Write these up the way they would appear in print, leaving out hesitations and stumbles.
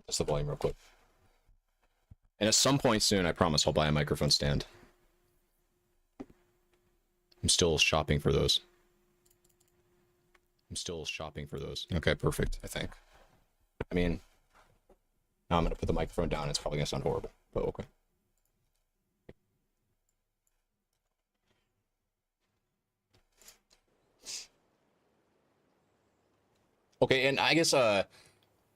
That's the volume real quick. And at some point soon, I promise I'll buy a microphone stand. I'm still shopping for those. Okay, perfect, I think. I mean, now I'm going to put the microphone down. It's probably going to sound horrible, but okay. Okay, and I guess,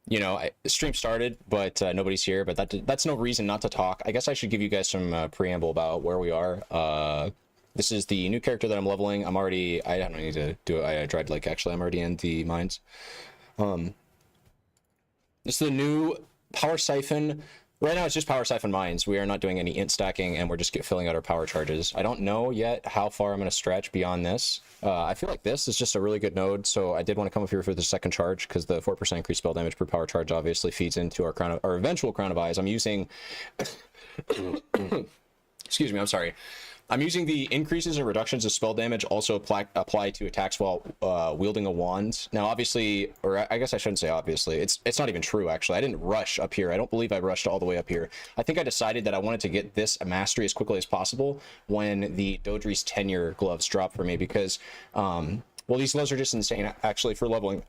you know, the stream started, but nobody's here, but that's no reason not to talk. I guess I should give you guys some preamble about where we are. This is the new character that I'm leveling. I don't need to do it. I tried, like, actually, I'm already in the mines. This is the new power siphon. Right now, it's just power siphon mines. We are not doing any int stacking, and we're just filling out our power charges. I don't know yet how far I'm going to stretch beyond this. I feel like this is just a really good node, so I did want to come up here for the second charge, because the 4% increased spell damage per power charge obviously feeds into our eventual Crown of Eyes. I'm using... Excuse me, I'm sorry. I'm using the increases and reductions of spell damage also apply to attacks while wielding a wand. Now, obviously, or I guess I shouldn't say obviously, it's not even true, actually. I didn't rush up here. I don't believe I rushed all the way up here. I think I decided that I wanted to get this mastery as quickly as possible when the Dodri's tenure gloves dropped for me, because, well, these gloves are just insane, actually, for leveling.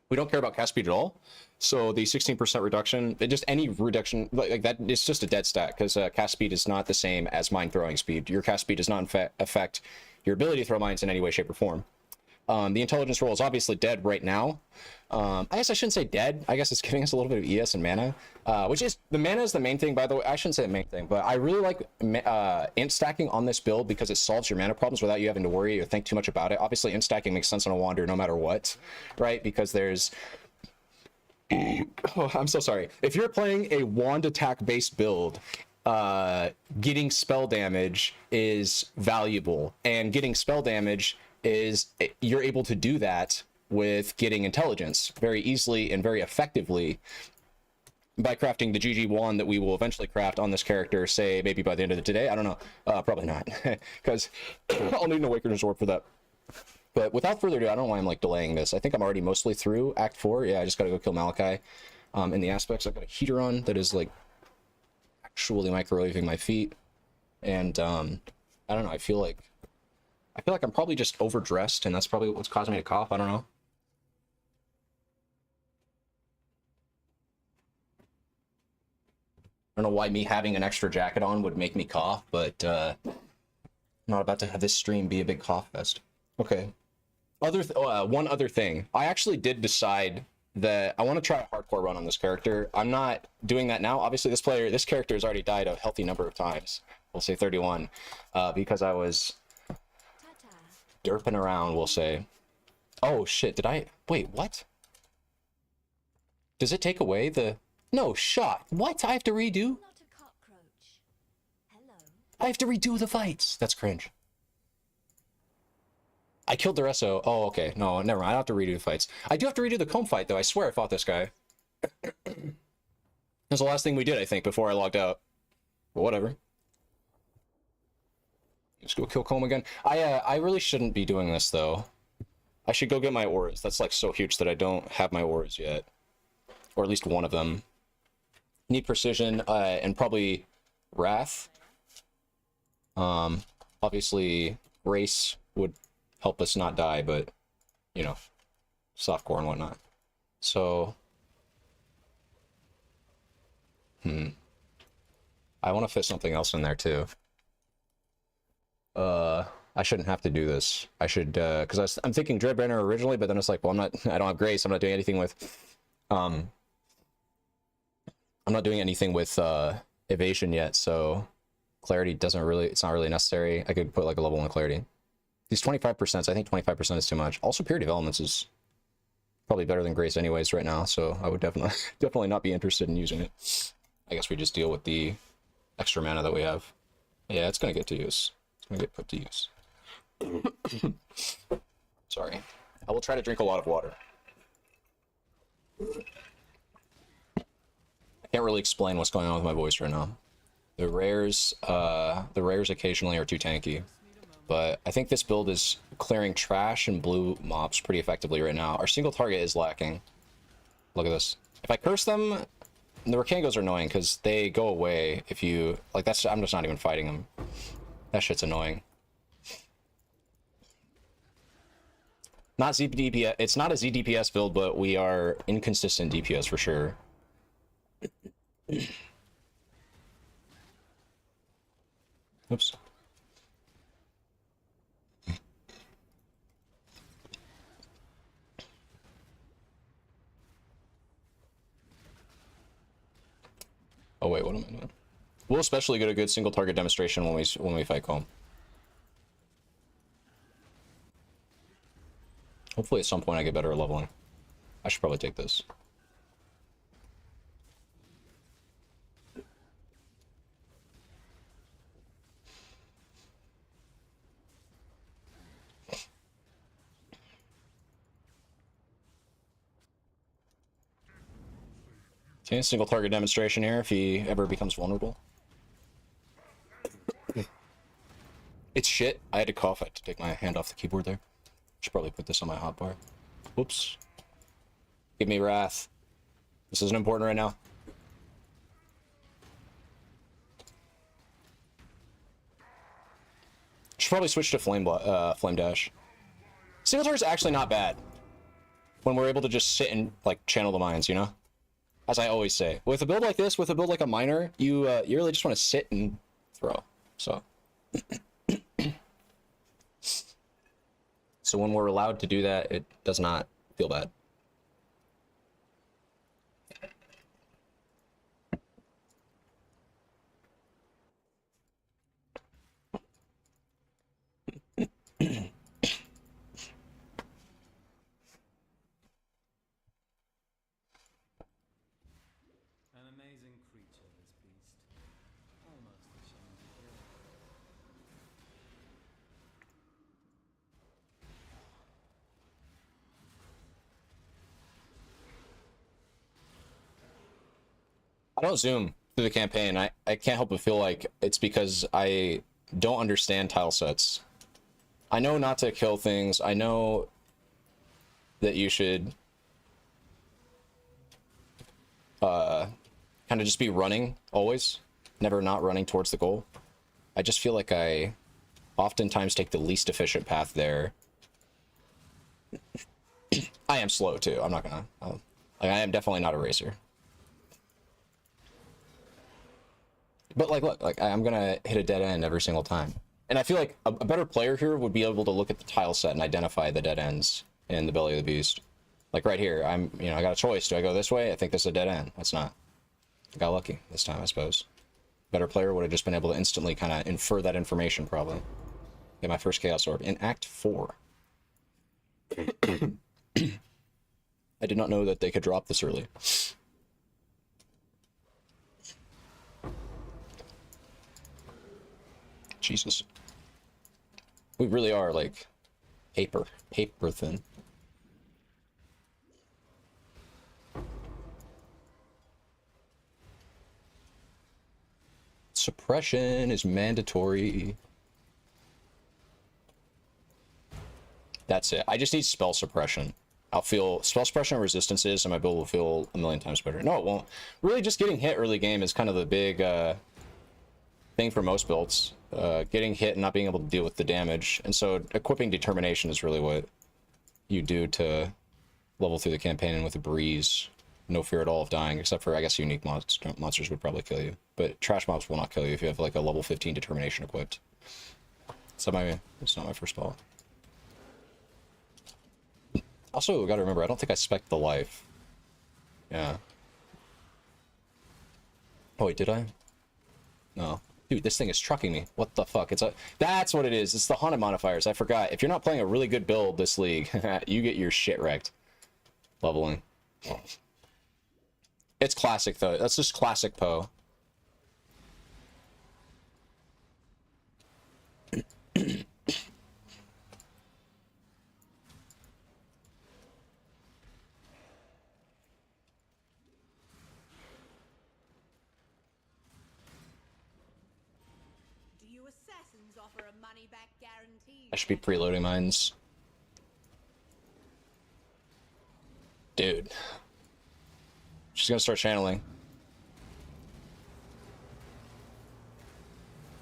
We don't care about cast speed at all. So the 16% reduction, just any reduction like that, it's just a dead stat, because cast speed is not the same as mine throwing speed. Your cast speed does not affect your ability to throw mines in any way, shape, or form. The intelligence roll is obviously dead right now. I guess I shouldn't say dead. I guess it's giving us a little bit of ES and mana, which is, the mana is the main thing, by the way. I shouldn't say the main thing, but I really like int stacking on this build because it solves your mana problems without you having to worry or think too much about it. Obviously, int stacking makes sense on a wander no matter what, right? Because there's... Oh, I'm so sorry. If you're playing a wand attack based build, getting spell damage is valuable, and getting spell damage is, you're able to do that with getting intelligence very easily and very effectively by crafting the GG wand that we will eventually craft on this character, say maybe by the end of the day. I don't know, probably not, because I'll need an Awakener's Orb for that. But without further ado, I don't know why I'm like delaying this. I think I'm already mostly through Act 4. Yeah, I just gotta go kill Malachi. In the aspects, I've got a heater on that is like actually microwaving my feet. And I don't know, I feel like I'm probably just overdressed, and that's probably what's causing me to cough. I don't know. I don't know why me having an extra jacket on would make me cough, but I'm not about to have this stream be a big cough fest. Okay. One other thing. I actually did decide that I want to try a hardcore run on this character. I'm not doing that now. Obviously, this character has already died a healthy number of times. We'll say 31, because I was derping around, we'll say. Oh, shit. Wait, what? Does it take away the... No, shot. What? I have to redo? Not a cockroach. Hello. I have to redo the fights. That's cringe. I killed the Resso. Oh, okay. No, never mind. I don't have to redo the fights. I do have to redo the comb fight, though. I swear I fought this guy. That's the last thing we did, I think, before I logged out. But whatever. Let's go kill comb again. I really shouldn't be doing this, though. I should go get my auras. That's, like, so huge that I don't have my auras yet. Or at least one of them. Need precision, and probably Wrath. Obviously, Race would help us not die, but, you know, softcore and whatnot. So, I want to fit something else in there, too. I shouldn't have to do this. I should, because I'm thinking Dreadbrenner originally, but then it's like, well, I don't have Grace, I'm not doing anything with, I'm not doing anything with, Evasion yet, so Clarity doesn't really, it's not really necessary. I could put, like, a level 1 Clarity. These 25%, I think 25% is too much. Also, Purity of Elements is probably better than Grace anyways right now, so I would definitely not be interested in using it. I guess we just deal with the extra mana that we have. Yeah, it's gonna get to use. It's gonna get put to use. Sorry. I will try to drink a lot of water. I can't really explain what's going on with my voice right now. The rares occasionally are too tanky. But I think this build is clearing trash and blue mobs pretty effectively right now. Our single target is lacking. Look at this. If I curse them, the Rakangos are annoying because they go away if you... Like, that's... I'm just not even fighting them. That shit's annoying. Not ZDPS. It's not a ZDPS build, but we are inconsistent DPS for sure. Oops. Oh wait, what am I doing? We'll especially get a good single target demonstration when we fight Comb. Hopefully at some point I get better at leveling. I should probably take this. Okay, single target demonstration here if he ever becomes vulnerable. It's shit. I had to cough. I had to take my hand off the keyboard there. Should probably put this on my hotbar. Whoops. Give me wrath. This isn't important right now. Should probably switch to flame dash. Single target's actually not bad when we're able to just sit and like channel the mines, you know. As I always say, with a build like this, with a build like a miner, you really just want to sit and throw. So. So when we're allowed to do that, it does not feel bad. An amazing creature, this beast. Almost ashamed to kill. I don't zoom through the campaign. I can't help but feel like it's because I don't understand tile sets. I know not to kill things. I know that you should kind of just be running always, never not running towards the goal. I just feel like I oftentimes take the least efficient path there. I am slow too. I'm not gonna. Like, I am definitely not a racer. But like, look, like I'm gonna hit a dead end every single time. And I feel like a better player here would be able to look at the tile set and identify the dead ends in the belly of the beast. Like right here, I got a choice. Do I go this way? I think this is a dead end. That's not. I got lucky this time, I suppose. Better player would have just been able to instantly kind of infer that information, probably. Get my first Chaos Orb in Act 4. I did not know that they could drop this early. Jesus. We really are, like, paper thin. Suppression is mandatory. That's it. I just need spell suppression. I'll feel spell suppression and resistances, and my build will feel a million times better. No, it won't. Really, just getting hit early game is kind of the big thing for most builds. Getting hit and not being able to deal with the damage. And so equipping determination is really what you do to level through the campaign, and with a breeze. No fear at all of dying, except for, I guess, unique monsters would probably kill you. But trash mobs will not kill you if you have, like, a level 15 determination equipped. So it's not my first ball. Also, gotta remember, I don't think I spec'd the life. Yeah. Oh, wait, did I? No. Dude, this thing is trucking me. What the fuck? That's what it is. It's the haunted modifiers. I forgot. If you're not playing a really good build this league, you get your shit wrecked. Leveling. It's classic, though. That's just classic Poe. offer a money-back guarantee. I should be preloading mines. Dude. She's gonna start channeling.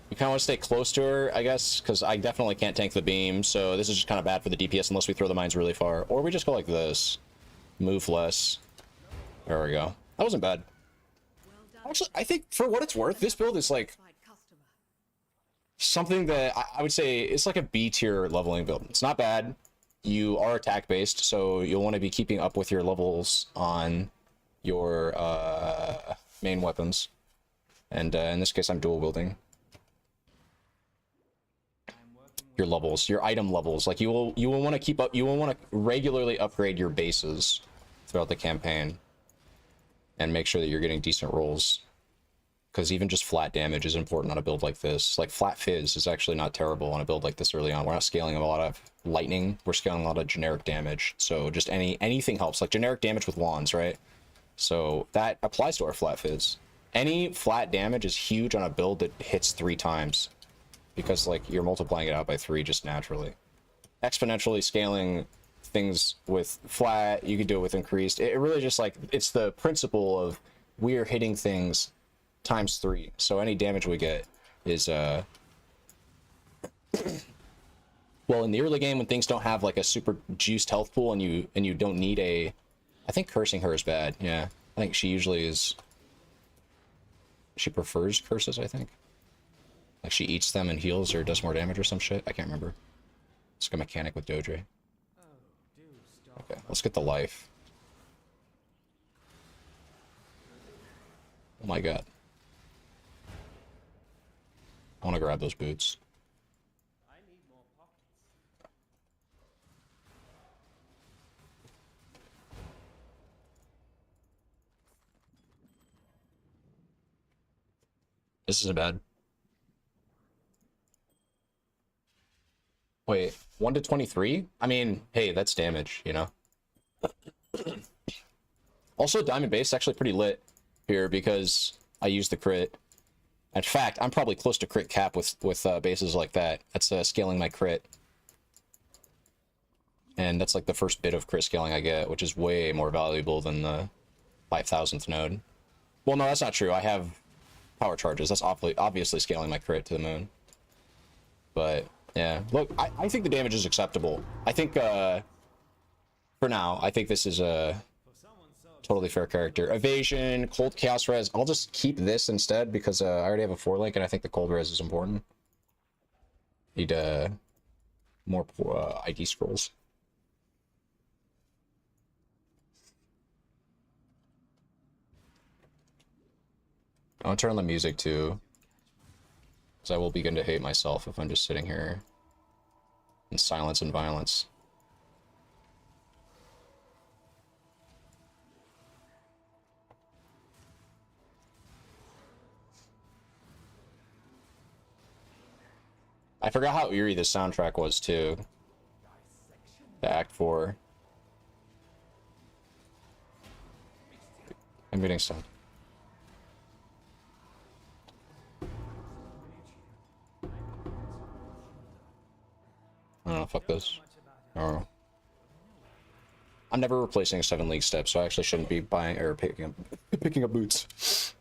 You kind of want to stay close to her, I guess, because I definitely can't tank the beam, so this is just kind of bad for the DPS unless we throw the mines really far. Or we just go like this. Move less. There we go. That wasn't bad. Actually, I think for what it's worth, this build is like something that I would say it's like a B tier leveling build. It's not bad. You are attack based, so you'll want to be keeping up with your levels on your main weapons. And in this case, I'm dual wielding. Your levels, your item levels, like you will want to keep up. You will want to regularly upgrade your bases throughout the campaign, and make sure that you're getting decent rolls. Because even just flat damage is important on a build like this. Like flat fizz is actually not terrible on a build like this early on. We're not scaling a lot of lightning. We're scaling a lot of generic damage. So just anything helps. Like generic damage with wands, right? So that applies to our flat fizz. Any flat damage is huge on a build that hits 3 times. Because like you're multiplying it out by 3 just naturally. Exponentially scaling things with flat, you could do it with increased. It really just like, it's the principle of we're hitting things times 3. So any damage we get is well, in the early game when things don't have like a super juiced health pool and you don't need a, I think cursing her is bad. Yeah, I think she usually is, she prefers curses, I think. Like she eats them and heals or does more damage or some shit. I can't remember. It's like a mechanic with Dodre. Okay, let's get the life. Oh my god. I want to grab those boots. I need more pockets. This isn't bad. Wait, 1 to 23? I mean, hey, that's damage, you know? Also, Diamond Base is actually pretty lit here because I used the crit. In fact, I'm probably close to crit cap with bases like that. That's scaling my crit. And that's like the first bit of crit scaling I get, which is way more valuable than the 5,000th node. Well, no, that's not true. I have power charges. That's obviously scaling my crit to the moon. But... yeah, look, I think the damage is acceptable. I think, for now, I think this is a totally fair character. Evasion, cold chaos res. I'll just keep this instead because I already have a 4-link and I think the cold res is important. Need more ID scrolls. I want to turn on the music too. I will begin to hate myself if I'm just sitting here in silence and violence. I forgot how eerie this soundtrack was too. The Act 4. I'm getting stuck. I don't know, fuck this. Oh. I'm never replacing a 7-league step, so I actually shouldn't be buying or picking up boots.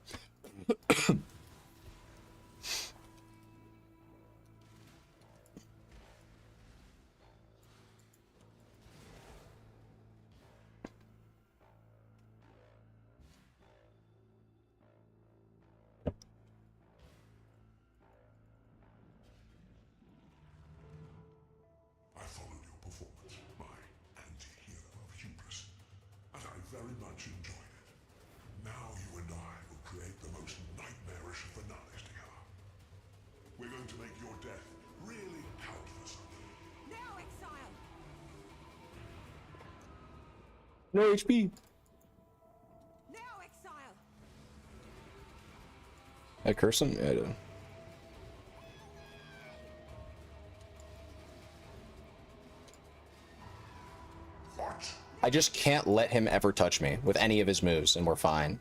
No HP. Now exile. I curse him? Yeah, I did. I just can't let him ever touch me with any of his moves, and we're fine.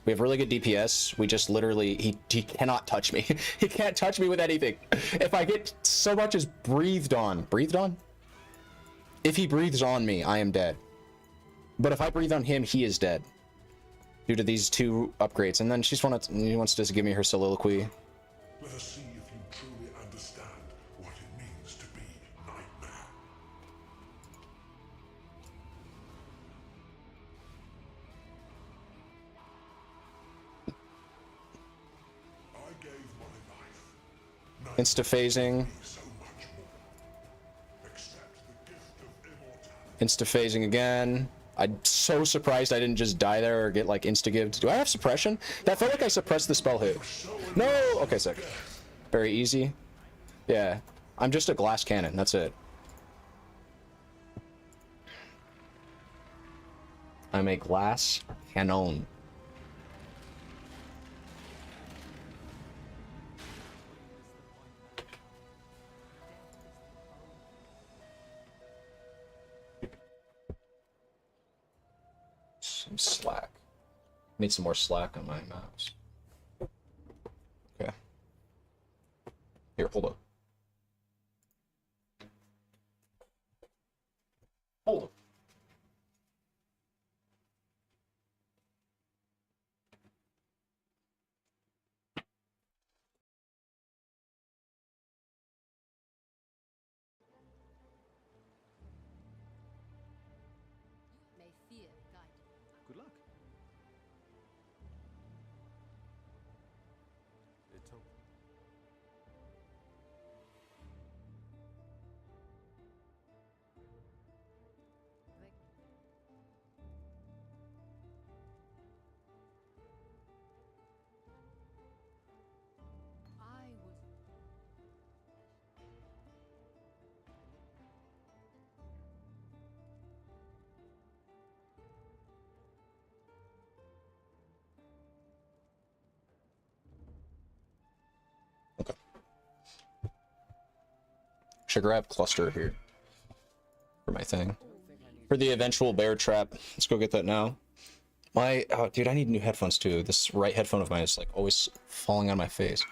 We have really good DPS. We just literally, he cannot touch me. He can't touch me with anything. If I get so much as breathed on. Breathed on? If he breathes on me, I am dead. But if I breathe on him, he is dead. Due to these two upgrades. And then he wants to just give me her soliloquy. Let us see if you truly understand what it means to be Nightmare. I gave my life. Insta-phasing. So much more. Accept the gift of immortality. Insta-phasing again. I'm so surprised I didn't just die there or get like insta-gived. Do I have suppression? That felt like I suppressed the spell hit. No! Okay, sick. Very easy. Yeah. I'm just a glass cannon. That's it. I'm a glass cannon. Some slack. Need some more slack on my mouse. Okay. Here, hold up. Hold up. May fear guide you. Good luck. Let's hope. I was Should grab cluster here for my thing. For the eventual bear trap. Let's go get that now. Oh, dude, I need new headphones too. This right headphone of mine is like always falling on my face.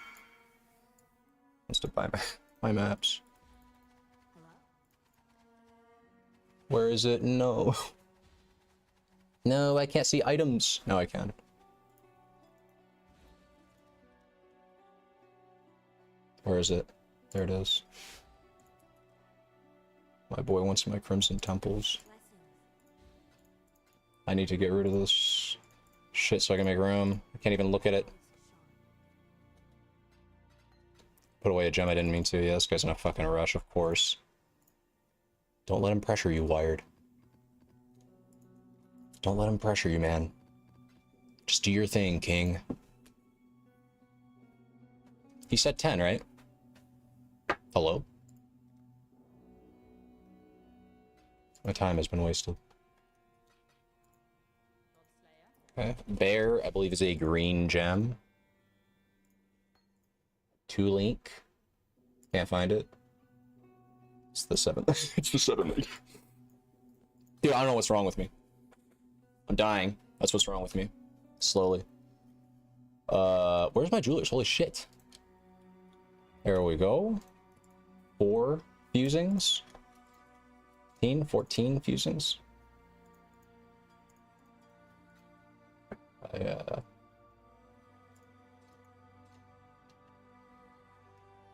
Wants to buy my maps. Where is it? No. No, I can't see items. No, I can. Where is it? There it is. My boy wants my Crimson Temples. I need to get rid of this shit so I can make room. I can't even look at it. Put away a gem I didn't mean to. Yeah, this guy's in a fucking rush, of course. Don't let him pressure you, Wired. Don't let him pressure you, man. Just do your thing, King. He said 10, right? Hello? My time has been wasted. Okay. Bear, I believe, is a green gem. 2 link. Can't find it. It's the 7th. It's the 7th. Dude, I don't know what's wrong with me. I'm dying. That's what's wrong with me. Slowly. Where's my jewelers? Holy shit. There we go. 4 fusings. 14 fusings.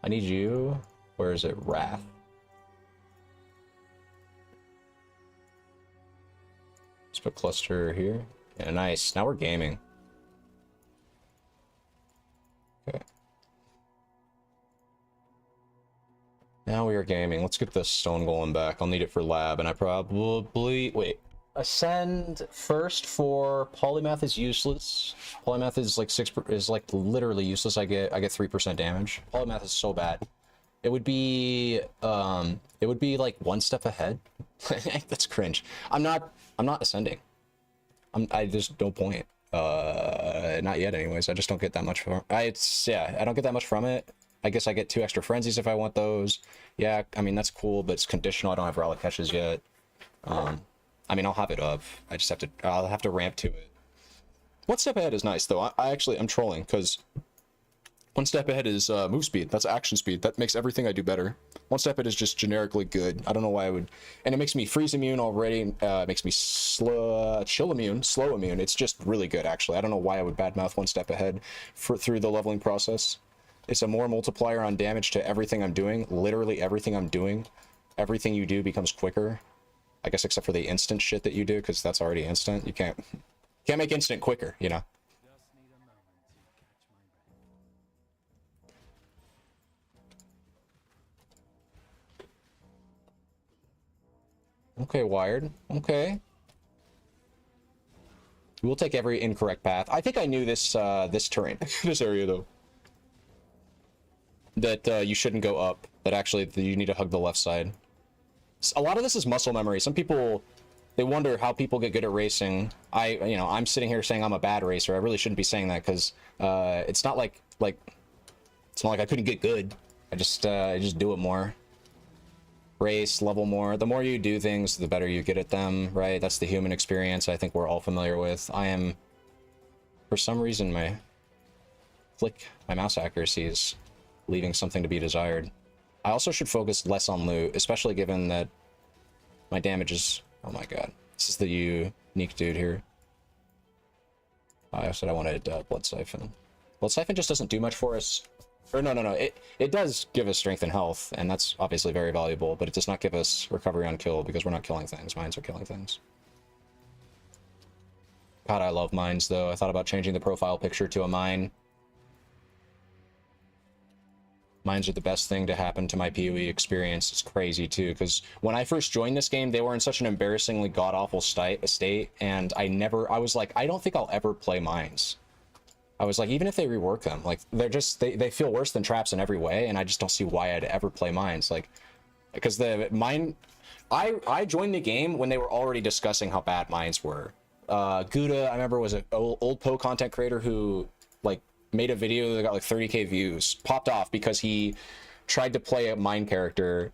I need you. Where is it? Wrath. Let's put cluster here. Yeah, nice. Now we're gaming. Okay. Now we are gaming. Let's get this stone golem back. I'll need it for lab, and I probably... Wait. Ascend first for polymath is useless. Polymath is like literally useless. I get 3% damage. Polymath is so bad. It would be like 1 step ahead. That's cringe. I'm not ascending. There's no point. Not yet anyways. I just don't get that much from I don't get that much from it. I guess I get 2 extra frenzies if I want those. Yeah, I mean that's cool, but it's conditional. I don't have relic catches yet. I mean, I'll have it up. I'll have to ramp to it. One step ahead is nice though. I'm trolling because one step ahead is move speed. That's action speed. That makes everything I do better. One step ahead is just generically good. I don't know why I would, and it makes me freeze immune already. Makes me chill immune, slow immune. It's just really good actually. I don't know why I would badmouth one step ahead through the leveling process. It's a more multiplier on damage to everything I'm doing. Literally everything I'm doing. Everything you do becomes quicker. I guess except for the instant shit that you do, because that's already instant. You can't make instant quicker, you know. Just need a moment to catch my breath. Okay, Wired. Okay. We'll take every incorrect path. I think I knew this this terrain, this area though. That you shouldn't go up. That actually you need to hug the left side. A lot of this is muscle memory. Some people, they wonder how people get good at racing. I'm sitting here saying I'm a bad racer. I really shouldn't be saying that because it's not like it's not like I couldn't get good. I just do it more. Race, level more. The more you do things, the better you get at them, right? That's the human experience I think we're all familiar with. I am, for some reason, my mouse accuracy is leaving something to be desired. I also should focus less on loot, especially given that my damage is... Oh my god. This is the unique dude here. I said I wanted Blood Siphon. Blood Siphon just doesn't do much for us. Or no. It does give us strength and health, and that's obviously very valuable, but it does not give us recovery on kill because we're not killing things. Mines are killing things. God, I love mines, though. I thought about changing the profile picture to a mine. Mines are the best thing to happen to my PoE experience. It's crazy too, because when I first joined this game, they were in such an embarrassingly god-awful state, and I was like, I don't think I'll ever play mines. I was like, even if they rework them, like, they feel worse than traps in every way, and I just don't see why I'd ever play mines. Like, because I joined the game when they were already discussing how bad mines were. Gouda, I remember, was an old Poe content creator who, like, made a video that got like 30k views, popped off because he tried to play a mine character,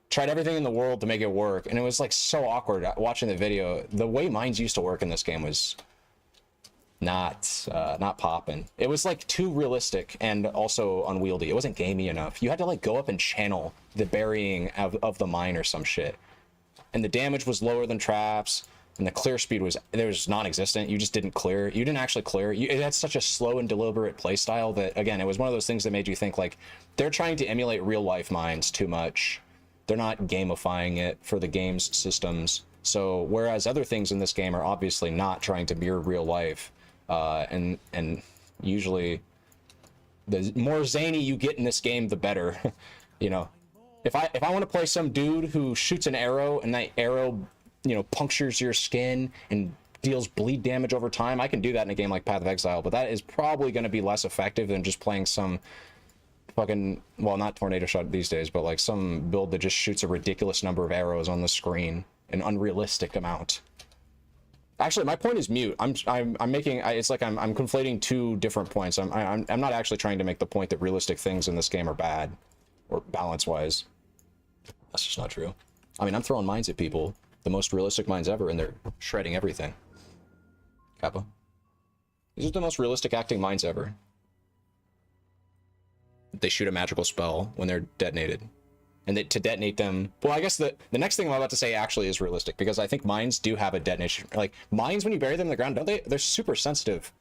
tried everything in the world to make it work, and it was like so awkward watching the video. The way mines used to work in this game was not popping. It was like too realistic and also unwieldy. It wasn't gamey enough. You had to like go up and channel the burying of the mine or some shit, and the damage was lower than traps. And the clear speed was non-existent. You just didn't clear. You didn't actually clear. It had such a slow and deliberate play style that, again, it was one of those things that made you think, like, they're trying to emulate real-life mines too much. They're not gamifying it for the game's systems. So, whereas other things in this game are obviously not trying to mirror real life, and usually, the more zany you get in this game, the better. You know, if I want to play some dude who shoots an arrow and that arrow, you know, punctures your skin and deals bleed damage over time, I can do that in a game like Path of Exile, but that is probably going to be less effective than just playing some fucking, well, not tornado shot these days, but like some build that just shoots a ridiculous number of arrows on the screen, an unrealistic amount. Actually, my point is mute. I'm making, it's like I'm conflating two different points. I'm not actually trying to make the point that realistic things in this game are bad, or balance wise. That's just not true. I mean, I'm throwing mines at people, the most realistic mines ever, and they're shredding everything. Kappa. These are the most realistic acting mines ever. They shoot a magical spell when they're detonated. And to detonate them... Well, I guess the next thing I'm about to say actually is realistic, because I think mines do have a detonation. Like, mines, when you bury them in the ground, don't they? They're super sensitive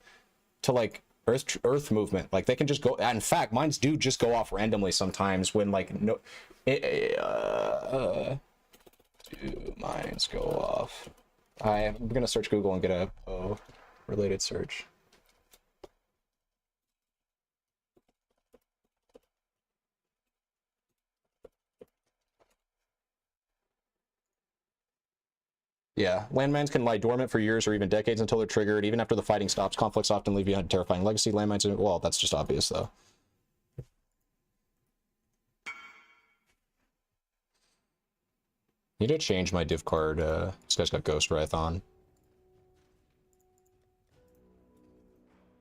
to, like, earth movement. Like, they can just go... In fact, mines do just go off randomly sometimes when, like, no... Do mines go off? I'm gonna search Google and get a Poe related search. Yeah, landmines can lie dormant for years or even decades until they're triggered. Even after the fighting stops, conflicts often leave behind a terrifying legacy. Landmines, well, that's just obvious though. Need to change my div card. This guy's got Ghost Wrath on.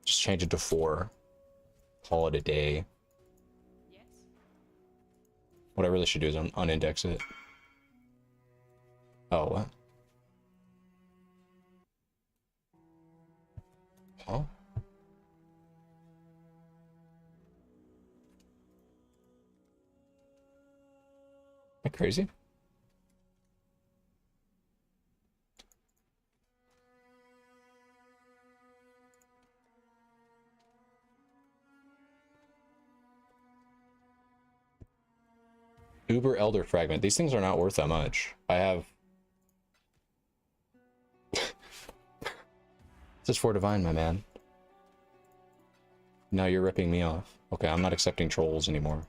Just change it to 4. Call it a day. Yes. What I really should do is unindex it. Oh, what? Huh? Am I crazy? Uber Elder Fragment. These things are not worth that much. I have... This is for Divine, my man. Now you're ripping me off. Okay, I'm not accepting trolls anymore.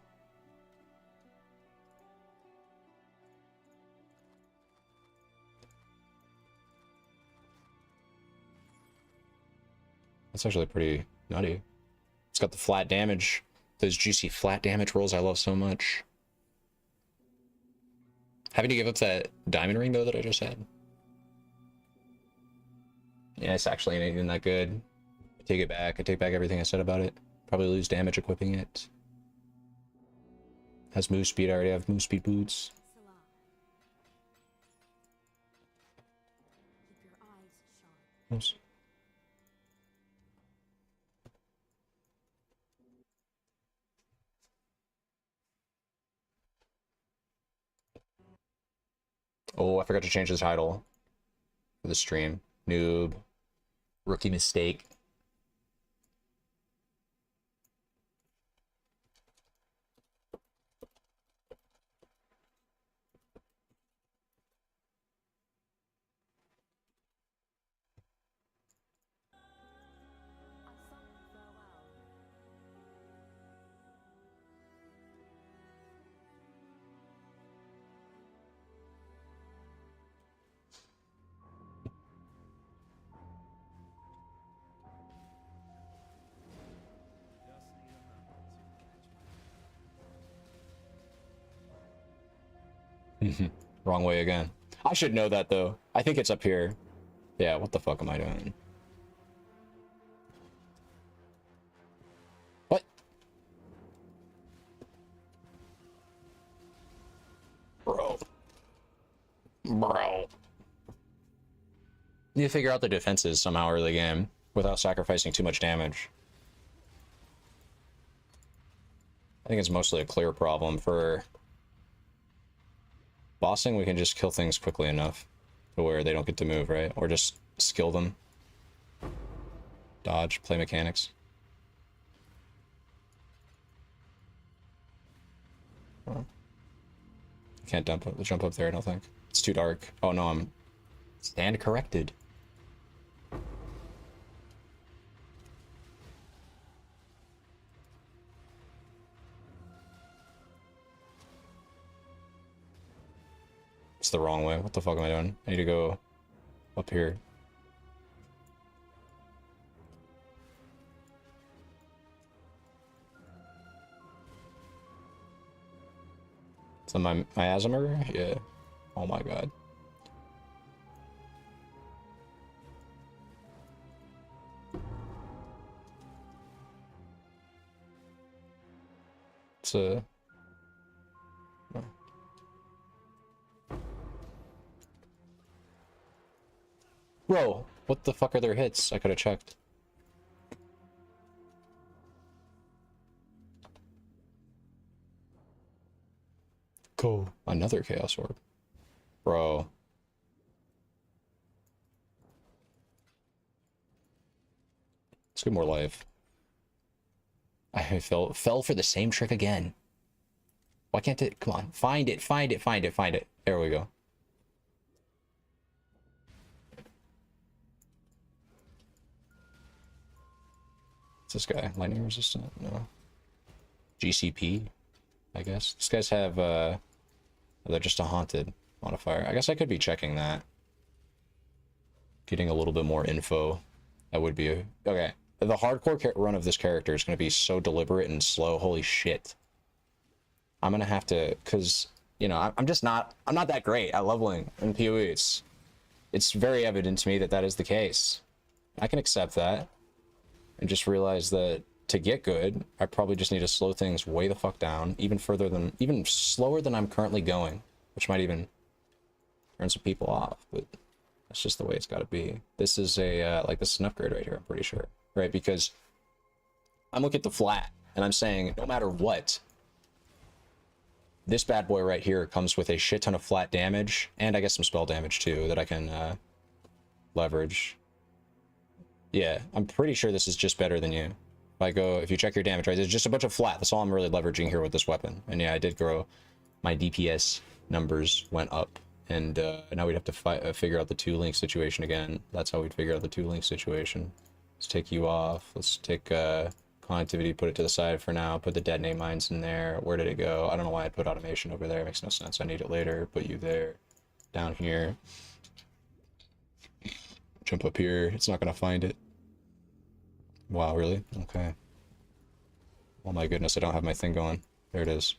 That's actually pretty nutty. It's got the flat damage. Those juicy flat damage rolls I love so much. Having to give up that diamond ring, though, that I just had. Yeah, it's actually not even that good. I take it back. I take back everything I said about it. Probably lose damage equipping it. Has move speed. I already have move speed boots. Salah. Keep your eyes sharp. Oops. Oh, I forgot to change the title for the stream. Noob. Rookie mistake. I sung farewell. Just need a moment to catch my Wrong way again. I should know that, though. I think it's up here. Yeah, what the fuck am I doing? What? Bro. Need to figure out the defenses somehow early game without sacrificing too much damage. I think it's mostly a clear problem. For bossing, we can just kill things quickly enough to where they don't get to move, right? Or just skill them. Dodge, play mechanics. Oh. Can't jump up there, I don't think. It's too dark. Oh no, I'm... Stand corrected. It's the wrong way. What the fuck am I doing? I need to go up here. So my miasmer? Yeah. Oh my god. It's a... Bro, what the fuck are their hits? I could have checked. Go. Another Chaos Orb. Bro. Let's get more life. I fell for the same trick again. Why can't it? Come on. Find it, find it, find it, find it. There we go. What's this guy? Lightning resistant? No. GCP, I guess. These guys have, they're just a haunted modifier. I guess I could be checking that. Getting a little bit more info. That would be a... Okay. The hardcore run of this character is going to be so deliberate and slow. Holy shit. I'm going to have to... Because, you know, I'm just not... I'm not that great at leveling in PoE. It's very evident to me that that is the case. I can accept that. And just realize that to get good, I probably just need to slow things way the fuck down, even slower than I'm currently going, which might even turn some people off, but that's just the way it's got to be. This is a, like, this is an upgrade right here, I'm pretty sure. right? Because I'm looking at the flat, and I'm saying, no matter what, this bad boy right here comes with a shit ton of flat damage, and I guess some spell damage too that I can leverage. Yeah, I'm pretty sure this is just better than you. If you check your damage, right, there's just a bunch of flat. That's all I'm really leveraging here with this weapon. And yeah, I did grow. My DPS numbers went up, and now we'd have to figure out the 2-link situation again. That's how we'd figure out the 2-link situation. Let's take you off. Let's take connectivity, put it to the side for now. Put the detonate mines in there. Where did it go? I don't know why I put automation over there. It makes no sense. I need it later. Put you there. Down here. Jump up here. It's not gonna find it. Wow, really? Okay. Oh my goodness, I don't have my thing going. There it is.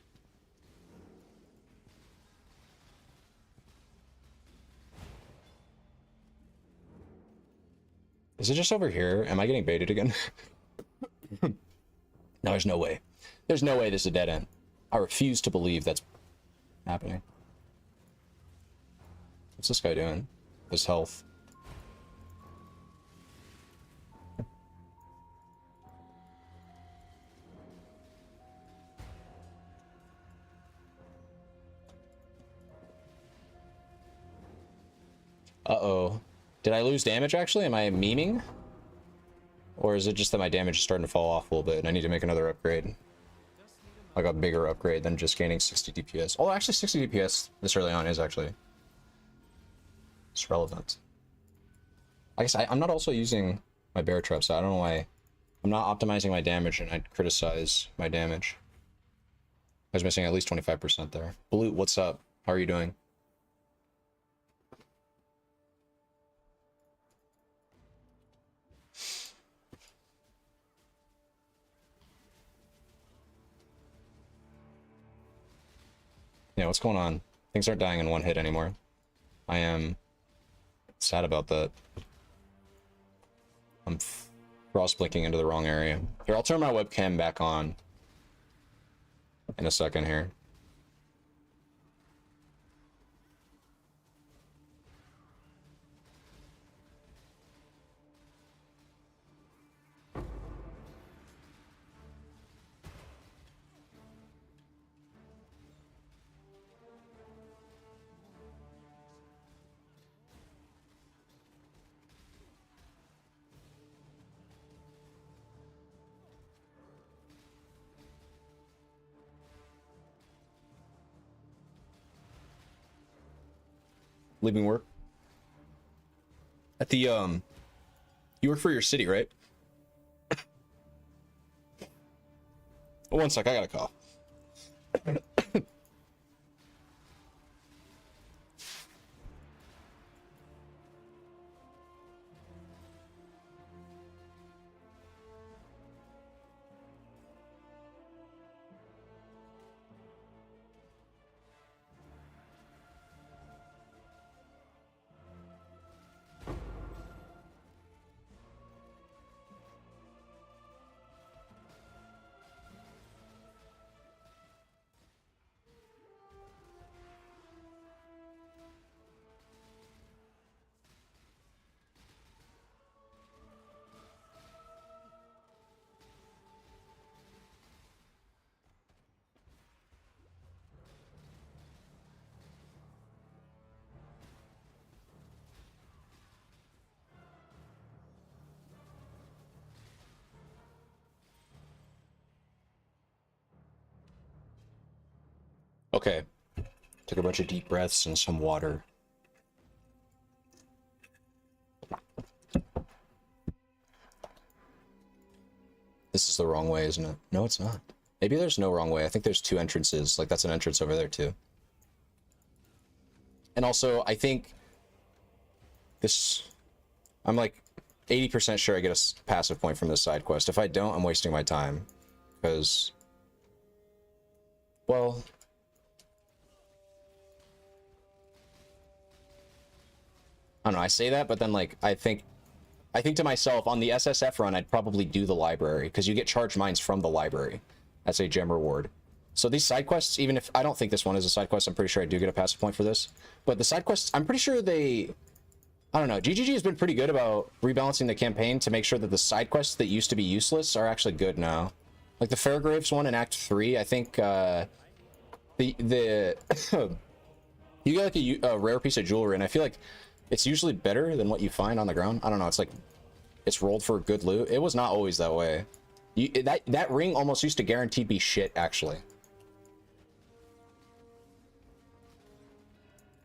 Is it just over here? Am I getting baited again? No, there's no way. There's no way this is a dead end. I refuse to believe that's happening. What's this guy doing? His health. Uh-oh. Did I lose damage, actually? Am I memeing? Or is it just that my damage is starting to fall off a little bit and I need to make another upgrade? Like a bigger upgrade than just gaining 60 DPS. Oh, actually 60 DPS this early on is actually... it's relevant. I guess I'm not also using my bear trap, so I don't know why... I'm not optimizing my damage and I'd criticize my damage. I was missing at least 25% there. Blue, what's up? How are you doing? Yeah, what's going on? Things aren't dying in one hit anymore. I am sad about that. I'm cross blinking into the wrong area. Here, I'll turn my webcam back on in a second here. Leaving work at the you work for your city, right? Oh, one sec, I got a cough. Okay, took a bunch of deep breaths and some water. This is the wrong way, isn't it? No, it's not. Maybe there's no wrong way. I think there's 2 entrances. Like, that's an entrance over there, too. And also, I think this... I'm like 80% sure I get a passive point from this side quest. If I don't, I'm wasting my time. Because... well... I don't know, I say that, but then, like, I think to myself, on the SSF run, I'd probably do the library, because you get charged mines from the library. That's a gem reward. So these side quests, even if I don't think this one is a side quest, I'm pretty sure I do get a passive point for this. But the side quests, I'm pretty sure they I don't know. GGG has been pretty good about rebalancing the campaign to make sure that the side quests that used to be useless are actually good now. Like the Fairgraves one in Act 3, I think you get like a rare piece of jewelry, and I feel like it's usually better than what you find on the ground. I don't know. It's like it's rolled for good loot. It was not always that way. That ring almost used to guaranteed be shit, actually.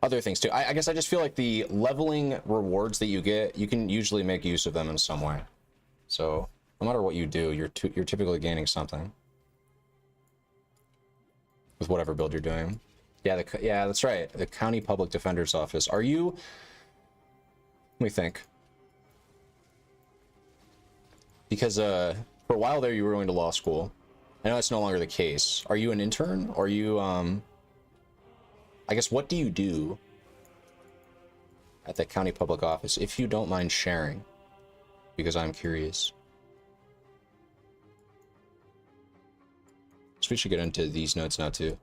Other things too. I guess I just feel like the leveling rewards that you get, you can usually make use of them in some way. So no matter what you do, you're typically gaining something with whatever build you're doing. Yeah, yeah, that's right. The County Public Defender's Office. Are you? Let me think. Because for a while there, you were going to law school. I know that's no longer the case. Are you an intern? Or are you I guess, what do you do at the county public office, if you don't mind sharing? Because I'm curious. So we should get into these notes now, too.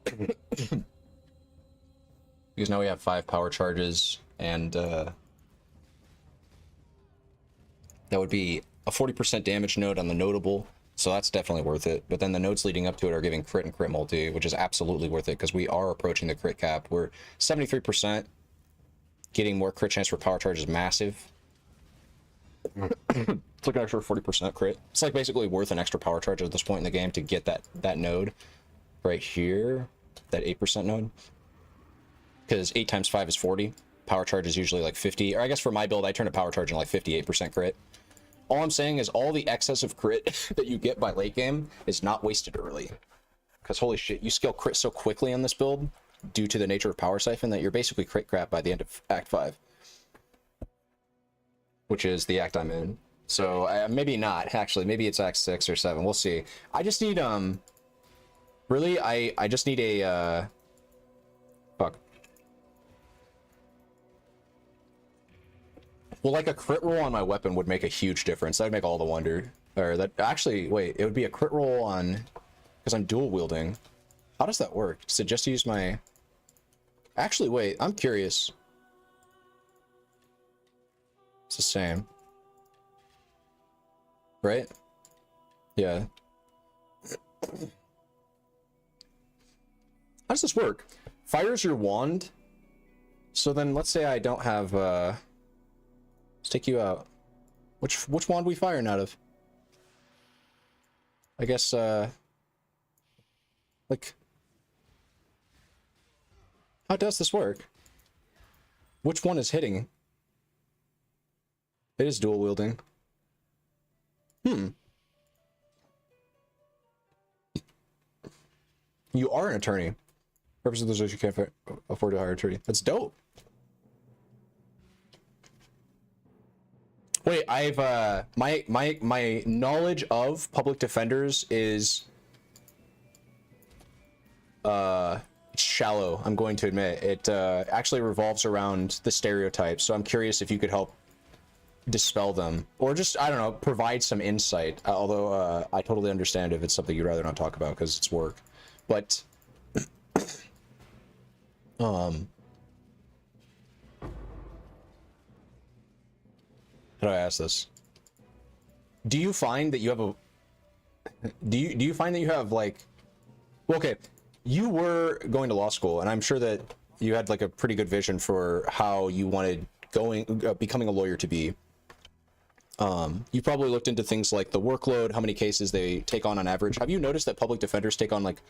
Because now we have 5 power charges, and that would be a 40% damage node on the notable. So that's definitely worth it. But then the nodes leading up to it are giving crit and crit multi, which is absolutely worth it because we are approaching the crit cap. We're 73%. Getting more crit chance for power charge is massive. It's like an extra 40% crit. It's like basically worth an extra power charge at this point in the game to get that node right here, that 8% node. Because 8 times 5 is 40. Power charge is usually like 50. Or I guess for my build, I turn a power charge in like 58% crit. All I'm saying is all the excess of crit that you get by late game is not wasted early. Because holy shit, you scale crit so quickly on this build due to the nature of Power Siphon that you're basically crit crap by the end of Act 5. Which is the act I'm in. So maybe not, actually. Maybe it's Act 6 or 7. We'll see. I just need, really, I just need a, fuck. Well, like a crit roll on my weapon would make a huge difference. That would make all the wonder. Or that actually, wait, it would be a crit roll on, because I'm dual wielding. How does that work? Does it just use my? Actually, wait, I'm curious. It's the same, right? Yeah. How does this work? Fires your wand. So then, let's say I don't have. Let's take you out. Which wand we firing out of? I guess like, how does this work? Which one is hitting? It is dual wielding. You are an attorney. Purpose of those you can't afford to hire an attorney. That's dope. Wait, I've my knowledge of public defenders is shallow, I'm going to admit. It actually revolves around the stereotypes, so I'm curious if you could help dispel them, or just, I don't know, provide some insight, although I totally understand if it's something you'd rather not talk about because it's work. But how do I ask this? Do you find that you have a do you find that you have like, well, okay, you were going to law school, and I'm sure that you had like a pretty good vision for how you wanted becoming a lawyer to be. You probably looked into things like the workload, how many cases they take on average. Have you noticed that public defenders take on, like,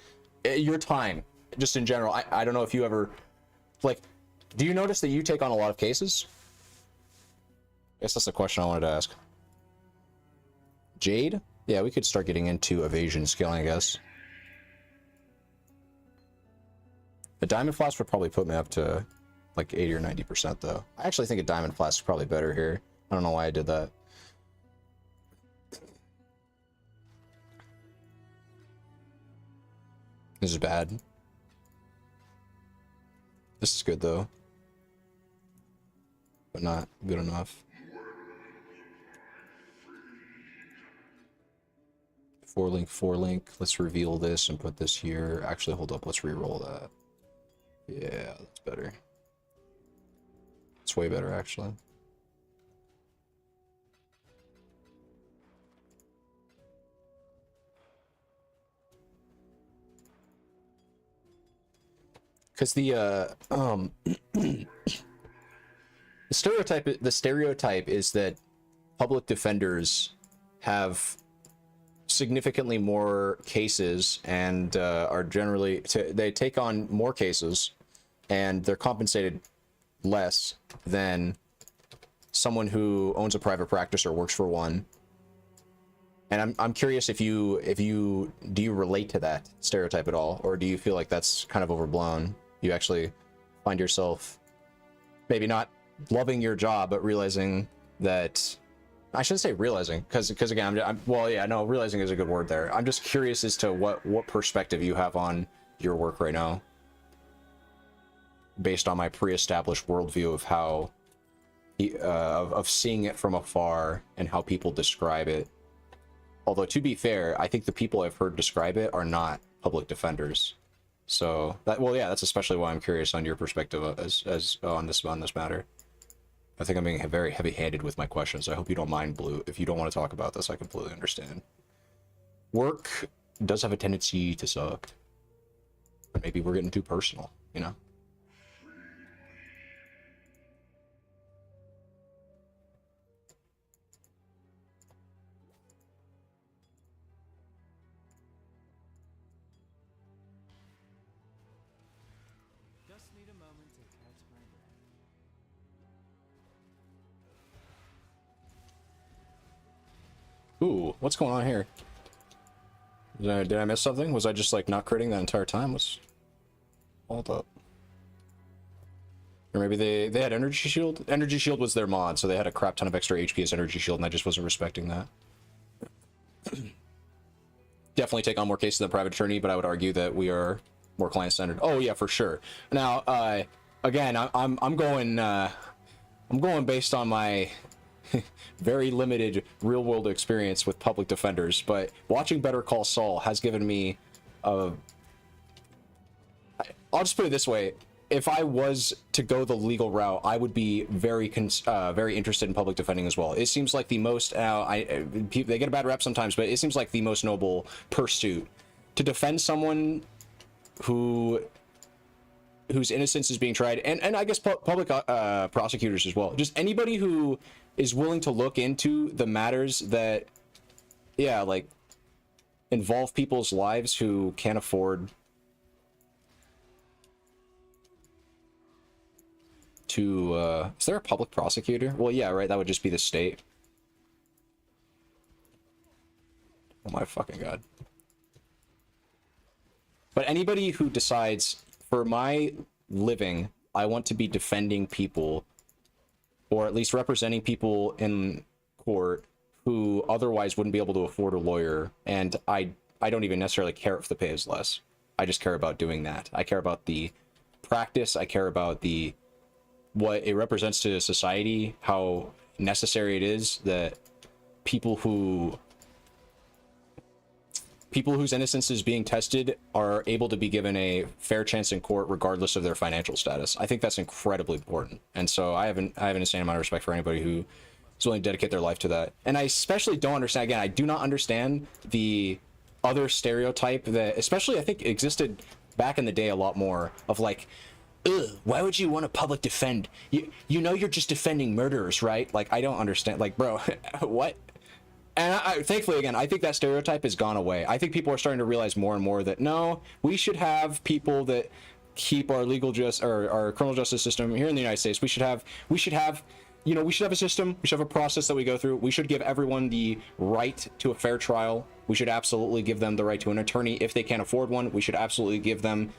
your time, just in general? I don't know if you ever, like, do you notice that you take on a lot of cases? I guess that's the question I wanted to ask. Jade? Yeah, we could start getting into evasion scaling, I guess. A diamond flask would probably put me up to like 80 or 90% though. I actually think a diamond flask is probably better here. I don't know why I did that. This is bad. This is good though, but not good enough. 4 link. Let's reveal this and put this here. Actually, hold up. Let's re-roll that. Yeah, that's better. Let's It's way better, actually. Because the stereotype is that public defenders have significantly more cases and are generally they take on more cases and they're compensated less than someone who owns a private practice or works for one. And I'm curious if you do you relate to that stereotype at all, or do you feel like that's kind of overblown? You actually find yourself maybe not loving your job, but realizing that, I shouldn't say realizing, because again, well, yeah, no, realizing is a good word there. I'm just curious as to what perspective you have on your work right now, based on my pre-established worldview of how, of seeing it from afar and how people describe it. Although, to be fair, I think the people I've heard describe it are not public defenders. So that, well, yeah, that's especially why I'm curious on your perspective as on this matter. I think I'm being very heavy-handed with my questions. I hope you don't mind, Blue. If you don't want to talk about this, I completely understand. Work does have a tendency to suck. Maybe we're getting too personal, you know? Just need a moment to catch my breath. Ooh, what's going on here? Did I miss something? Was I just like not critting that entire time? What's hold up? Or maybe they had energy shield? Energy shield was their mod, so they had a crap ton of extra HP as energy shield, and I just wasn't respecting that. Definitely take on more cases than private attorney, but I would argue that we are more client-centered. Oh yeah, for sure. Now, again, I'm going based on my very limited real-world experience with public defenders, but watching Better Call Saul has given me a... I'll just put it this way. If I was to go the legal route, I would be very interested in public defending as well. It seems like the most... they get a bad rap sometimes, but it seems like the most noble pursuit. To defend someone whose innocence is being tried, and I guess public prosecutors as well. Just anybody who is willing to look into the matters that, yeah, like, involve people's lives who can't afford to, is there a public prosecutor? Well, yeah, right, that would just be the state. Oh my fucking god. But anybody who decides, for my living, I want to be defending people, or at least representing people in court who otherwise wouldn't be able to afford a lawyer, and I don't even necessarily care if the pay is less. I just care about doing that. I care about the practice, I care about what it represents to society, how necessary it is that people whose innocence is being tested are able to be given a fair chance in court regardless of their financial status. I think that's incredibly important. And so I have an insane amount of respect for anybody who is willing to dedicate their life to that. And I especially don't understand, again, I do not understand the other stereotype that, especially I think existed back in the day a lot more, of like, ugh, why would you want to public defend? You know you're just defending murderers, right? Like, I don't understand. Like, bro, what? And thankfully, again, I think that stereotype has gone away. I think people are starting to realize more and more that, no, we should have people that keep our our criminal justice system here in the United States. We should have a system. We should have a process that we go through. We should give everyone the right to a fair trial. We should absolutely give them the right to an attorney if they can't afford one. We should absolutely give them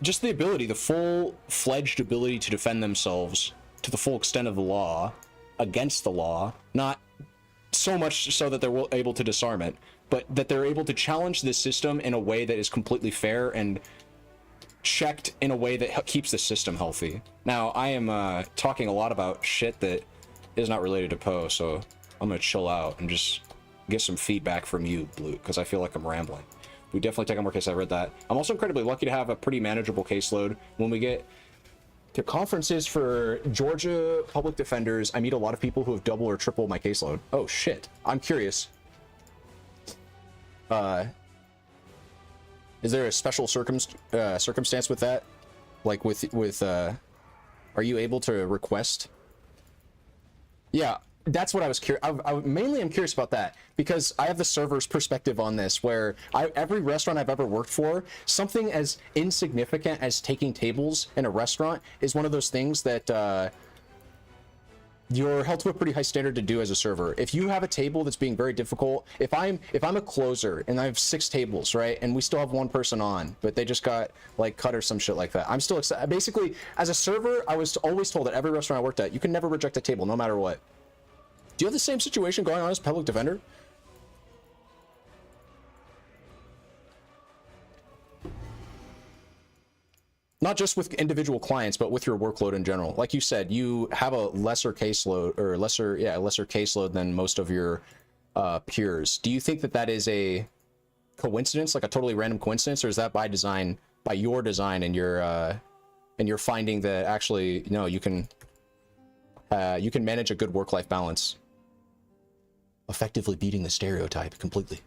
just the ability, the full-fledged ability to defend themselves to the full extent of the law, against the law, not so much so that they're able to disarm it, but that they're able to challenge this system in a way that is completely fair and checked in a way that keeps the system healthy. Now, I am talking a lot about shit that is not related to Poe, so I'm gonna chill out and just get some feedback from you, Blue, because I feel like I'm rambling. We definitely take on more cases. I read that. I'm also incredibly lucky to have a pretty manageable caseload. When we get The conferences for Georgia public defenders. I meet a lot of people who have double or triple my caseload. Oh shit. I'm curious. Is there a special circumstance with that? Like are you able to request? Yeah, that's what I was curious. Mainly I'm curious about that because I have the server's perspective on this where every restaurant I've ever worked for, something as insignificant as taking tables in a restaurant is one of those things that you're held to a pretty high standard to do as a server. If you have a table that's being very difficult, if I'm a closer and I have 6 tables, right, and we still have 1 person on, but they just got like cut or some shit like that, I'm still excited. Basically, as a server, I was always told at every restaurant I worked at, you can never reject a table, no matter what. Do you have the same situation going on as public defender? Not just with individual clients, but with your workload in general. Like you said, you have a lesser caseload or lesser caseload than most of your peers. Do you think that that is a coincidence, like a totally random coincidence, or is that by design, by your design, and you're finding that actually, no, you can manage a good work-life balance, effectively beating the stereotype completely.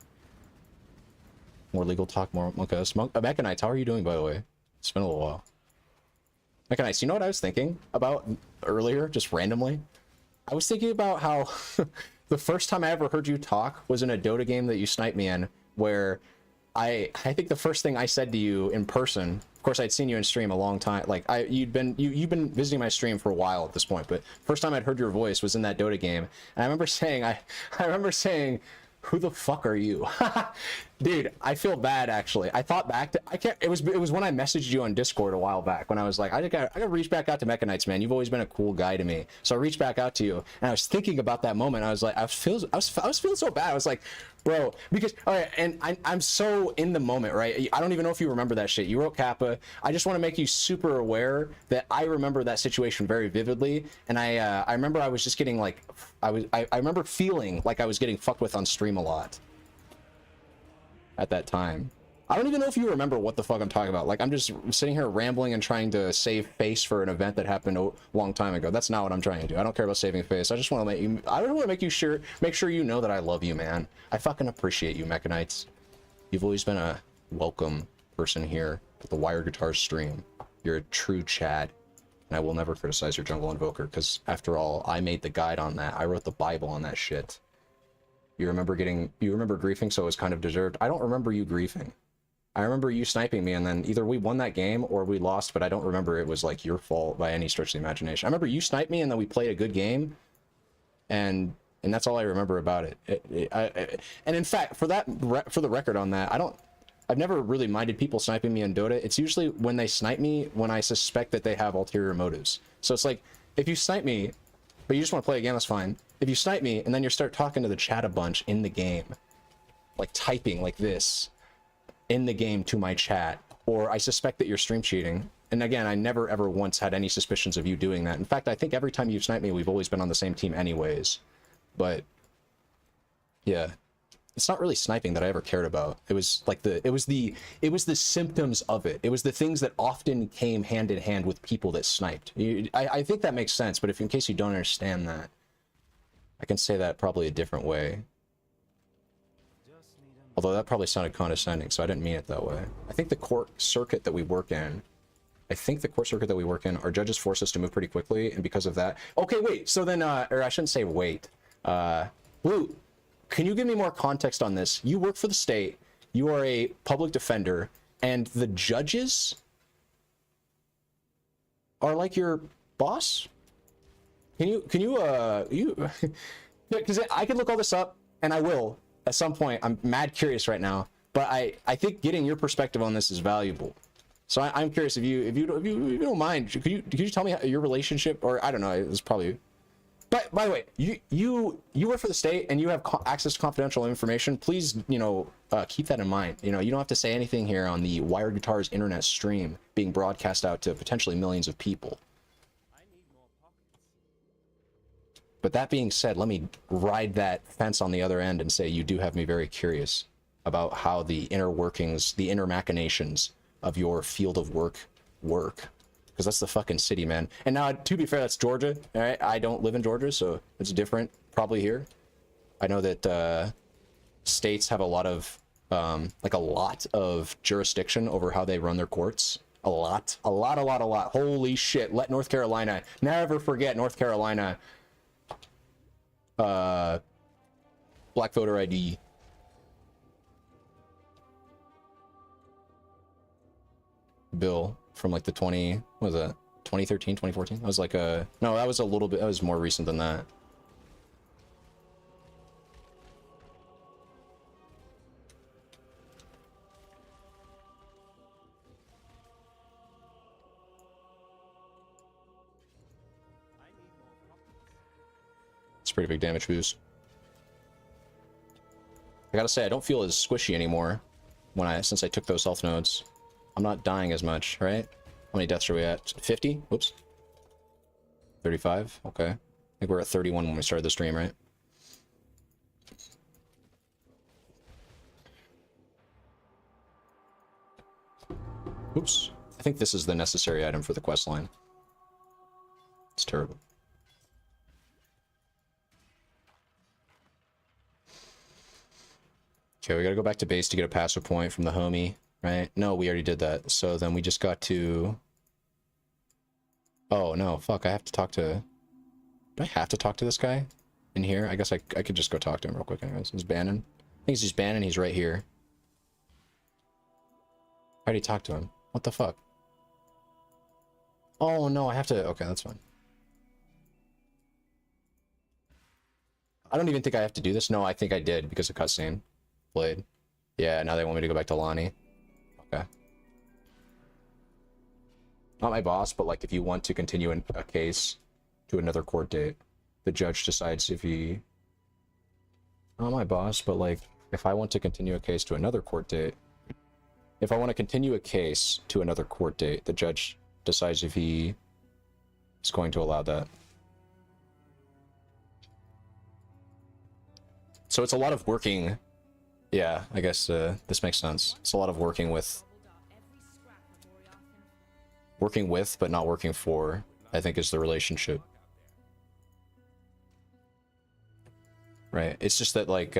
More legal talk, more okay. Mechanites, how are you doing, by the way? It's been a little while. Mechanites, you know what I was thinking about earlier, just randomly? I was thinking about how the first time I ever heard you talk was in a Dota game that you sniped me in, where I think the first thing I said to you in person, of course I'd seen you in stream a long time, like you've been visiting my stream for a while at this point, but first time I'd heard your voice was in that Dota game, and I remember saying, who the fuck are you? Dude, I feel bad actually. I thought back to it was when I messaged you on Discord a while back when I was like, I gotta reach back out to Mechanites, man. You've always been a cool guy to me. So I reached back out to you and I was thinking about that moment. I was like, I was feeling so bad. I was like, bro, because all right, and I'm so in the moment, right? I don't even know if you remember that shit. You wrote Kappa. I just want to make you super aware that I remember that situation very vividly, and I remember I was just getting like I remember feeling like I was getting fucked with on stream a lot at that time. I don't even know if you remember what the fuck I'm talking about. Like, I'm just sitting here rambling and trying to save face for an event that happened a long time ago. That's not what I'm trying to do. I don't care about saving face. I just want to make sure you know that I love you, man. I fucking appreciate you, Mechanites. You've always been a welcome person here at the Wire Guitars stream. You're a true Chad, and I will never criticize your Jungle Invoker, because after all, I made the guide on that. I wrote the Bible on that shit. You remember griefing, so it was kind of deserved. I don't remember you griefing. I remember you sniping me, and then either we won that game or we lost, but I don't remember it was like your fault by any stretch of the imagination. I remember you sniped me, and then we played a good game, and that's all I remember about it. And in fact, for the record on that, I've never really minded people sniping me in Dota. It's usually when they snipe me when I suspect that they have ulterior motives. So it's like, if you snipe me, but you just want to play a game, that's fine. If you snipe me and then you start talking to the chat a bunch in the game, like typing like this in the game to my chat, or I suspect that you're stream cheating. And again, I never ever once had any suspicions of you doing that. In fact, I think every time you've sniped me, we've always been on the same team anyways. But yeah, it's not really sniping that I ever cared about. It was like it was the symptoms of it. It was the things that often came hand in hand with people that sniped. I think that makes sense, but if in case you don't understand that, I can say that probably a different way. Although that probably sounded condescending, so I didn't mean it that way. I think the court circuit that we work in, our judges force us to move pretty quickly, and because of that... Okay, wait, so then, or I shouldn't say wait. Blue, can you give me more context on this? You work for the state, you are a public defender, and the judges are like your boss? Because I can look all this up, and I will at some point. I'm mad curious right now, but I think getting your perspective on this is valuable. So I'm curious if you don't mind, could you tell me your relationship, or I don't know, it's probably. But by the way, you work for the state and you have access to confidential information. Please, keep that in mind. You don't have to say anything here on the Wired Guitars internet stream being broadcast out to potentially millions of people. But that being said, let me ride that fence on the other end and say you do have me very curious about how the inner workings, the inner machinations of your field of work. because that's the fucking city, man. And now, to be fair, that's Georgia. All right, I don't live in Georgia, so it's different probably here. I know that states have a lot of like a lot of jurisdiction over how they run their courts. A lot. Holy shit! Let North Carolina never forget North Carolina. Black voter ID. Bill from like the 2013, 2014. That was like no, that was a little bit, that was more recent than that. It's pretty big damage boost. I gotta say, I don't feel as squishy anymore since I took those health nodes. I'm not dying as much, right? How many deaths are we at? 50? Whoops. 35? Okay. I think we're at 31 when we started the stream, right? Oops. I think this is the necessary item for the quest line. It's terrible. Okay, we gotta go back to base to get a passive point from the homie. Right? No, we already did that. So then we just got to... Oh, no. Fuck, I have to talk to... Do I have to talk to this guy in here? I guess I could just go talk to him real quick anyways. He's Bannon. I think he's Bannon. He's right here. I already talked to him. What the fuck? Oh, no, I have to... Okay, that's fine. I don't even think I have to do this. No, I think I did because of cutscene. Blade. Yeah, now they want me to go back to Lonnie. Okay. Not my boss, but like if you want to continue a case to another court date, the judge decides if he... Not my boss, but like if I want to continue a case to another court date, if I want to continue a case to another court date, the judge decides if he is going to allow that. So it's a lot of working... Yeah, I guess this makes sense. It's a lot of working with, but not working for, I think is the relationship. Right? It's just that, like,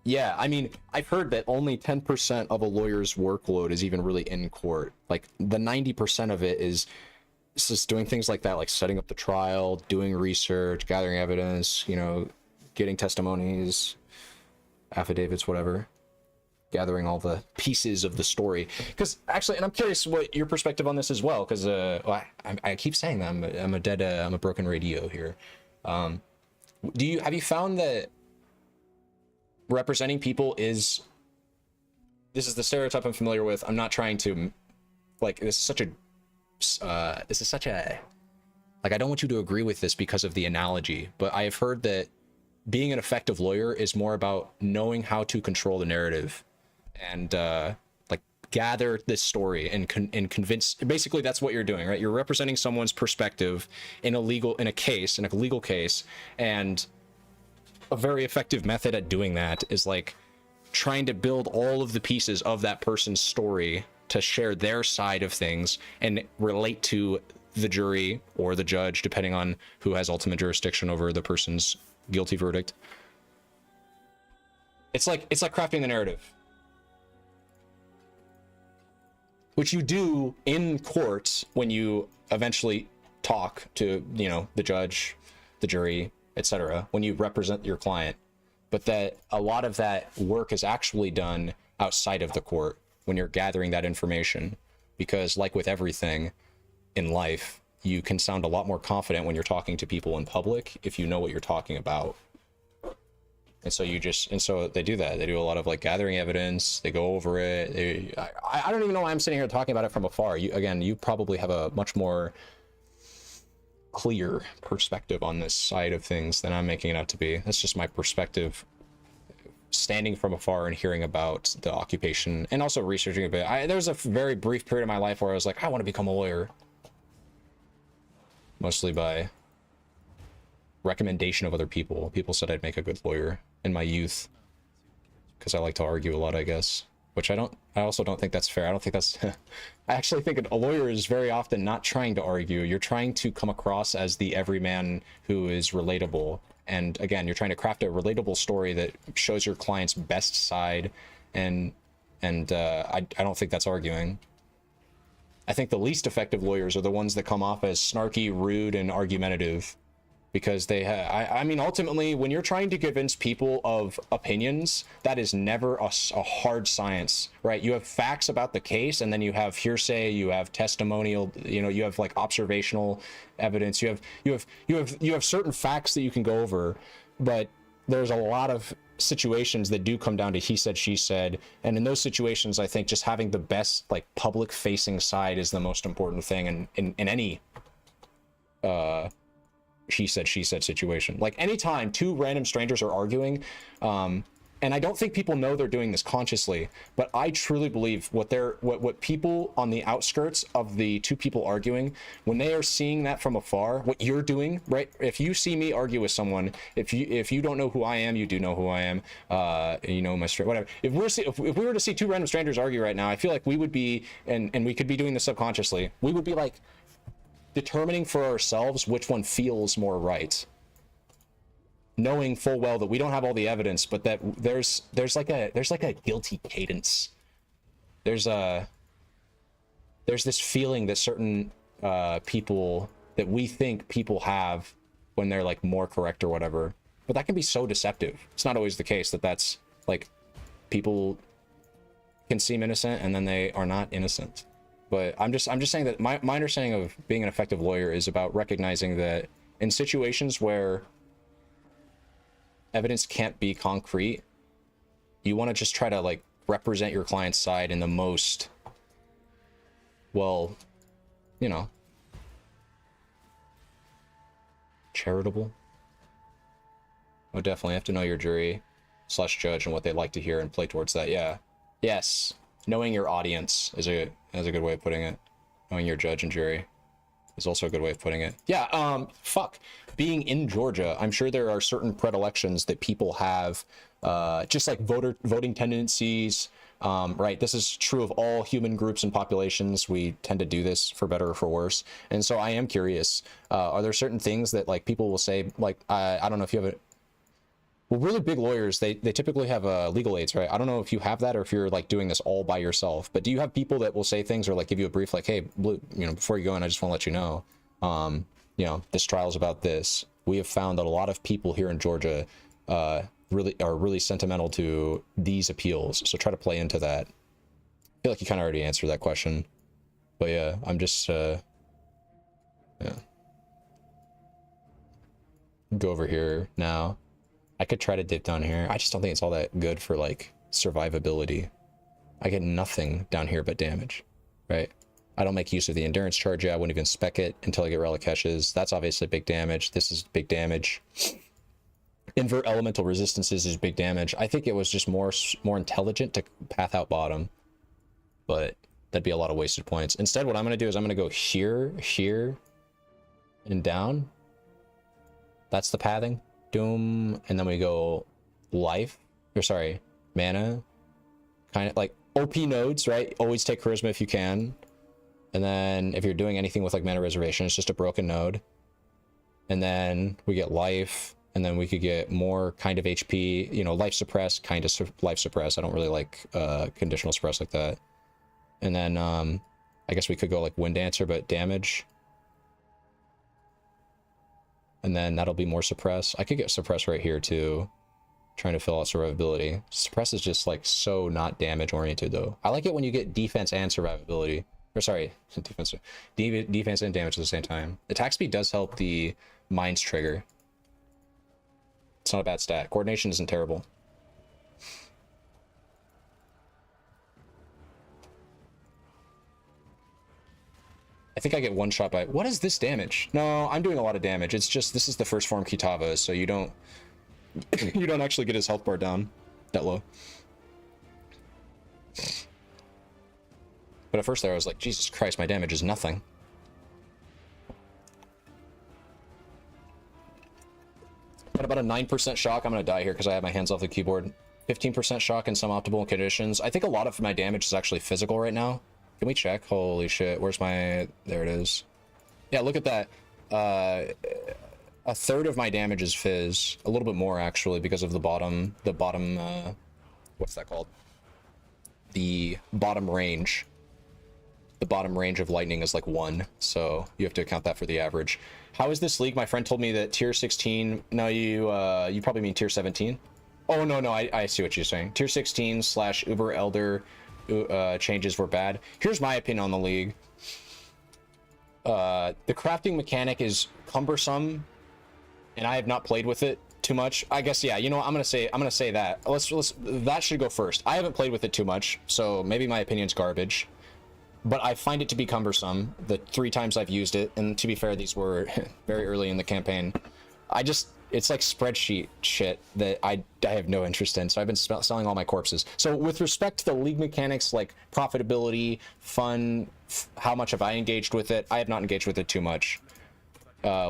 yeah, I mean, I've heard that only 10% of a lawyer's workload is even really in court. Like, the 90% of it is just doing things like that, like setting up the trial, doing research, gathering evidence, you know, getting testimonies, affidavits, whatever, gathering all the pieces of the story. Because actually, and I'm curious what your perspective on this as well, because well, I keep saying that I'm a broken radio here. Have you found that representing people this is the stereotype I'm familiar with. I'm not trying to, like, this is such a, like, I don't want you to agree with this because of the analogy, but I have heard that being an effective lawyer is more about knowing how to control the narrative and like gather this story and convince. Basically, that's what you're doing, right? You're representing someone's perspective in a legal case, and a very effective method at doing that is like trying to build all of the pieces of that person's story to share their side of things and relate to the jury or the judge, depending on who has ultimate jurisdiction over the person's guilty verdict. It's like crafting the narrative, which you do in court when you eventually talk to, you know, the judge, the jury, etc., when you represent your client. But that a lot of that work is actually done outside of the court when you're gathering that information, because like with everything in life, you can sound a lot more confident when you're talking to people in public if you know what you're talking about. And so they do that. They do a lot of like gathering evidence. They go over it. I don't even know why I'm sitting here talking about it from afar. You probably have a much more clear perspective on this side of things than I'm making it out to be. That's just my perspective, standing from afar and hearing about the occupation and also researching a bit. There was a very brief period of my life where I was like, I want to become a lawyer. Mostly by recommendation of other people. People said I'd make a good lawyer in my youth because I like to argue a lot, I guess. which I also don't think that's fair. I don't think that's I actually think a lawyer is very often not trying to argue. You're trying to come across as the everyman who is relatable. And again, you're trying to craft a relatable story that shows your client's best side, and I don't think that's arguing. I think the least effective lawyers are the ones that come off as snarky, rude, and argumentative, because they I mean, ultimately, when you're trying to convince people of opinions, that is never a hard science, right? You have facts about the case, and then you have hearsay, you have testimonial, you know, you have like observational evidence, you have certain facts that you can go over, but there's a lot of situations that do come down to he said, she said, and in those situations, I think just having the best like public facing side is the most important thing in any he said, she said situation. Like anytime two random strangers are arguing, and I don't think people know they're doing this consciously, but I truly believe what people on the outskirts of the two people arguing, when they are seeing that from afar, what you're doing, right? If you see me argue with someone, if you don't know who I am, you do know who I am, you know my strength, whatever. If we were to see two random strangers argue right now, I feel like we would be, and we could be doing this subconsciously, we would be like determining for ourselves which one feels more right, knowing full well that we don't have all the evidence, but that there's like a guilty cadence. There's this feeling that certain people, that we think people have when they're like more correct or whatever, but that can be so deceptive. It's not always the case that's like people can seem innocent and then they are not innocent. But I'm just saying that my understanding of being an effective lawyer is about recognizing that in situations where evidence can't be concrete, you want to just try to like represent your client's side in the most, well, you know, charitable. Oh, definitely have to know your jury / judge and what they'd like to hear and play towards that. Yeah. Yes. Knowing your audience is a good way of putting it. Knowing your judge and jury is also a good way of putting it. Yeah, fuck. Being in Georgia, I'm sure there are certain predilections that people have, just like voting tendencies, right? This is true of all human groups and populations. We tend to do this for better or for worse. And so I am curious, are there certain things that like people will say, like, I don't know if you have a, well, really big lawyers, they typically have legal aids, right? I don't know if you have that or if you're like doing this all by yourself, but do you have people that will say things or like give you a brief like, hey, Blue, you know, before you go in, I just want to let you know, you know, this trial's about this. We have found that a lot of people here in Georgia really are really sentimental to these appeals. So try to play into that. I feel like you kind of already answered that question, but yeah, I'm just, yeah. Go over here now. I could try to dip down here. I just don't think it's all that good for like survivability. I get nothing down here but damage, right? I don't make use of the endurance charge yet. I wouldn't even spec it until I get relic caches. That's obviously big damage. This is big damage. Invert elemental resistances is big damage. I think it was just more intelligent to path out bottom, but that'd be a lot of wasted points. Instead, what I'm gonna do is I'm gonna go here, here, and down. That's the pathing. Doom, and then we go life, or sorry, mana, kind of like OP nodes, right? Always take charisma if you can. And then if you're doing anything with like mana reservation, it's just a broken node. And then we get life, and then we could get more kind of HP, you know, life suppress, kind of life suppress. I don't really like conditional suppress like that. And then I guess we could go like wind dancer, but damage. And then that'll be more suppress. I could get suppress right here too, trying to fill out survivability. Suppress is just like so not damage oriented though. I like it when you get defense and survivability, or sorry, defense and damage at the same time. Attack speed does help the minds trigger. It's not a bad stat. Coordination isn't terrible. I think I get one shot by, what is this damage? No, I'm doing a lot of damage. It's just, this is the first form Kitava, so you don't actually get his health bar down that low. But at first there I was like, Jesus Christ, my damage is nothing. At about a 9% shock, I'm gonna die here because I have my hands off the keyboard. 15% shock in some optimal conditions. I think a lot of my damage is actually physical right now. Can we check? Holy shit, where's my... There it is. Yeah, look at that. A third of my damage is fizz. A little bit more, actually, because of the bottom... what's that called? The bottom range. The bottom range of lightning is like 1, so you have to account that for the average. How is this league? My friend told me that tier 16... No, you probably mean tier 17? Oh, no, I see what you're saying. Tier 16 / Uber Elder changes were bad. Here's my opinion on the league. The crafting mechanic is cumbersome, and I have not played with it too much. I guess, yeah, you know what, I'm gonna say that. Let's that should go first. I haven't played with it too much, so maybe my opinion's garbage. But I find it to be cumbersome the 3 times I've used it, and to be fair, these were very early in the campaign. It's like spreadsheet shit that I have no interest in, so I've been selling all my corpses. So with respect to the league mechanics, like profitability, fun, how much have I engaged with it? I have not engaged with it too much,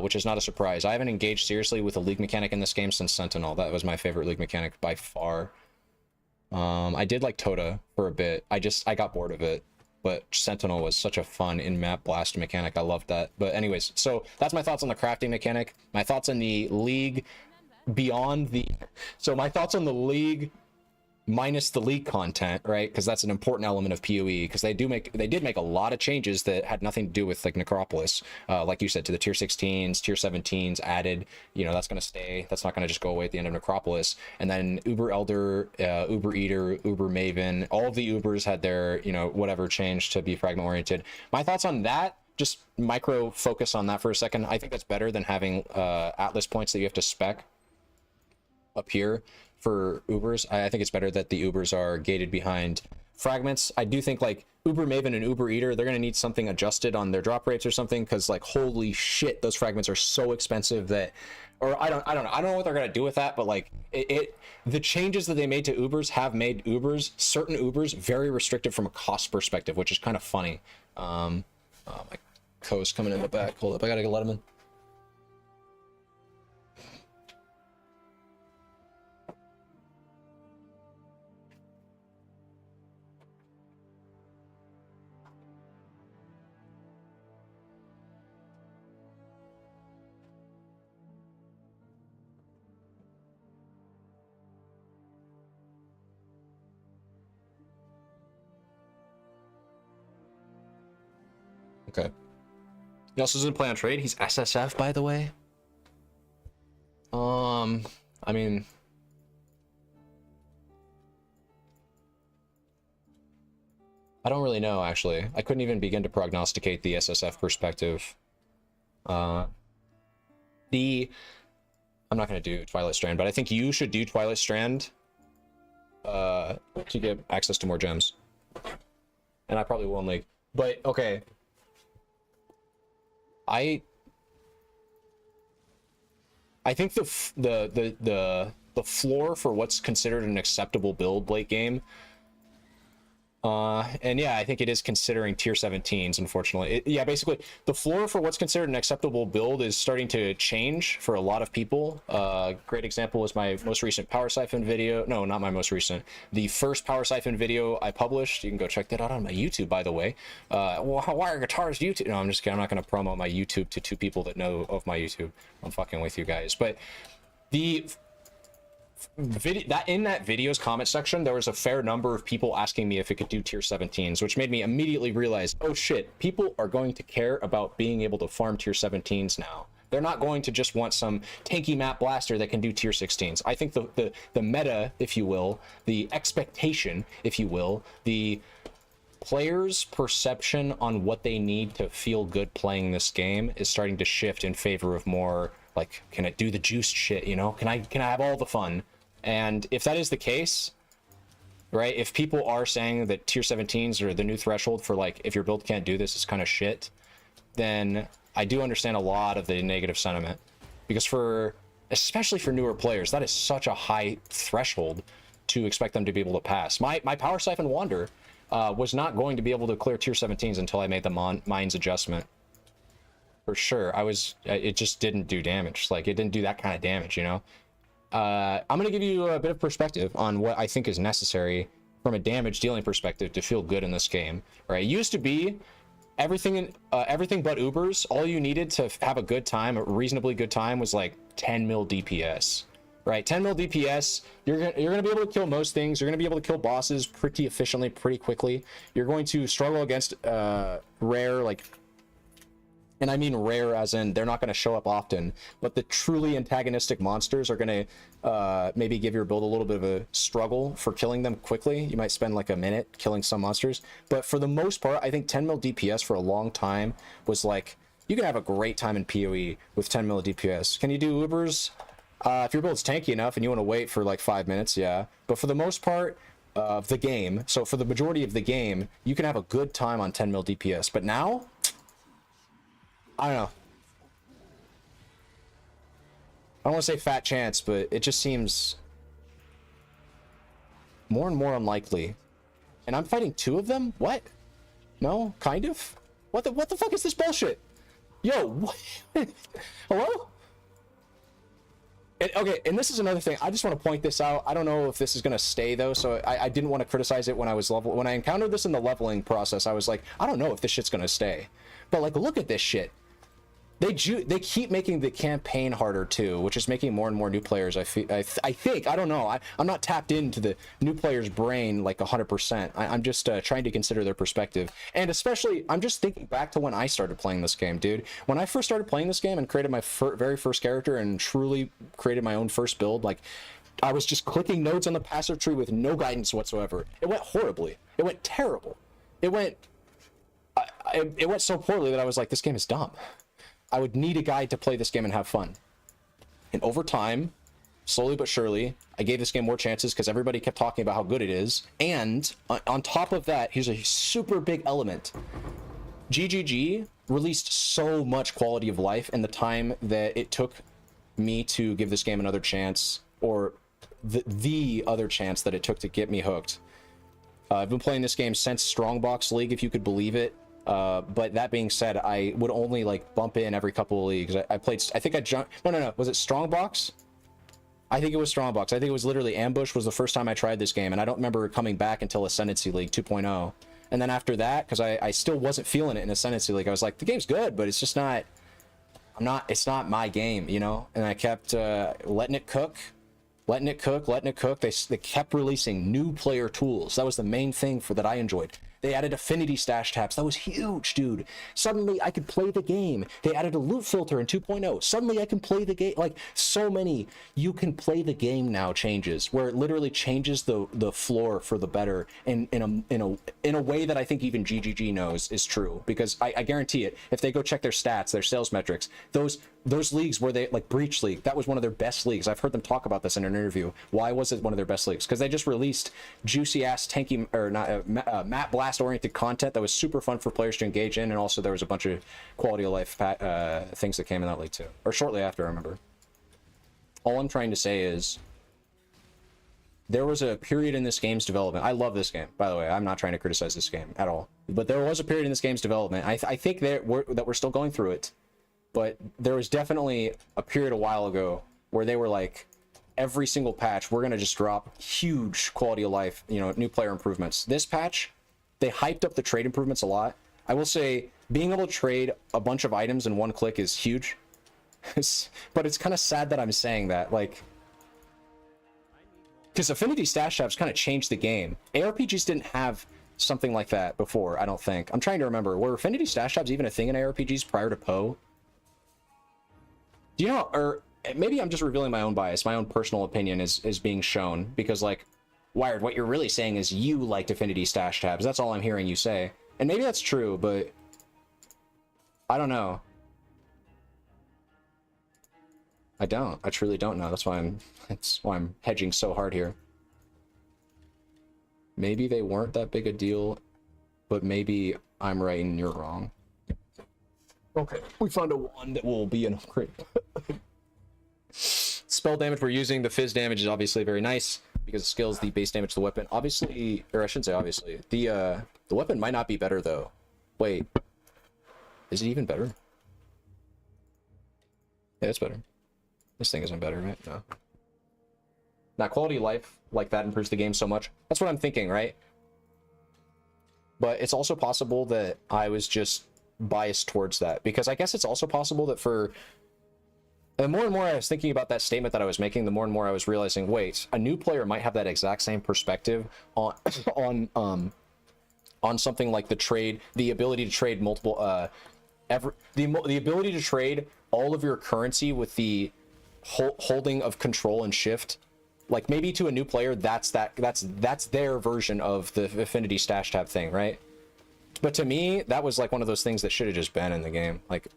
which is not a surprise. I haven't engaged seriously with a league mechanic in this game since Sentinel. That was my favorite league mechanic by far. I did like Tota for a bit. I got bored of it. But Sentinel was such a fun in-map blast mechanic. I loved that. But anyways, so that's my thoughts on the crafting mechanic. My thoughts on the league beyond the... So my thoughts on the league minus the league content, right? Because that's an important element of PoE. Because they did make a lot of changes that had nothing to do with like Necropolis. Like you said, to the tier 16s, tier 17s added. You know, that's going to stay. That's not going to just go away at the end of Necropolis. And then Uber Elder, Uber Eater, Uber Maven, all of the Ubers had their, you know, whatever changed to be fragment oriented. My thoughts on that, just micro focus on that for a second. I think that's better than having Atlas points that you have to spec up here for Ubers. I think it's better that the Ubers are gated behind fragments. I do think like Uber Maven and Uber Eater, they're going to need something adjusted on their drop rates or something, because like holy shit, those fragments are so expensive that, or I don't know what they're going to do with that, but like the changes that they made to Ubers have made certain Ubers very restrictive from a cost perspective, which is kind of funny. Oh, my co's coming in the back. Hold up, I gotta go let him in. Okay. He also doesn't play on trade. He's SSF, by the way. I mean, I don't really know, actually. I couldn't even begin to prognosticate the SSF perspective. I'm not going to do Twilight Strand, but I think you should do Twilight Strand to get access to more gems. And I probably will in League. But, okay. I think the floor for what's considered an acceptable build late game, and yeah, I think it is considering tier 17s, unfortunately. Yeah, basically, the floor for what's considered an acceptable build is starting to change for a lot of people. Great example is my most recent Power Siphon video. No, not my most recent. The first Power Siphon video I published. You can go check that out on my YouTube, by the way. Well, why are guitars YouTube? No, I'm just kidding. I'm not going to promote my YouTube to 2 people that know of my YouTube. I'm fucking with you guys. But the... in that video's comment section, there was a fair number of people asking me if it could do tier 17s, which made me immediately realize, oh shit, people are going to care about being able to farm tier 17s now. They're not going to just want some tanky map blaster that can do tier 16s. I think the meta, if you will, the expectation, if you will, the players' perception on what they need to feel good playing this game is starting to shift in favor of more like, can it do the juiced shit, you know? Can I have all the fun? And if that is the case, right? If people are saying that tier 17s are the new threshold for like, if your build can't do this, it's kind of shit, then I do understand a lot of the negative sentiment. Because especially for newer players, that is such a high threshold to expect them to be able to pass. My Power Siphon Wander was not going to be able to clear tier 17s until I made the mines adjustment. For sure, it just didn't do damage. Like, it didn't do that kind of damage, you know? I'm gonna give you a bit of perspective on what I think is necessary from a damage dealing perspective to feel good in this game. Right? It used to be everything but Ubers. All you needed to have a good time, a reasonably good time, was like 10 mil DPS. Right, 10 mil DPS, you're gonna be able to kill most things. You're gonna be able to kill bosses pretty efficiently, pretty quickly. You're going to struggle against rare, like, and I mean rare as in they're not going to show up often, but the truly antagonistic monsters are going to maybe give your build a little bit of a struggle for killing them quickly. You might spend like a minute killing some monsters, but for the most part, I think 10 mil DPS for a long time was like, you can have a great time in PoE with 10 mil DPS. Can you do Ubers? If your build's tanky enough and you want to wait for like 5 minutes, yeah. But for the most part of the game, so for the majority of the game, you can have a good time on 10 mil DPS. But now, I don't know. I don't want to say fat chance, but it just seems more and more unlikely. And I'm fighting 2 of them? What? No? Kind of? What the fuck is this bullshit? Yo, what? Hello? Okay, and this is another thing. I just want to point this out. I don't know if this is going to stay, though, so I didn't want to criticize it when I was when I encountered this in the leveling process. I was like, I don't know if this shit's going to stay. But, like, look at this shit. They keep making the campaign harder too, which is making more and more new players. I think, I don't know. I'm not tapped into the new player's brain like 100%. I'm just trying to consider their perspective, and especially I'm just thinking back to when I started playing this game, dude. When I first started playing this game and created my very first character and truly created my own first build, like I was just clicking nodes on the passive tree with no guidance whatsoever. It went horribly. It went terrible. It went so poorly that I was like, this game is dumb. I would need a guide to play this game and have fun. And over time, slowly but surely, I gave this game more chances because everybody kept talking about how good it is. And on top of that, here's a super big element. GGG released so much quality of life in the time that it took me to give this game another chance, or the other chance that it took to get me hooked. I've been playing this game since Strongbox League, if you could believe it. But that being said, I would only like bump in every couple of leagues. I played, I think I jumped, no, was it Strongbox? I think it was Strongbox. I think it was literally Ambush was the first time I tried this game, and I don't remember coming back until Ascendancy League 2.0. And then after that, because I still wasn't feeling it in Ascendancy League, I was like, the game's good, but it's just not, it's not my game, you know? And I kept letting it cook. They kept releasing new player tools. That was the main thing that I enjoyed. They added affinity stash tabs. That was huge, dude. Suddenly I could play the game. They added a loot filter in 2.0. Suddenly I can play the game. Like, so many you can play the game now changes, where it literally changes the floor for the better in a way that I think even GGG knows is true, because I guarantee it. If they go check their stats, their sales metrics, those leagues where they, like Breach League, that was one of their best leagues. I've heard them talk about this in an interview. Why was it one of their best leagues? Because they just released juicy ass tanky, or not, map blast oriented content that was super fun for players to engage in, and also there was a bunch of quality of life things that came in that league too, or shortly after, I remember. All I'm trying to say is, there was a period in this game's development. I love this game, by the way. I'm not trying to criticize this game at all, but there was a period in this game's development. I think that we're still going through it. But there was definitely a period a while ago where they were like, every single patch, we're going to just drop huge quality of life, you know, new player improvements. This patch, they hyped up the trade improvements a lot. I will say, being able to trade a bunch of items in one click is huge. But it's kind of sad that I'm saying that, like, because Affinity Stash Tabs kind of changed the game. ARPGs didn't have something like that before, I don't think. I'm trying to remember, were Affinity Stash Tabs even a thing in ARPGs prior to Poe? Do you know, or maybe I'm just revealing my own bias, my own personal opinion is being shown, because, like, Wired, what you're really saying is you liked Affinity Stash Tabs. That's all I'm hearing you say. And maybe that's true, but I don't know. I truly don't know. That's why I'm hedging so hard here. Maybe they weren't that big a deal, but maybe I'm right and you're wrong. Okay, we found a one that will be an upgrade. Spell damage we're using, the fizz damage is obviously very nice because it scales the base damage of the weapon. Obviously, or I shouldn't say obviously, the weapon might not be better though. Wait, is it even better? Yeah, it's better. This thing isn't better, right? No. That quality of life like that improves the game so much. That's what I'm thinking, right? But it's also possible that I was just biased towards that, because I guess it's also possible that for the more and more I was thinking about that statement that I was making, the more and more I was realizing, wait, a new player might have that exact same perspective on on something like the ability to trade multiple the ability to trade all of your currency with the holding of control and shift. Like, maybe to a new player, that's their version of the affinity stash tab thing, right? But to me, that was like one of those things that should have just been in the game. Like,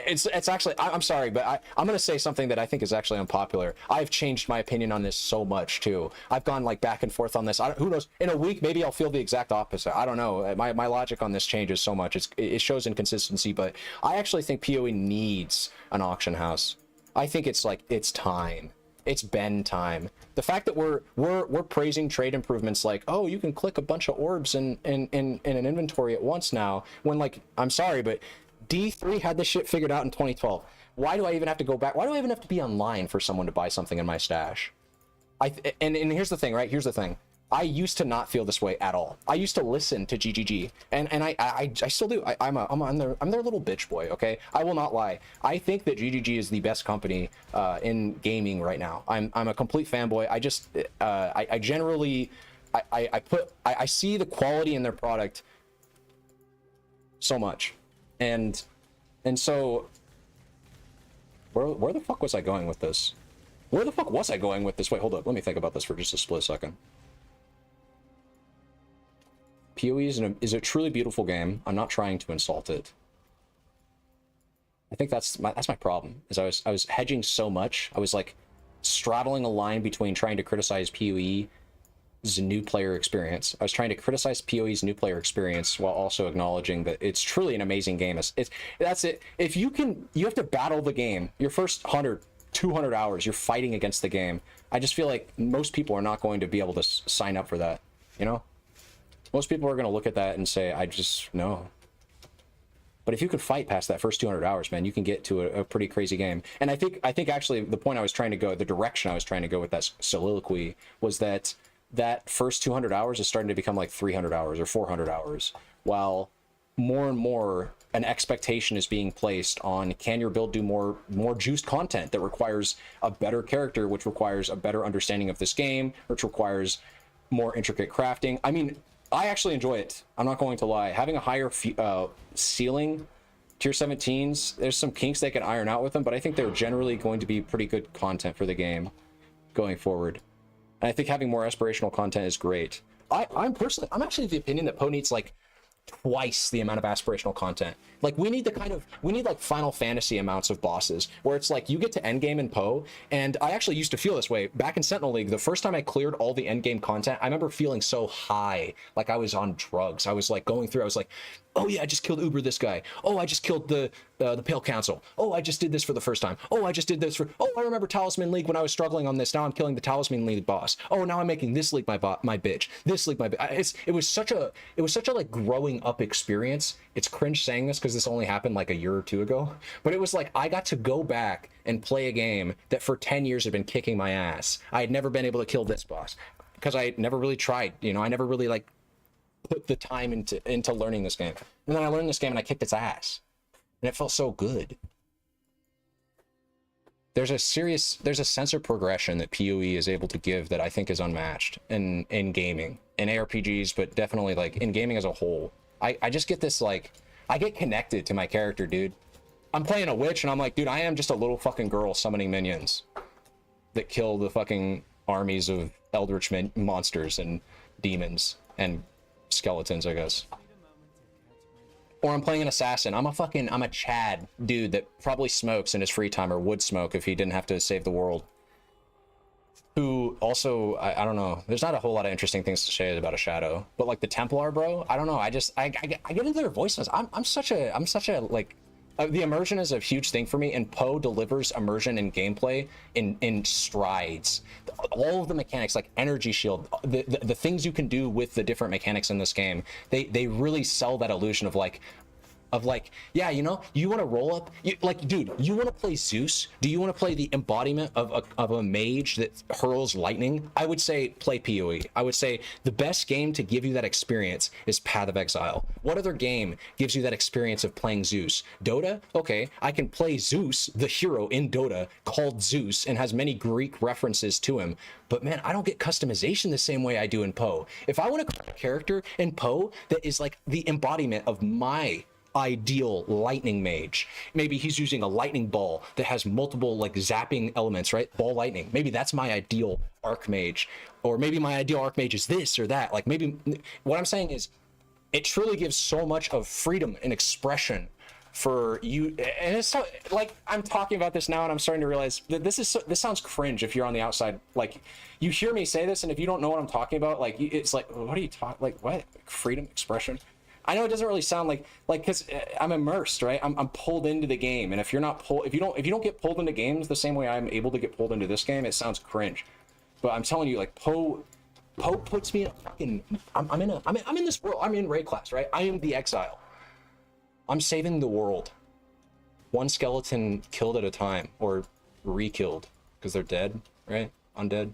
it's actually, I'm sorry, but I'm gonna say something that I think is actually unpopular. I've changed my opinion on this so much too. I've gone like back and forth on this. Who knows? In a week, maybe I'll feel the exact opposite. I don't know. My logic on this changes so much. It shows inconsistency, but I actually think PoE needs an auction house. I think it's like, it's time. It's been time. The fact that we're praising trade improvements like, oh, you can click a bunch of orbs in an inventory at once now, when, like, I'm sorry, but D3 had this shit figured out in 2012. Why do I even have to go back? Why do I even have to be online for someone to buy something in my stash? And here's the thing, right? Here's the thing. I used to not feel this way at all. I used to listen to GGG, and I still do. I'm their little bitch boy. Okay, I will not lie. I think that GGG is the best company in gaming right now. I'm a complete fanboy. I just I generally I see the quality in their product so much, and so where the fuck was I going with this? Where the fuck was I going with this? Wait, hold up. Let me think about this for just a split second. PoE is a truly beautiful game. I'm not trying to insult it. I think that's my problem. Is I was hedging so much. I was like straddling a line between trying to criticize PoE's new player experience. I was trying to criticize PoE's new player experience while also acknowledging that it's truly an amazing game. That's it. If you have to battle the game. Your first 100, 200 hours, you're fighting against the game. I just feel like most people are not going to be able to sign up for that, you know? Most people are going to look at that and say, I just, no. But if you could fight past that first 200 hours, man, you can get to a pretty crazy game. And I think actually the point I was trying to go, the direction I was trying to go with that soliloquy was that first 200 hours is starting to become like 300 hours or 400 hours, while more and more an expectation is being placed on, can your build do more juiced content that requires a better character, which requires a better understanding of this game, which requires more intricate crafting. I mean, I actually enjoy it. I'm not going to lie. Having a higher ceiling, tier 17s, there's some kinks they can iron out with them, but I think they're generally going to be pretty good content for the game going forward. And I think having more aspirational content is great. I'm actually of the opinion that PoE needs like twice the amount of aspirational content. Like, we need like Final Fantasy amounts of bosses, where it's like you get to endgame in PoE, and I actually used to feel this way back in Sentinel League. The first time I cleared all the endgame content, I remember feeling so high, like I was on drugs. I was like going through, I was like, oh yeah, I just killed Uber this guy. Oh, I just killed the Pale Council. Oh, I just did this for the first time. Oh, I just did this I remember Talisman League when I was struggling on this. Now I'm killing the Talisman League boss. Oh, now I'm making this league my bitch. This league my bitch. It was such a like growing up experience. It's cringe saying this because this only happened like a year or two ago, but it was like I got to go back and play a game that for 10 years had been kicking my ass. I had never been able to kill this boss because I never really tried, you know, I never really like put the time into learning this game. And then I learned this game and I kicked its ass. And it felt so good. There's a sense of progression that PoE is able to give that I think is unmatched in gaming, in ARPGs, but definitely like in gaming as a whole. I just get this, like, I get connected to my character, dude. I'm playing a witch and I'm like, dude, I am just a little fucking girl summoning minions that kill the fucking armies of eldritch monsters and demons and skeletons, I guess. Or I'm playing an assassin. I'm a Chad dude that probably smokes in his free time, or would smoke if he didn't have to save the world. Who also, I don't know, there's not a whole lot of interesting things to say about a Shadow, but like the Templar, bro, I don't know, I get into their voices. I'm such a like, the immersion is a huge thing for me, and PoE delivers immersion in gameplay in strides. All of the mechanics, like energy shield, the things you can do with the different mechanics in this game, they really sell that illusion of like, of like, yeah, you know, you want to roll up, like, dude, you want to play Zeus? Do you want to play the embodiment of a mage that hurls lightning? I would say play PoE. I would say the best game to give you that experience is Path of Exile. What other game gives you that experience of playing Zeus? Dota? Okay, I can play Zeus, the hero in Dota, called Zeus, and has many Greek references to him. But man, I don't get customization the same way I do in Poe. If I want to create a character in Poe that is like the embodiment of my ideal lightning mage, maybe he's using a lightning ball that has multiple like zapping elements, right? Ball lightning. Maybe that's my ideal archmage, or maybe my ideal archmage is this or that. Like maybe what I'm saying is, it truly gives so much of freedom and expression for you. And it's so, like, I'm talking about this now and I'm starting to realize that this sounds cringe if you're on the outside. Like, you hear me say this, and if you don't know what I'm talking about, like, it's like, what are you talking, like, what? Freedom, expression? I know it doesn't really sound like because I'm immersed, right? I'm pulled into the game, and if you're not if you don't get pulled into games the same way I'm able to get pulled into this game, it sounds cringe. But I'm telling you, like, Poe puts me in a fucking, I'm in this world. I'm in raid class, right? I am the exile. I'm saving the world, one skeleton killed at a time, or re-killed because they're dead, right? Undead.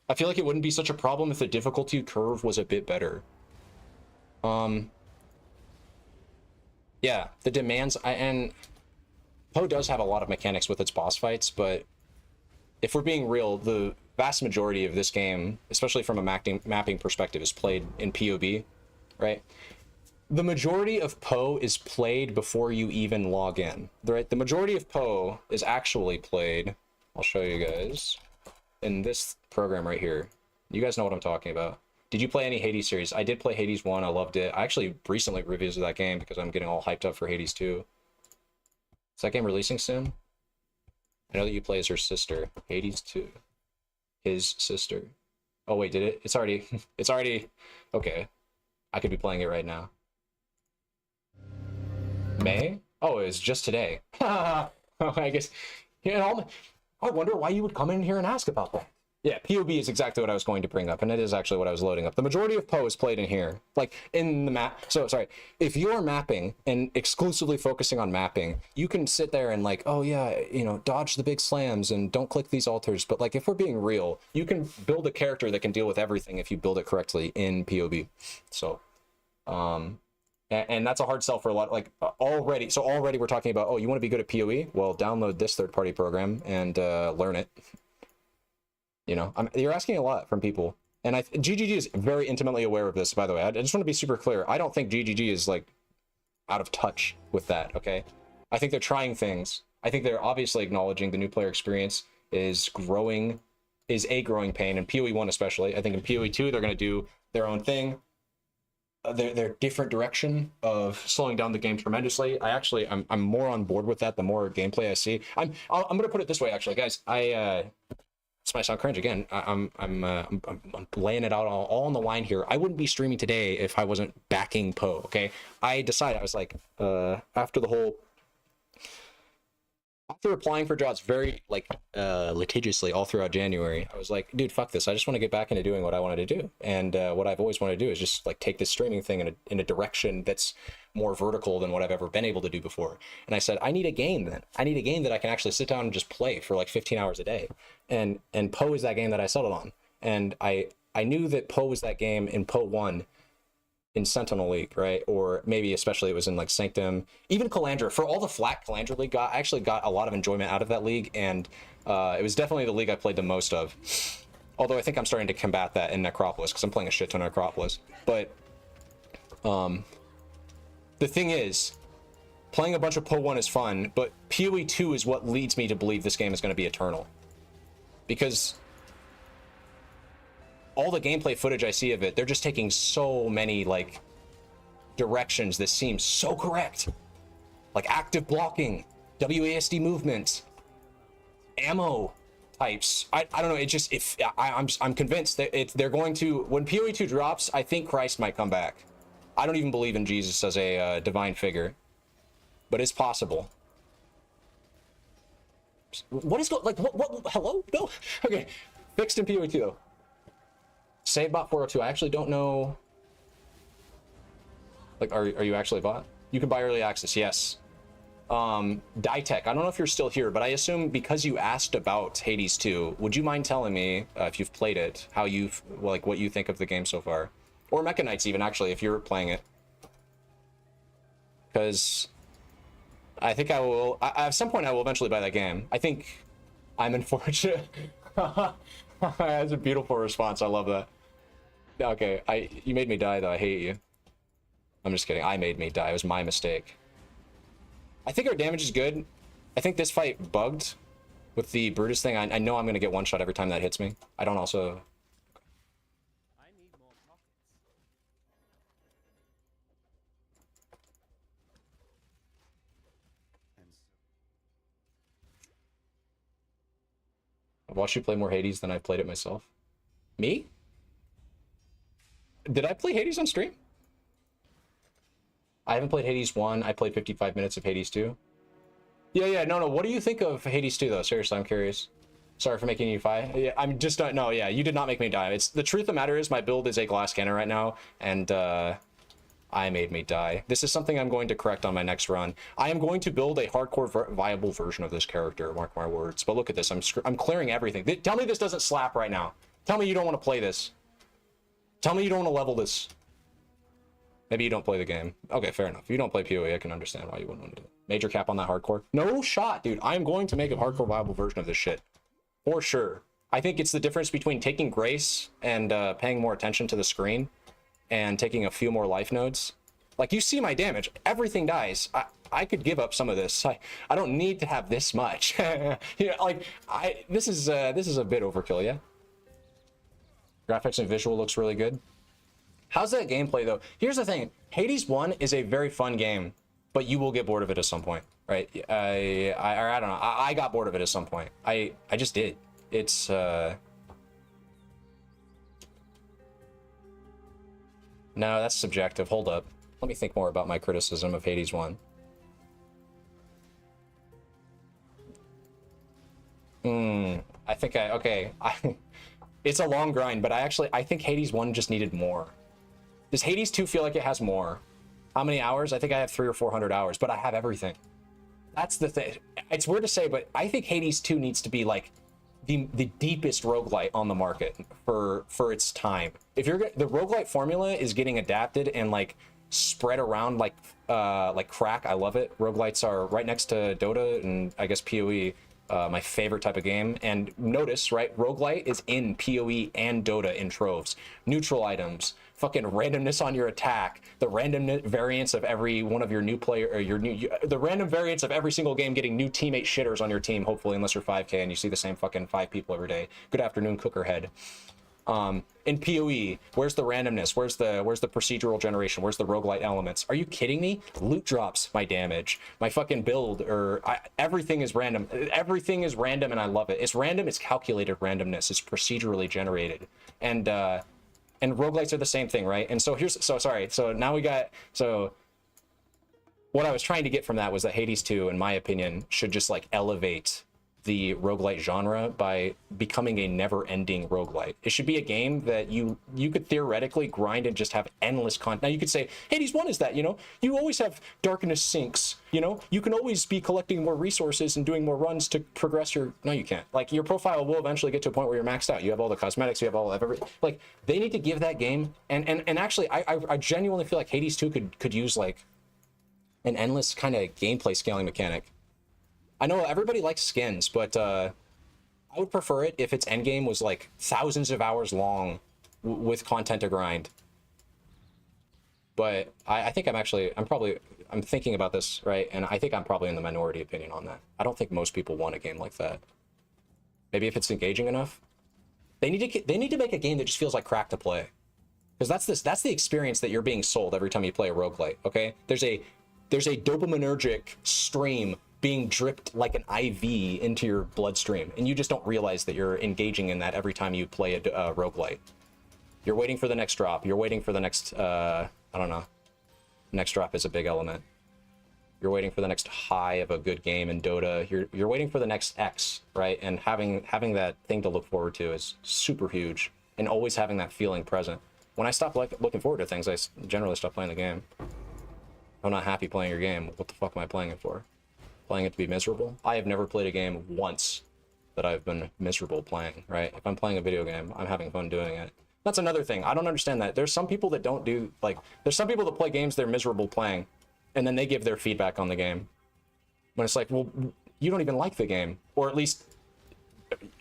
I feel like it wouldn't be such a problem if the difficulty curve was a bit better. Yeah, the demands, and Poe does have a lot of mechanics with its boss fights, but if we're being real, the vast majority of this game, especially from a mapping perspective, is played in POB, right? The majority of Poe is played before you even log in, right? The majority of Poe is actually played, I'll show you guys, in this program right here. You guys know what I'm talking about. Did you play any Hades series? I did play Hades 1, I loved it. I actually recently revisited that game because I'm getting all hyped up for Hades 2. Is that game releasing soon? I know that you play as her sister. Hades 2. His sister. Oh wait, did it? It's already, okay. I could be playing it right now. May? Oh, it was just today. Oh, I guess, you know, I wonder why you would come in here and ask about that. Yeah, POB is exactly what I was going to bring up, and it is actually what I was loading up. The majority of Poe is played in here, like in the map. So, sorry, if you're mapping and exclusively focusing on mapping, you can sit there and like, oh yeah, you know, dodge the big slams and don't click these altars. But like, if we're being real, you can build a character that can deal with everything if you build it correctly in POB. So, and that's a hard sell for a lot, like already. So already we're talking about, oh, you want to be good at PoE? Well, download this third-party program and learn it. You know, you're asking a lot from people, and GGG is very intimately aware of this, by the way. I just want to be super clear. I don't think GGG is like out of touch with that. Okay, I think they're trying things. I think they're obviously acknowledging the new player experience is a growing pain, and PoE 1 especially. I think in PoE 2 they're going to do their own thing. Their different direction of slowing down the game tremendously. I'm more on board with that the more gameplay I see. I'm gonna put it this way, actually, guys. This might sound cringe again. I'm laying it out all on the line here. I wouldn't be streaming today if I wasn't backing Poe. Okay, I decided, I was like, after applying for jobs very like litigiously all throughout January, I was like, dude, fuck this. I just want to get back into doing what I wanted to do. And what I've always wanted to do is just like take this streaming thing in a direction that's more vertical than what I've ever been able to do before. And I said, I need a game then. I need a game that I can actually sit down and just play for like 15 hours a day. And Poe is that game that I settled on. And I knew that Poe was that game in Poe 1 in Sentinel League, right? Or maybe especially it was in like Sanctum, even Calandra. For all the flack Calandra League got, I actually got a lot of enjoyment out of that league, and it was definitely the league I played the most of. Although I think I'm starting to combat that in Necropolis because I'm playing a shit ton of Necropolis. But the thing is, playing a bunch of Poe 1 is fun, but PoE 2 is what leads me to believe this game is going to be eternal. Because all the gameplay footage I see of it, they're just taking so many like directions that seem so correct, like active blocking, WASD movement, ammo types. I don't know. It just, if I'm convinced that they're going to, when PoE 2 drops, I think Christ might come back. I don't even believe in Jesus as a divine figure, but it's possible. What is like what hello? No. Okay, fixed in PoE 2 though. Save bot 402. I actually don't know. Like, are you actually bot? You can buy early access, yes. Ditech, I don't know if you're still here, but I assume because you asked about Hades 2, would you mind telling me, if you've played it, how you've, like, what you think of the game so far? Or Mecha Knights even, actually, if you're playing it. Because I think I will, at some point I will eventually buy that game. I think I'm unfortunate. That's a beautiful response, I love that. Okay, you made me die though, I hate you. I'm just kidding, I made me die, it was my mistake. I think our damage is good. I think this fight bugged with the Brutus thing. I know I'm going to get one shot every time that hits me. I don't also... I need more pockets. I've watched you play more Hades than I've played it myself. Me? Did I play Hades on stream? I haven't played Hades 1. I played 55 minutes of Hades 2. Yeah, no. What do you think of Hades 2, though? Seriously, I'm curious. Sorry for making you fight. Yeah, I'm just not... No, yeah, you did not make me die. It's the truth of the matter is my build is a glass cannon right now, and I made me die. This is something I'm going to correct on my next run. I am going to build a hardcore viable version of this character, mark my words. But look at this. I'm clearing everything. Tell me this doesn't slap right now. Tell me you don't want to play this. Tell me you don't want to level this. Maybe you don't play the game. Okay, fair enough. If you don't play PoE, I can understand why you wouldn't want to do it. Major cap on that hardcore. No shot, dude. I am going to make a hardcore viable version of this shit. For sure. I think it's the difference between taking Grace and paying more attention to the screen and taking a few more life nodes. Like, you see my damage. Everything dies. I could give up some of this. I don't need to have this much. Yeah, like, this is a bit overkill, yeah? Graphics and visual looks really good. How's that gameplay, though? Here's the thing. Hades 1 is a very fun game, but you will get bored of it at some point, right? I don't know. I got bored of it at some point. I just did. It's... No, that's subjective. Hold up. Let me think more about my criticism of Hades 1. I think okay. It's a long grind, but I think Hades 1 just needed more. Does Hades 2 feel like it has more? How many hours? I think I have 300 or 400 hours, but I have everything. That's the thing. It's weird to say, but I think Hades 2 needs to be like the deepest roguelite on the market for its time. If you're the roguelite formula is getting adapted and like spread around like crack. I love it. Roguelites are right next to Dota and I guess PoE. My favorite type of game. And notice, right, roguelite is in PoE and Dota in troves. Neutral items, fucking randomness on your attack, the random variance of every one of your new player, or the random variance of every single game getting new teammate shitters on your team, hopefully, unless you're 5K and you see the same fucking 5 people every day. Good afternoon, Cookerhead. In PoE, where's the randomness? Where's the procedural generation? Where's the roguelite elements? Are you kidding me? Loot drops my damage, my fucking build, everything is random. Everything is random, and I love it. It's random. It's calculated randomness. It's procedurally generated, and roguelites are the same thing, right? And so so now we got what I was trying to get from that was that Hades 2, in my opinion, should just like elevate the roguelite genre by becoming a never-ending roguelite. It should be a game that you could theoretically grind and just have endless content. Now you could say Hades 1 is that, you know, you always have darkness sinks, you know, you can always be collecting more resources and doing more runs to progress your... No, you can't. Like, your profile will eventually get to a point where you're maxed out. You have all the cosmetics, you have all of everything. Like, they need to give that game, and actually I genuinely feel like Hades 2 could use like an endless kind of gameplay scaling mechanic. I know everybody likes skins, but I would prefer it if its endgame was like thousands of hours long with content to grind. But I think I'm thinking about this, right? And I think I'm probably in the minority opinion on that. I don't think most people want a game like that. Maybe if it's engaging enough. They need to make a game that just feels like crack to play. Because that's the experience that you're being sold every time you play a roguelite, okay? There's a dopaminergic stream being dripped like an IV into your bloodstream, and you just don't realize that you're engaging in that every time you play a roguelite. You're waiting for the next drop. You're waiting for the next, I don't know. Next drop is a big element. You're waiting for the next high of a good game in Dota. You're waiting for the next X, right? And having that thing to look forward to is super huge, and always having that feeling present. When I stop looking forward to things, I generally stop playing the game. I'm not happy playing your game. What the fuck am I playing it for? Playing it to be miserable? I have never played a game once that I've been miserable playing, right? If I'm playing a video game, I'm having fun doing it. That's another thing. I don't understand that. There's some people that don't do, like, there's some people that play games they're miserable playing, and then they give their feedback on the game. When it's like, well, you don't even like the game. Or at least,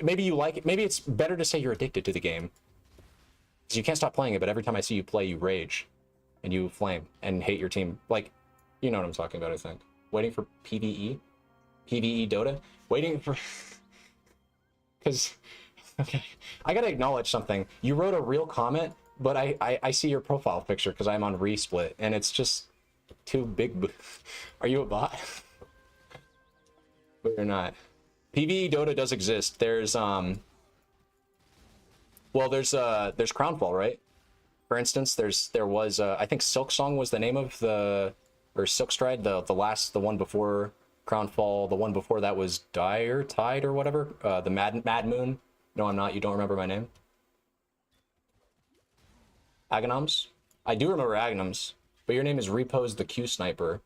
maybe you like it. Maybe it's better to say you're addicted to the game. Because you can't stop playing it, but every time I see you play, you rage. And you flame and hate your team. Like, you know what I'm talking about, I think. Waiting for PvE? PvE Dota? Waiting for... Because... Okay. I gotta acknowledge something. You wrote a real comment, but I see your profile picture because I'm on Resplit, and it's just too big. Are you a bot? But you're not. PvE Dota does exist. There's well, there's Crownfall, right? For instance, there was I think Silksong was the name of the, or Silkstride, the one before Crownfall. The one before that was Dire Tide or whatever. The Mad Moon. No, I'm not. You don't remember my name? Aghanums? I do remember Aghanums, but your name is Repose the Q Sniper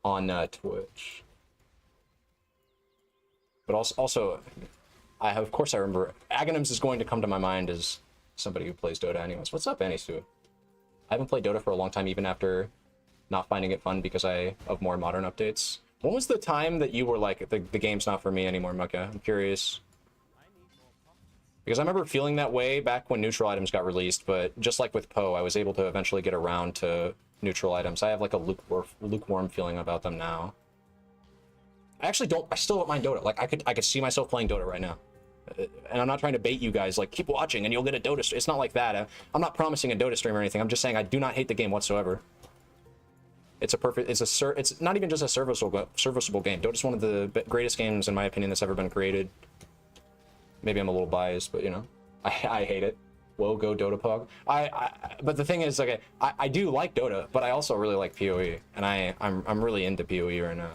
on Twitch. But also, of course I remember. Aghanums is going to come to my mind as somebody who plays Dota anyways. What's up, Anisu? I haven't played Dota for a long time, even after not finding it fun because of more modern updates. When was the time that you were like, the game's not for me anymore, Mucka? I'm curious. Because I remember feeling that way back when neutral items got released, but just like with Poe, I was able to eventually get around to neutral items. I have like a lukewarm feeling about them now. I still don't mind Dota. Like I could see myself playing Dota right now. And I'm not trying to bait you guys, like keep watching and you'll get a Dota stream. It's not like that. I'm not promising a Dota stream or anything. I'm just saying I do not hate the game whatsoever. It's not even just a serviceable game. Dota's one of the greatest games in my opinion that's ever been created. Maybe I'm a little biased, but you know, I hate it. Whoa, go Dota Pog. But the thing is, okay, I do like Dota, but I also really like PoE, and I'm really into PoE right now.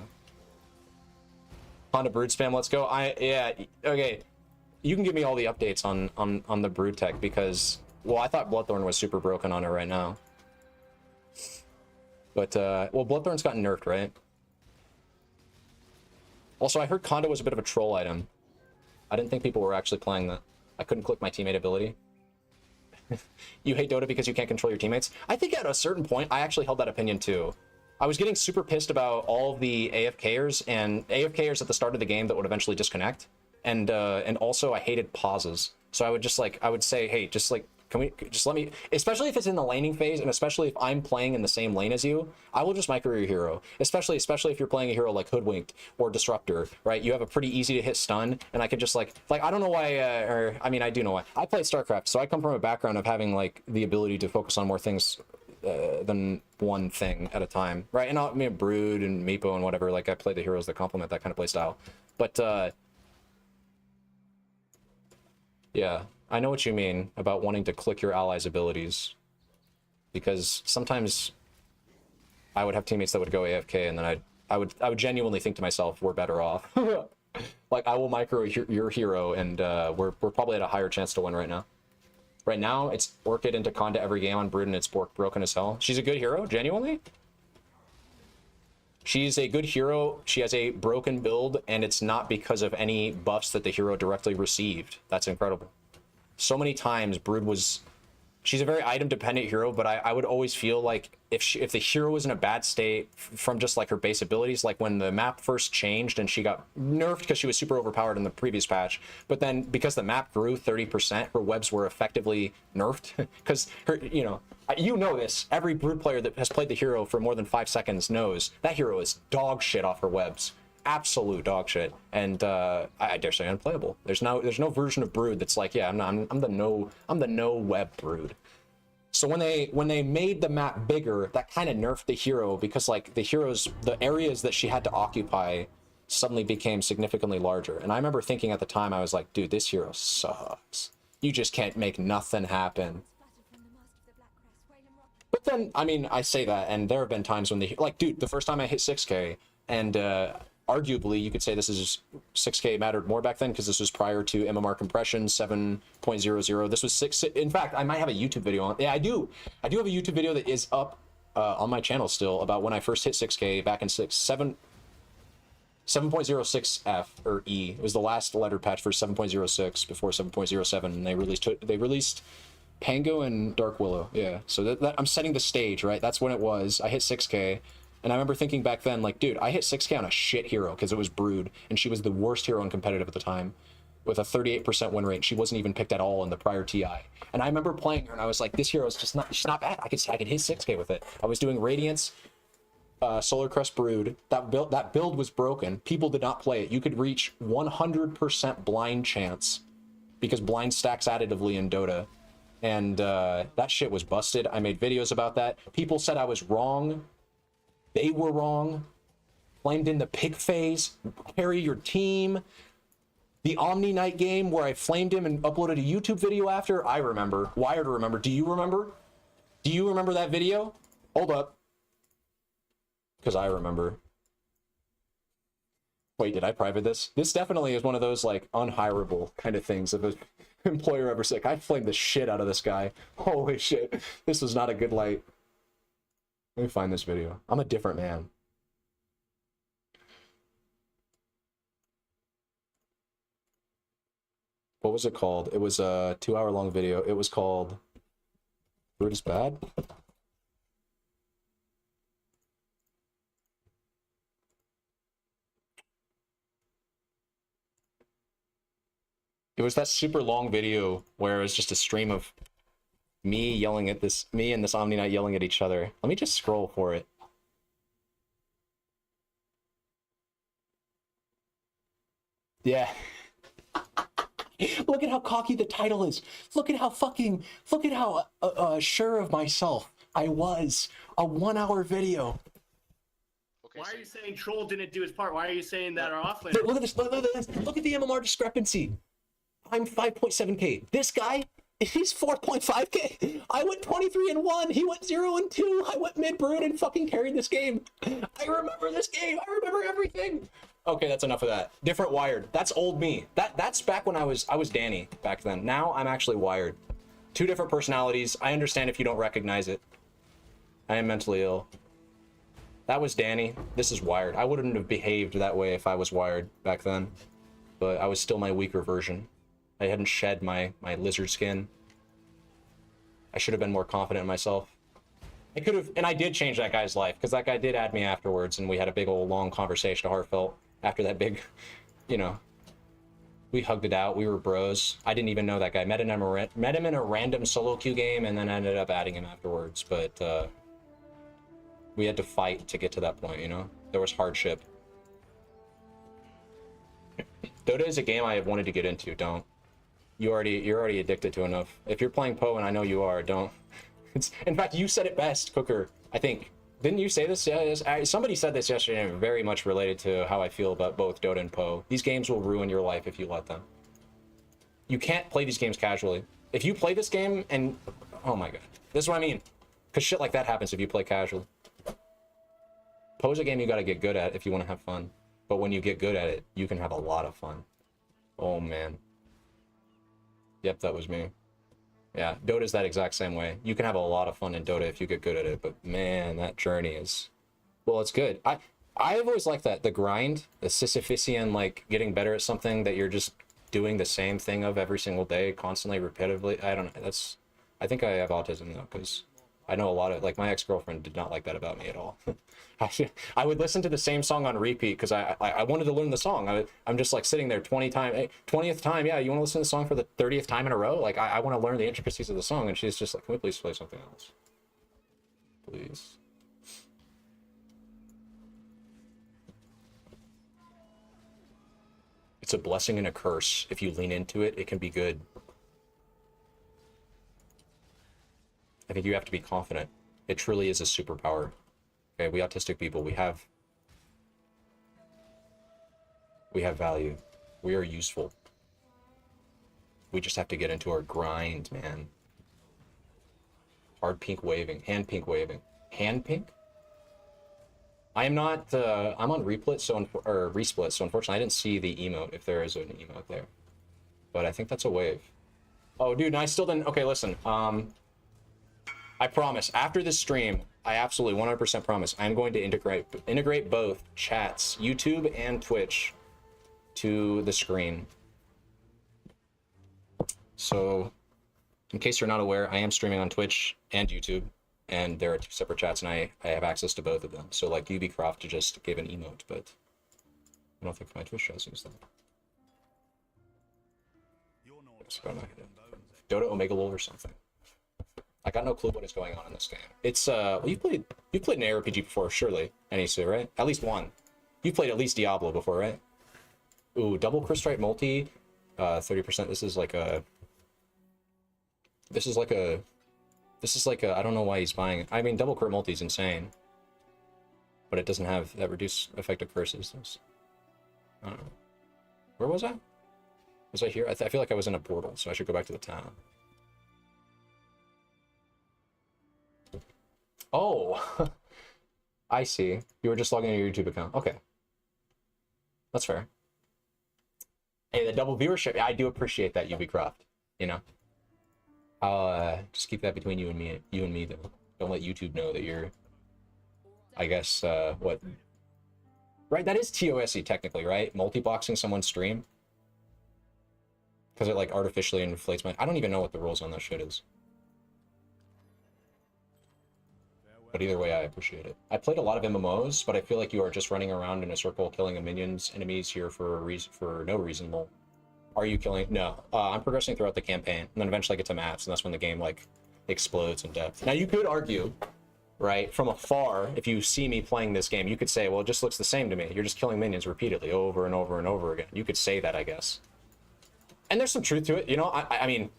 Honda Brood spam, let's go. Yeah, okay. You can give me all the updates on the Brood tech because, well, I thought Bloodthorn was super broken on it right now. But well, Bloodthorn's gotten nerfed, right? Also, I heard Kondo was a bit of a troll item. I didn't think people were actually playing that. I couldn't click my teammate ability. You hate Dota because you can't control your teammates? I think at a certain point, I actually held that opinion too. I was getting super pissed about all of the AFKers and AFKers at the start of the game that would eventually disconnect. And also I hated pauses. So I would just like, I would say, hey, just like, can we just let me, especially if it's in the laning phase, and especially if I'm playing in the same lane as you, I will just micro your hero. Especially if you're playing a hero like Hoodwinked or Disruptor, right? You have a pretty easy to hit stun, and I could just like I don't know why, or I mean, I do know why. I play StarCraft, so I come from a background of having like the ability to focus on more things than one thing at a time, right? And I mean, Brood and Meepo and whatever, like I play the heroes that complement that kind of play style. But yeah. I know what you mean about wanting to click your allies' abilities, because sometimes I would have teammates that would go AFK, and then I would genuinely think to myself, we're better off. Like I will micro your hero, and we're probably at a higher chance to win right now. Right now, it's Orchid into Conda every game on Brood, and it's broken as hell. She's a good hero, genuinely. She's a good hero. She has a broken build, and it's not because of any buffs that the hero directly received. That's incredible. So many times Brood was, she's a very item dependent hero, but I would always feel like if the hero was in a bad state from just like her base abilities, like when the map first changed and she got nerfed because she was super overpowered in the previous patch, but then because the map grew 30%, her webs were effectively nerfed because her, you know this, every Brood player that has played the hero for more than 5 seconds knows that hero is dog shit off her webs. Absolute dog shit, and I dare say unplayable. There's no version of Brood that's like, yeah, I'm the no web Brood. So when they made the map bigger, that kind of nerfed the hero, because like the areas that she had to occupy suddenly became significantly larger. And I remember thinking at the time, I was like, dude, this hero sucks. You just can't make nothing happen. But then, I mean, I say that, and there have been times when dude, the first time I hit 6K, and arguably, you could say this is 6K mattered more back then because this was prior to MMR compression 7.00. This was 6. In fact, I might have a YouTube video on. Yeah, I do have a YouTube video that is up on my channel still about when I first hit 6K back in 7.06F or E. It was the last letter patch for 7.06 before 7.07, and they released Pango and Dark Willow. Yeah, so that I'm setting the stage, right? That's when it was. I hit 6K, and I remember thinking back then, like, dude, I hit 6K on a shit hero because it was Brood, and she was the worst hero in competitive at the time, with a 38% win rate. She wasn't even picked at all in the prior TI. And I remember playing her, and I was like, this hero is just not, she's not bad. I could hit 6K with it. I was doing Radiance, Solar Crest Brood. That build was broken. People did not play it. You could reach 100% blind chance because blind stacks additively in Dota. And that shit was busted. I made videos about that. People said I was wrong. They were wrong. Flamed in the pick phase. Carry your team. The Omni Knight game where I flamed him and uploaded a YouTube video after. I remember. Wired remember. Do you remember? Do you remember that video? Hold up. Because I remember. Wait, did I private this? This definitely is one of those, like, unhirable kind of things. If an employer ever said, I flamed the shit out of this guy. Holy shit. This was not a good light. Let me find this video. I'm a different man. What was it called? It was a 2-hour-long video. It was called Brood is Bad? It was that super long video where it was just a stream of me yelling at this, me and this Omni Knight yelling at each other. Let me just scroll for it. Yeah. Look at how cocky the title is. Look at how sure of myself I was. A 1-hour video. Okay, Why so are you saying Troll didn't do his part? Why are you saying that our offlaner? Look at this. Look at this. Look at the MMR discrepancy. I'm 5.7K. This guy, he's 4.5K. I went 23-1. He went 0-2. I went mid Brood and fucking carried this game. I remember this game. I remember everything. Okay, that's enough of that. Different Wired. That's old me. That's back when I was Danny back then. Now I'm actually Wired. Two different personalities. I understand if you don't recognize it. I am mentally ill. That was Danny. This is Wired. I wouldn't have behaved that way if I was Wired back then. But I was still my weaker version. I hadn't shed my lizard skin. I should have been more confident in myself. I could have, and I did change that guy's life, because that guy did add me afterwards, and we had a big old long conversation, heartfelt, after that big, you know, we hugged it out, we were bros. I didn't even know that guy. Met him in a random solo queue game, and then ended up adding him afterwards, but we had to fight to get to that point, you know? There was hardship. Dota is a game I have wanted to get into, don't. You're already addicted to enough. If you're playing Poe, and I know you are, don't. In fact, you said it best, Cooker, I think. Didn't you say this? Yeah, somebody said this yesterday, and very much related to how I feel about both Dota and Poe. These games will ruin your life if you let them. You can't play these games casually. If you play this game and... Oh my god. This is what I mean. Because shit like that happens if you play casually. Poe's a game you gotta get good at if you want to have fun. But when you get good at it, you can have a lot of fun. Oh man. Yep, that was me. Yeah, Dota's that exact same way. You can have a lot of fun in Dota if you get good at it, but man, that journey is... Well, it's good. I've always liked that, the grind, the Sisyphusian, like, getting better at something that you're just doing the same thing of every single day, constantly, repetitively. I don't know, that's... I think I have autism, though, because I know a lot of... Like, my ex-girlfriend did not like that about me at all. I would listen to the same song on repeat because I wanted to learn the song. I'm just like sitting there 20th time. Yeah, you want to listen to the song for the 30th time in a row? Like I want to learn the intricacies of the song, and she's just like, can we please play something else? Please. It's a blessing and a curse. If you lean into it, it can be good. I think you have to be confident. It truly is a superpower. Okay, we autistic people, we have value. We are useful. We just have to get into our grind, man. Hard pink waving, hand pink waving. Hand pink? I am not, I'm on Resplit, so unfortunately I didn't see the emote, if there is an emote there. But I think that's a wave. Oh, dude, and I still didn't, okay, listen, I promise, after this stream, I absolutely 100% promise. I'm going to integrate both chats, YouTube and Twitch, to the screen. So, in case you're not aware, I am streaming on Twitch and YouTube, and there are 2 separate chats, and I have access to both of them. So, like, UBCroft just gave an emote, but I don't think my Twitch chat uses that. Dota Omega Lol or something. I got no clue what is going on in this game. It's well, you've played an ARPG before, surely, Anisu, right? At least one. You've played at least Diablo before, right? Ooh, double Crystite multi, 30%. This is like a. I don't know why he's buying it. I mean, double crit multi is insane, but it doesn't have that reduce effective curses. I don't know. Where was I? Was I here? I feel like I was in a portal, so I should go back to the town. Oh, I see. You were just logging in your YouTube account. Okay. That's fair. Hey, the double viewership. I do appreciate that, UBCroft. You know? I'll just keep that between you and me, though. Don't let YouTube know that you're, I guess, what? Right, that is TOSE technically, right? Multi-boxing someone's stream. Because it, like, artificially inflates my... I don't even know what the rules on that shit is. But either way, I appreciate it. I played a lot of MMOs, but I feel like you are just running around in a circle killing enemies here for a reason, for no reason. Well, are you killing? No. I'm progressing throughout the campaign, and then eventually I get to maps, and that's when the game, like, explodes in depth. Now, you could argue, right, from afar, if you see me playing this game, you could say, well, it just looks the same to me. You're just killing minions repeatedly over and over and over again. You could say that, I guess. And there's some truth to it, you know? I mean...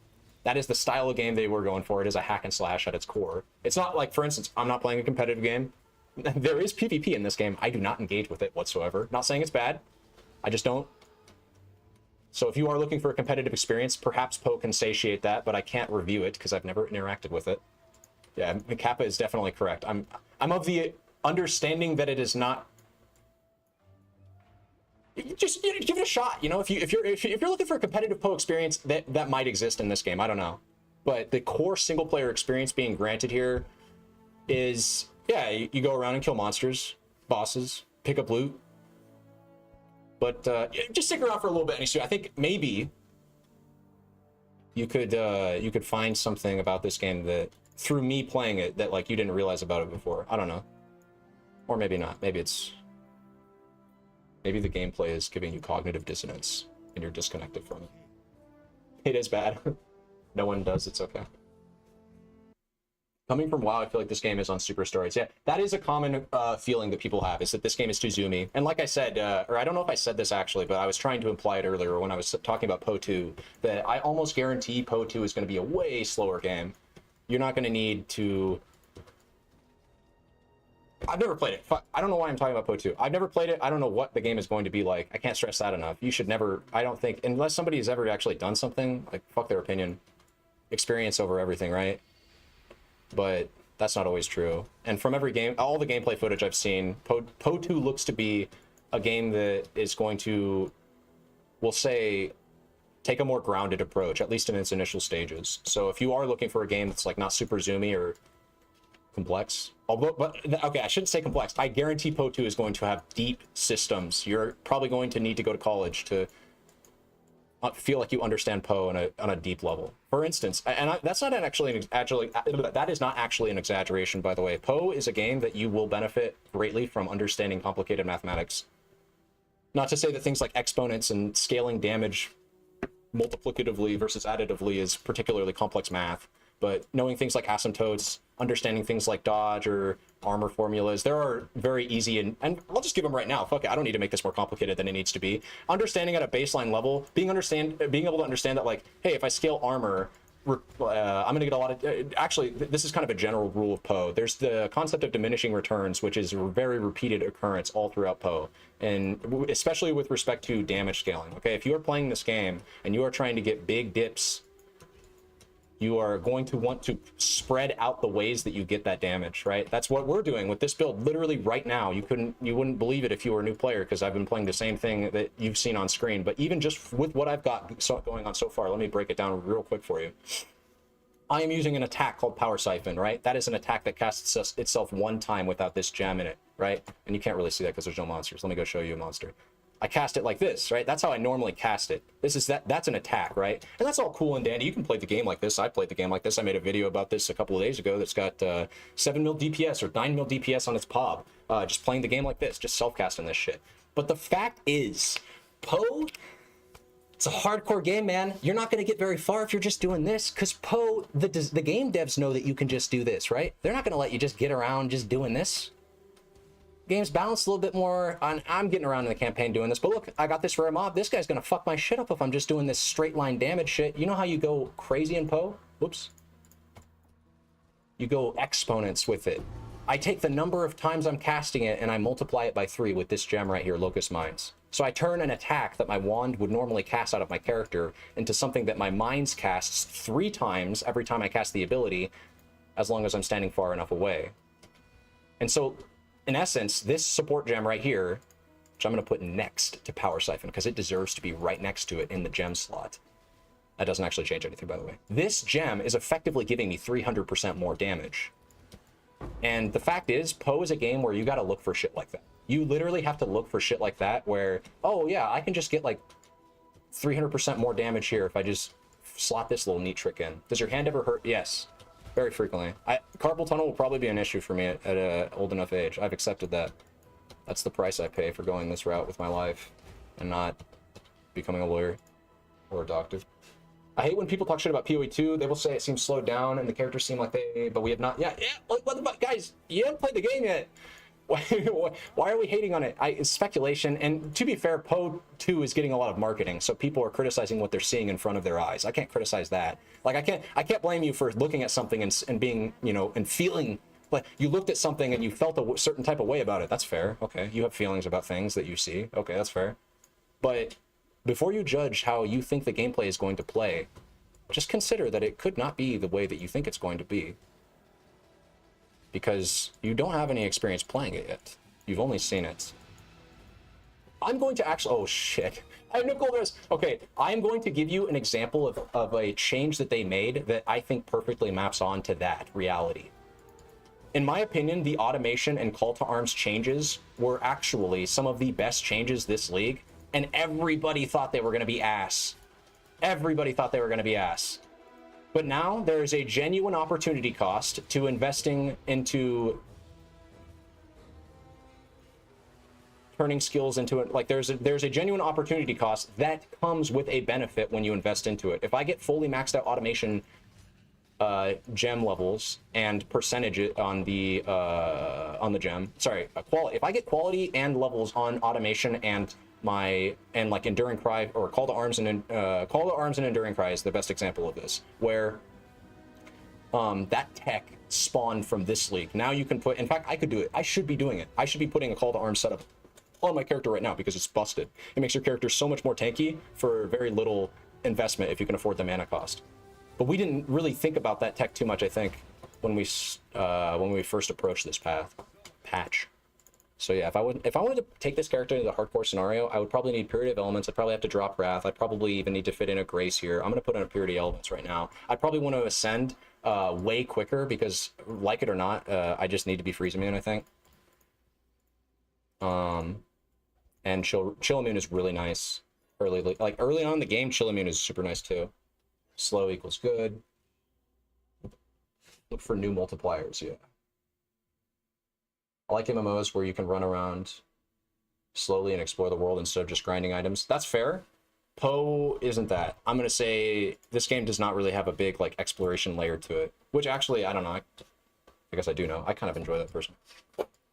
That is the style of game they were going for. It is a hack and slash at its core. It's not like, for instance, I'm not playing a competitive game. There is PvP in this game. I do not engage with it whatsoever. Not saying it's bad. I just don't. So if you are looking for a competitive experience, perhaps Poe can satiate that, but I can't review it because I've never interacted with it. Yeah, Kappa is definitely correct. I'm of the understanding that it is not. Just give it a shot, you know. If you're looking for a competitive Poe experience, that might exist in this game. I don't know, but the core single player experience being granted here is, yeah, you go around and kill monsters, bosses, pick up loot, but just stick around for a little bit. I think maybe you could find something about this game that through me playing it that like you didn't realize about it before. I don't know, or maybe not. Maybe the gameplay is giving you cognitive dissonance and you're disconnected from it. It is bad. No one does, it's okay. Coming from WoW, I feel like this game is on super steroids. Yeah, that is a common feeling that people have, is that this game is too zoomy. And like I said, or I don't know if I said this actually, but I was trying to imply it earlier when I was talking about Poe 2, that I almost guarantee Poe 2 is going to be a way slower game. You're not going to need to... I've never played it. Fuck, I don't know why I'm talking about Poe 2. I've never played it. I don't know what the game is going to be like. I can't stress that enough. You should never, I don't think, unless somebody has ever actually done something, like, fuck their opinion. Experience over everything, right? But that's not always true. And from every game, all the gameplay footage I've seen, Poe 2 looks to be a game that is going to, we'll say, take a more grounded approach, at least in its initial stages. So if you are looking for a game that's like not super zoomy or complex, but okay, I shouldn't say complex. I guarantee Poe 2 is going to have deep systems. You're probably going to need to go to college to feel like you understand Poe on a deep level. For instance, and that's not that is not actually an exaggeration, by the way. Poe is a game that you will benefit greatly from understanding complicated mathematics. Not to say that things like exponents and scaling damage multiplicatively versus additively is particularly complex math, but knowing things like asymptotes, understanding things like dodge or armor formulas, there are very easy, and I'll just give them right now. Fuck it, I don't need to make this more complicated than it needs to be. Understanding at a baseline level, being able to understand that, like, hey, if I scale armor, I'm going to get a lot of... actually, this is kind of a general rule of Poe. There's the concept of diminishing returns, which is a very repeated occurrence all throughout Poe, and especially with respect to damage scaling. Okay, if you are playing this game and you are trying to get big dips, you are going to want to spread out the ways that you get that damage, right? That's what we're doing with this build. Literally right now, you wouldn't believe it if you were a new player, because I've been playing the same thing that you've seen on screen. But even just with what I've got going on so far, let me break it down real quick for you. I am using an attack called Power Siphon, right? That is an attack that casts itself one time without this gem in it, right? And you can't really see that because there's no monsters. Let me go show you a monster. I cast it like this, right? That's how I normally cast it. That's an attack, right? And that's all cool and dandy. You can play the game like this. I played the game like this. I made a video about this a couple of days ago that's got 7 mil DPS or 9 mil DPS on its POB. Just playing the game like this, just self-casting this shit. But the fact is, Poe, it's a hardcore game, man. You're not going to get very far if you're just doing this, because Poe, the game devs know that you can just do this, right? They're not going to let you just get around just doing this. Game's balanced a little bit more. I'm getting around in the campaign doing this, but look, I got this rare mob. This guy's going to fuck my shit up if I'm just doing this straight line damage shit. You know how you go crazy in Poe? Whoops. You go exponents with it. I take the number of times I'm casting it and I multiply it by 3 with this gem right here, Locust Mines. So I turn an attack that my wand would normally cast out of my character into something that my mines casts 3 times every time I cast the ability, as long as I'm standing far enough away. And so, in essence, this support gem right here, which I'm going to put next to Power Siphon, because it deserves to be right next to it in the gem slot. That doesn't actually change anything, by the way. This gem is effectively giving me 300% more damage. And the fact is, Poe is a game where you got to look for shit like that. You literally have to look for shit like that where, oh yeah, I can just get like 300% more damage here if I just slot this little neat trick in. Does your hand ever hurt? Yes, very frequently. Carpal tunnel will probably be an issue for me at an old enough age. I've accepted that. That's the price I pay for going this route with my life and not becoming a lawyer or a doctor. I hate when people talk shit about PoE 2. They will say it seems slowed down and the characters seem like but we have not. Yeah, like, what the fuck? Guys, you haven't played the game yet. Why are we hating on it? It's speculation. And to be fair, Poe 2 is getting a lot of marketing, so people are criticizing what they're seeing in front of their eyes. I can't criticize that. Like, I can't blame you for looking at something and being, you know, and feeling like you looked at something and you felt a certain type of way about it. That's fair. Okay, you have feelings about things that you see. Okay, that's fair. But before you judge how you think the gameplay is going to play, just consider that it could not be the way that you think it's going to be. Because you don't have any experience playing it yet. You've only seen it. I'm going to actually... Oh, shit. I have no clue this. Okay, I'm going to give you an example of a change that they made that I think perfectly maps on to that reality. In my opinion, the automation and call to arms changes were actually some of the best changes this league, and everybody thought they were going to be ass. Everybody thought they were going to be ass. But now there is a genuine opportunity cost to investing into turning skills into it. Like there's a genuine opportunity cost that comes with a benefit when you invest into it. If I get fully maxed out automation gem levels and percentage on the gem, sorry, quality. If I get quality and levels on automation and like enduring cry or call to arms and enduring cry is the best example of this, where that tech spawned from this league. Now you can put, in fact, I could do it. I should be doing it. I should be putting a call to arms setup on my character right now because it's busted. It makes your character so much more tanky for very little investment if you can afford the mana cost. But we didn't really think about that tech too much, I think, when we first approached this patch. So yeah, if I wanted to take this character into the hardcore scenario, I would probably need Purity of Elements. I'd probably have to drop Wrath. I'd probably even need to fit in a Grace here. I'm going to put in a Purity Elements right now. I'd probably want to ascend way quicker because, like it or not, I just need to be freeze immune, I think. And chill immune is really nice. Early on in the game, chill immune is super nice too. Slow equals good. Look for new multipliers, yeah. I like MMOs where you can run around slowly and explore the world instead of just grinding items. That's fair. Poe isn't that. I'm going to say this game does not really have a big like exploration layer to it, which actually, I don't know. I guess I do know. I kind of enjoy that personally.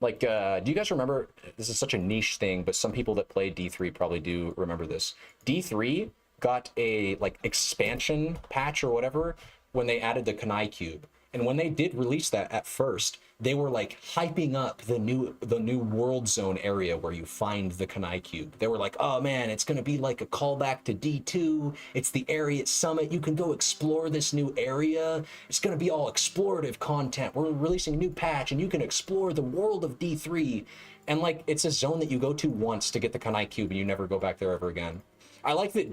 Like, do you guys remember, this is such a niche thing, but some people that play D3 probably do remember this. D3 got a like expansion patch or whatever when they added the Kanai cube. And when they did release that at first, they were like hyping up the new world zone area where you find the Kanai cube. They were like, oh man, it's gonna be like a callback to D2. It's the area at Summit. You can go explore this new area. It's gonna be all explorative content. We're releasing a new patch and you can explore the world of D3. And like, it's a zone that you go to once to get the Kanai cube and you never go back there ever again. I like that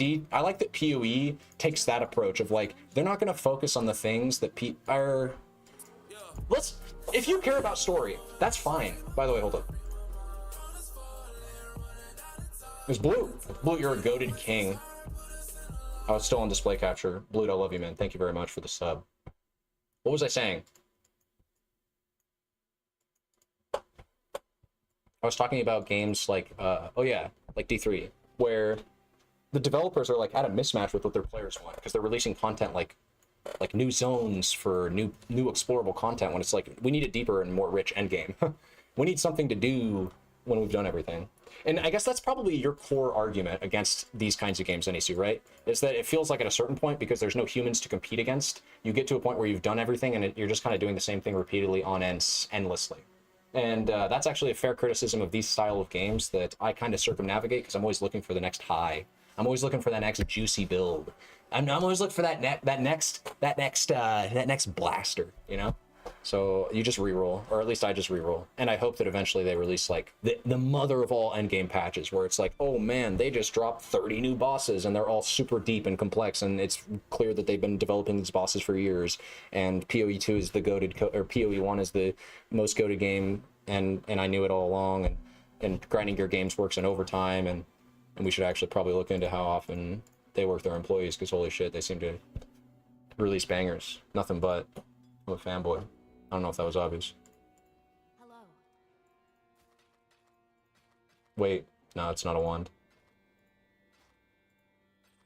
PoE takes that approach of like they're not gonna focus on the things that are. If you care about story, that's fine. By the way, hold up. There's Blue. Blue, you're a goated king. I was still on display capture. Blue, I love you, man. Thank you very much for the sub. What was I saying? I was talking about games like, oh yeah, like D3, where the developers are like at a mismatch with what their players want because they're releasing content like new zones for new explorable content when it's like we need a deeper and more rich end game. We need something to do when we've done everything. And I guess that's probably your core argument against these kinds of games, NEC, right? Is that it feels like at a certain point, because there's no humans to compete against, you get to a point where you've done everything and you're just kind of doing the same thing repeatedly on endlessly. And that's actually a fair criticism of these style of games that I kind of circumnavigate because I'm always looking for the next high. I'm always looking for that next juicy build. I'm always looking for that next blaster, you know? So you just reroll, or at least I just reroll, and I hope that eventually they release like the mother of all endgame patches, where it's like, oh man, they just dropped 30 new bosses, and they're all super deep and complex, and it's clear that they've been developing these bosses for years. And PoE2 is the goated, or PoE1 is the most goated game, and I knew it all along. And grinding gear games works in overtime, and we should actually probably look into how often they work their employees, because holy shit, they seem to release bangers. Nothing but. I'm a fanboy. I don't know if that was obvious. Hello. Wait, no, it's not a wand.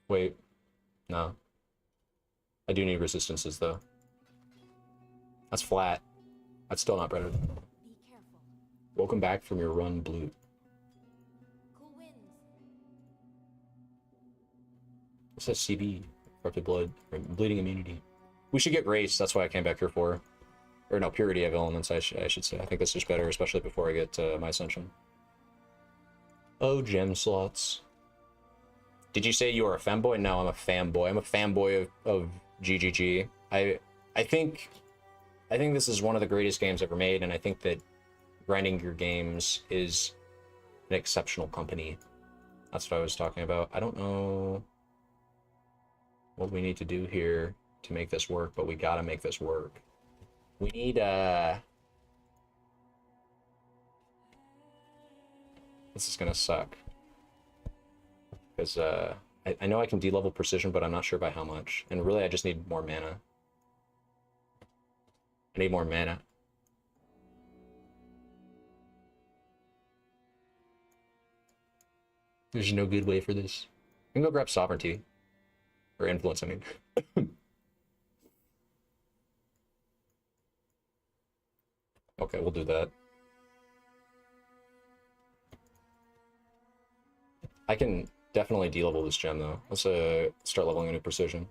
Wait, no. I do need resistances though. That's flat. That's still not better. Be careful. Welcome back from your run, Blue. Cool winds. It says CB, corrupted blood, or bleeding immunity. We should get race. That's why I came back here for. Or no, purity of elements, I should say. I think that's just better, especially before I get my ascension. Oh, gem slots. Did you say you were a femboy? No, I'm a fanboy. I'm a fanboy of GGG. I think this is one of the greatest games ever made, and I think that Grinding Gear Games is an exceptional company. That's what I was talking about. I don't know what we need to do here to make this work, but we gotta make this work. We need, this is gonna suck. Because, I know I can D-level precision, but I'm not sure by how much. And really, I just need more mana. I need more mana. There's no good way for this. I can go grab sovereignty. Or influence, I mean. Okay, we'll do that. I can definitely D-level this gem, though. Let's start leveling into precision.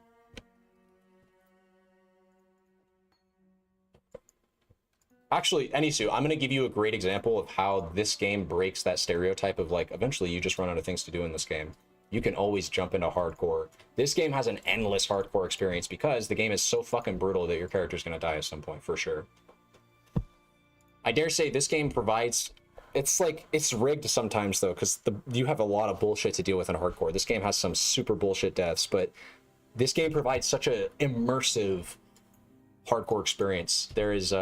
Actually, Anisu, I'm going to give you a great example of how this game breaks that stereotype of, like, eventually you just run out of things to do in this game. You can always jump into hardcore. This game has an endless hardcore experience because the game is so fucking brutal that your character's going to die at some point, for sure. I dare say this game provides... It's like, it's rigged sometimes, though, because you have a lot of bullshit to deal with in hardcore. This game has some super bullshit deaths, but this game provides such a immersive hardcore experience. There is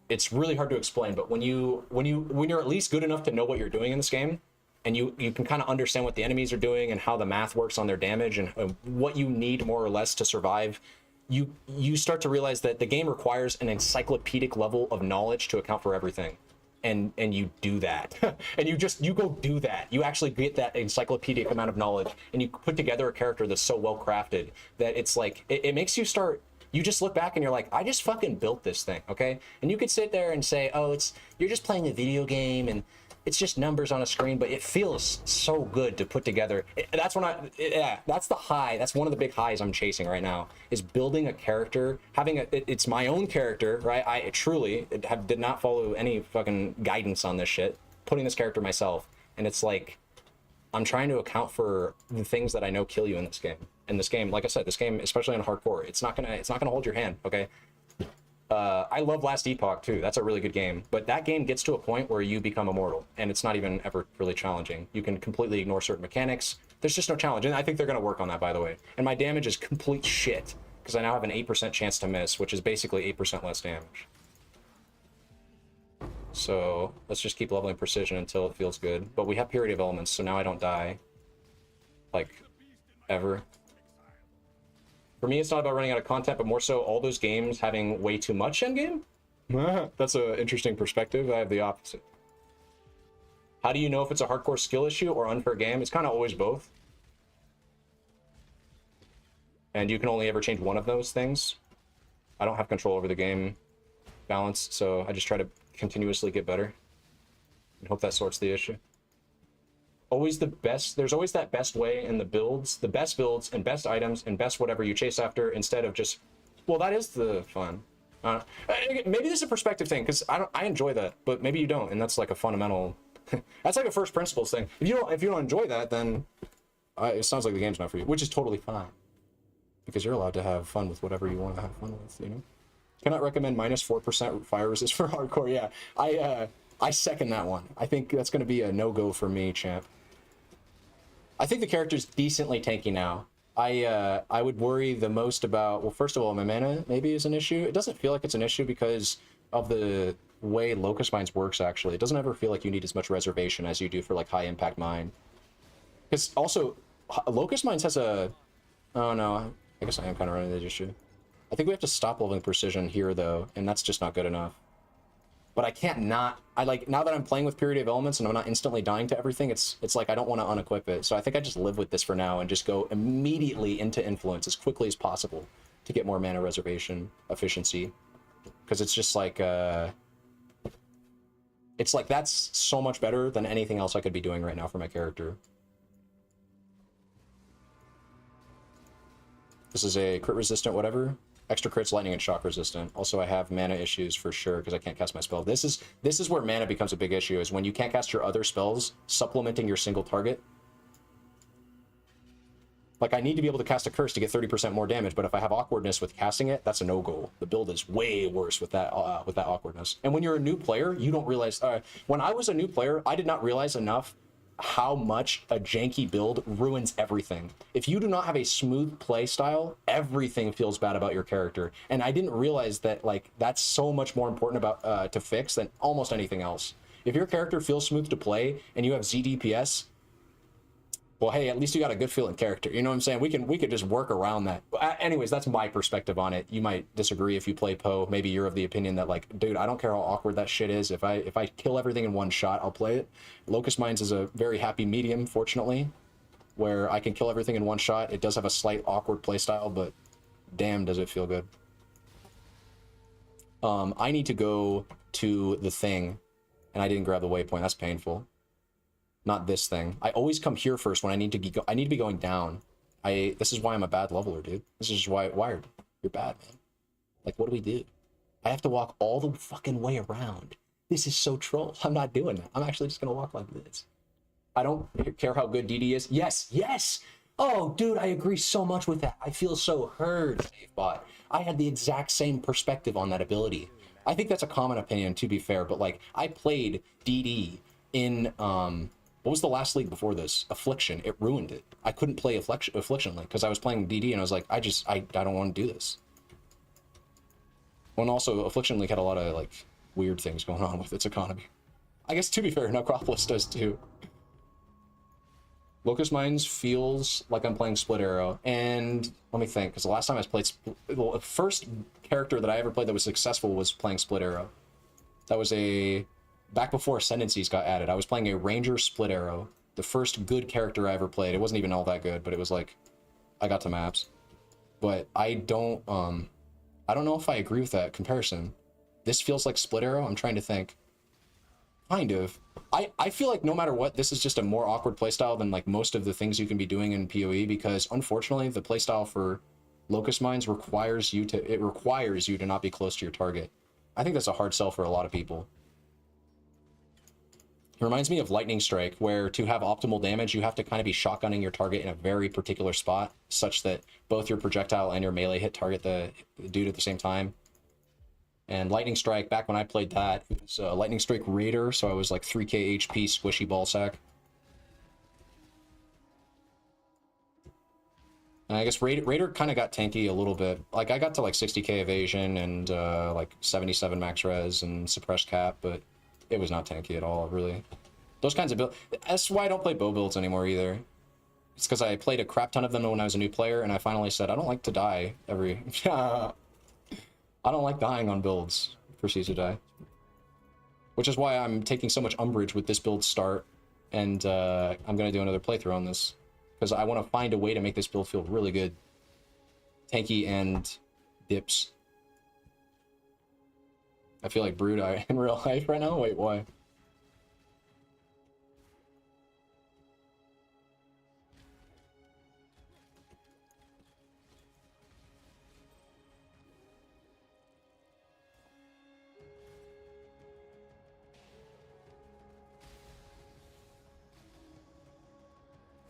it's really hard to explain, but when you're at least good enough to know what you're doing in this game, and you can kind of understand what the enemies are doing and how the math works on their damage and what you need more or less to survive, you start to realize that the game requires an encyclopedic level of knowledge to account for everything. And you do that. And you go do that. You actually get that encyclopedic amount of knowledge, and you put together a character that's so well crafted that it's like, it makes you start, you just look back and you're like, I just fucking built this thing, okay? And you could sit there and say, oh, you're just playing a video game and it's just numbers on a screen, but it feels so good to put together. That's the high. That's one of the big highs I'm chasing right now, is building a character, it's my own character, right? I truly did not follow any fucking guidance on this shit, putting this character myself. And it's like, I'm trying to account for the things that I know kill you in this game. In this game, like I said, this game, especially on hardcore, it's not gonna hold your hand, okay? I love Last Epoch too. That's a really good game, but that game gets to a point where you become immortal, and it's not even ever really challenging. You can completely ignore certain mechanics. There's just no challenge, and I think they're going to work on that, by the way. And my damage is complete shit, because I now have an 8% chance to miss, which is basically 8% less damage. So let's just keep leveling precision until it feels good. But we have Purity of Elements, so now I don't die. Like, ever. For me, it's not about running out of content, but more so all those games having way too much endgame. That's an interesting perspective. I have the opposite. How do you know if it's a hardcore skill issue or unfair game? It's kind of always both. And you can only ever change one of those things. I don't have control over the game balance, so I just try to continuously get better and hope that sorts the issue. Always the best. There's always that best way in the builds, the best builds and best items and best whatever you chase after, instead of just, well, that is the fun. Maybe this is a perspective thing, because I enjoy that, but maybe you don't, and that's like a fundamental. That's like a first principles thing. If you don't enjoy that, then it sounds like the game's not for you, which is totally fine, because you're allowed to have fun with whatever you want to have fun with, you know. Cannot recommend -4% fire resist for hardcore. Yeah, I second that one. I think that's going to be a no-go for me, champ. I think the character's decently tanky now. I would worry the most about, well, first of all, my mana maybe is an issue. It doesn't feel like it's an issue because of the way Locust Mines works, actually. It doesn't ever feel like you need as much reservation as you do for like high impact mine. Because also, Locust Mines has a, oh no, I guess I am kind of running the issue. I think we have to stop leveling precision here though, and that's just not good enough. But I can't not, I like, now that I'm playing with Purity of Elements and I'm not instantly dying to everything, it's like I don't want to unequip it. So I think I just live with this for now and just go immediately into Influence as quickly as possible to get more mana reservation efficiency. Because it's just like, it's like that's so much better than anything else I could be doing right now for my character. This is a crit resistant whatever. Extra crits, lightning, and shock resistant. Also, I have mana issues for sure because I can't cast my spell. This is where mana becomes a big issue, is when you can't cast your other spells, supplementing your single target. Like, I need to be able to cast a curse to get 30% more damage, but if I have awkwardness with casting it, that's a no-go. The build is way worse with that awkwardness. And when you're a new player, you don't realize... when I was a new player, I did not realize enough how much a janky build ruins everything. If you do not have a smooth play style, everything feels bad about your character. And I didn't realize that, like, that's so much more important about to fix than almost anything else. If your character feels smooth to play and you have ZDPS, well, hey, at least you got a good feeling character. You know what I'm saying? We could just work around that. Anyways, that's my perspective on it. You might disagree if you play Poe. Maybe you're of the opinion that, like, dude, I don't care how awkward that shit is. If I kill everything in one shot, I'll play it. Locust Mines is a very happy medium, fortunately, where I can kill everything in one shot. It does have a slight awkward playstyle, but damn, does it feel good. I need to go to the thing, and I didn't grab the waypoint. That's painful. Not this thing. I always come here first when I need to be going down. This is why I'm a bad leveler, dude. This is why wired. You're bad, man. Like, what do we do? I have to walk all the fucking way around. This is so troll. I'm not doing that. I'm actually just gonna walk like this. I don't care how good DD is. Yes, yes. Oh, dude, I agree so much with that. I feel so heard, SafeBot. I had the exact same perspective on that ability. I think that's a common opinion, to be fair, but like, I played DD in what was the last league before this? Affliction. It ruined it. I couldn't play Affliction League because I was playing DD and I was like, I don't want to do this. Well, and also, Affliction League had a lot of, like, weird things going on with its economy. I guess, to be fair, Necropolis does too. Locust Mines feels like I'm playing Split Arrow, and let me think, because the last time I played, the first character that I ever played that was successful was playing Split Arrow. That was back before Ascendancies got added. I was playing a Ranger Split Arrow, the first good character I ever played. It wasn't even all that good, but it was like, I got to maps. But I don't know if I agree with that comparison. This feels like Split Arrow? I'm trying to think. Kind of. I feel like no matter what, this is just a more awkward playstyle than like most of the things you can be doing in PoE, because unfortunately the playstyle for Locust Mines requires you to not be close to your target. I think that's a hard sell for a lot of people. It reminds me of Lightning Strike, where to have optimal damage, you have to kind of be shotgunning your target in a very particular spot, such that both your projectile and your melee hit target the dude at the same time. And Lightning Strike, back when I played that, it was Lightning Strike Raider, so I was like 3k HP squishy ballsack. And I guess Raider kind of got tanky a little bit. Like, I got to like 60k evasion and like 77 max res and suppressed cap, but it was not tanky at all, really. Those kinds of builds. That's why I don't play bow builds anymore either. It's because I played a crap ton of them when I was a new player, and I finally said, I don't like to die every... I don't like dying on builds for Caesar die. Which is why I'm taking so much umbrage with this build start, and I'm going to do another playthrough on this. Because I want to find a way to make this build feel really good. Tanky and dips. I feel like Brood Eye in real life right now? Wait, why?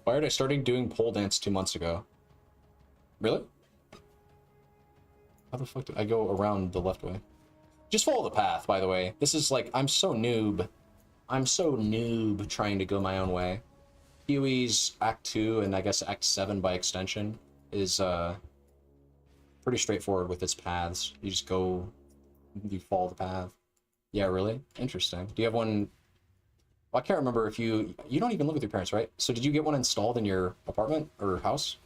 Why did I started doing pole dance 2 months ago? Really? How the fuck did I go around the left way? Just follow the path, by the way. This is like, I'm so noob. I'm so noob trying to go my own way. Huey's Act 2 and I guess Act 7 by extension is pretty straightforward with its paths. You just go, you follow the path. Yeah, really? Interesting. Do you have one? Well, I can't remember if you don't even live with your parents, right? So did you get one installed in your apartment or house?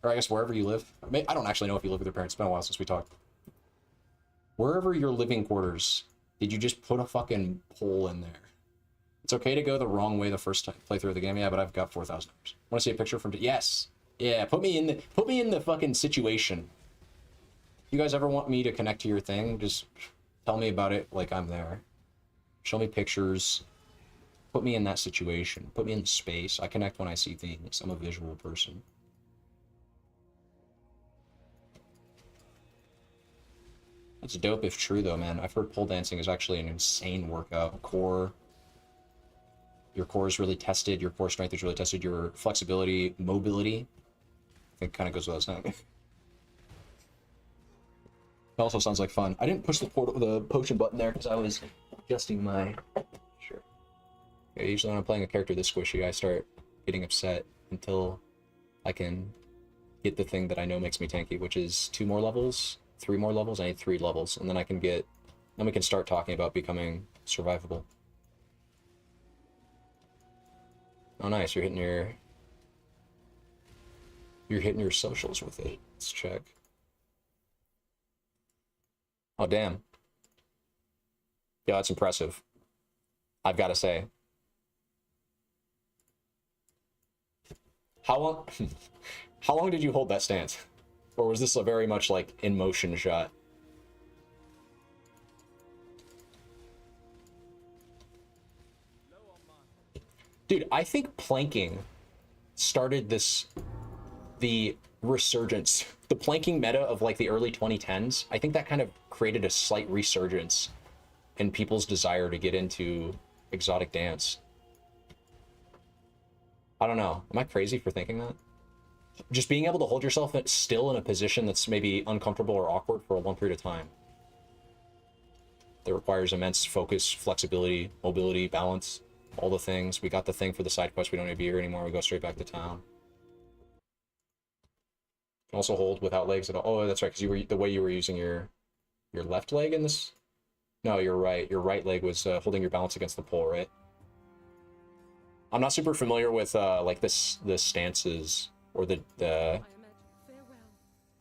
Or I guess wherever you live? I don't actually know if you live with your parents. It's been a while since we talked. Wherever your living quarters, did you just put a fucking pole in there? It's okay to go the wrong way the first time playthrough of the game, yeah, but I've got 4,000 hours. Want to see a picture from? Yes, yeah. Put me in the fucking situation. You guys ever want me to connect to your thing? Just tell me about it like I'm there. Show me pictures. Put me in that situation. Put me in the space. I connect when I see things. I'm a visual person. That's dope if true, though, man. I've heard pole dancing is actually an insane workout. Your core is really tested. Your core strength is really tested. Your flexibility, mobility, I think kind of goes without saying. It also sounds like fun. I didn't push the potion button there because I was adjusting my... Sure. Yeah, usually when I'm playing a character this squishy, I start getting upset until I can get the thing that I know makes me tanky, which is 2 more levels, 3 more levels. I need 3 levels, and then then we can start talking about becoming survivable. Oh, nice. You're hitting your socials with it. Let's check. Oh, damn. Yeah, that's impressive. I've got to say. How long did you hold that stance? Or was this a very much like in motion shot? Dude, I think planking started the resurgence. The planking meta of like the early 2010s, I think that kind of created a slight resurgence in people's desire to get into exotic dance. I don't know. Am I crazy for thinking that? Just being able to hold yourself still in a position that's maybe uncomfortable or awkward for a long period of time. That requires immense focus, flexibility, mobility, balance, all the things. We got the thing for the side quest. We don't need to be here anymore. We go straight back to town. Can also hold without legs at all. Oh, that's right, because the way you were using your left leg in this. No, you're right. Your right leg was holding your balance against the pole, right? I'm not super familiar with like the stances or the.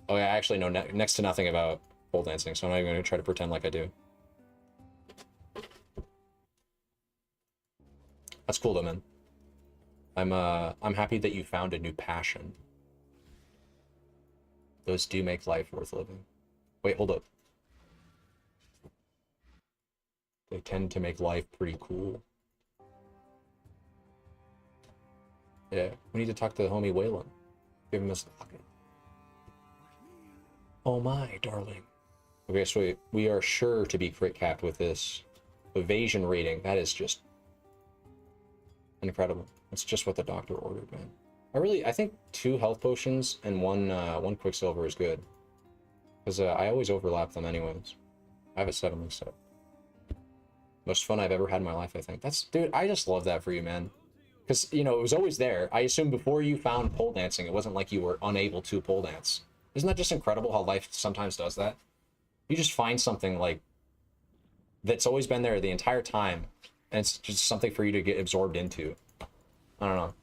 Oh yeah, I actually know next to nothing about pole dancing, so I'm not even going to try to pretend like I do. That's cool though, man. I'm happy that you found a new passion. Those do make life worth living. Wait, hold up. They tend to make life pretty cool. Yeah, we need to talk to the homie Waylon. Give him this locket. Oh my, darling. Okay, so we are sure to be crit capped with this evasion rating. That is just incredible. That's just what the doctor ordered, man. I think 2 health potions and one quicksilver is good. Because I always overlap them anyways. I have a 7 set. Most fun I've ever had in my life, I think. Dude, I just love that for you, man. because you know it was always there. I assume before you found pole dancing, it wasn't like you were unable to pole dance. Isn't that just incredible how life sometimes does that? You just find something like that's always been there the entire time, and it's just something for you to get absorbed into. I don't know.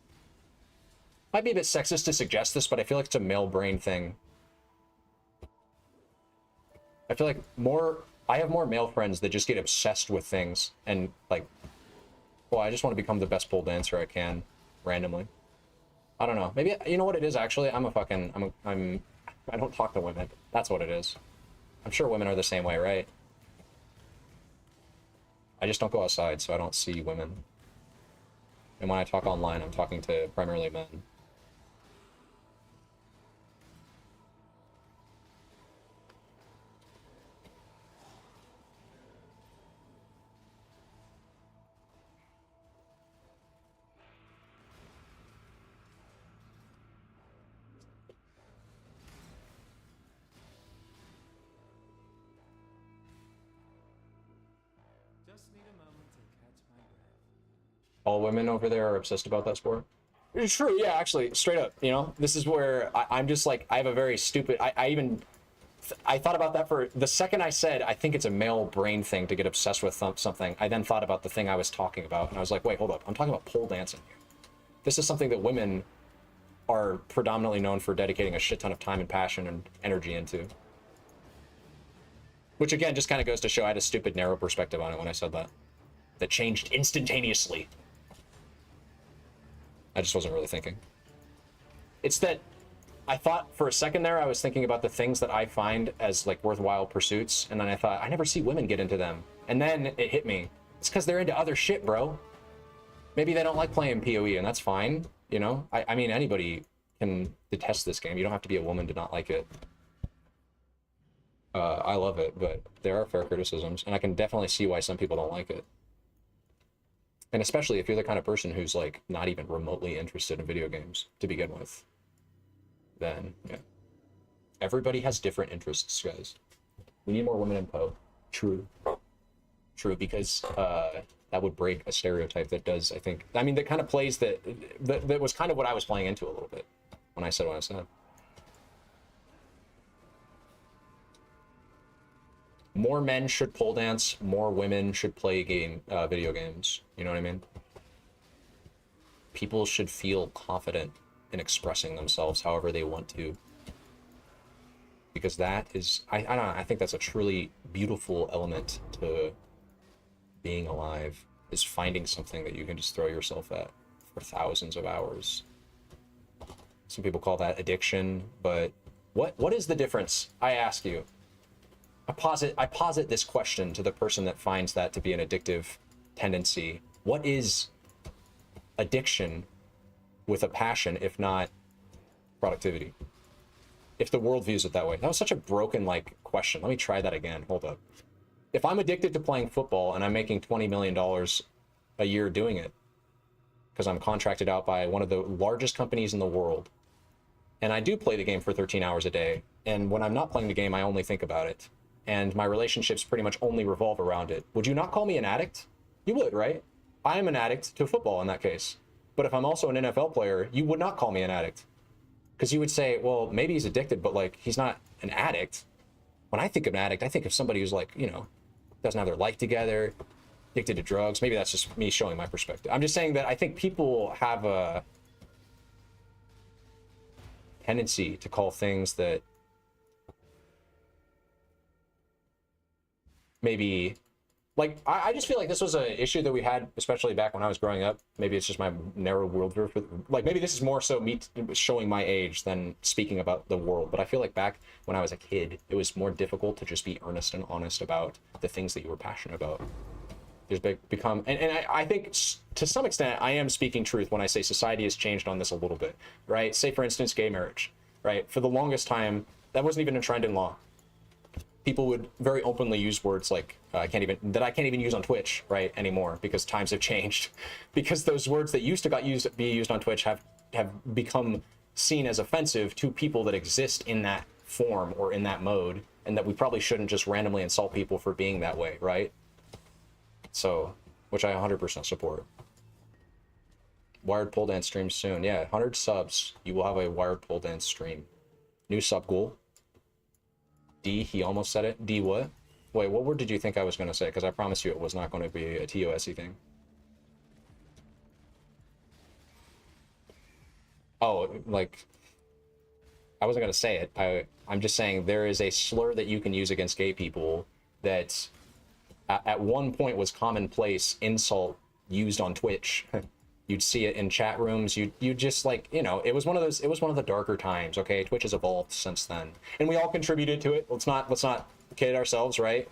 Might be a bit sexist to suggest this, but I feel like it's a male brain thing. I feel like I have more male friends that just get obsessed with things and like, well, I just want to become the best pole dancer I can randomly. I don't know. Maybe, you know what it is actually? I don't talk to women. That's what it is. I'm sure women are the same way, right? I just don't go outside, so I don't see women. And when I talk online, I'm talking to primarily men. Just need a moment to catch my breath. All women over there are obsessed about that sport. It's true, yeah, actually, straight up, you know, this is where I'm just like, I have a very stupid, I thought about that for the second I said, I think it's a male brain thing to get obsessed with something. I then thought about the thing I was talking about, and I was like, wait, hold up, I'm talking about pole dancing here. This is something that women are predominantly known for dedicating a shit ton of time and passion and energy into. Which again, just kind of goes to show I had a stupid, narrow perspective on it when I said that. That changed instantaneously. I just wasn't really thinking. It's that I thought for a second there, I was thinking about the things that I find as like worthwhile pursuits. And then I thought, I never see women get into them. And then it hit me. It's because they're into other shit, bro. Maybe they don't like playing PoE, and that's fine. You know, I mean, anybody can detest this game. You don't have to be a woman to not like it. I love it, but there are fair criticisms, and I can definitely see why some people don't like it. And especially if you're the kind of person who's like not even remotely interested in video games to begin with, then yeah. Everybody has different interests, guys. We need more women in Poe. True. True, because that would break a stereotype that does, I think, I mean, that kind of plays that was kind of what I was playing into a little bit when I said what I said. More men should pole dance, more women should play video games. You know what I mean? People should feel confident in expressing themselves however they want to. Because that is, I don't know, I think that's a truly beautiful element to being alive, is finding something that you can just throw yourself at for thousands of hours. Some people call that addiction, but what is the difference? I ask you. I posit this question to the person that finds that to be an addictive tendency. What is addiction with a passion, if not productivity? If the world views it that way. That was such a broken, like, question. Let me try that again. Hold up. If I'm addicted to playing football and I'm making $20 million a year doing it, because I'm contracted out by one of the largest companies in the world, and I do play the game for 13 hours a day, and when I'm not playing the game, I only think about it, and my relationships pretty much only revolve around it, would you not call me an addict? You would, right? I am an addict to football in that case. But if I'm also an NFL player, you would not call me an addict. Because you would say, well, maybe he's addicted, but like, he's not an addict. When I think of an addict, I think of somebody who's like, you know, doesn't have their life together, addicted to drugs. Maybe that's just me showing my perspective. I'm just saying that I think people have a tendency to call things that maybe, like, I just feel like this was an issue that we had, especially back when I was growing up. Maybe it's just my narrow worldview. Like, maybe this is more so me showing my age than speaking about the world. But I feel like back when I was a kid, it was more difficult to just be earnest and honest about the things that you were passionate about. There's become, and I think to some extent, I am speaking truth when I say society has changed on this a little bit, right? Say, for instance, gay marriage, right? For the longest time, that wasn't even a trend in law. People would very openly use words like I can't even use on Twitch right anymore, because times have changed. Because those words that used to be used on Twitch have become seen as offensive to people that exist in that form or in that mode, and that we probably shouldn't just randomly insult people for being that way, right? So, which I 100% support. Wired pole dance stream soon. Yeah, 100 subs. You will have a wired pole dance stream. New sub goal. D, he almost said it. D what? Wait, what word did you think I was going to say? Because I promise you it was not going to be a TOS-y thing. Oh, like, I wasn't going to say it. I'm just saying there is a slur that you can use against gay people that at one point was commonplace insult used on Twitch. You'd see it in chat rooms. You just like, you know, it was one of the darker times, okay? Twitch has evolved since then. And we all contributed to it. Let's not kid ourselves, right?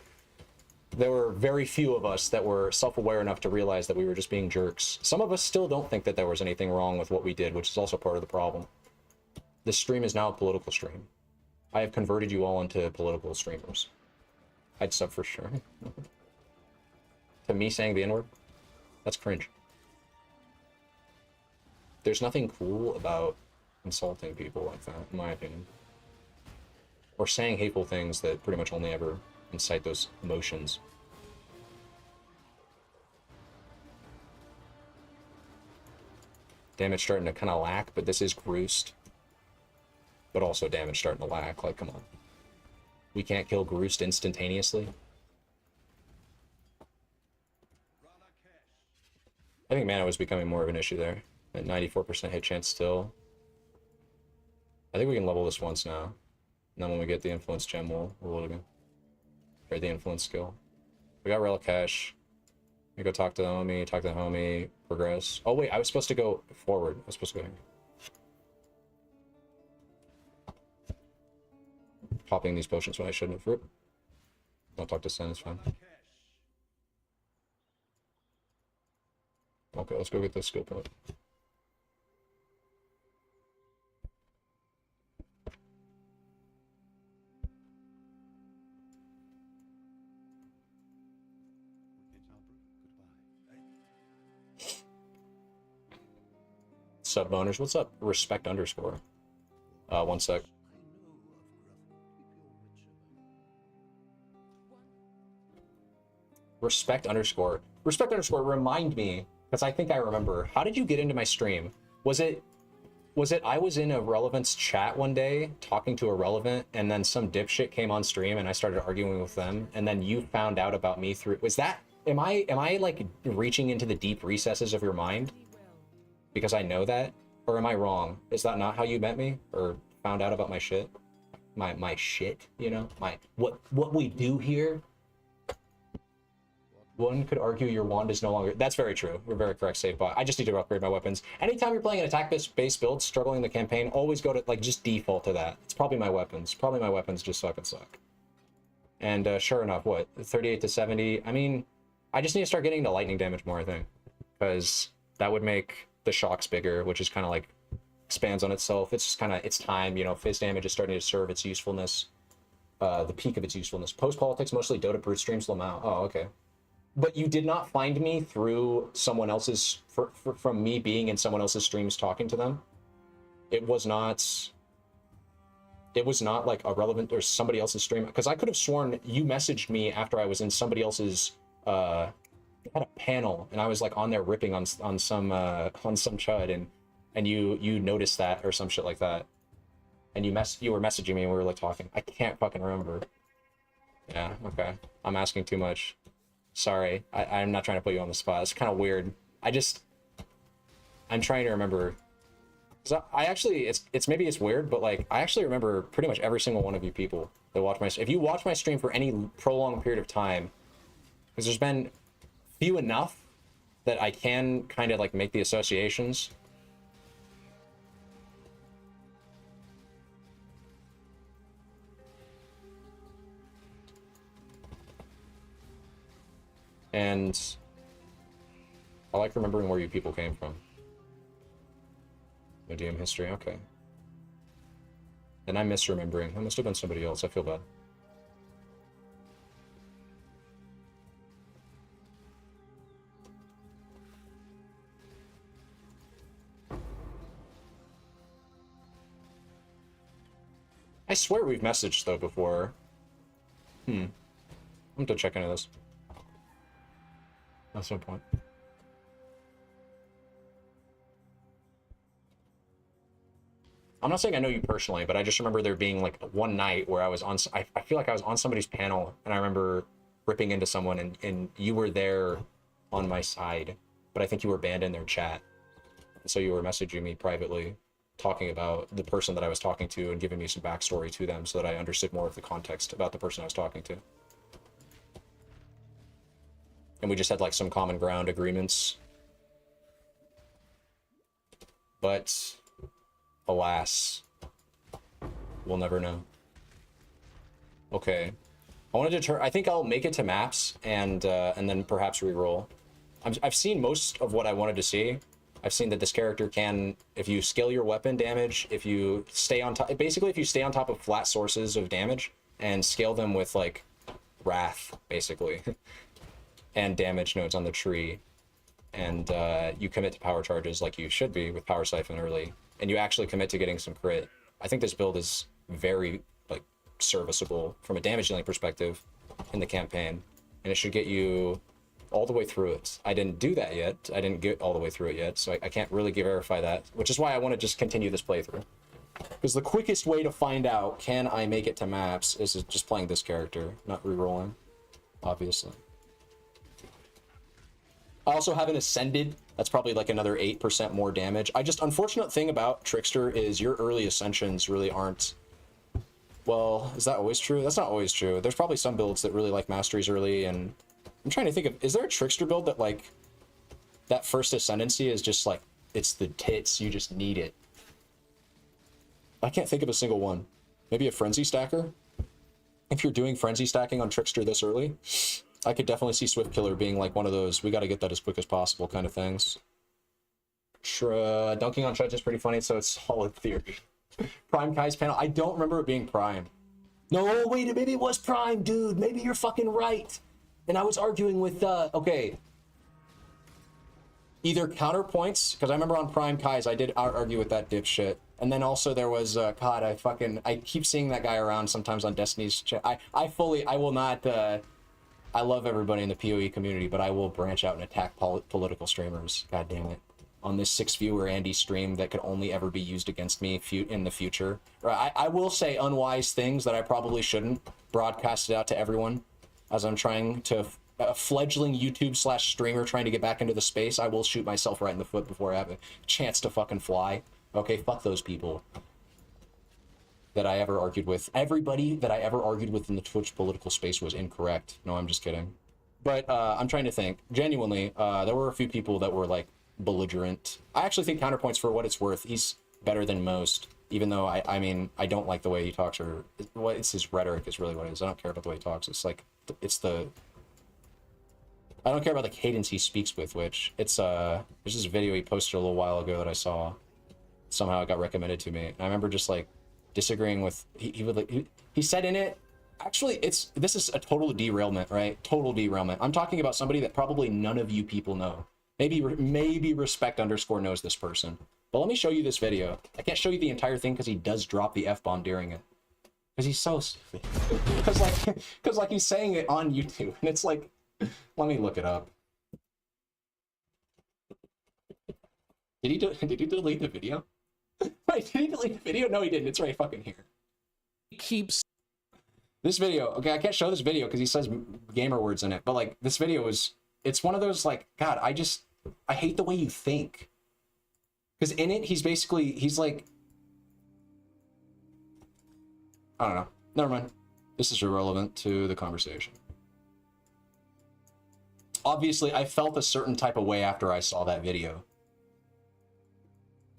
There were very few of us that were self-aware enough to realize that we were just being jerks. Some of us still don't think that there was anything wrong with what we did, which is also part of the problem. This stream is now a political stream. I have converted you all into political streamers. I'd sub for sure. To me saying the N-word? That's cringe. There's nothing cool about insulting people like that, in my opinion. Or saying hateful things that pretty much only ever incite those emotions. Damage starting to kind of lack, but this is Groost. But also damage starting to lack, like, come on. We can't kill Groost instantaneously. I think mana was becoming more of an issue there. At 94% hit chance still. I think we can level this once now. And then when we get the influence gem, we'll roll it again. Or the influence skill. We got Relic Cash. We go talk to the homie, progress. Oh wait, I was supposed to go forward. I was supposed to go here. Popping these potions when I shouldn't have. Don't talk to Sen, it's fine. Okay, let's go get this skill point. Sub boners, what's up? Respect underscore. 1 sec. Respect underscore. Respect underscore, remind me, because I think I remember. How did you get into my stream? Was it I was in a Relevance chat one day talking to a Relevant, and then some dipshit came on stream and I started arguing with them, and then you found out about me through, was that, am I like reaching into the deep recesses of your mind? Because I know that? Or am I wrong? Is that not how you met me? Or found out about my shit? My shit, you know? What we do here? One could argue your wand is no longer... That's very true. We're very correct, save bot. I just need to upgrade my weapons. Anytime you're playing an attack-based build, struggling the campaign, always go to, like, just default to that. It's probably my weapons. Probably my weapons just fucking suck. And sure enough, what? 38 to 70? I mean, I just need to start getting to lightning damage more, I think. Because that would make the shocks bigger, which is kind of like... expands on itself. It's just kind of... It's time, you know? Fizz damage is starting to serve its usefulness. The peak of its usefulness. Post-politics, mostly Dota Brute streams, Lamau. Oh, okay. But you did not find me through someone else's, from me being in someone else's streams talking to them. It was not like a Relevant or somebody else's stream, because I could have sworn you messaged me after I was in somebody else's, had a panel, and I was like on there ripping on some chud, and you noticed that or some shit like that, and you were messaging me and we were like talking. I can't fucking remember. Yeah, okay. I'm asking too much. Sorry, I'm not trying to put you on the spot. It's kind of weird. I'm trying to remember. So I actually, it's maybe it's weird, but like I actually remember pretty much every single one of you people that watch my. If you watch my stream for any prolonged period of time, because there's been few enough that I can kind of like make the associations. And I like remembering where you people came from. No DM history, okay. And I'm misremembering. I must have been somebody else. I feel bad. I swear we've messaged though before. I'm gonna check into this. That's no point. I'm not saying I know you personally, but I just remember there being like one night where I was on, I feel like I was on somebody's panel and I remember ripping into someone and you were there on my side, but I think you were banned in their chat. And so you were messaging me privately, talking about the person that I was talking to and giving me some backstory to them so that I understood more of the context about the person I was talking to. And we just had like some common ground agreements. But alas, we'll never know. Okay. I want to deter. I think I'll make it to maps and then perhaps reroll. I've seen most of what I wanted to see. I've seen that this character can, if you scale your weapon damage, if you stay on top, basically if you stay on top of flat sources of damage and scale them with like wrath, basically, and damage nodes on the tree, and you commit to power charges like you should be with power siphon early, and you actually commit to getting some crit, I think this build is very like serviceable from a damage dealing perspective in the campaign, and it should get you all the way through it. I didn't do that yet. I didn't get all the way through it yet, so I can't really verify that, which is why I want to just continue this playthrough. Because the quickest way to find out can I make it to maps is just playing this character, not re-rolling, obviously. I also haven't ascended. That's probably like another 8% more damage. Unfortunate thing about Trickster is your early ascensions really aren't... Well, is that always true? That's not always true. There's probably some builds that really like masteries early, and I'm trying to think of, is there a Trickster build that like, that first ascendancy is just like, it's the tits, you just need it. I can't think of a single one. Maybe a Frenzy Stacker? If you're doing Frenzy Stacking on Trickster this early, I could definitely see Swift Killer being like one of those, we gotta get that as quick as possible kind of things. Dunking on Chudge is pretty funny, so it's solid theory. Prime Kai's panel, I don't remember it being Prime. No, wait, maybe it was Prime, dude. Maybe you're fucking right. And I was arguing with, okay. Either counterpoints, because I remember on Prime Kai's, I did argue with that dipshit. And then also there was, God, I keep seeing that guy around sometimes on Destiny's chat. I will not, I love everybody in the PoE community, but I will branch out and attack political streamers. God damn it. On this 6 viewer Andy stream that could only ever be used against me in the future. I will say unwise things that I probably shouldn't broadcast it out to everyone as I'm trying to, a fledgling YouTube / streamer trying to get back into the space. I will shoot myself right in the foot before I have a chance to fucking fly. Okay, fuck those people that I ever argued with. Everybody that I ever argued with in the Twitch political space was incorrect. No, I'm just kidding. But I'm trying to think. Genuinely, there were a few people that were like belligerent. I actually think Counterpoints, for what it's worth, he's better than most. Even though I mean, I don't like the way he talks, or what it's his rhetoric is really what it is. I don't care about the way he talks. It's like I don't care about the cadence he speaks with, which it's there's this video he posted a little while ago that I saw. Somehow it got recommended to me. And I remember just like disagreeing with he said in it, actually this is a total derailment, right? Total derailment. I'm talking about somebody that probably none of you people know. Maybe respect _ knows this person. But let me show you this video. I can't show you the entire thing because he does drop the F-bomb during it. Because he's so stupid. Because like he's saying it on YouTube, and it's like, let me look it up. Did he delete the video? Wait, did he delete the video? No, he didn't. It's right fucking here. He keeps this video. Okay, I can't show this video because he says gamer words in it. But like this video is, it's one of those like, God, I hate the way you think. Because in it, he's like, I don't know. Never mind. This is irrelevant to the conversation. Obviously, I felt a certain type of way after I saw that video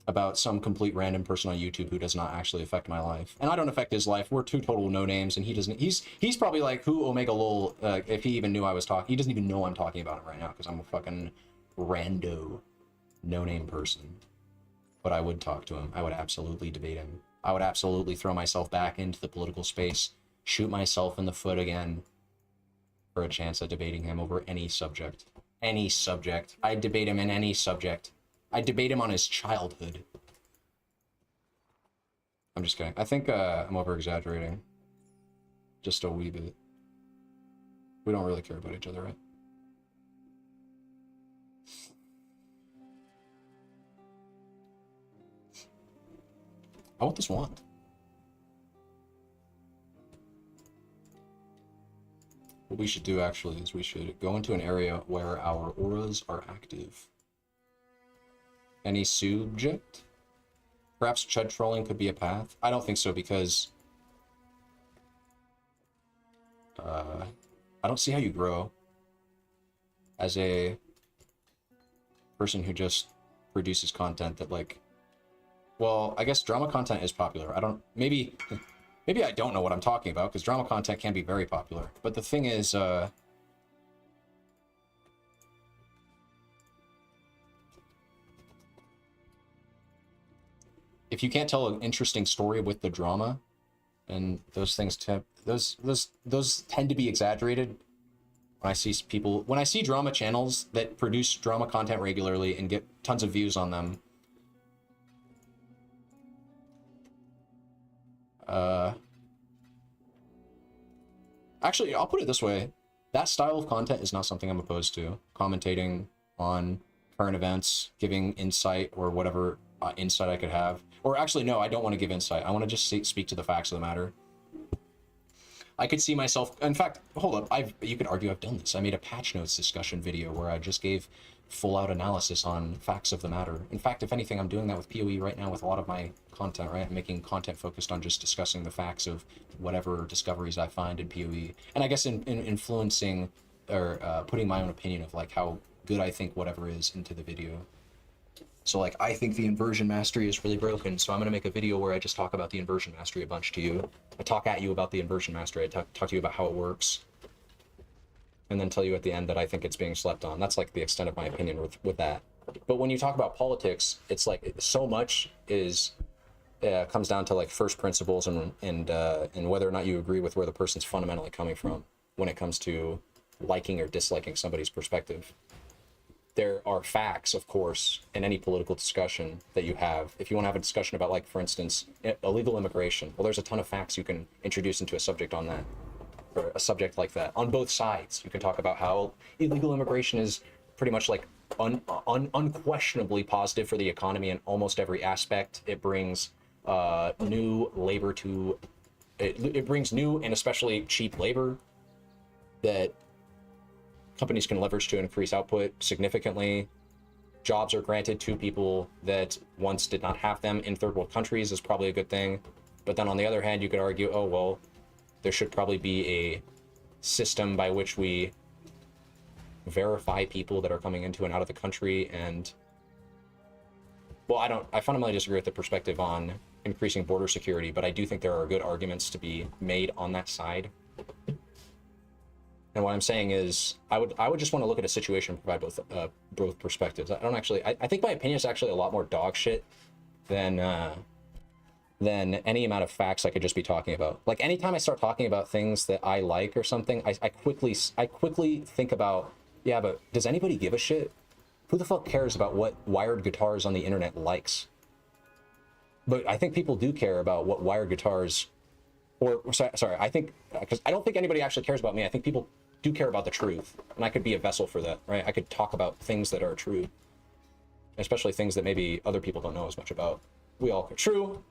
about some complete random person on YouTube who does not actually affect my life. And I don't affect his life. We're two total no-names, and he doesn't. He's probably like, who Omega Lol, if he even knew I was talking. He doesn't even know I'm talking about him right now because I'm a fucking rando no-name person. But I would talk to him. I would absolutely debate him. I would absolutely throw myself back into the political space, shoot myself in the foot again for a chance at debating him over any subject. Any subject. I'd debate him in any subject. I'd debate him on his childhood. I'm just kidding. I think I'm over-exaggerating. Just a wee bit. We don't really care about each other, right? I want this wand. What we should do actually is we should go into an area where our auras are active. Any subject? Perhaps chud trolling could be a path. I don't think so because I don't see how you grow as a person who just produces content that, like, well, I guess drama content is popular. Maybe I don't know what I'm talking about, because drama content can be very popular. But the thing is, if you can't tell an interesting story with the drama, and those things those tend to be exaggerated. When I see drama channels that produce drama content regularly and get tons of views on them, actually, I'll put it this way. That style of content is not something I'm opposed to. Commentating on current events, giving insight or whatever insight I could have. Or actually, no, I don't want to give insight. I want to just speak to the facts of the matter. I could see myself... In fact, hold up. You could argue I've done this. I made a patch notes discussion video where I just gave full-out analysis on facts of the matter. In fact, if anything, I'm doing that with PoE right now with a lot of my content, right? I'm making content focused on just discussing the facts of whatever discoveries I find in PoE. And I guess in influencing or putting my own opinion of, like, how good I think whatever is into the video. So, like, I think the inversion mastery is really broken, so I'm going to make a video where I just talk about the inversion mastery a bunch to you. I talk at you about the inversion mastery. I talk to you about how it works. And then tell you at the end that I think it's being slept on. That's, like, the extent of my opinion with that. But when you talk about politics, it's, like, so much comes down to, like, first principles and whether or not you agree with where the person's fundamentally coming from when it comes to liking or disliking somebody's perspective. There are facts, of course, in any political discussion that you have. If you want to have a discussion about, like, for instance, illegal immigration, well, there's a ton of facts you can introduce into a subject on that, or a subject like that. On both sides, you can talk about how illegal immigration is pretty much, like, unquestionably positive for the economy in almost every aspect. It brings new labor to... It brings new and especially cheap labor that companies can leverage to increase output significantly. Jobs are granted to people that once did not have them in third world countries is probably a good thing. But then on the other hand, you could argue, oh, well, there should probably be a system by which we verify people that are coming into and out of the country. And, well, I fundamentally disagree with the perspective on increasing border security, but I do think there are good arguments to be made on that side. And what I'm saying is, I would just want to look at a situation and provide both perspectives. I think my opinion is actually a lot more dog shit than any amount of facts I could just be talking about. Like, anytime I start talking about things that I like or something, I quickly think about, yeah, but does anybody give a shit? Who the fuck cares about what wired guitars on the internet likes? But I think people do care about what wired guitars, sorry, I think, because I don't think anybody actually cares about me. I think people do care about the truth, and I could be a vessel for that, right? I could talk about things that are true, especially things that maybe other people don't know as much about. We all care. True,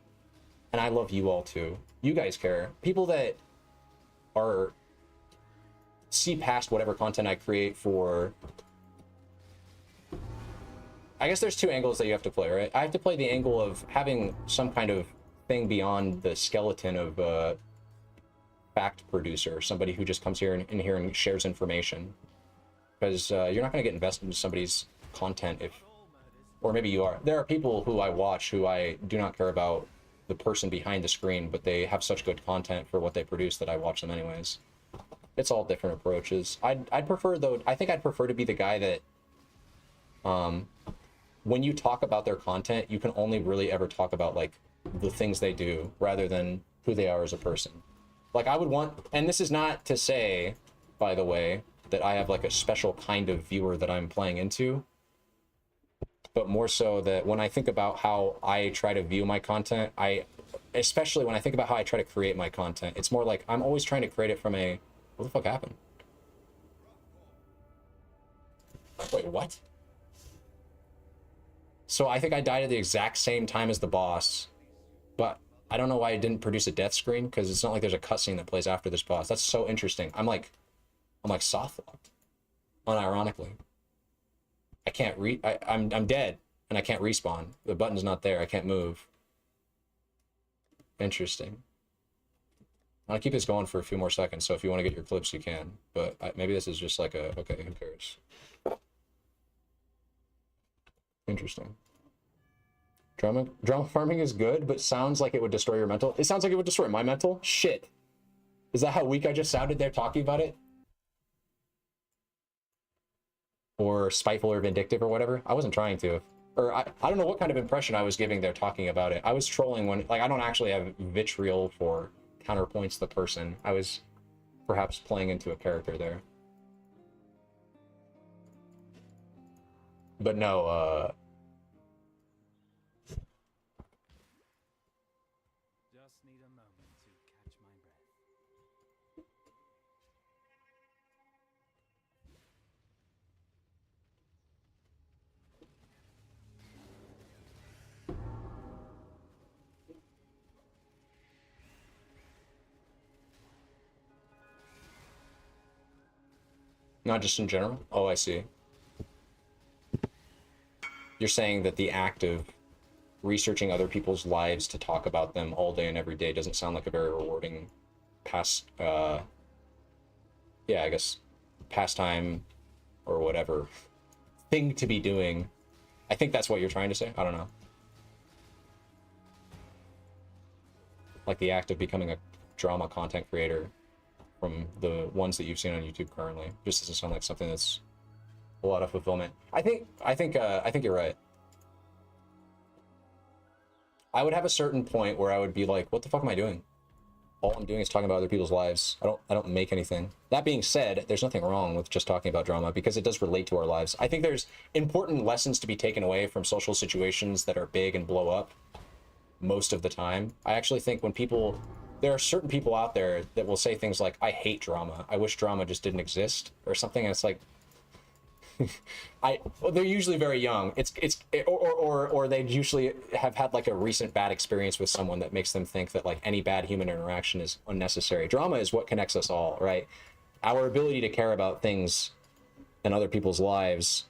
and I love you all too. You guys care. People that see past whatever content I create for... I guess there's two angles that you have to play, right? I have to play the angle of having some kind of thing beyond the skeleton of a fact producer, somebody who just comes in here and shares information. Because you're not going to get invested in somebody's content or maybe you are. There are people who I watch who I do not care about the person behind the screen, but they have such good content for what they produce that I watch them anyways. It's all different approaches. I'd prefer, though, I think I'd prefer to be the guy that, when you talk about their content, you can only really ever talk about, like, the things they do rather than who they are as a person. Like, I would want, and this is not to say, by the way, that I have, like, a special kind of viewer that I'm playing into, but more so that when I think about how I try to view my content, especially when I think about how I try to create my content, it's more like I'm always trying to create it from a, what the fuck happened? Wait, what? So I think I died at the exact same time as the boss, but I don't know why it didn't produce a death screen, because it's not like there's a cutscene that plays after this boss. That's so interesting. I'm like soft locked, unironically. I can't I'm dead, and I can't respawn. The button's not there. I can't move. Interesting. I'll keep this going for a few more seconds, so if you want to get your clips, you can. But maybe this is just like a, okay, who cares? Interesting. Drama farming is good, but sounds like it would destroy your mental. It sounds like it would destroy my mental? Shit. Is that how weak I just sounded there talking about it? Or spiteful or vindictive or whatever? I wasn't trying to. Or I don't know what kind of impression I was giving there talking about it. I was trolling when, like, I don't actually have vitriol for counterpoints the person. I was perhaps playing into a character there. But no, Just need a moment to catch my breath. not just in general? Oh, I see. You're saying that the act of researching other people's lives to talk about them all day and every day doesn't sound like a very rewarding yeah, I guess pastime or whatever thing to be doing. I think that's what you're trying to say. I don't know. Like the act of becoming a drama content creator from the ones that you've seen on YouTube currently just doesn't sound like something that's a lot of fulfillment. I think you're right. I would have a certain point where I would be like, what the fuck am I doing? All I'm doing is talking about other people's lives. I don't make anything. That being said, there's nothing wrong with just talking about drama because it does relate to our lives. I think there's important lessons to be taken away from social situations that are big and blow up most of the time. I actually think when there are certain people out there that will say things like, I hate drama. I wish drama just didn't exist or something. And it's like, they're usually very young. Or they usually have had like a recent bad experience with someone that makes them think that like any bad human interaction is unnecessary. Drama is what connects us all, right? Our ability to care about things and other people's lives.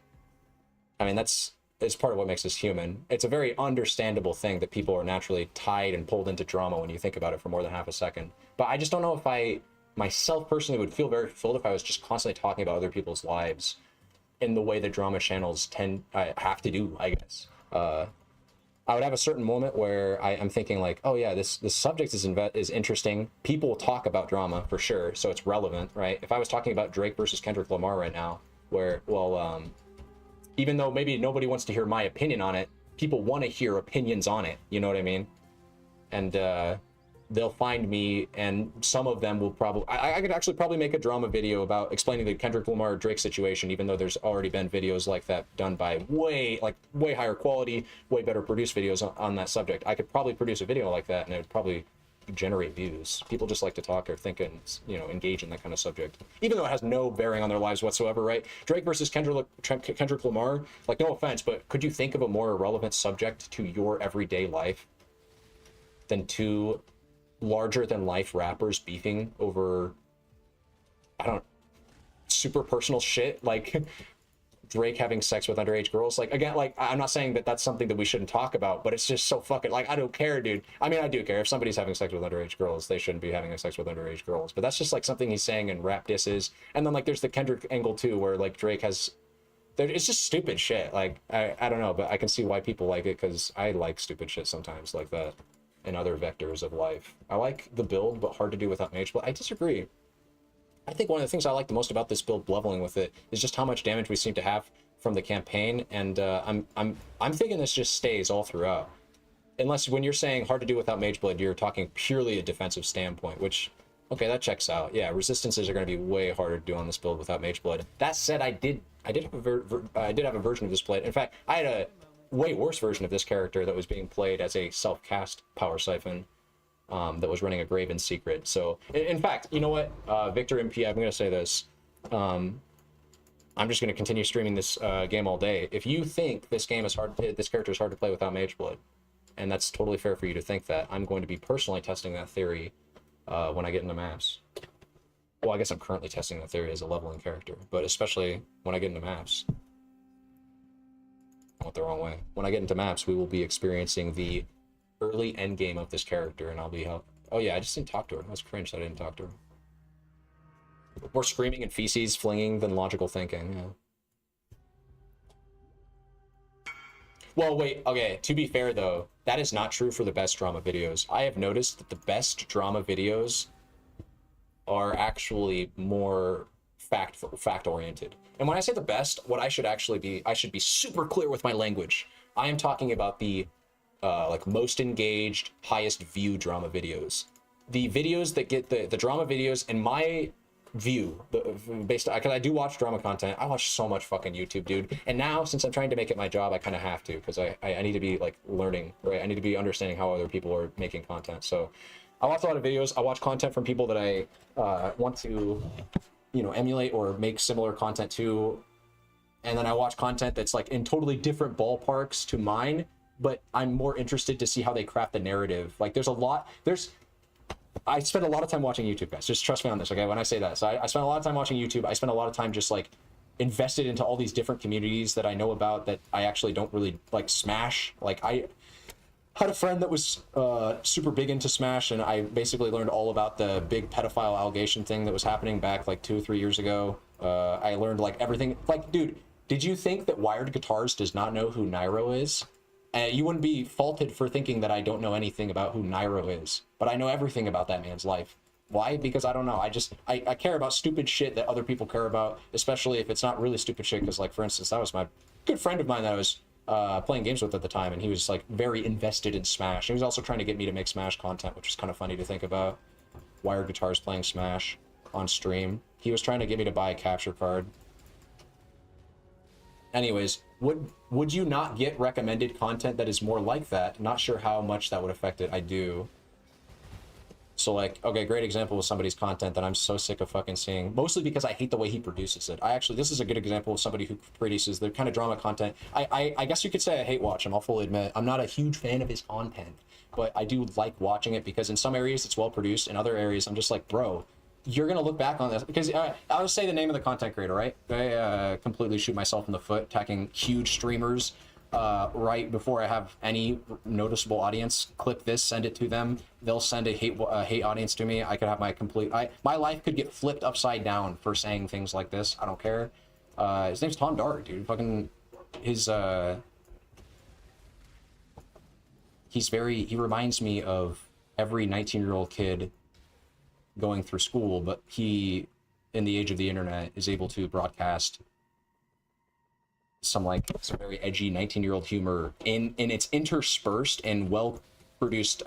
I mean, it's part of what makes us human. It's a very understandable thing that people are naturally tied and pulled into drama when you think about it for more than half a second. But I just don't know if I myself personally would feel very fulfilled if I was just constantly talking about other people's lives in the way that drama channels have to do, I guess. I would have a certain moment where I'm thinking like, oh yeah, this subject is interesting. People talk about drama for sure, so it's relevant, right? If I was talking about Drake versus Kendrick Lamar right now, where, well, even though maybe nobody wants to hear my opinion on it, people want to hear opinions on it, you know what I mean? And they'll find me, and some of them will probably, I could actually probably make a drama video about explaining the Kendrick Lamar Drake situation, even though there's already been videos like that done by way higher quality, way better produced videos on that subject. I could probably produce a video like that and it would probably generate views. People just like to talk or think and, you know, engage in that kind of subject, even though it has no bearing on their lives whatsoever, right? Drake versus Kendrick Lamar, like, no offense, but could you think of a more irrelevant subject to your everyday life than two larger than life rappers beefing over, super personal shit, like Drake having sex with underage girls? Like, again, like, I'm not saying that that's something that we shouldn't talk about, but it's just so fucking, like, I don't care, dude. I mean, I do care. If somebody's having sex with underage girls, they shouldn't be having sex with underage girls. But that's just like something he's saying in rap disses. And then like there's the Kendrick angle too, where like Drake has, it's just stupid shit. Like, I don't know, but I can see why people like it, because I like stupid shit sometimes like that in other vectors of life. I like the build, but hard to do without mage. But I disagree. I think one of the things I like the most about this build, leveling with it, is just how much damage we seem to have from the campaign, and I'm thinking this just stays all throughout. Unless when you're saying hard to do without Mageblade, you're talking purely a defensive standpoint, which, okay, that checks out. Yeah, resistances are going to be way harder to do on this build without Mageblade. That said, I did have a version of this blade. In fact, I had a way worse version of this character that was being played as a self-cast power siphon. That was running a Graven secret. So, in fact, you know what, Victor MP, I'm going to say this. I'm just going to continue streaming this game all day. If you think this game is hard, this character is hard to play without Mageblade, and that's totally fair for you to think that. I'm going to be personally testing that theory when I get into maps. Well, I guess I'm currently testing that theory as a leveling character, but especially when I get into maps. I went the wrong way. When I get into maps, we will be experiencing the early end game of this character, and I'll be help. Oh yeah, I just didn't talk to her. That's cringe that I didn't talk to her. More screaming and feces flinging than logical thinking. Yeah. Well, wait, okay, to be fair though, that is not true for the best drama videos. I have noticed that the best drama videos are actually more fact-oriented. And when I say the best, what I should actually be, I should be super clear with my language. I am talking about the like most engaged, highest view drama videos. The videos that get the drama videos, in my view, based on, because I do watch drama content. I watch so much fucking YouTube, dude. And now, since I'm trying to make it my job, I kind of have to, because I need to be like learning, right? I need to be understanding how other people are making content. So I watch a lot of videos. I watch content from people that I want to, you know, emulate or make similar content to. And then I watch content that's like in totally different ballparks to mine, but I'm more interested to see how they craft the narrative. Like I spend a lot of time watching YouTube, guys. Just trust me on this, okay? When I say that. So I spend a lot of time watching YouTube. I spend a lot of time just like invested into all these different communities that I know about that I actually don't really like Smash. Like I had a friend that was super big into Smash, and I basically learned all about the big pedophile allegation thing that was happening back like 2 or 3 years ago. I learned like everything. Like, dude, did you think that Wired Guitars does not know who Nairo is? You wouldn't be faulted for thinking that I don't know anything about who Nairo is, but I know everything about that man's life. Why? Because I don't know. I care about stupid shit that other people care about, especially if it's not really stupid shit. Because, like, for instance, that was my good friend of mine that I was playing games with at the time, and he was like very invested in Smash. He was also trying to get me to make Smash content, which is kind of funny to think about. Wired Guitars playing Smash on stream. He was trying to get me to buy a capture card. Anyways, would you not get recommended content that is more like that? Not sure how much that would affect it. I do. So like, okay, great example of somebody's content that I'm so sick of fucking seeing, mostly because I hate the way he produces it. This is a good example of somebody who produces the kind of drama content. I guess you could say I hate watch him. I'll fully admit I'm not a huge fan of his content, but I do like watching it because in some areas it's well produced. In other areas I'm just like, bro, you're gonna look back on this because I'll say the name of the content creator, right? I completely shoot myself in the foot attacking huge streamers right before I have any noticeable audience. Clip this, send it to them. They'll send a hate audience to me. I could have my life could get flipped upside down for saying things like this. I don't care. His name's Tom Dark, dude. Fucking he reminds me of every 19-year-old kid going through school, but he, in the age of the internet, is able to broadcast some very edgy 19-year-old humor in its interspersed and well produced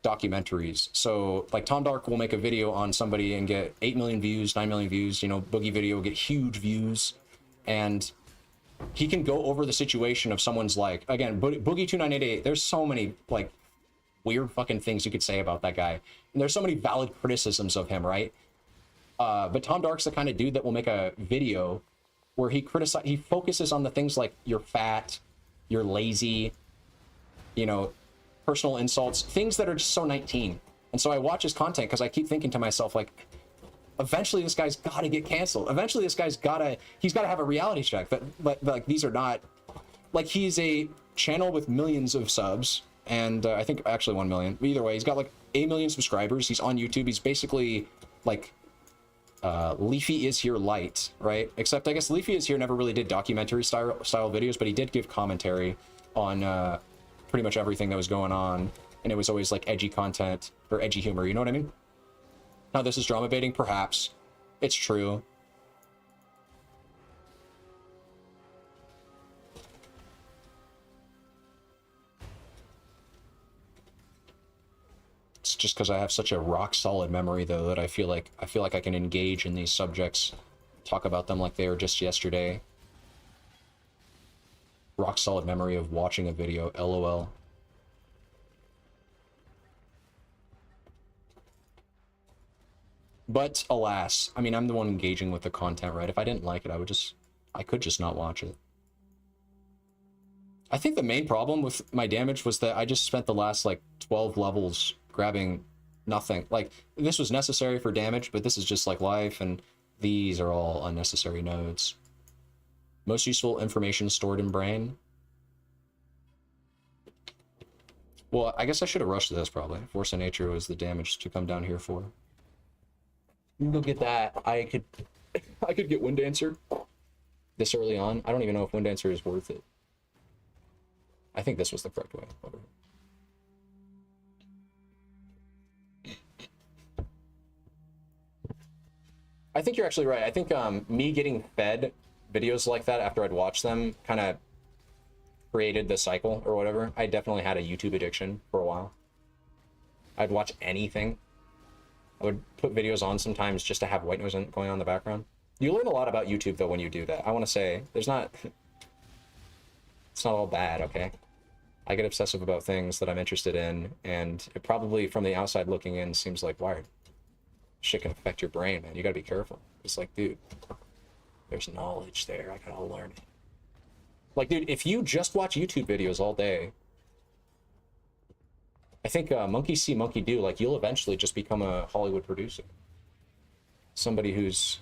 documentaries. So like Tom Dark will make a video on somebody and get 8 million views, 9 million views, you know, Boogie video will get huge views, and he can go over the situation of someone's like, again, Boogie 2988, there's so many like weird fucking things you could say about that guy, and there's so many valid criticisms of him, right? But Tom Dark's the kind of dude that will make a video where he focuses on the things like you're fat, you're lazy, you know, personal insults, things that are just so 19. And so I watch his content because I keep thinking to myself, like, eventually this guy's got to get canceled. Eventually this guy's he's got to have a reality check. But like, these are not, like, he's a channel with millions of subs, and I think actually 1 million. Either way, he's got like 8 million subscribers. He's on YouTube. He's basically like Leafy Is Here light, right? Except I guess Leafy Is Here never really did documentary style videos, but he did give commentary on pretty much everything that was going on, and it was always like edgy content or edgy humor, you know what I mean? Now this is drama baiting, perhaps. It's true. It's just because I have such a rock solid memory, though, that I feel like I can engage in these subjects, talk about them like they were just yesterday. Rock solid memory of watching a video, LOL. But alas, I mean, I'm the one engaging with the content, right? If I didn't like it, I could just not watch it. I think the main problem with my damage was that I just spent the last like 12 levels grabbing nothing. Like, this was necessary for damage, but this is just like life, and these are all unnecessary nodes. Most useful information stored in brain. Well, I guess I should have rushed this probably. Force of nature was the damage to come down here for. Go get that. I could get Wind Dancer this early on. I don't even know if Wind Dancer is worth it. I think this was the correct way. Whatever. I think you're actually right. I think me getting fed videos like that after I'd watched them kind of created the cycle or whatever. I definitely had a YouTube addiction for a while. I'd watch anything. I would put videos on sometimes just to have white noise going on in the background. You learn a lot about YouTube though when you do that. I want to say it's not all bad, okay? I get obsessive about things that I'm interested in, and it probably from the outside looking in seems like wired. Shit can affect your brain, man. You gotta be careful. It's like, dude, there's knowledge there. I gotta learn it. Like, dude, if you just watch YouTube videos all day, I think monkey see, monkey do. Like, you'll eventually just become a Hollywood producer. Somebody who's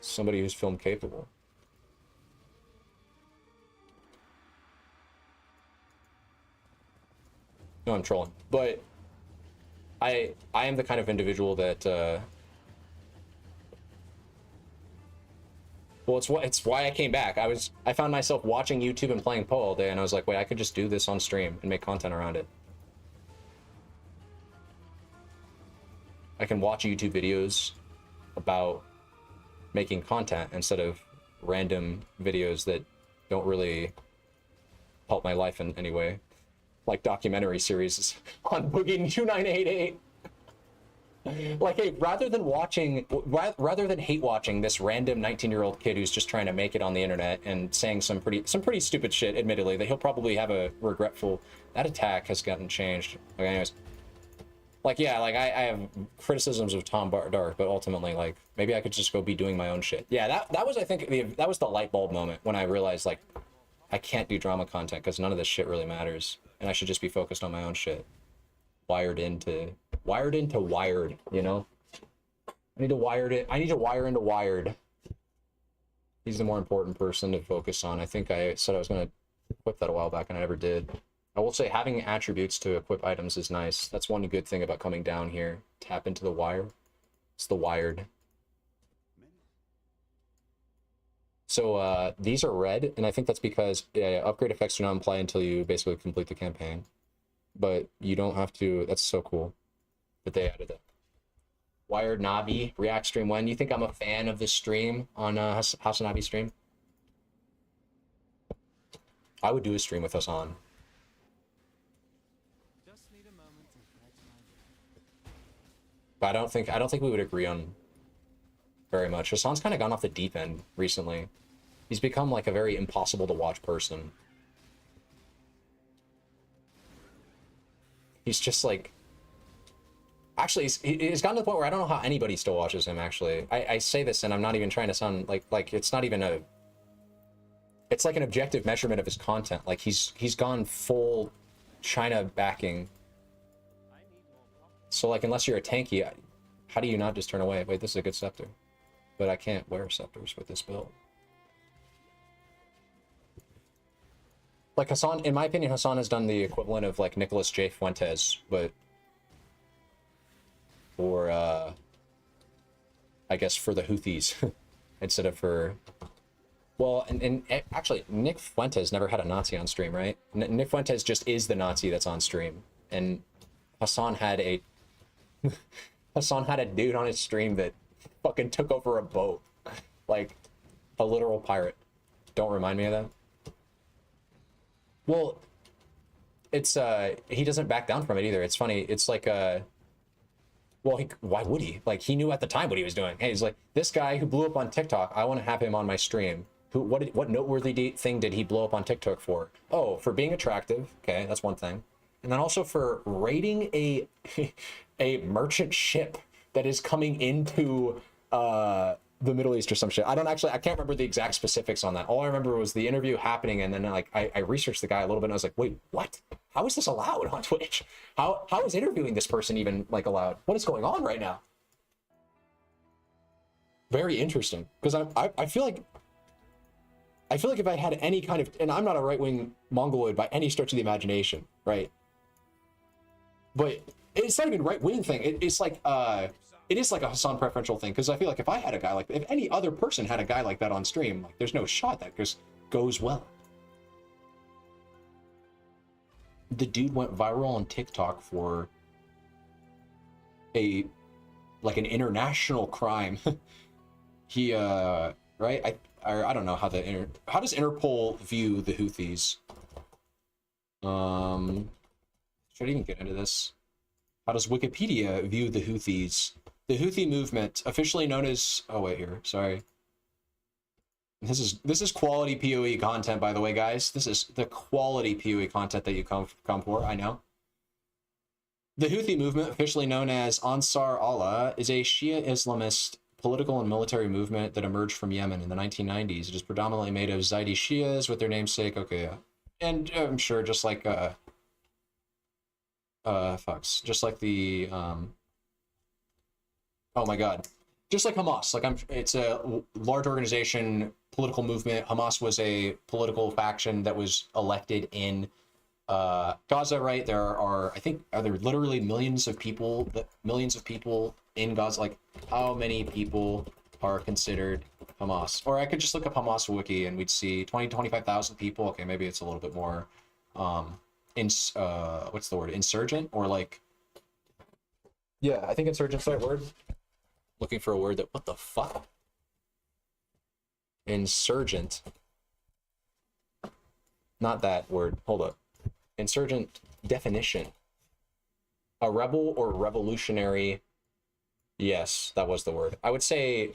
film capable. No, I'm trolling. But I am the kind of individual that well, it's why I came back. I found myself watching YouTube and playing Poe all day, and I was like, wait, I could just do this on stream and make content around it. I can watch YouTube videos about making content instead of random videos that don't really help my life in any way. Like documentary series on Boogie 2988. Like, hey, rather than hate watching this random 19-year-old kid who's just trying to make it on the internet and saying some pretty stupid shit, admittedly, that he'll probably have a regretful. That attack has gotten changed. Okay, anyways, like, yeah, like I have criticisms of Tom Dark, but ultimately, like, maybe I could just go be doing my own shit. Yeah, that was, I think, that was the light bulb moment when I realized, like, I can't do drama content because none of this shit really matters, and I should just be focused on my own shit. Wired into wired, you know? I need to wire into wired. He's the more important person to focus on. I think I said I was going to equip that a while back, and I never did. I will say having attributes to equip items is nice. That's one good thing about coming down here. Tap into the wire. It's the wired. So these are red, and I think that's because upgrade effects do not apply until you basically complete the campaign. But you don't have to. That's so cool that they added that. Wired Navi, React stream when? You think I'm a fan of this stream on House of Navi stream? I would do a stream with us on. Just need a moment to collect my... But I don't think we would agree on very much. Hassan's kind of gone off the deep end recently. He's become like a very impossible to watch person. He's just like, actually, he's gotten to the point where I don't know how anybody still watches him, actually. I say this, and I'm not even trying to sound like it's not even a, it's like an objective measurement of his content. Like, he's gone full China backing. So, like, unless you're a tanky, how do you not just turn away? Wait, this is a good scepter. But I can't wear scepters with this build. Like, Hassan, in my opinion, Hassan has done the equivalent of, like, Nicolas J. Fuentes, but for, I guess, for the Houthis, instead of for, well, and actually, Nick Fuentes never had a Nazi on stream, right? Nick Fuentes just is the Nazi that's on stream, and Hassan had a, Hassan had a dude on his stream that fucking took over a boat, like, a literal pirate. Don't remind me of that. Well, it's, he doesn't back down from it either. It's funny. It's like, well, why would he? Like, he knew at the time what he was doing. Hey, he's like, this guy who blew up on TikTok, I want to have him on my stream. What noteworthy thing did he blow up on TikTok for? Oh, for being attractive. Okay, that's one thing. And then also for raiding a merchant ship that is coming into the Middle East or some shit. I can't remember the exact specifics on that. All I remember was the interview happening, and then like I researched the guy a little bit, and I was like, wait, what? How is this allowed on Twitch? How is interviewing this person even like allowed? What is going on right now? Very interesting, because I feel like if I had any kind of, and I'm not a right-wing Mongoloid by any stretch of the imagination, right? But it's not even right-wing thing. It's like it is like a Hassan preferential thing, because I feel like if I had a guy like, if any other person had a guy like that on stream, like there's no shot that just goes well. The dude went viral on TikTok for an international crime. He right? I don't know how how does Interpol view the Houthis? Should I even get into this? How does Wikipedia view the Houthis? The Houthi movement, officially known as, oh wait, here, sorry. This is quality PoE content, by the way, guys. This is the quality PoE content that you come for, I know. The Houthi movement, officially known as Ansar Allah, is a Shia Islamist political and military movement that emerged from Yemen in the 1990s. It is predominantly made of Zaidi Shias with their namesake, okay, yeah. And I'm sure just like, just like the, oh my god, just like Hamas, like it's a large organization, political movement. Hamas was a political faction that was elected in Gaza, right? There are, I think, are there literally millions of people in Gaza? Like, how many people are considered Hamas? Or I could just look up Hamas wiki and we'd see 25,000 people. Okay, maybe it's a little bit more, what's the word? Insurgent, or like, yeah, I think insurgent's the right word. Looking for a word that, what the fuck? Insurgent. Not that word. Hold up. Insurgent definition. A rebel or revolutionary. Yes, that was the word. I would say,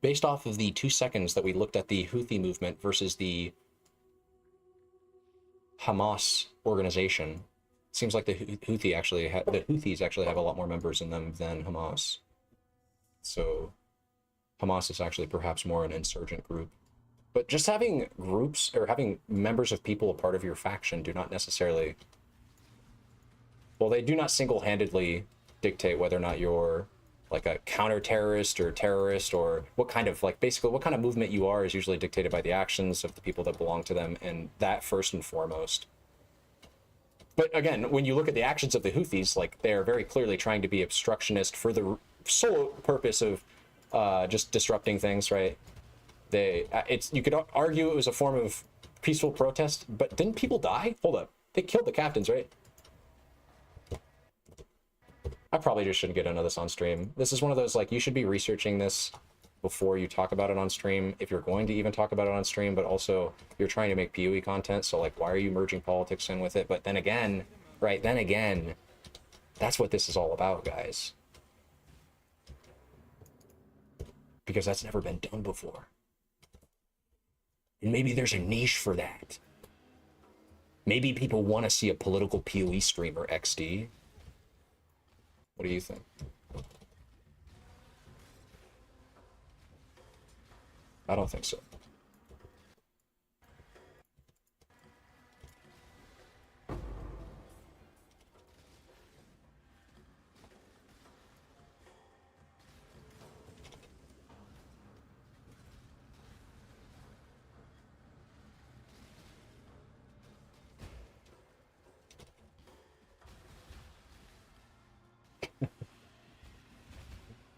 based off of the 2 seconds that we looked at the Houthi movement versus the Hamas organization, seems like the Houthis actually have a lot more members in them than Hamas. So Hamas is actually perhaps more an insurgent group. But just having groups or having members of people a part of your faction do not necessarily, well, they do not single-handedly dictate whether or not you're like a counter-terrorist or terrorist, or what kind of, like, basically what kind of movement you are is usually dictated by the actions of the people that belong to them, and that first and foremost. But again, when you look at the actions of the Houthis, like, they're very clearly trying to be obstructionist for the sole purpose of just disrupting things, right? You could argue it was a form of peaceful protest, but didn't people die? Hold up, they killed the captains, right? I probably just shouldn't get into this on stream. This is one of those, like, you should be researching this before you talk about it on stream, if you're going to even talk about it on stream, but also you're trying to make PoE content, so like, why are you merging politics in with it? But then again, right, that's what this is all about, guys. Because that's never been done before. And maybe there's a niche for that. Maybe people want to see a political PoE streamer, XD. What do you think? I don't think so.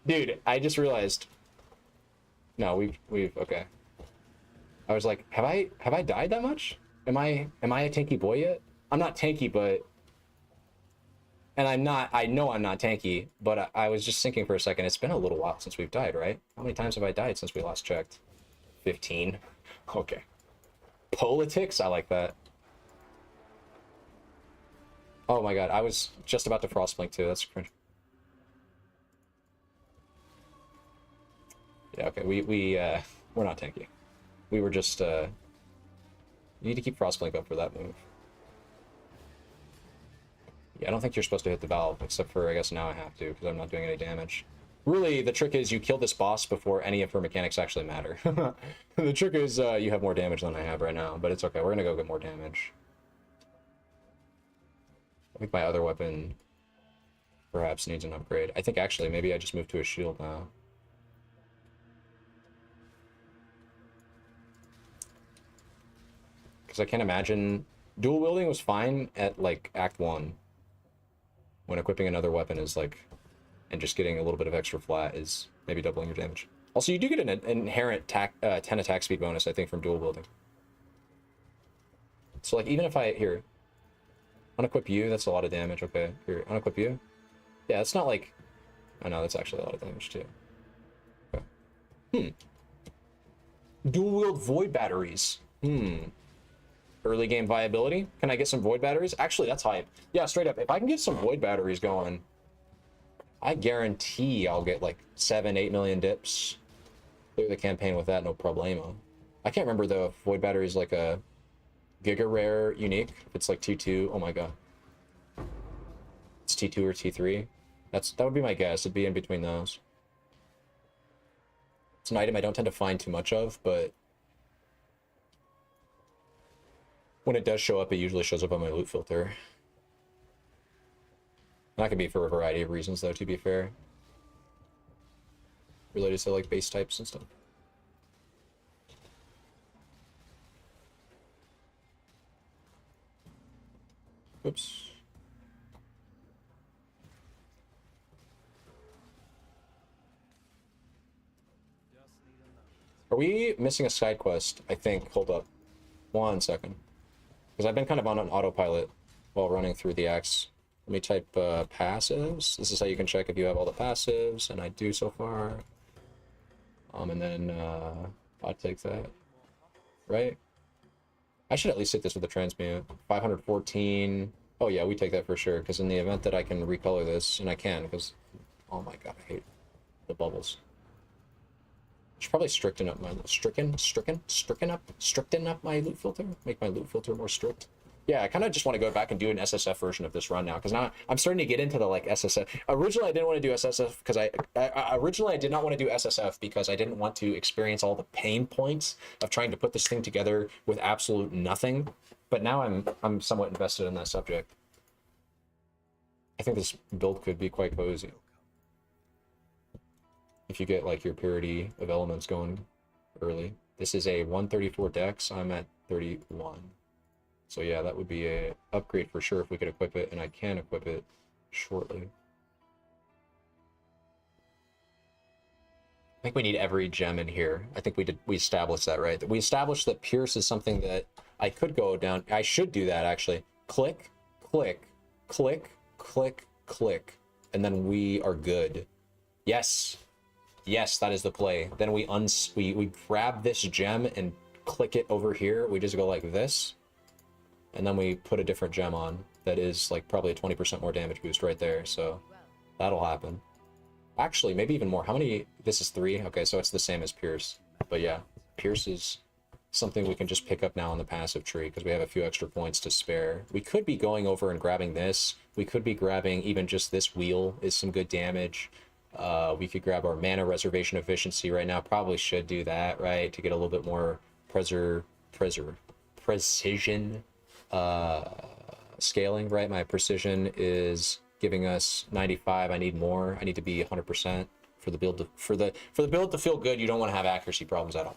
Dude, I just realized. No, we've okay. I was like, have I died that much? Am I a tanky boy yet? I'm not tanky, but, and I know I'm not tanky, but I was just thinking for a second, it's been a little while since we've died, right? How many times have I died since we last checked? 15. Okay. Politics? I like that. Oh my god, I was just about to frostblink too. That's cringe. Yeah, okay, we're not tanky. We were just, you need to keep frostblink up for that move. Yeah, I don't think you're supposed to hit the valve, except for, I guess now I have to, because I'm not doing any damage. Really, the trick is you kill this boss before any of her mechanics actually matter. The trick is you have more damage than I have right now, but it's okay. We're gonna go get more damage. I think my other weapon perhaps needs an upgrade. I think actually maybe I just moved to a shield now. Because I can't imagine... Dual wielding was fine at, like, Act 1. When equipping another weapon is, like... And just getting a little bit of extra flat is maybe doubling your damage. Also, you do get an inherent 10 attack speed bonus, I think, from dual wielding. So, like, even if I... Here. Unequip you, that's a lot of damage. Okay, here. Unequip you. Yeah, it's not like... I know, that's actually a lot of damage, too. Okay. Dual wield void batteries. Early game viability. Can I get some void batteries? Actually, that's hype. Yeah, straight up. If I can get some void batteries going, I guarantee I'll get like 7-8 million dips. Clear the campaign with that, no problemo. I can't remember though if void battery is like a giga rare unique. If it's like T2, oh my god. It's T2 or T3. That would be my guess. It'd be in between those. It's an item I don't tend to find too much of, but when it does show up, it usually shows up on my loot filter. That can be for a variety of reasons, though, to be fair. Related to, like, base types and stuff. Oops. Are we missing a side quest? I think. Hold up. 1 second. Because I've been kind of on an autopilot while running through the axe. Let me type passives. This is how you can check if you have all the passives, and I do so far. And then I'll take that. Right? I should at least hit this with a transmute. 514. Oh yeah, we take that for sure, because in the event that I can recolor this, and I can, because... Oh my god, I hate the bubbles. I should probably stricten up my... Stricten up my loot filter? Make my loot filter more strict. Yeah, I kind of just want to go back and do an SSF version of this run now, because now I'm starting to get into the, like, SSF. Originally, I didn't want to do SSF because originally I did not want to do SSF because I didn't want to experience all the pain points of trying to put this thing together with absolute nothing. But now I'm somewhat invested in that subject. I think this build could be quite cozy. If you get, like, your purity of elements going early. This is a 134 dex. I'm at 31. So yeah, that would be a upgrade for sure if we could equip it, and I can equip it shortly. I think we need every gem in here. I think we established that, right? We established that Pierce is something that I could go down. I should do that, actually. Click, click, click, click, click, and then we are good. Yes. Yes, that is the play. Then we grab this gem and click it over here. We just go like this. And then we put a different gem on that is like probably a 20% more damage boost right there. So that'll happen. Actually, maybe even more. How many? This is 3. Okay, so it's the same as Pierce. But yeah, Pierce is something we can just pick up now on the passive tree because we have a few extra points to spare. We could be going over and grabbing this. We could be grabbing even just this wheel is some good damage. We could grab our mana reservation efficiency right now. Probably should do that, right? To get a little bit more precision scaling, right? My precision is giving us 95. I need more. I need to be 100% for the build to, for the build to feel good. You don't want to have accuracy problems at all.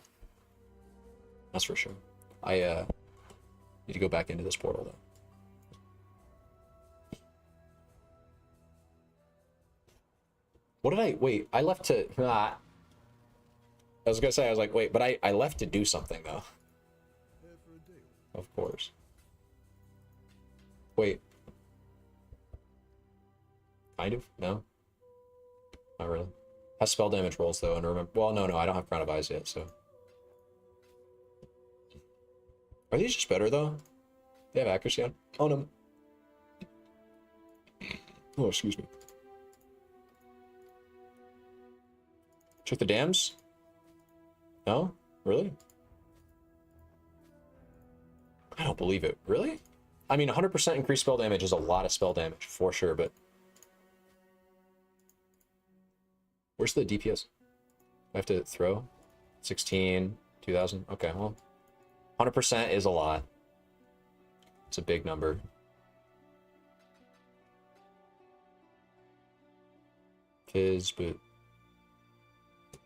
That's for sure. I need to go back into this portal though. What did I wait? I left to I was gonna say, I was like, wait, but I left to do something though. Of course. Wait. Kind of? No? Not really. Has spell damage rolls though, and remember, well, no, I don't have Crown of Eyes yet, so. Are these just better though? They have accuracy on? Oh no. Oh, excuse me. Check the dams? No? Really? I don't believe it. Really? I mean, 100% increased spell damage is a lot of spell damage, for sure, but... Where's the DPS? I have to throw 16, 2000. Okay, well, 100% is a lot. It's a big number. Fizz, but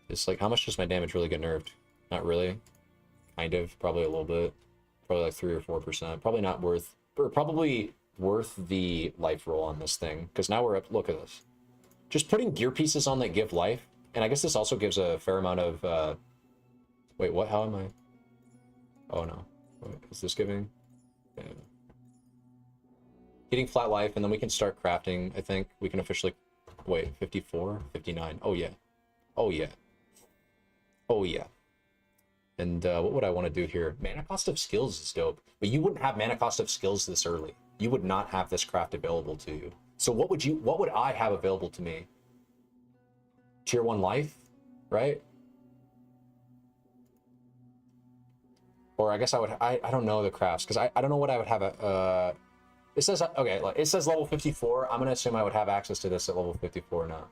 it's like, how much does my damage really get nerfed? Not really. Kind of, probably a little bit. Probably like 3 or 4%. Probably not worth, or probably worth the life roll on this thing. Because now we're up, look at this. Just putting gear pieces on that give life. And I guess this also gives a fair amount of, wait, what? How am I? Oh no. Wait, is this giving? Yeah. Getting flat life, and then we can start crafting, I think. We can officially, wait, 54? 59. Oh yeah. Oh yeah. Oh yeah. And what would I want to do here? Mana cost of skills is dope, but you wouldn't have mana cost of skills this early. You would not have this craft available to you. So what would I have available to me? Tier 1 life, right? Or I guess I don't know the crafts, because I don't know what I would have it says, okay, it says level 54. I'm gonna assume I would have access to this at level 54 now.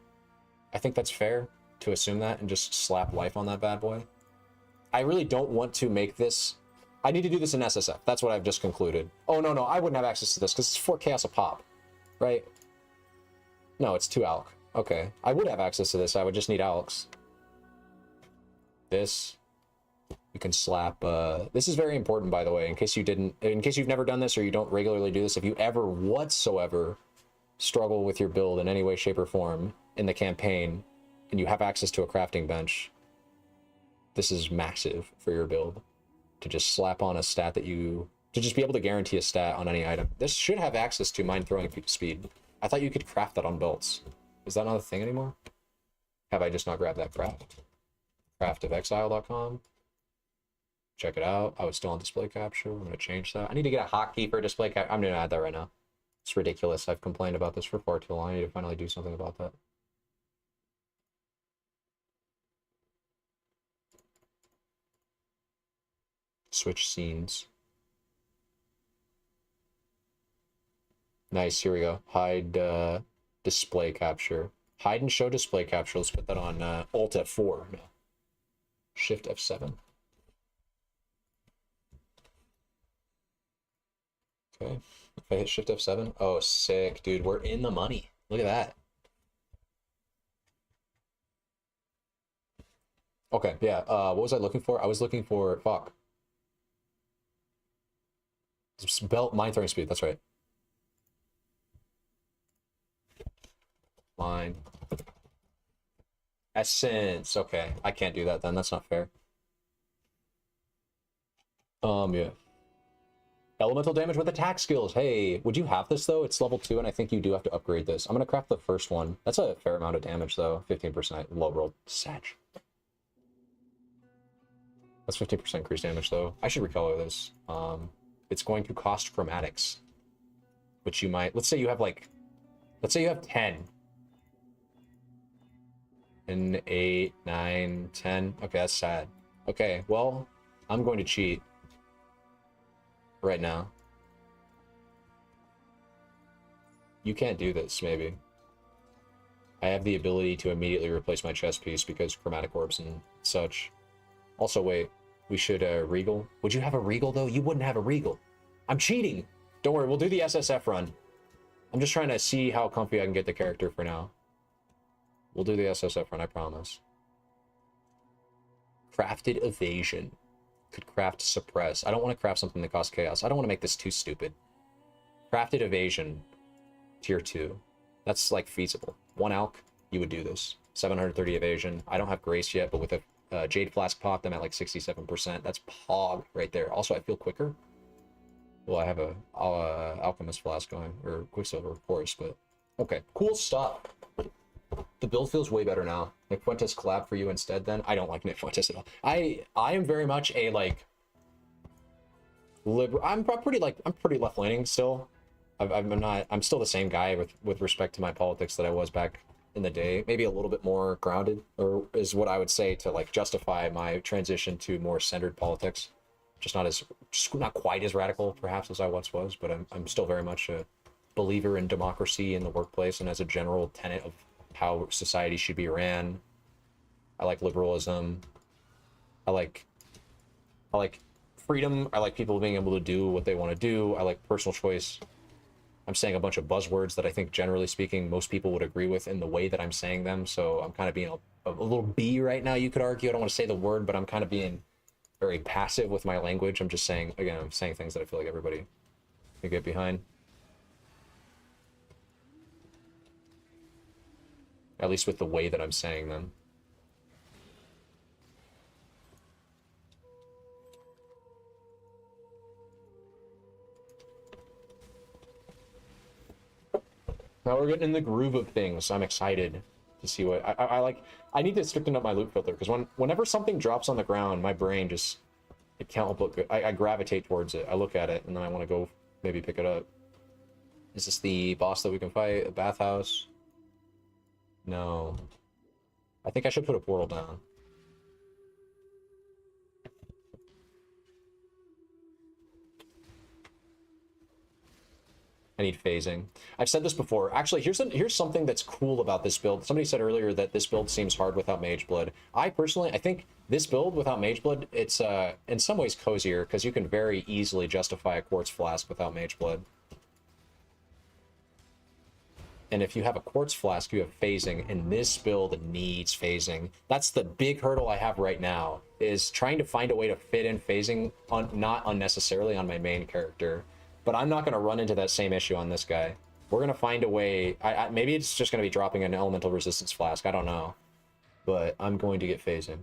I think that's fair to assume that and just slap life on that bad boy. I really don't want to make this. I need to do this in SSF. That's what I've just concluded. Oh, no, I wouldn't have access to this because it's 4 chaos a pop, right? No, it's 2 alch. Okay, I would have access to this. I would just need alchs. This, you can slap. This is very important, by the way, in case you've never done this or you don't regularly do this. If you ever whatsoever struggle with your build in any way, shape, or form in the campaign, and you have access to a crafting bench, this is massive for your build. To just slap on a stat to just be able to guarantee a stat on any item. This should have access to mind throwing speed. I thought you could craft that on belts. Is that not a thing anymore? Have I just not grabbed that craft? Craftofexile.com. Check it out. Oh, it's still on display capture. I'm gonna change that. I need to get a hotkey for display capture. I'm gonna add that right now. It's ridiculous. I've complained about this for far too long. I need to finally do something about that. Switch scenes. Nice, here we go. Hide display capture. Hide and show display capture. Let's put that on Alt F4. No. Shift F7. Okay. If I hit Shift F7. Oh, sick, dude. We're in the money. Look at that. Okay, yeah. What was I looking for? I was looking for... Fuck. Belt mind throwing speed, that's right. Line. Essence. Okay, I can't do that then. That's not fair. Yeah. Elemental damage with attack skills. Hey, would you have this though? It's level 2, and I think you do have to upgrade this. I'm gonna craft the first one. That's a fair amount of damage though. 15% low roll. Satch. That's 15% increased damage though. I should recolor this. It's going to cost chromatics, which you might, let's say you have 10 and 8, 9, 10. Okay, that's sad. Okay, well, I'm going to cheat right now. You can't do this, maybe. I have the ability to immediately replace my chest piece because chromatic orbs and such. Also, wait. We should regal. Would you have a regal though? You wouldn't have a regal. I'm cheating. Don't worry, we'll do the SSF run. I'm just trying to see how comfy I can get the character for now. We'll do the SSF run, I promise. Crafted evasion. Could craft suppress. I don't want to craft something that costs chaos. I don't want to make this too stupid. Crafted evasion. Tier 2. That's like feasible. 1 alch, you would do this. 730 evasion. I don't have grace yet, but with a Jade Flask popped, I'm at like 67%. That's pog right there. Also, I feel quicker. Well, I have a Alchemist Flask going, or Quicksilver, of course, but okay. Cool stuff. The build feels way better now. Nick Fuentes collab for you instead then? I don't like Nick Fuentes at all. I am very much a, like, I'm pretty left-leaning still. I'm still the same guy with respect to my politics that I was back in the day. Maybe a little bit more grounded, or is what I would say to like justify my transition to more centered politics. Just not quite as radical perhaps as I once was, but I'm still very much a believer in democracy in the workplace and as a general tenet of how society should be ran. I like liberalism. I like freedom. I like people being able to do what they want to do. I like personal choice. I'm saying a bunch of buzzwords that I think, generally speaking, most people would agree with in the way that I'm saying them. So I'm kind of being a little B right now, you could argue. I don't want to say the word, but I'm kind of being very passive with my language. I'm just saying, again, I'm saying things that I feel like everybody can get behind. At least with the way that I'm saying them. Now we're getting in the groove of things. I'm excited to see what I like. I need to straighten up my loot filter because whenever something drops on the ground, my brain just, it can't help but good. I gravitate towards it. I look at it and then I want to go maybe pick it up. Is this the boss that we can fight? A bathhouse? No. I think I should put a portal down. I need phasing. I've said this before. Actually, here's something that's cool about this build. Somebody said earlier that this build seems hard without Mage Blood. I think this build without Mage Blood, it's in some ways cozier because you can very easily justify a Quartz Flask without Mage Blood. And if you have a Quartz Flask, you have phasing, and this build needs phasing. That's the big hurdle I have right now, is trying to find a way to fit in phasing, not unnecessarily on my main character. But I'm not going to run into that same issue on this guy. We're going to find a way. Maybe it's just going to be dropping an elemental resistance flask. I don't know. But I'm going to get phasing.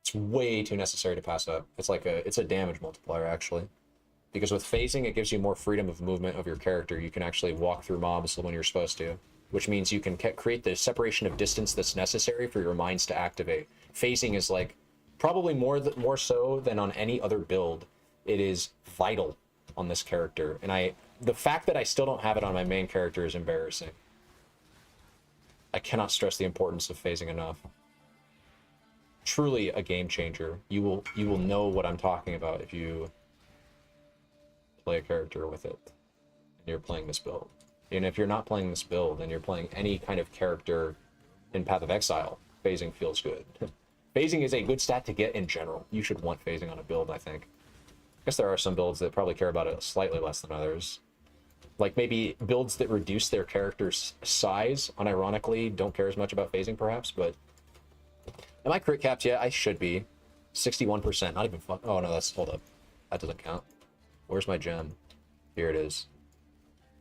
It's way too necessary to pass up. It's a damage multiplier, actually. Because with phasing, it gives you more freedom of movement of your character. You can actually walk through mobs when you're supposed to. Which means you can create the separation of distance that's necessary for your mines to activate. Phasing is probably more so than on any other build. It is vital on this character, and the fact that I still don't have it on my main character is embarrassing. I cannot stress the importance of phasing enough. Truly a game changer. You will know what I'm talking about if you play a character with it and you're playing this build. And if you're not playing this build and you're playing any kind of character in Path of Exile, phasing feels good. Phasing is a good stat to get in general. You should want phasing on a build, I think. I guess there are some builds that probably care about it slightly less than others. Like maybe builds that reduce their character's size, unironically, don't care as much about phasing perhaps, but... Am I crit capped yet? I should be. 61%, not even fun. Oh no, hold up. That doesn't count. Where's my gem? Here it is.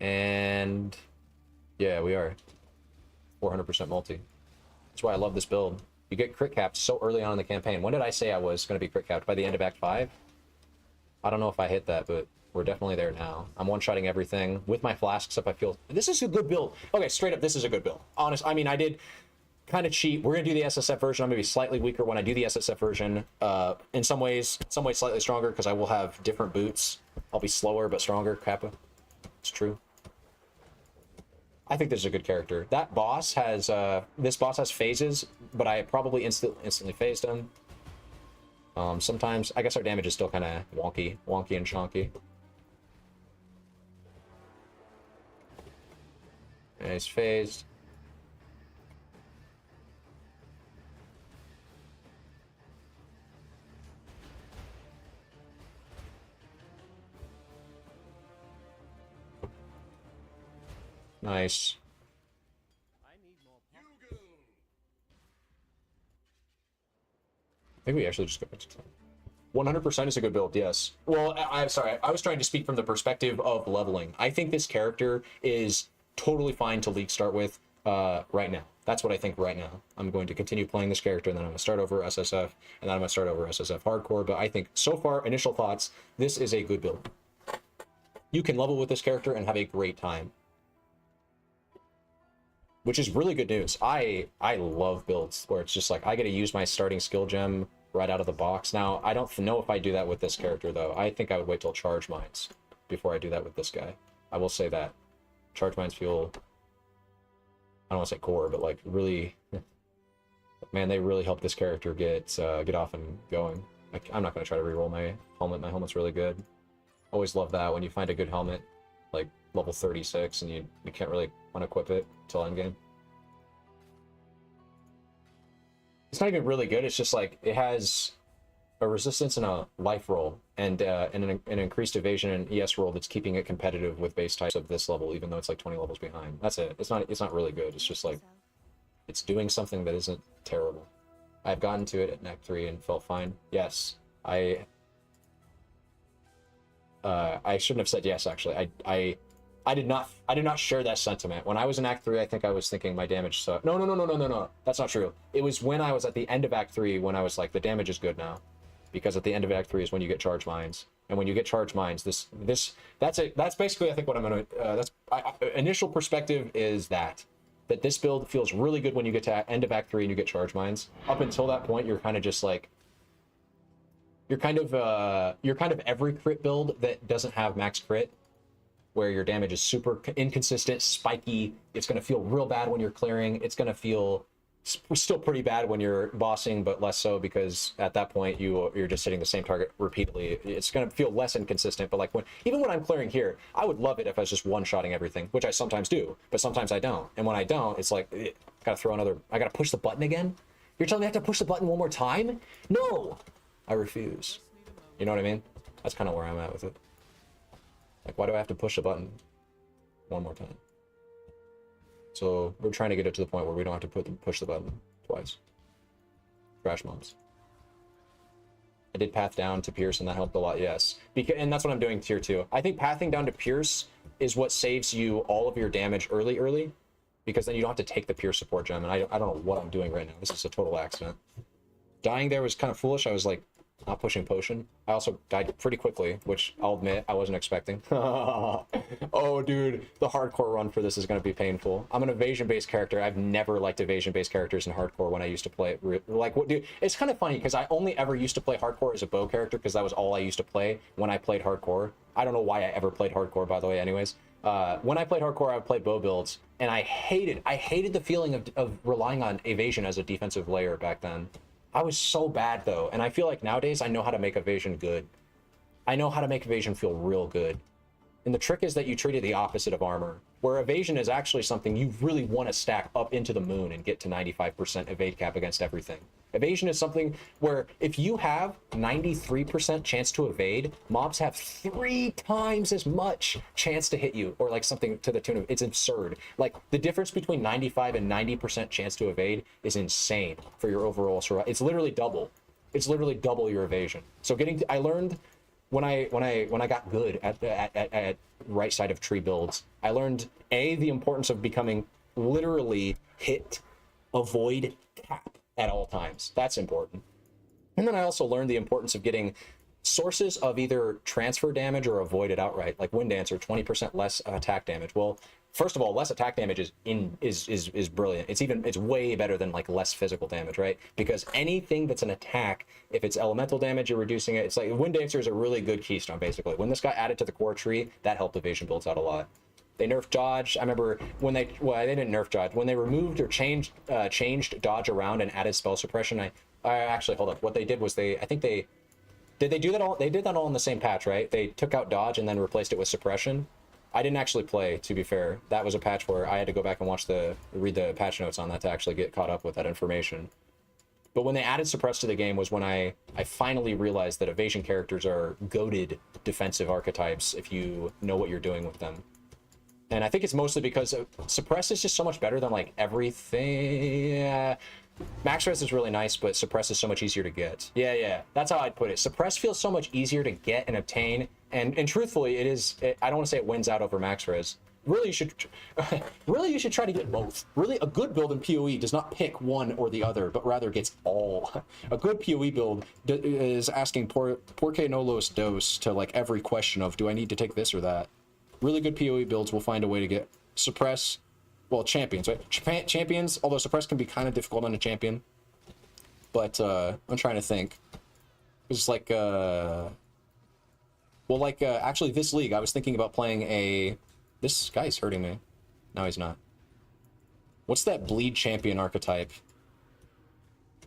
And... yeah, we are. 400% multi. That's why I love this build. You get crit capped so early on in the campaign. When did I say I was going to be crit capped? By the end of Act 5? I don't know if I hit that, but we're definitely there now. I'm one-shotting everything with my flasks up. I feel this is a good build. Okay, straight up, this is a good build. Honest, I mean, I did kind of cheat. We're gonna do the SSF version. I'm gonna be slightly weaker when I do the SSF version. In some ways slightly stronger because I will have different boots. I'll be slower but stronger. Kappa, it's true. I think this is a good character. That boss has this boss has phases, but I probably instantly phased him. Sometimes, I guess our damage is still kind of wonky and chonky. And he's phased. Nice. I think we actually just go back to 100% is a good build, yes. Well, I'm sorry. I was trying to speak from the perspective of leveling. I think this character is totally fine to League start with right now. That's what I think right now. I'm going to continue playing this character, and then I'm going to start over SSF, and then I'm going to start over SSF Hardcore. But I think, so far, initial thoughts, this is a good build. You can level with this character and have a great time. Which is really good news. I love builds where it's just like, I get to use my starting skill gem right out of the box. Now, I don't know if I do that with this character, though. I think I would wait till Charge Mines before I do that with this guy. I will say that. Charge Mines feel, I don't want to say core, but like really, man, they really help this character get off and going. I'm not going to try to reroll my helmet. My helmet's really good. Always love that when you find a good helmet, like level 36, and you can't really unequip it till endgame. It's not even really good. It's just like it has a resistance and a life roll, and an increased evasion and ES roll that's keeping it competitive with base types of this level, even though it's like 20 levels behind. That's it. It's not really good. It's just like it's doing something that isn't terrible. I've gotten to it at Act 3 and felt fine. Yes, I shouldn't have said yes. Actually, I did not share that sentiment. When I was in Act 3, I think I was thinking my damage sucked. No. That's not true. It was when I was at the end of Act 3 when I was like, the damage is good now. Because at the end of Act 3 is when you get charge mines. And when you get charge mines, that's basically, I think, what I'm going to, initial perspective is that this build feels really good when you get to end of Act 3 and you get charge mines. Up until that point, you're kind of just like, you're kind of every crit build that doesn't have max crit, where your damage is super inconsistent, spiky. It's going to feel real bad when you're clearing. It's going to feel still pretty bad when you're bossing, but less so, because at that point you're just hitting the same target repeatedly. It's going to feel less inconsistent, but like even when I'm clearing here, I would love it if I was just one-shotting everything, which I sometimes do, but sometimes I don't. And when I don't, it's like, I gotta push the button again? You're telling me I have to push the button one more time? No! I refuse. You know what I mean? That's kind of where I'm at with it. Like, why do I have to push the button one more time? So we're trying to get it to the point where we don't have to push the button twice. Crash mobs. I did path down to Pierce, and that helped a lot, yes. And that's what I'm doing tier 2. I think pathing down to Pierce is what saves you all of your damage early, because then you don't have to take the Pierce support gem, and I don't know what I'm doing right now. This is a total accident. Dying there was kind of foolish. I was like, not pushing potion. I also died pretty quickly, which I'll admit I wasn't expecting. Oh, dude, the hardcore run for this is going to be painful. I'm an evasion-based character. I've never liked evasion-based characters in hardcore when I used to play it. Like, what, dude? It's kind of funny because I only ever used to play hardcore as a bow character because that was all I used to play when I played hardcore. I don't know why I ever played hardcore, by the way. Anyways, when I played hardcore, I would play bow builds, and I hated the feeling of relying on evasion as a defensive layer back then. I was so bad, though, and I feel like nowadays I know how to make evasion good. I know how to make evasion feel real good. And the trick is that you treat it the opposite of armor, where evasion is actually something you really want to stack up into the moon and get to 95% evade cap against everything. Evasion is something where if you have 93% chance to evade, mobs have 3 times as much chance to hit you, or like something to the tune of, it's absurd. Like the difference between 95 and 90% chance to evade is insane for your overall survival. It's literally double. It's literally double your evasion. So I learned when I got good at right side of tree builds, I learned the importance of becoming literally hit, avoid, cap at all times. That's important. And then I also learned the importance of getting sources of either transfer damage or avoid it outright, like Wind Dancer, 20% less attack damage. Well, first of all, less attack damage is brilliant. It's way better than like less physical damage, right? Because anything that's an attack, if it's elemental damage, you're reducing it. It's like Wind Dancer is a really good keystone, basically. When this got added to the core tree, that helped evasion builds out a lot. They nerfed dodge. I remember when they didn't nerf dodge. When they removed or changed dodge around and added spell suppression. I actually, hold up. What they did was did they do that all? They did that all in the same patch, right? They took out dodge and then replaced it with suppression. I didn't actually play, to be fair. That was a patch where I had to go back and read the patch notes on that to actually get caught up with that information. But when they added suppress to the game was when I finally realized that evasion characters are goated defensive archetypes if you know what you're doing with them. And I think it's mostly because suppress is just so much better than like everything. Max res is really nice, but suppress is so much easier to get. Yeah, that's how I'd put it. Suppress feels so much easier to get and obtain, and truthfully, I don't want to say it wins out over max res. Really, you should try to get both. Really, a good build in PoE does not pick one or the other, but rather gets all. A good PoE build is asking por qué no los dos to like every question of, do I need to take this or that? Really good PoE builds will find a way to get suppress. Well, champions, right? Champions, although suppress can be kind of difficult on a champion. But I'm trying to think. It's like, actually this league, I was thinking about playing this guy's hurting me. No, he's not. What's that bleed champion archetype?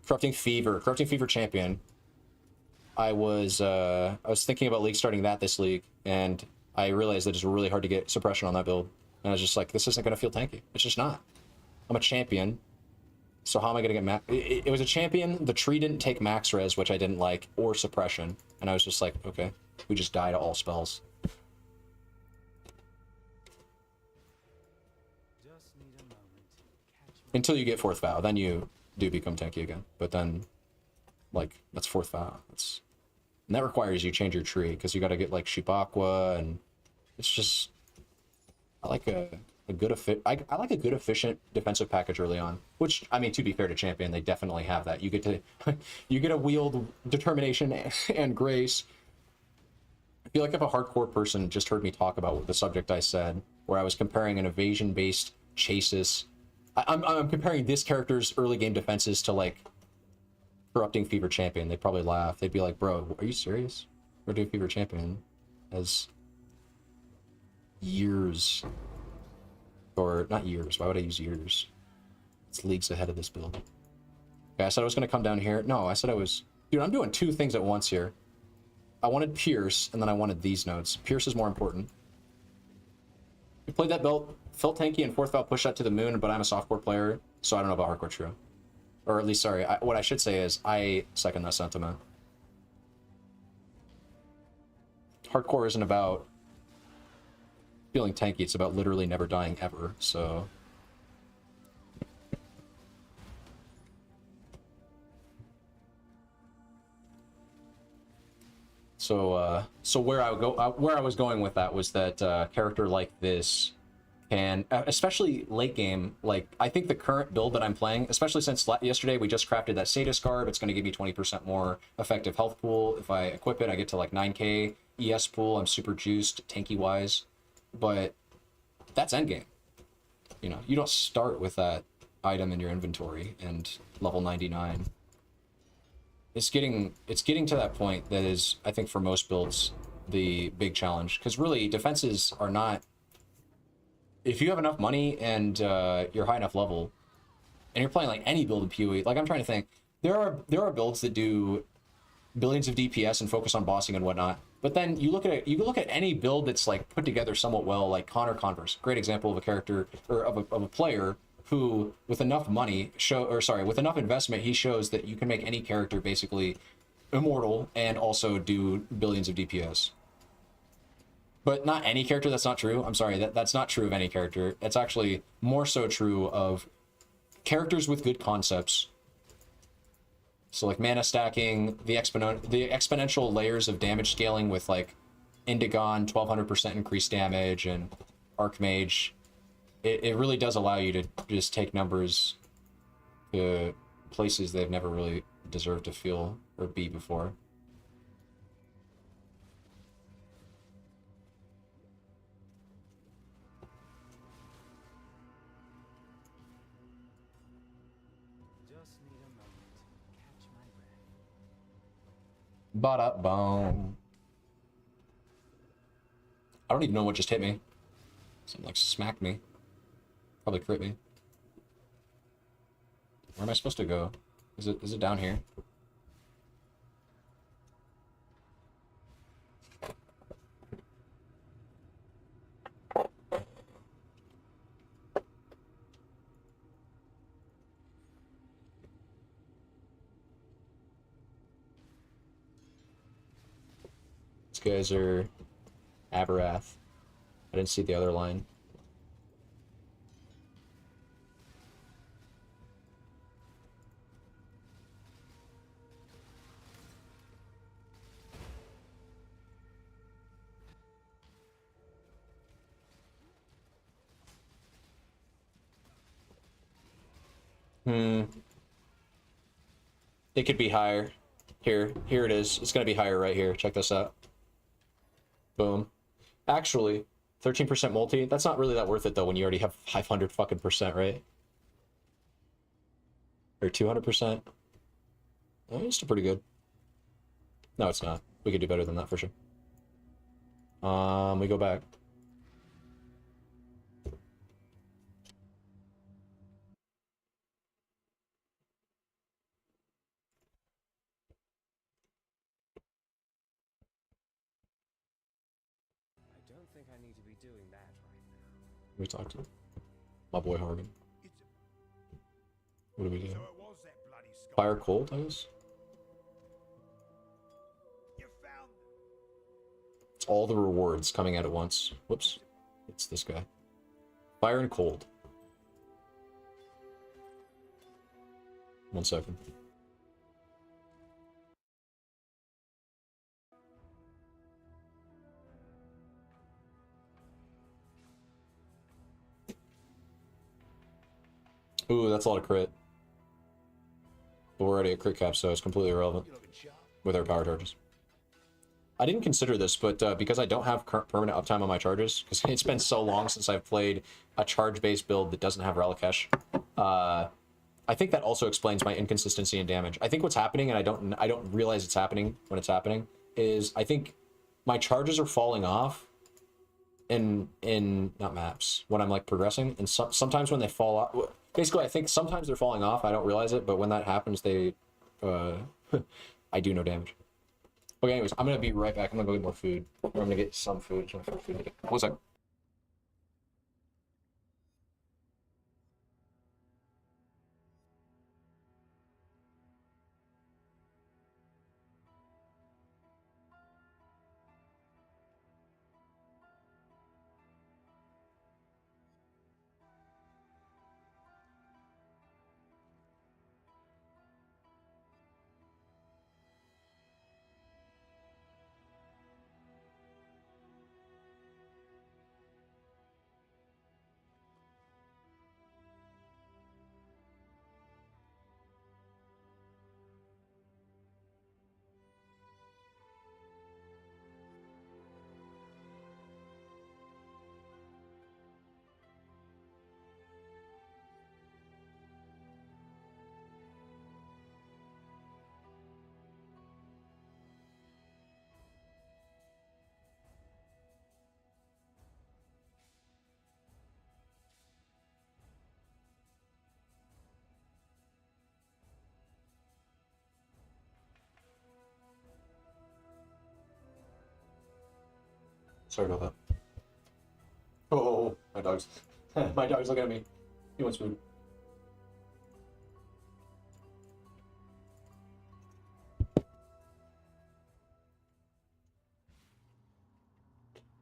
Corrupting Fever champion. I was thinking about league starting this league, and I realized that it's really hard to get suppression on that build. And I was just like, this isn't going to feel tanky. It's just not. I'm a champion. So how am I gonna get max? It was a champion. The tree didn't take max res, which I didn't like, or suppression, and I was just like, okay, we just die to all spells. Just need a moment to catch my Until you get fourth vow, then you do become tanky again. But then, like, that's fourth vow. And that requires you change your tree because you got to get like sheep aqua, and it's just I like a good I like a good efficient defensive package early on. Which, I mean, to be fair to champion, they definitely have that. You get to you get to wield determination and grace. I feel like if a hardcore person just heard me talk about the subject I said, where I was comparing an evasion-based chasis, I'm comparing this character's early game defenses to like corrupting Fever Champion, they'd probably laugh. They'd be like, bro, are you serious? We're doing Fever Champion as years, or not years, why would I use years? It's leagues ahead of this build. Okay, I said I was gonna come down here. No, I said I was, dude, I'm doing two things at once here. I wanted Pierce, and then I wanted these nodes. Pierce is more important. We played that belt, felt tanky, and fourth vow pushed that to the moon, but I'm a softcore player, so I don't know about hardcore true. Or at least, sorry, what I should say is I second that sentiment. Hardcore isn't about feeling tanky, it's about literally never dying ever, so... So where I was going with that was that character like this can, especially late game, like I think the current build that I'm playing, especially since yesterday we just crafted that Sadist Garb, it's going to give me 20% more effective health pool. If I equip it, I get to like 9k ES pool. I'm super juiced tanky wise, but that's endgame. You know, you don't start with that item in your inventory and level 99. It's getting to that point that is, I think, for most builds, the big challenge. Because really, defenses are not... If you have enough money and you're high enough level, and you're playing like any build in PoE, like I'm trying to think, there are builds that do billions of DPS and focus on bossing and whatnot. But then you look at any build that's like put together somewhat well, like Connor Converse, great example of a character or of a player who, with enough money, with enough investment, he shows that you can make any character basically immortal and also do billions of DPS. But not any character, that's not true. I'm sorry, that's not true of any character. It's actually more so true of characters with good concepts. So like mana stacking, the exponential layers of damage scaling with like Indigon, 1200% increased damage, and Archmage. It really does allow you to just take numbers to places they've never really deserved to feel or be before. Just need a moment to catch my breath. Ba-da-boom. I don't even know what just hit me. Something like smacked me. Probably crit me. Where am I supposed to go? Is it down here? These guys are Aberath. I didn't see the other line. It could be higher. Here it is. It's gonna be higher right here. Check this out. Boom. Actually, 13% multi, that's not really that worth it though when you already have 500 fucking percent, right? Or 200%. It's still pretty good. No, it's not. We could do better than that for sure. We go back. I don't think I need to be doing that right now. We talked to my boy Hargan. What do we do? So it was that bloody Scot. Fire cold, I guess? You found It's all the rewards coming out at once. Whoops. It's this guy. Fire and cold. 1 second. Ooh, that's a lot of crit. But we're already at crit cap, so it's completely irrelevant with our power charges. I didn't consider this, but because I don't have permanent uptime on my charges, because it's been so long since I've played a charge-based build that doesn't have Relicash, I think that also explains my inconsistency in damage. I think what's happening, and I don't realize it's happening when it's happening, is I think my charges are falling off in not maps when I'm like progressing, and sometimes when they fall off, basically I think sometimes they're falling off. I don't realize it, but when that happens, they I do no damage. Okay, anyways, I'm gonna be right back. I'm gonna go get more food, or I'm gonna get some food. It's my favorite food to get. 1 sec. Sorry about that. Oh, my dog's my dog's looking at me. He wants food.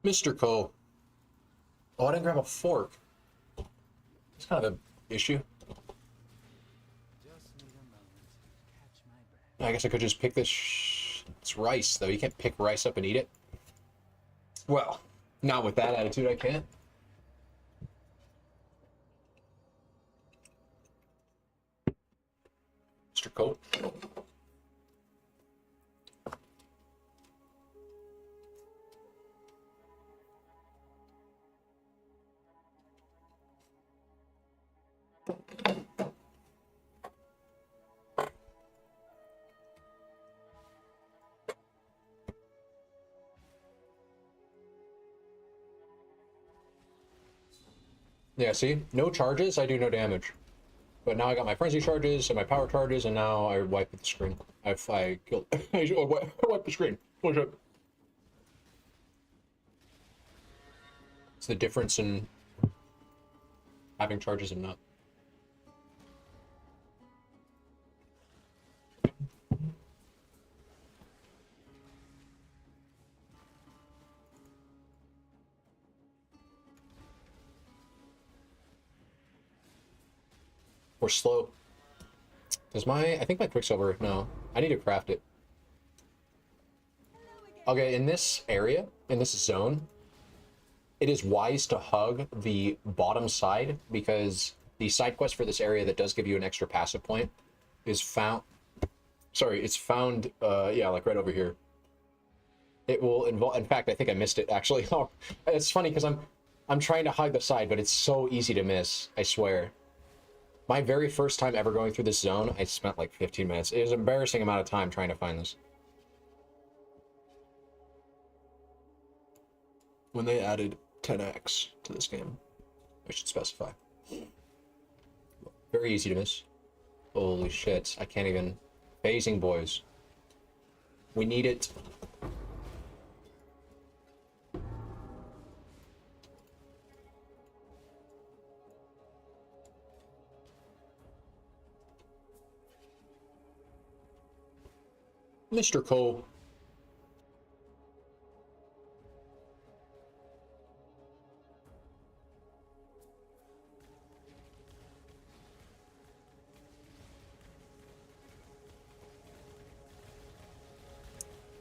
Mr. Cole. Oh, I didn't grab a fork. It's kind of an issue. Just need a moment to catch my breath. I guess I could just pick this. It's rice, though. You can't pick rice up and eat it. Well, not with that attitude, I can't. Mr. Cole. Yeah, see? No charges, I do no damage. But now I got my frenzy charges and my power charges, and now I wipe the screen. I killed. I wipe the screen. Push up. It's the difference in having charges and not. Or slow. Does I think my Quicksilver, no. I need to craft it. Okay, in this area, in this zone, it is wise to hug the bottom side because the side quest for this area that does give you an extra passive point is found. Sorry, it's found, yeah, like right over here. It will involve, in fact, I think I missed it actually. Oh, it's funny because I'm trying to hug the side, but it's so easy to miss, I swear. My very first time ever going through this zone, I spent like 15 minutes. It was an embarrassing amount of time trying to find this. When they added 10x to this game, I should specify. Very easy to miss. Holy shit, I can't even... Phasing, boys. We need it. Mr. Cole.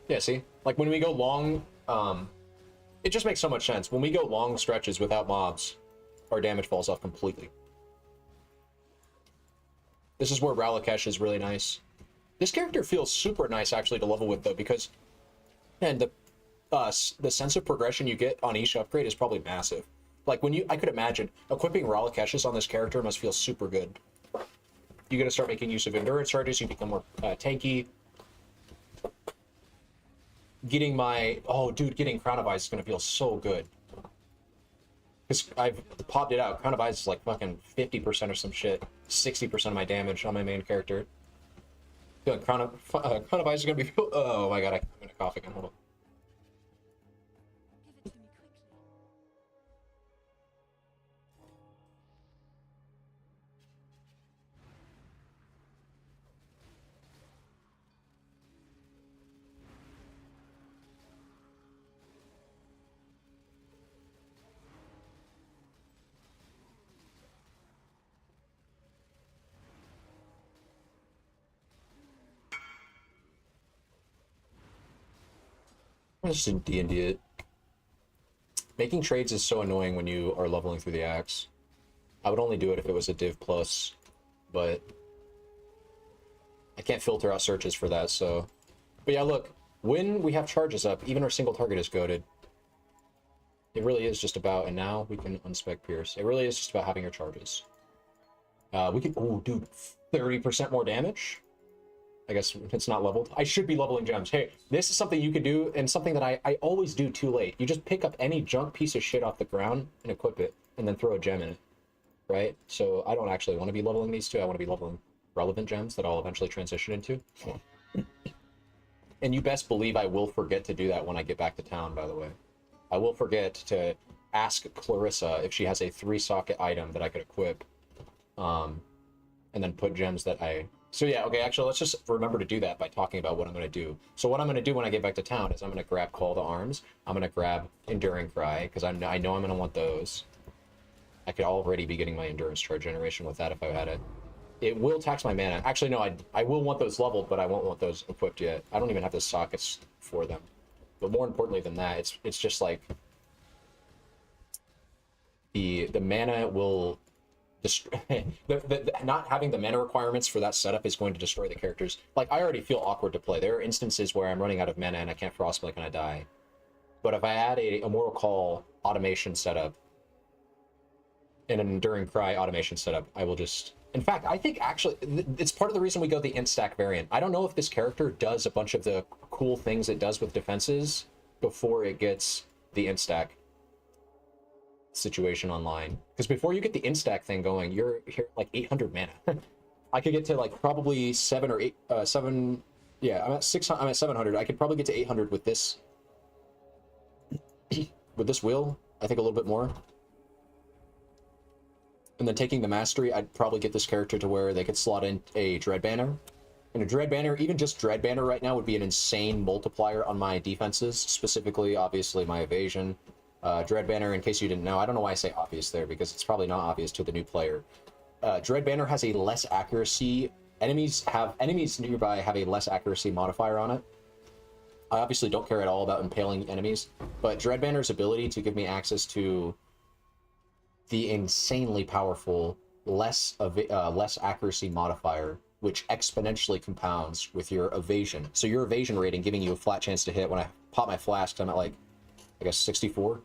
Yeah, see? Like, when we go long, it just makes so much sense. When we go long stretches without mobs, our damage falls off completely. This is where Ralakesh is really nice. This character feels super nice, actually, to level with, though, because, man, the sense of progression you get on each upgrade is probably massive. Like, when I could imagine, equipping Ralakeshes on this character must feel super good. You gotta start making use of endurance charges, you become more tanky. Getting getting Crown of Ice is gonna feel so good. Because I've popped it out. Crown of Ice is like fucking 50% or some shit. 60% of my damage on my main character. Feeling Crown of Ice is gonna be. Oh my god, I'm gonna cough again. Hold on. Give it to me quickly. I'm just in D&D it. Making trades is so annoying when you are leveling through the axe. I would only do it if it was a div plus, but I can't filter out searches for that, so. But yeah, look, when we have charges up, even our single target is goated. It really is just about, and now we can unspec Pierce. It really is just about having your charges. We can, oh dude, 30% more damage? I guess it's not leveled. I should be leveling gems. Hey, this is something you could do, and something that I always do too late. You just pick up any junk piece of shit off the ground and equip it, and then throw a gem in it, right? So I don't actually want to be leveling these two. I want to be leveling relevant gems that I'll eventually transition into. And you best believe I will forget to do that when I get back to town, by the way. I will forget to ask Clarissa if she has a 3-socket item that I could equip, and then put gems that I... So yeah, okay, actually, let's just remember to do that by talking about what I'm going to do. So what I'm going to do when I get back to town is I'm going to grab Call to Arms. I'm going to grab Enduring Cry, because I know I'm going to want those. I could already be getting my Endurance Charge generation with that if I had it. It will tax my mana. Actually, no, I will want those leveled, but I won't want those equipped yet. I don't even have the sockets for them. But more importantly than that, it's just like... The mana will... not having the mana requirements for that setup is going to destroy the characters. Like, I already feel awkward to play. There are instances where I'm running out of mana and I can't Frostblink and I die. But if I add a Immortal Call automation setup and an Enduring Cry automation setup, I will just... In fact, I think actually, it's part of the reason we go the Instack variant. I don't know if this character does a bunch of the cool things it does with defenses before it gets the Instack situation online, because before you get the instack thing going, you're here like 800 mana. I could get to like probably 7 or 8 7. Yeah, I'm at 600. I'm at 700. I could probably get to 800 with this with this wheel. I think a little bit more, and then taking the mastery, I'd probably get this character to where they could slot in a Dread Banner. And a Dread Banner, even just Dread Banner right now, would be an insane multiplier on my defenses, specifically obviously my evasion. Dread Banner, in case you didn't know, I don't know why I say obvious there, because it's probably not obvious to the new player. Dread Banner has a less accuracy. Enemies nearby have a less accuracy modifier on it. I obviously don't care at all about impaling enemies, but Dread Banner's ability to give me access to the insanely powerful less accuracy modifier, which exponentially compounds with your evasion. So your evasion rating giving you a flat chance to hit. When I pop my flask, I'm at like, I guess 64.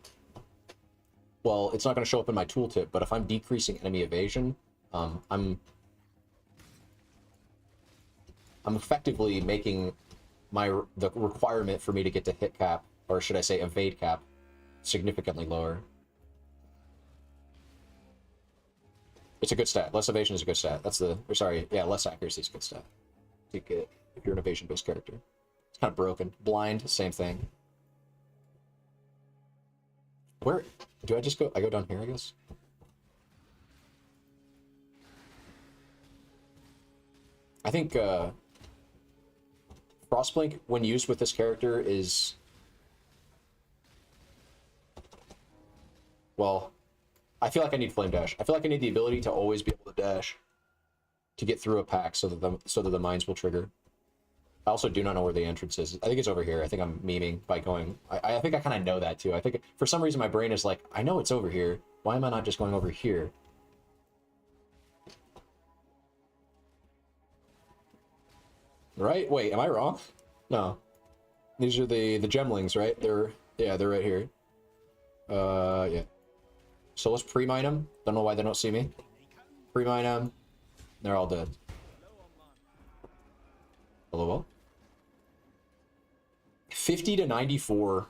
Well, it's not going to show up in my tooltip, but if I'm decreasing enemy evasion, I'm effectively making the requirement for me to get to hit cap, or should I say evade cap, significantly lower. It's a good stat. Less evasion is a good stat. That's the... Or sorry, yeah, less accuracy is a good stat. If you're an evasion-based character. It's kind of broken. Blind, same thing. Where do I just go? I go down here, I guess. I think Frostblink, when used with this character, is... Well, I feel like I need Flame Dash. I feel like I need the ability to always be able to dash to get through a pack so that the mines will trigger. I also do not know where the entrance is. I think it's over here. I think I'm memeing by going... I think I kind of know that, too. I think, for some reason, my brain is like, I know it's over here. Why am I not just going over here? Right? Wait, am I wrong? No. These are the gemlings, right? They're right here. Yeah. So let's pre-mine them. Don't know why they don't see me. Pre-mine them. They're all dead. Hello, well? 50 to 94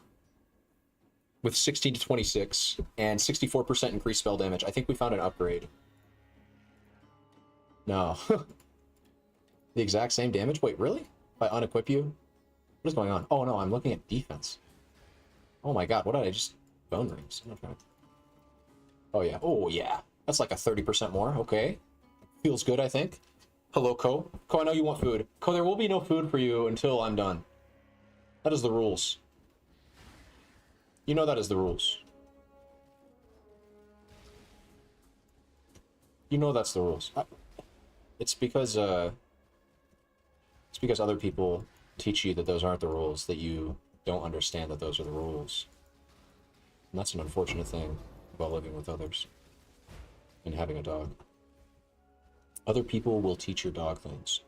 with 16 to 26 and 64% increased spell damage. I think we found an upgrade. No. The exact same damage? Wait, really? If I unequip you? What is going on? Oh no, I'm looking at defense. Oh my god, what did I just... Bone rings. Okay. Oh yeah. Oh yeah. That's like a 30% more. Okay. Feels good, I think. Hello, Ko. Ko, I know you want food. Ko, there will be no food for you until I'm done. That is the rules. You know that is the rules. You know that's the rules. It's because other people teach you that those aren't the rules, that you don't understand that those are the rules. And that's an unfortunate thing about living with others and having a dog. Other people will teach your dog things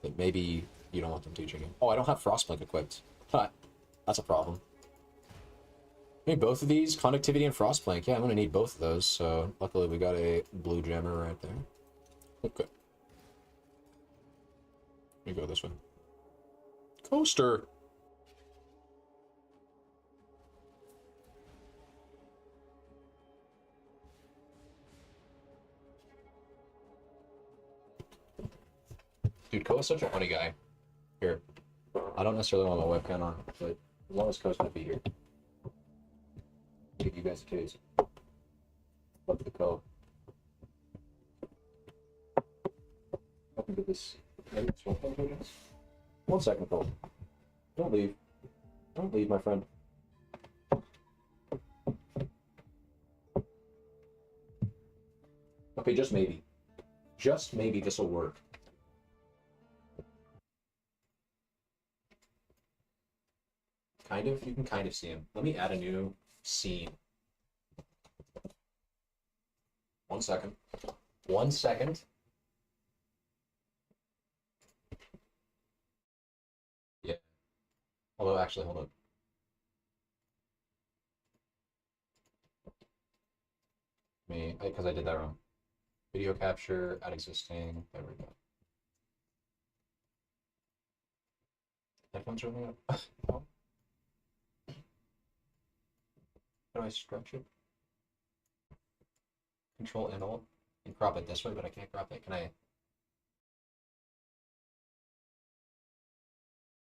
that maybe you don't want them teaching you. Oh, I don't have Frostblink equipped. Huh. That's a problem. I need both of these, Conductivity and Frostblink. Yeah, I'm gonna need both of those, so luckily we got a blue gemmer right there. Okay. Let me go this way. Coaster! Dude, Ko is such a funny guy. Here. I don't necessarily want my webcam on, but as long as Ko's gonna be here. Give you guys a taste. Look at the Ko. Welcome to this. One second, Ko. Don't leave. Don't leave, my friend. Okay, just maybe. Just maybe this will work. Kind of? You can kind of see him. Let me add a new scene. 1 second. 1 second. Yeah. Although, actually, hold on. Because I did that wrong. Video capture, add existing. There we go. Headphones are only up. Oh. How do I stretch it? Control and Alt. And crop it this way, but I can't crop it. Can I?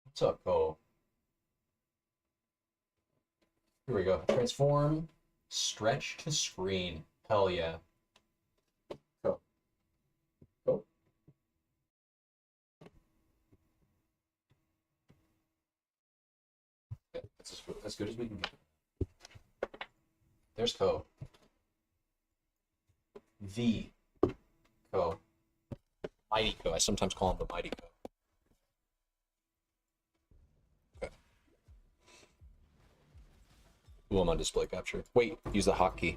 What's up, Ko? Here we go. Transform, stretch to screen. Hell yeah. Go. Go. Okay, that's as good as we can get. There's Ko. The Ko. Mighty Ko. I sometimes call him the Mighty Ko. Okay. Ooh, I'm on display capture. Wait, use the hotkey.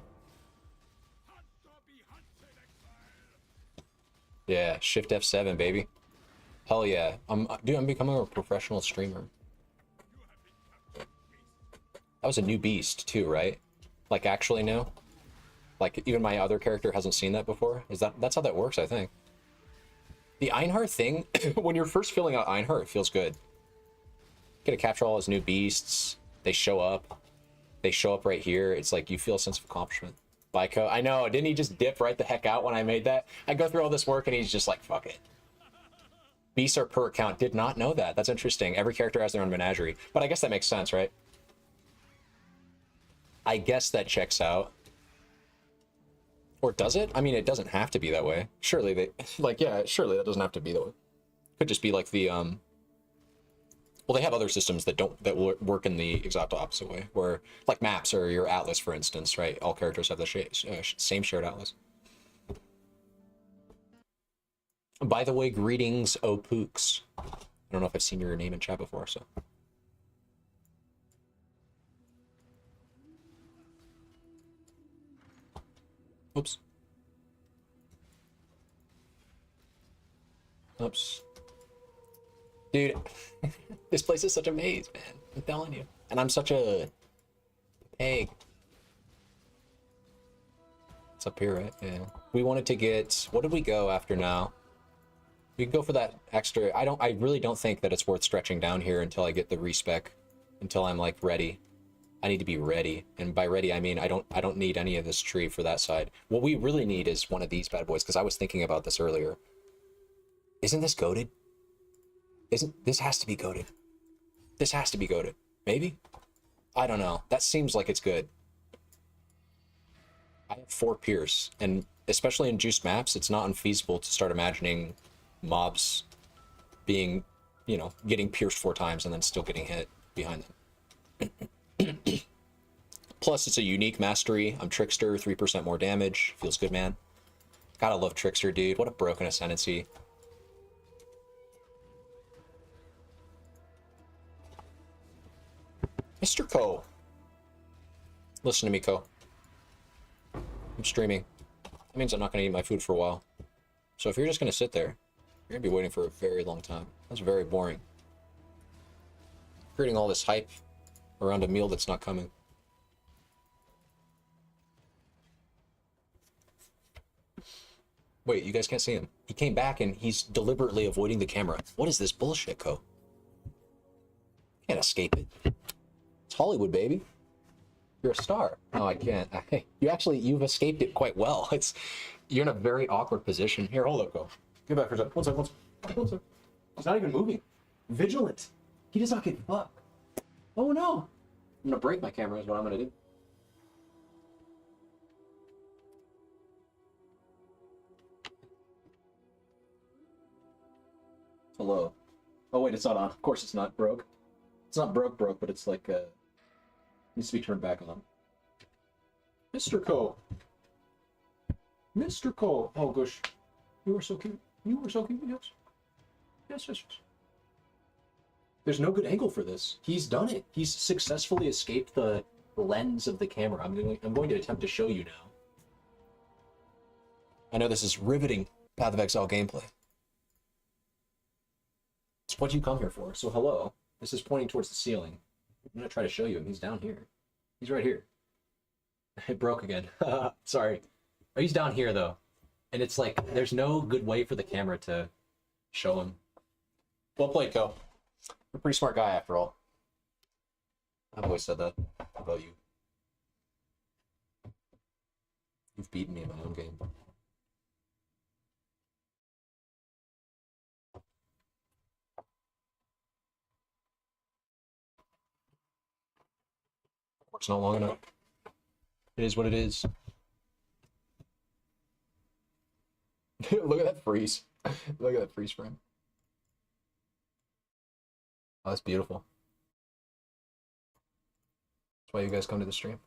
Yeah, Shift F7, baby. Hell yeah. Dude, I'm becoming a professional streamer. That was a new beast too, right? Like actually new? Like even my other character hasn't seen that before? That's how that works, I think. The Einhar thing, when you're first filling out Einhar, it feels good. Get to capture all his new beasts. They show up. They show up right here. It's like you feel a sense of accomplishment. Ko. I know, didn't he just dip right the heck out when I made that? I go through all this work and he's just like, fuck it. Beasts are per account. Did not know that. That's interesting. Every character has their own menagerie. But I guess that makes sense, right? I guess that checks out. Or does it? I mean, it doesn't have to be that way. Surely they... Like, yeah, surely that doesn't have to be that way. Could just be like the, Well, they have other systems that don't that will work in the exact opposite way, where like maps or your atlas, for instance, right? All characters have the same shared atlas. By the way, greetings, Opooks. I don't know if I've seen your name in chat before, so. Oops. Oops. Dude, this place is such a maze, man. I'm telling you. And I'm such a pig. It's up here, right? Yeah. We wanted to get... What did we go after now? We can go for that extra... I really don't think that it's worth stretching down here until I get the respec. Until I'm, like, ready. I need to be ready. And by ready, I mean I don't need any of this tree for that side. What we really need is one of these bad boys, because I was thinking about this earlier. Isn't this goated? This has to be goated. This has to be goated. Maybe? I don't know. That seems like it's good. I have 4 pierce, and especially in juiced maps, it's not unfeasible to start imagining mobs being, you know, getting pierced 4 times and then still getting hit behind them. Plus, it's a unique mastery. I'm Trickster, 3% more damage. Feels good, man. Gotta love Trickster, dude. What a broken ascendancy. Mr. Ko. Listen to me, Ko. I'm streaming. That means I'm not going to eat my food for a while. So if you're just going to sit there, you're going to be waiting for a very long time. That's very boring. Creating all this hype around a meal that's not coming. Wait, you guys can't see him. He came back and he's deliberately avoiding the camera. What is this bullshit, Ko? Can't escape it. It's Hollywood, baby. You're a star. No, I can't. Hey, you've escaped it quite well. You're in a very awkward position. Here, hold up, Ko. Get back for a second. One second. He's not even moving. Vigilant. He does not give a fuck. Oh no. I'm gonna break my camera is what I'm gonna do. Hello. Oh wait, it's not on. Of course it's not broke. It's not broke, but it's like needs to be turned back on. Mr. Ko. Mr. Ko. Oh gosh. You were so cute. You were so cute, yes. Yes. There's no good angle for this. He's done it. He's successfully escaped the lens of the camera. I'm going to attempt to show you now. I know this is riveting Path of Exile gameplay. It's what you come here for. So hello. This is pointing towards the ceiling. I'm going to try to show you him. He's down here. He's right here. It broke again. Sorry. Oh, he's down here, though. And it's like, there's no good way for the camera to show him. Well played, Ko. You're a pretty smart guy, after all. I've always said that about you. You've beaten me in my own game. It's not long enough. It is what it is. Look at that freeze. Look at that freeze frame. Oh, that's beautiful. That's why you guys come to the stream.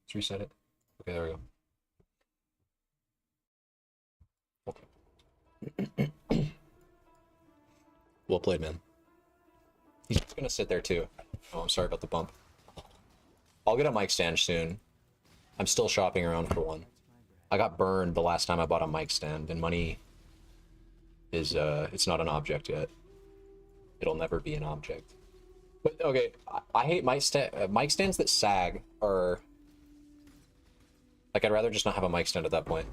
Let's reset it. Okay, there we go. Okay. Well played, man. He's just gonna sit there too. Oh, I'm sorry about the bump. I'll get a mic stand soon. I'm still shopping around for one. I got burned the last time I bought a mic stand, and money is, it's not an object yet. It'll never be an object. But, okay, I hate mic stands that sag are... Like, I'd rather just not have a mic stand at that point.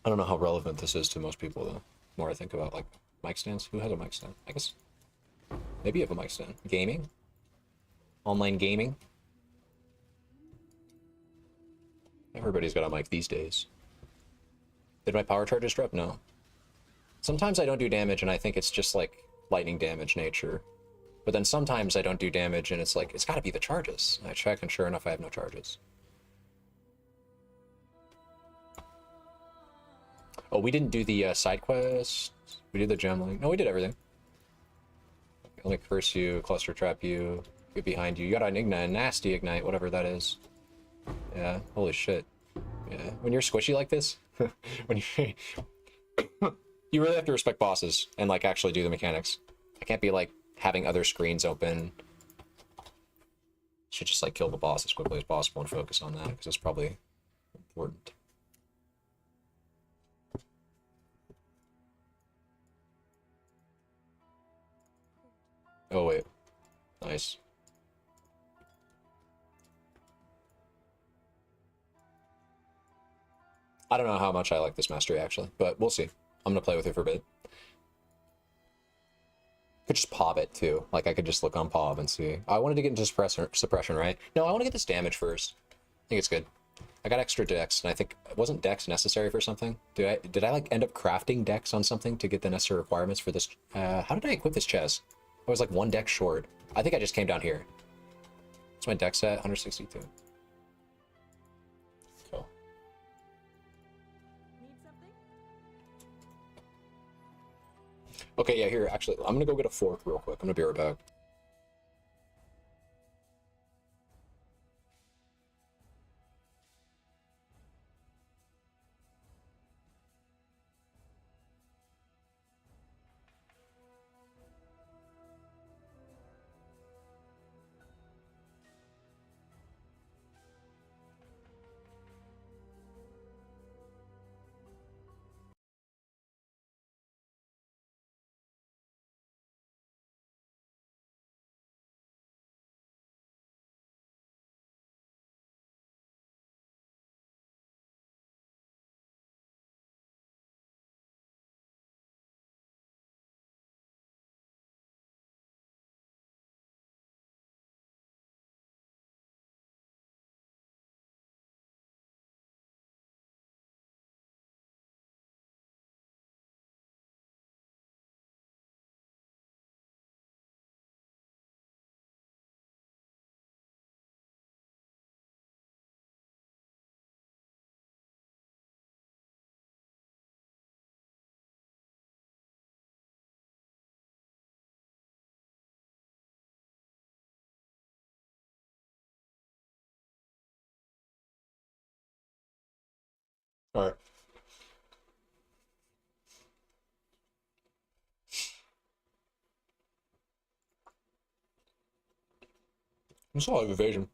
I don't know how relevant this is to most people, though. The more I think about, like, mic stands. Who has a mic stand? I guess... Maybe you have a mic stand. Gaming? Online gaming? Everybody's got a mic these days. Did my power charges drop? No. Sometimes I don't do damage and I think it's just like lightning damage nature. But then sometimes I don't do damage and it's like, it's gotta be the charges. I check and sure enough I have no charges. Oh, we didn't do the side quest. We did the gem link. No, we did everything. Let me curse you, cluster trap you, get behind you. You got an ignite, a nasty ignite, whatever that is. Yeah, holy shit. Yeah, when you're squishy like this, when you you really have to respect bosses and like actually do the mechanics. I can't be like having other screens open. Should just like kill the boss as quickly as possible and focus on that because it's probably important. Oh wait, nice. I don't know how much I like this mastery actually, but we'll see. I'm gonna play with it for a bit. Could just pop it too. Like I could just look on pop and see. I wanted to get into suppression, right? No, I want to get this damage first. I think it's good. I got extra dex, and I think wasn't dex necessary for something? Did I like end up crafting dex on something to get the necessary requirements for this? How did I equip this chest? I was like one dex short. I think I just came down here. What's my dex at? 162. Cool. Need something? Okay, yeah, here, actually, I'm gonna go get a fork real quick. I'm gonna be right back. All right. I saw an evasion.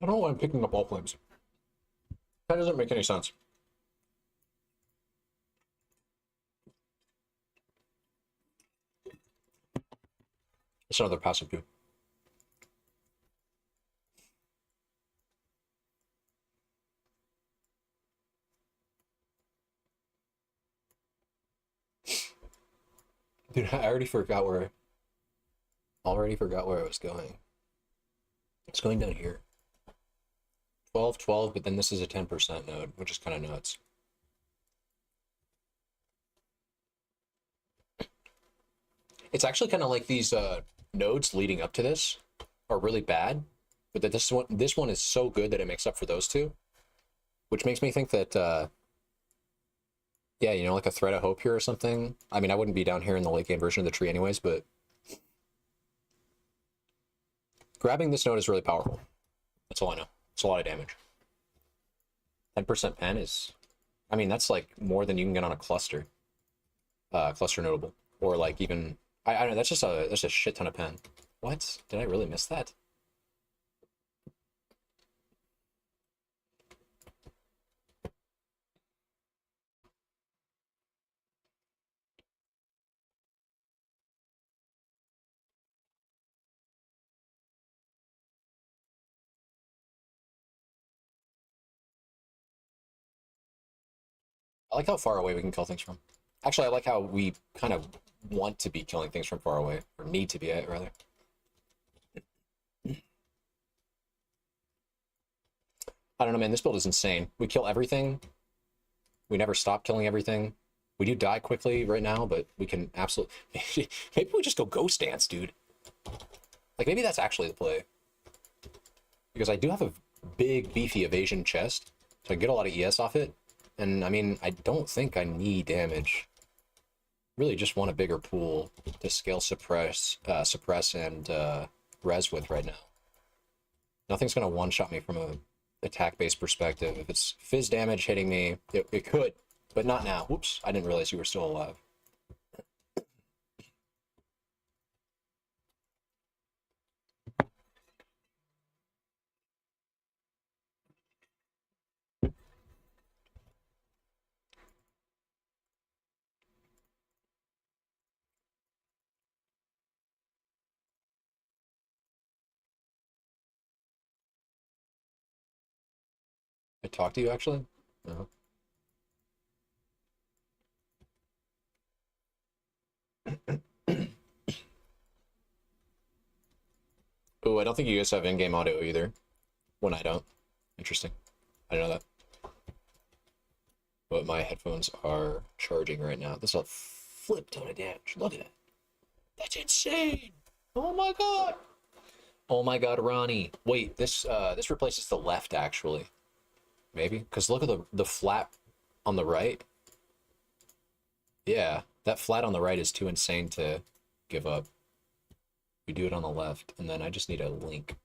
I don't know why I'm picking up all flames. That doesn't make any sense. It's another passive too. Dude, I already forgot where I was going. It's going down here. 12, 12, but then this is a 10% node, which is kind of nuts. It's actually kind of like these nodes leading up to this are really bad, but that this one is so good that it makes up for those two, which makes me think that yeah, you know, like a thread of hope here or something. I mean, I wouldn't be down here in the late game version of the tree anyways, but grabbing this node is really powerful. That's all I know. It's a lot of damage. 10% pen is, I mean, that's like more than you can get on a cluster. Cluster notable. Or like even, I don't know, that's a shit ton of pen. What? Did I really miss that? I like how far away we can kill things from. Actually, I like how we kind of want to be killing things from far away. Or need to be, rather. I don't know, man. This build is insane. We kill everything. We never stop killing everything. We do die quickly right now, but we can absolutely... Maybe we just go ghost dance, dude. Like, maybe that's actually the play. Because I do have a big, beefy evasion chest, so I get a lot of ES off it. And, I mean, I don't think I need damage. Really just want a bigger pool to scale suppress and res with right now. Nothing's going to one-shot me from a attack-based perspective. If it's fizz damage hitting me, it could, but not now. Whoops, I didn't realize you were still alive. I talked to you, actually? No. Oh, I don't think you guys have in-game audio either. When I don't. Interesting. I didn't know that. But my headphones are charging right now. This is a flip ton of damage. Look at that. That's insane. Oh my god. Oh my god, Ronnie. Wait, this replaces the left, actually. Maybe? Because look at the flat on the right. Yeah, that flat on the right is too insane to give up. We do it on the left, and then I just need a link.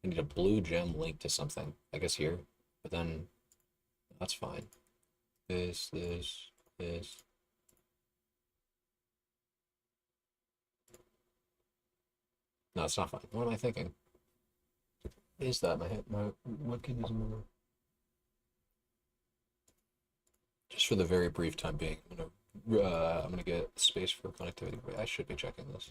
I need a blue gem link to something. I guess here. But then, that's fine. This. No, it's not fine. What am I thinking? Is that my webcam doesn't move? Just for the very brief time being, I'm gonna get space for connectivity. I should be checking this.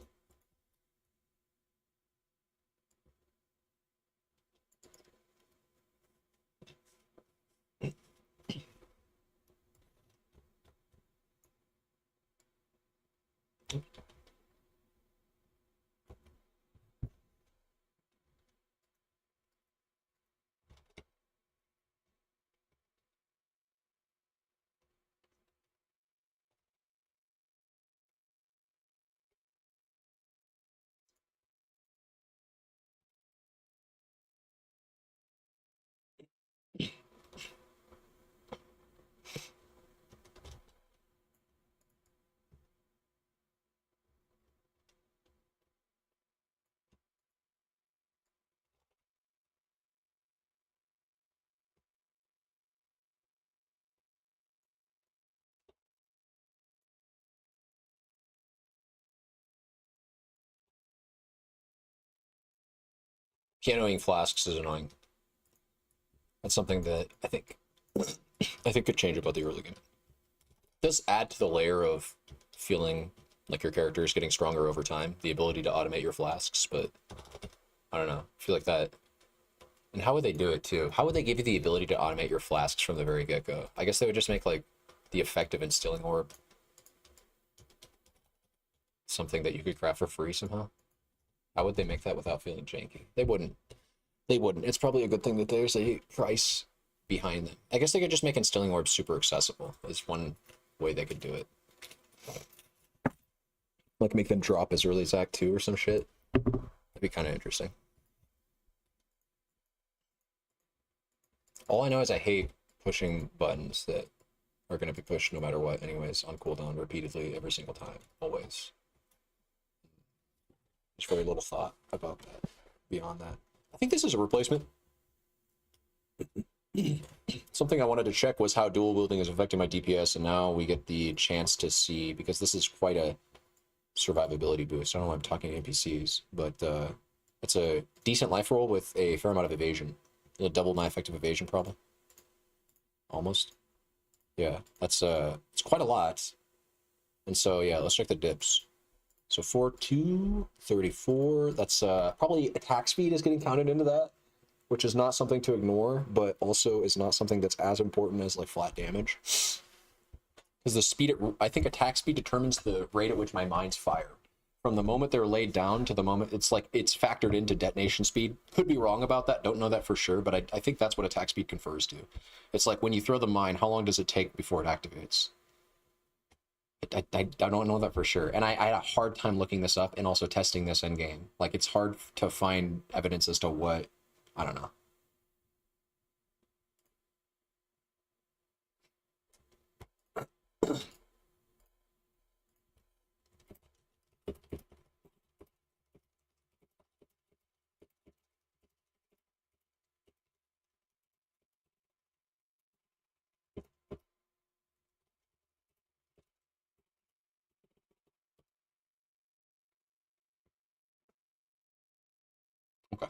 Pianoing flasks is annoying. That's something that I think could change about the early game. It does add to the layer of feeling like your character is getting stronger over time, the ability to automate your flasks, but I don't know. I feel like that. And how would they do it too? How would they give you the ability to automate your flasks from the very get-go? I guess they would just make like the effective instilling orb something that you could craft for free somehow. How would they make that without feeling janky? They wouldn't. They wouldn't. It's probably a good thing that there's a price behind them. I guess they could just make instilling orbs super accessible. Is one way they could do it. Like make them drop as early as Act 2 or some shit. That'd be kind of interesting. All I know is I hate pushing buttons that are going to be pushed no matter what anyways, on cooldown repeatedly every single time, always. There's very little thought about that, beyond that. I think this is a replacement. Something I wanted to check was how dual wielding is affecting my DPS, and now we get the chance to see, because this is quite a survivability boost. I don't know why I'm talking to NPCs, but it's a decent life roll with a fair amount of evasion. A double my effective evasion problem. Almost. Yeah, that's it's quite a lot. And so yeah, let's check the dips. So 4-2, 34, that's probably attack speed is getting counted into that, which is not something to ignore, but also is not something that's as important as like flat damage. Because the speed, I think attack speed determines the rate at which my mines fire. From the moment they're laid down to the moment it's factored into detonation speed. Could be wrong about that, don't know that for sure, but I think that's what attack speed confers to. It's like when you throw the mine, how long does it take before it activates? I don't know that for sure. And I had a hard time looking this up and also testing this in game. Like, it's hard to find evidence as to what, I don't know. Okay.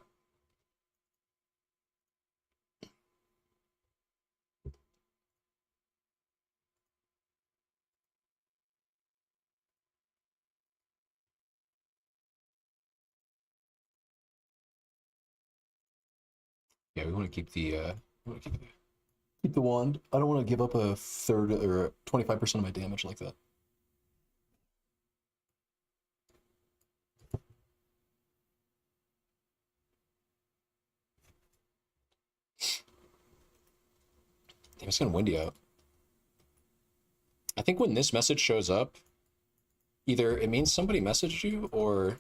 Yeah, we want to keep the we want to keep the wand. I don't want to give up a third or 25% of my damage like that. Damn, it's getting windy out. I think when this message shows up, either it means somebody messaged you or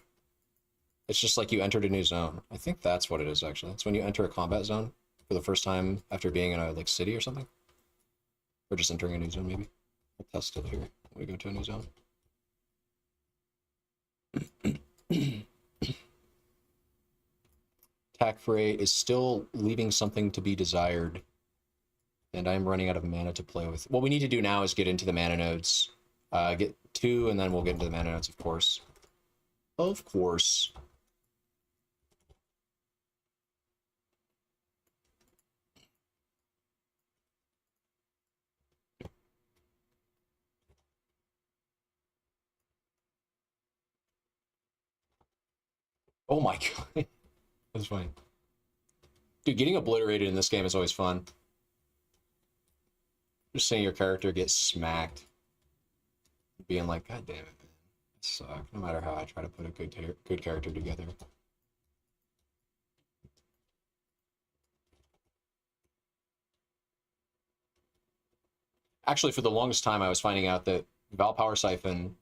it's just like you entered a new zone. I think that's what it is, actually. It's when you enter a combat zone for the first time after being in a like city or something. Or just entering a new zone, maybe. We'll test it here when we go to a new zone. Attack Fray is still leaving something to be desired. And I'm running out of mana to play with. What we need to do now is get into the mana nodes. Get 2, and then we'll get into the mana nodes, of course. Of course. Oh my god. That's funny. Dude, getting obliterated in this game is always fun. Just seeing your character get smacked. Being like, God damn it, man. It sucks. No matter how I try to put a good character together. Actually, for the longest time, I was finding out that Val Power Siphon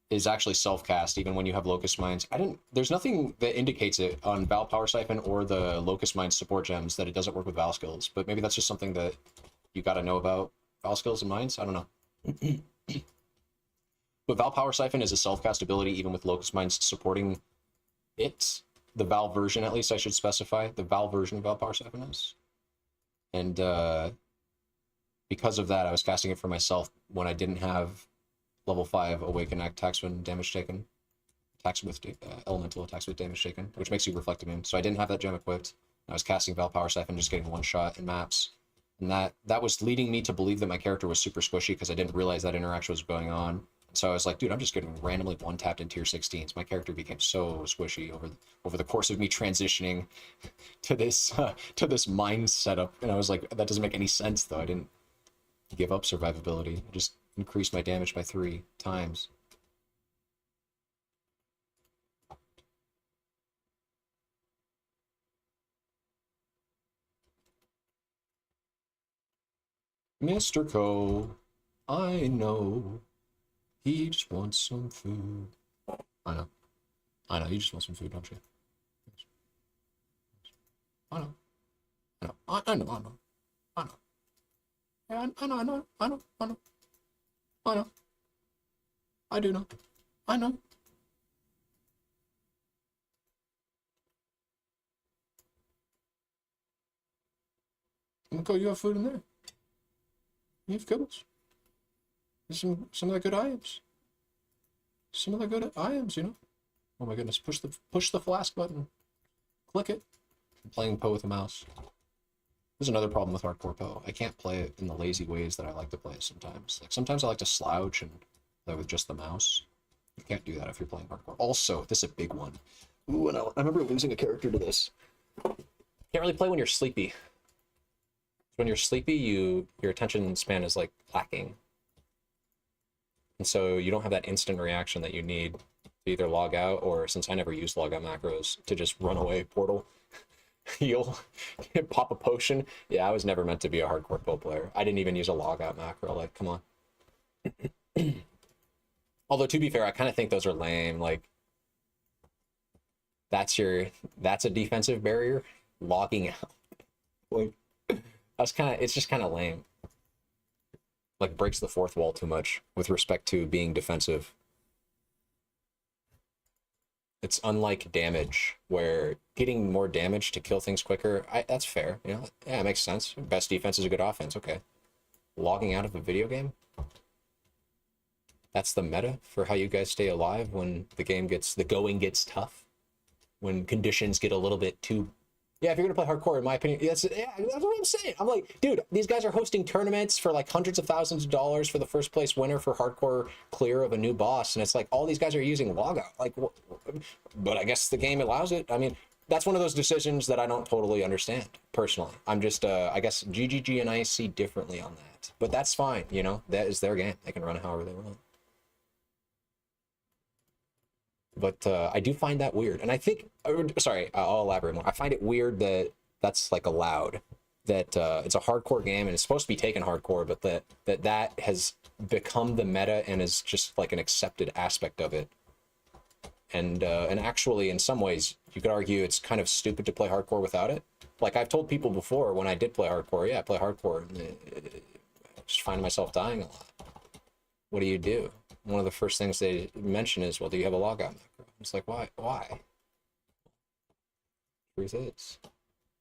is actually self-cast even when you have Locust Mines. There's nothing that indicates it on Val Power Siphon or the Locust Mines support gems that it doesn't work with Val skills, but maybe that's just something that you gotta know about Val skills and mines. I don't know. But Val Power Siphon is a self-cast ability even with Locust Mines supporting it. The Val version, at least I should specify. The Val version of Val Power Siphon is. And because of that, I was casting it for myself when I didn't have level 5 Awaken attacks when damage taken. Attacks with elemental attacks with damage taken, which makes you reflect immune. So I didn't have that gem equipped. I was casting Val Power Siphon, just getting one shot in maps. And that was leading me to believe that my character was super squishy because I didn't realize that interaction was going on. So I was like, dude, I'm just getting randomly one-tapped in tier 16s. My character became so squishy over the course of me transitioning to this mine setup. And I was like, that doesn't make any sense, though. I didn't give up survivability. I just increased my damage by 3 times. Mr. Cole, I know. He just wants some food. I know. I know, you just want some food, don't you? I know. I know. I know. I know. I know. Yeah, I know. I know. I know. I know. I know. I do know. I know. Okay, you have food in there. You have kibbles. Some of the good items. Some of the good items, you know. Oh my goodness! Push the flask button. Click it. I'm playing Poe with a mouse. There's another problem with hardcore Poe. I can't play it in the lazy ways that I like to play it sometimes. Like sometimes I like to slouch and play with just the mouse. You can't do that if you're playing hardcore. Also, this is a big one. Ooh, and I remember losing a character to this. Can't really play when you're sleepy. When you're sleepy, your attention span is like lacking. And so you don't have that instant reaction that you need to either log out or, since I never use log out macros, to just run away, portal, heal, pop a potion. Yeah, I was never meant to be a hardcore Poe player. I didn't even use a log out macro. Like, come on. Although to be fair, I kind of think those are lame. Like that's a defensive barrier. Logging out. Like it's just kind of lame. Like breaks the fourth wall too much with respect to being defensive. It's unlike damage, where getting more damage to kill things quicker, that's fair. You know, yeah, it makes sense. Best defense is a good offense. Okay. Logging out of a video game? That's the meta for how you guys stay alive when the going gets tough, when conditions get a little bit too. Yeah, if you're gonna play hardcore, in my opinion, that's what I'm saying. I'm like, dude, these guys are hosting tournaments for like hundreds of thousands of dollars for the first place winner for hardcore clear of a new boss, and it's like all these guys are using logout. Like, but I guess the game allows it. I mean, that's one of those decisions that I don't totally understand personally. I'm just, I guess GGG and I see differently on that, but that's fine. You know, that is their game. They can run it however they want. But I do find that weird. And I think, sorry, I'll elaborate more. I find it weird that that's like allowed, that it's a hardcore game and it's supposed to be taken hardcore, but that has become the meta and is just like an accepted aspect of it. And actually, in some ways, you could argue it's kind of stupid to play hardcore without it. Like I've told people before when I did play hardcore, yeah, I play hardcore, and I just find myself dying a lot. What do? One of the first things they mention is, well, do you have a logout macro? It's like, why? Truth is,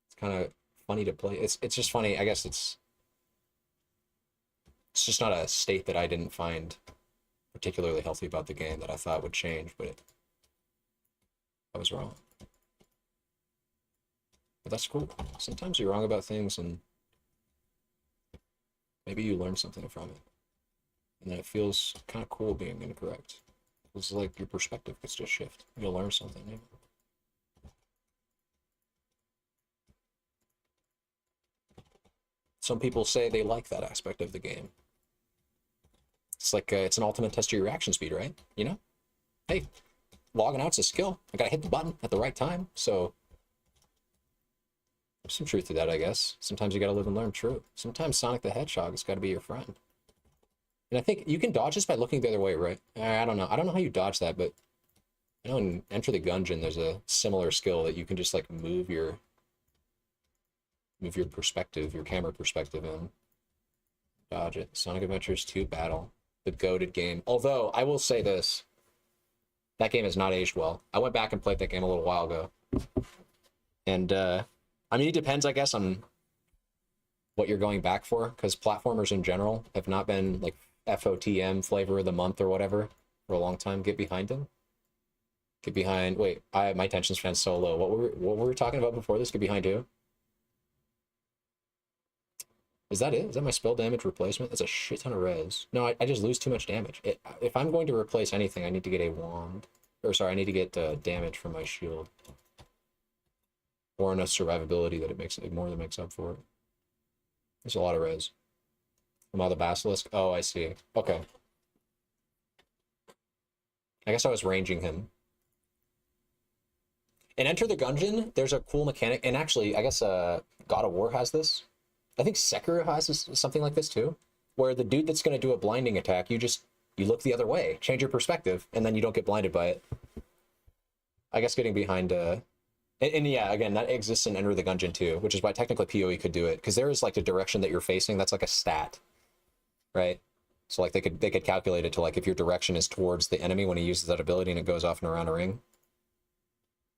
it's kind of funny to play. It's just funny. I guess it's just not a state that I didn't find particularly healthy about the game that I thought would change, but I was wrong. But that's cool. Sometimes you're wrong about things and maybe you learn something from it. And then it feels kind of cool being incorrect. It's like your perspective gets to shift. You'll learn something new. Some people say they like that aspect of the game. It's like it's an ultimate test of your reaction speed, right? You know? Hey, logging out's a skill. I gotta hit the button at the right time. So there's some truth to that, I guess. Sometimes you gotta live and learn. True. Sometimes Sonic the Hedgehog has got to be your friend. And I think you can dodge this by looking the other way, right? I don't know. I don't know how you dodge that, but I know in Enter the Gungeon, there's a similar skill that you can just like move your perspective, your camera perspective, and dodge it. Sonic Adventures 2 Battle, the goated game. Although I will say this, that game has not aged well. I went back and played that game a little while ago, and I mean, it depends, I guess, on what you're going back for, because platformers in general have not been like FOTM flavor of the month or whatever for a long time. Get behind them. Get behind. Wait, my attention span's so low. What were we talking about before this? Get behind who? Is that it? Is that my spell damage replacement? That's a shit ton of res. No, I just lose too much damage. If I'm going to replace anything, I need to get a wand. Or sorry, I need to get damage from my shield. Or enough survivability that it more than makes up for it. There's a lot of res. From all the basilisk. Oh, I see. Okay. I guess I was ranging him. In Enter the Gungeon, there's a cool mechanic, and actually, I guess God of War has this. I think Sekiro has something like this too, where the dude that's going to do a blinding attack, you look the other way, change your perspective, and then you don't get blinded by it. I guess getting behind and yeah, again, that exists in Enter the Gungeon too, which is why technically PoE could do it, because there is like the direction that you're facing, that's like a stat, right? So like they could calculate it to like if your direction is towards the enemy when he uses that ability and it goes off and around a ring,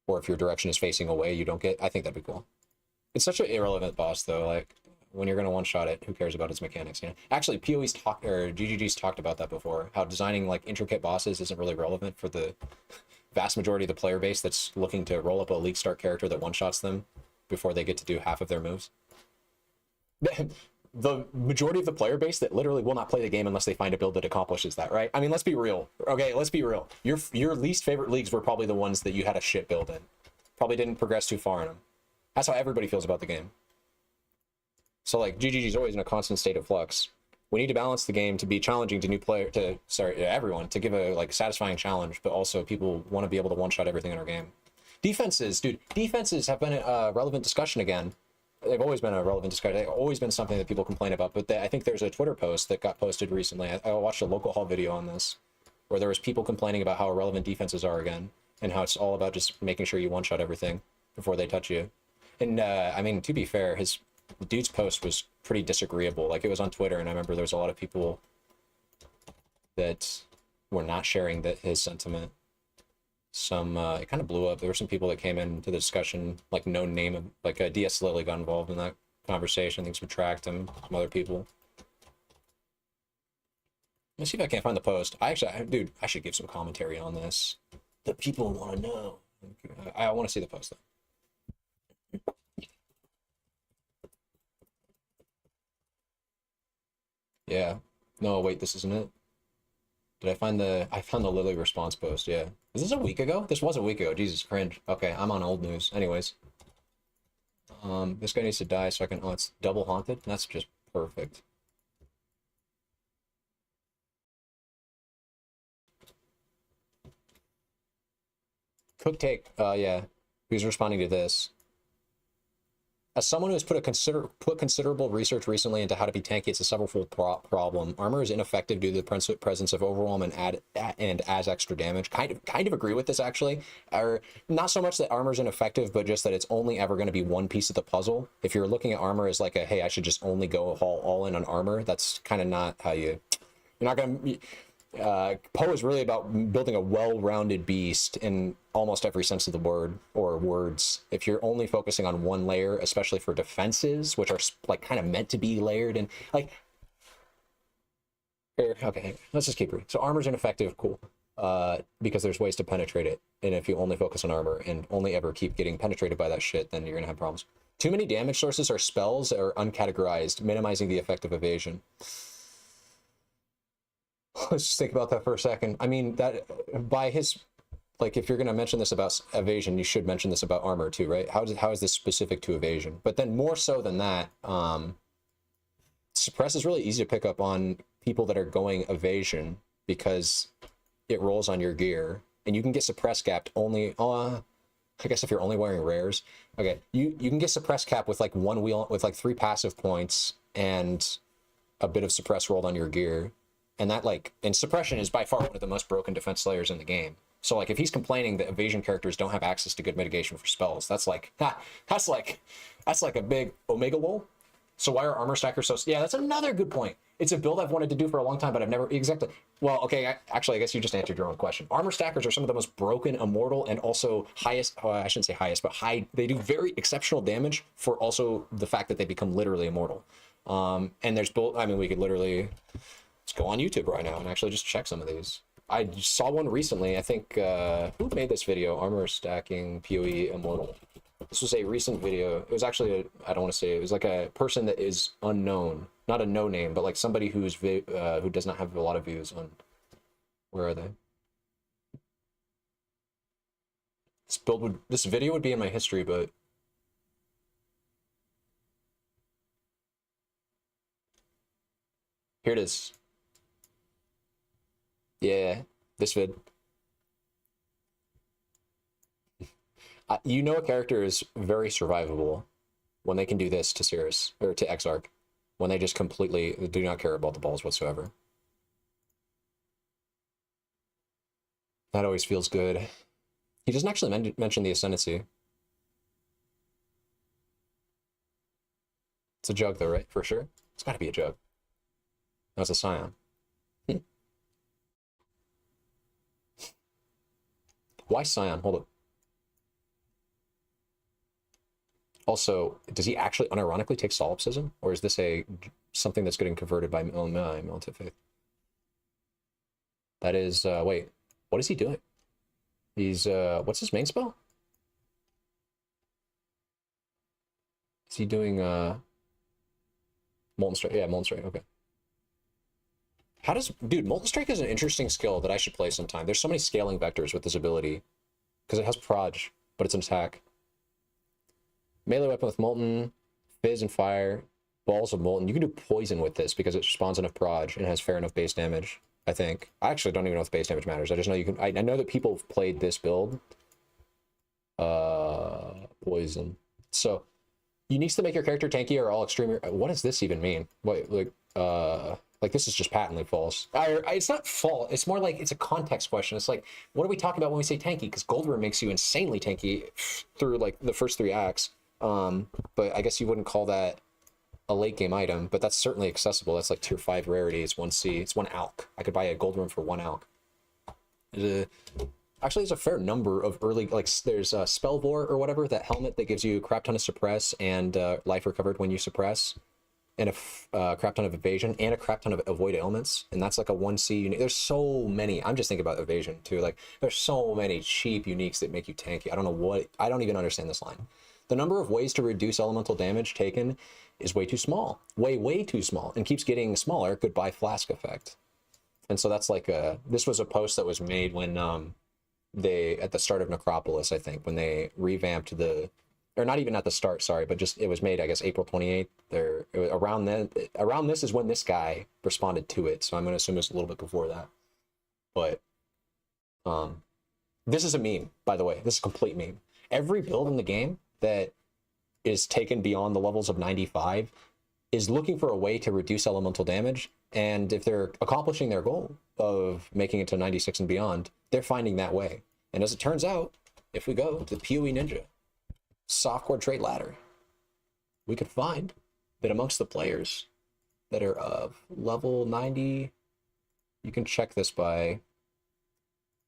or if your direction is facing away, you don't get. I think that'd be cool. It's such an irrelevant boss though. Like when you're gonna one shot it, who cares about its mechanics? You know, actually, GGG's talked about that before. How designing like intricate bosses isn't really relevant for the vast majority of the player base that's looking to roll up a League Start character that one shots them before they get to do half of their moves. The majority of the player base that literally will not play the game unless they find a build that accomplishes that, right? I mean, let's be real. Okay, let's be real. Your least favorite leagues were probably the ones that you had a shit build in. Probably didn't progress too far in them. That's how everybody feels about the game. So like GGG's always in a constant state of flux. We need to balance the game to be challenging to everyone, to give a like satisfying challenge, but also people want to be able to one-shot everything in our game. Defenses, dude, defenses have been a relevant discussion again. they've always been a relevant discussion. They've always been something that people complain about. But I think there's a Twitter post that got posted recently. I watched a local hall video on this, where there was people complaining about how irrelevant defenses are again, and how it's all about just making sure you one-shot everything before they touch you. And I mean, to be fair, the dude's post was pretty disagreeable. Like, it was on Twitter, and I remember there was a lot of people that were not sharing his sentiment. It kind of blew up. There were some people that came into the discussion, like no name, like DS Lilly got involved in that conversation. Things would track him, some other people. Let me see if I can't find the post. Dude, I should give some commentary on this. The people want to know. I want to see the post though. Yeah. No, wait, this isn't it. Did I found the Lily response post, yeah. Is this a week ago? This was a week ago. Jesus, cringe. Okay, I'm on old news. Anyways. This guy needs to die so I can... Oh, it's double haunted? That's just perfect. Cook take, yeah. Who's responding to this? As someone who has put considerable research recently into how to be tanky, it's a several-fold problem. Armor is ineffective due to the presence of overwhelm and adds extra damage. Kind of agree with this, actually. Or not so much that armor is ineffective, but just that it's only ever going to be one piece of the puzzle. If you're looking at armor as like a, hey, I should just only go all in on armor, that's kind of not how you're not going to... Poe is really about building a well-rounded beast in almost every sense of the word, or words. If you're only focusing on one layer, especially for defenses, which are like kind of meant to be layered, and like, okay, let's just keep reading. So armor's ineffective, cool, because there's ways to penetrate it, and if you only focus on armor and only ever keep getting penetrated by that shit, then you're gonna have problems. Too many damage sources or spells are uncategorized, minimizing the effect of evasion. Let's just think about that for a second. I mean, that by his, like, if you're going to mention this about evasion, you should mention this about armor too, right? How is this specific to evasion? But then more so than that, suppress is really easy to pick up on people that are going evasion because it rolls on your gear, and you can get suppress capped only. I guess if you're only wearing rares, okay, you can get suppress cap with like one wheel with like 3 passive points and a bit of suppress rolled on your gear. And that, like, and suppression is by far one of the most broken defense layers in the game. So, like, if he's complaining that evasion characters don't have access to good mitigation for spells, that's like a big omega lol. So why are armor stackers so... Yeah, that's another good point. It's a build I've wanted to do for a long time, but I've never... Exactly. Well, okay, actually, I guess you just answered your own question. Armor stackers are some of the most broken, immortal, and also highest... Oh, I shouldn't say highest, but high... They do very exceptional damage for also the fact that they become literally immortal. And there's... I mean, we could literally... Let's go on YouTube right now and actually just check some of these. I saw one recently. I think, who made this video? Armor stacking PoE immortal. This was a recent video. It was actually, I don't want to say, it was like a person that is unknown. Not a no name, but like somebody who does not have a lot of views on, where are they? This video would be in my history, but here it is. Yeah, this vid. You know a character is very survivable when they can do this to Cirrus, or to Exarch, when they just completely do not care about the balls whatsoever. That always feels good. He doesn't actually mention the Ascendancy. It's a jug though, right? For sure? It's gotta be a jug. No, it's a Scion. Why Scion? Hold up. Also, does he actually unironically take solipsism? Or is this something that's getting converted by militant faith? That is, wait, what is he doing? He's, what's his main spell? Is he doing, Molten Strike? Yeah, Molten Strike, okay. Dude, Molten Strike is an interesting skill that I should play sometime. There's so many scaling vectors with this ability. Because it has Proj, but it's an attack. Melee weapon with Molten, Fizz and Fire, Balls of Molten. You can do Poison with this because it spawns enough Proj and has fair enough base damage, I think. I actually don't even know if base damage matters. I just know you can... I know that people have played this build. Poison. So, Uniques that make your character tanky are all extreme. What does this even mean? What, like this is just patently false. It's not false. It's more like it's a context question. It's like, what are we talking about when we say tanky? Because Gold Room makes you insanely tanky through like the first 3 acts. But I guess you wouldn't call that a late game item, but that's certainly accessible. That's like tier 5 rarity. It's 1C. It's 1 alk. I could buy a Gold Room for 1 alk. Actually, there's a fair number of early, like there's Spellvore or whatever, that helmet that gives you a crap ton of suppress and life recovered when you suppress, and a crap ton of evasion and a crap ton of avoid ailments, and that's like a 1C unique. There's so many. I'm just thinking about evasion too. Like there's so many cheap uniques that make you tanky. I don't know what. I don't even understand this line. The number of ways to reduce elemental damage taken is way too small. Way too small, and keeps getting smaller. Goodbye flask effect. And so that's like this was a post that was made when they, at the start of Necropolis, I think, when they revamped the, or not even at the start, sorry, but just, it was made, I guess, April 28th. There, around then, around this is when this guy responded to it. So I'm going to assume it's a little bit before that. But this is a meme, by the way. This is a complete meme. Every build in the game that is taken beyond the levels of 95 is looking for a way to reduce elemental damage. And if they're accomplishing their goal of making it to 96 and beyond, they're finding that way. And as it turns out, if we go to the PoE Ninja software trade ladder, we could find that amongst the players that are of level 90, you can check this by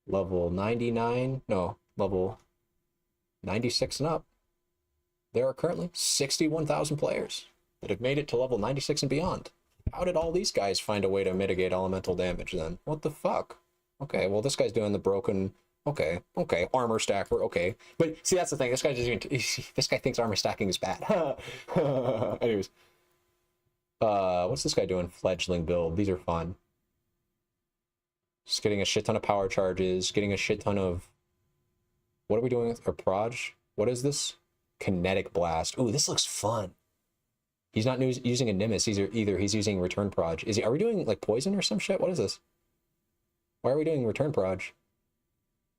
level 99, no, level 96 and up, there are currently 61,000 players that have made it to level 96 and beyond. How did all these guys find a way to mitigate elemental damage then? What the fuck? Okay, well, this guy's doing the broken... Okay, armor stacker, okay. But see, that's the thing. This guy doesn't even... This guy thinks armor stacking is bad. Anyways. What's this guy doing? Fledgling build. These are fun. Just getting a shit ton of power charges. Getting a shit ton of... What are we doing with our proj? What is this? Kinetic blast. Ooh, this looks fun. He's not using a Nimbus. Either he's using return proj. Is he? Are we doing like poison or some shit? What is this? Why are we doing return proj?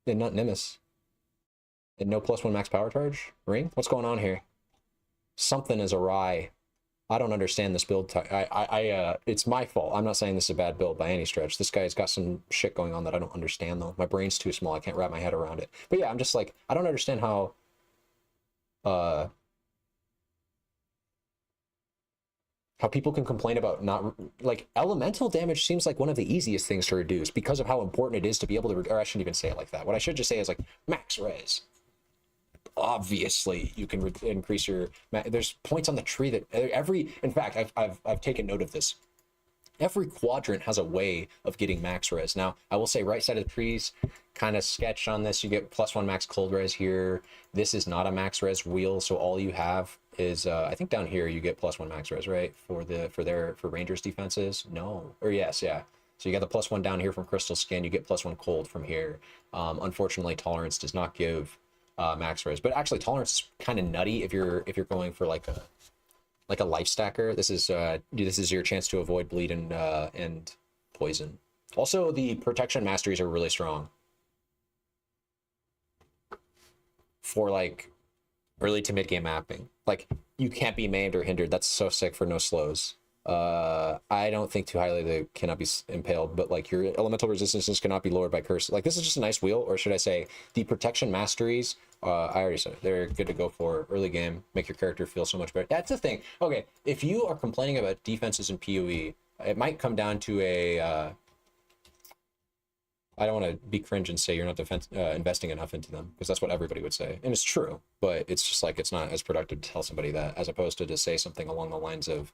And not Nimbus. And no +1 max power charge? Ring? What's going on here? Something is awry. I don't understand this build. It's my fault. I'm not saying this is a bad build by any stretch. This guy's got some shit going on that I don't understand though. My brain's too small. I can't wrap my head around it. But yeah, I'm just like, I don't understand how people can complain about not, like, elemental damage seems like one of the easiest things to reduce because of how important it is to be able to, or I shouldn't even say it like that. What I should just say is like max res. Obviously you can increase your, there's points on the tree that in fact, I've taken note of this. Every quadrant has a way of getting max res. Now, I will say right side of the trees, kind of sketch on this. You get +1 max cold res here. This is not a max res wheel, so all you have is, I think down here you get +1 max res, right? For Rangers defenses? No. Or yes, yeah. So you got the +1 down here from Crystal Skin. You get +1 cold from here. Unfortunately, Tolerance does not give max res, but actually Tolerance is kind of nutty if you're going for like a life stacker. This is your chance to avoid bleed and poison. Also, the protection masteries are really strong for like early to mid game mapping. Like you can't be maimed or hindered. That's so sick for no slows. I don't think too highly they cannot be impaled, but like your elemental resistances cannot be lowered by curse. Like this is just a nice wheel, or should I say the protection masteries, I already said it. They're good to go for early game, make your character feel so much better. That's the thing. Okay, if you are complaining about defenses in PoE, it might come down to a I don't want to be cringe and say you're not investing enough into them, because that's what everybody would say, and it's true, but it's just like it's not as productive to tell somebody that, as opposed to say something along the lines of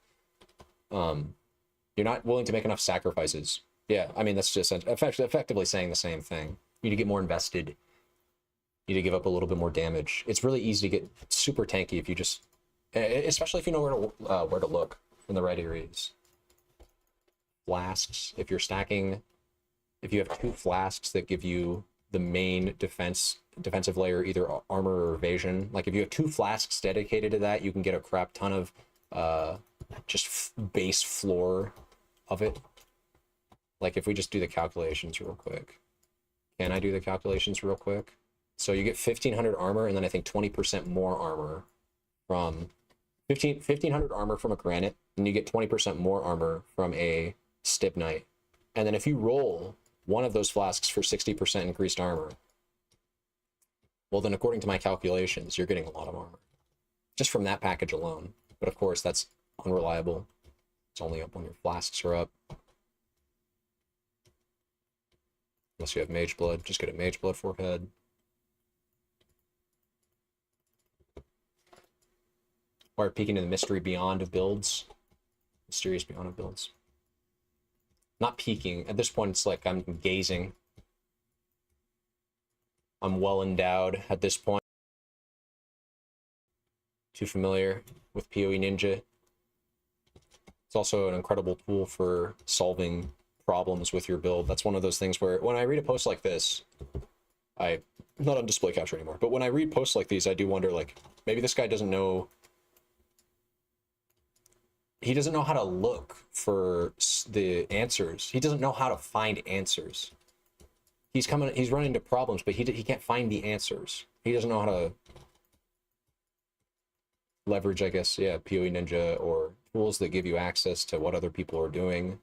you're not willing to make enough sacrifices. Yeah, I mean, that's just effectively saying the same thing. You need to get more invested. You need to give up a little bit more damage. It's really easy to get super tanky if you just, especially if you know where to look in the right areas. Flasks, if you're stacking, if you have 2 flasks that give you the main defensive layer, either armor or evasion, like if you have 2 flasks dedicated to that, you can get a crap ton of just base floor of it. Like if we just do the calculations real quick. Can I do the calculations real quick? So you get 1500 armor, and then I think 20% more armor from 1,500 armor from a granite, and you get 20% more armor from a stibnite. And then if you roll one of those flasks for 60% increased armor, well then according to my calculations, you're getting a lot of armor. Just from that package alone. But of course, that's unreliable. It's only up when your flasks are up. Unless you have Mage Blood, just get a Mage Blood forehead. Or peeking into the Mystery Beyond of builds. Mysterious Beyond of builds. Not peeking. At this point, it's like I'm gazing. I'm well endowed at this point. Too familiar with PoE Ninja. It's also an incredible tool for solving problems with your build. That's one of those things where when I read a post like this, I'm not on display capture anymore, but when I read posts like these, I do wonder, like, maybe this guy doesn't know. He doesn't know how to look for the answers. He doesn't know how to find answers. He's running into problems, but he can't find the answers. He doesn't know how to leverage, I guess, yeah, PoE Ninja or tools that give you access to what other people are doing.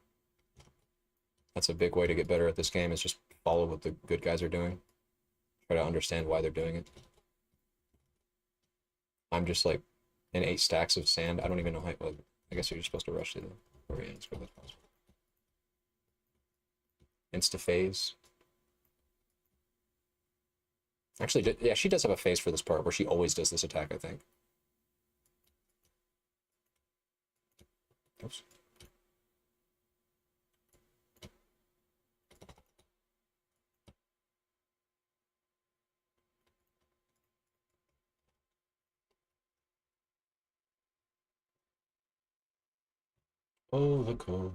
That's a big way to get better at this game, is just follow what the good guys are doing. Try to understand why they're doing it. I'm just like in 8 stacks of sand. I don't even know how, like, I guess you're just supposed to rush to the very end as quickly as possible. Insta-phase. Actually, yeah, she does have a phase for this part where she always does this attack, I think. Oops. Oh, the code.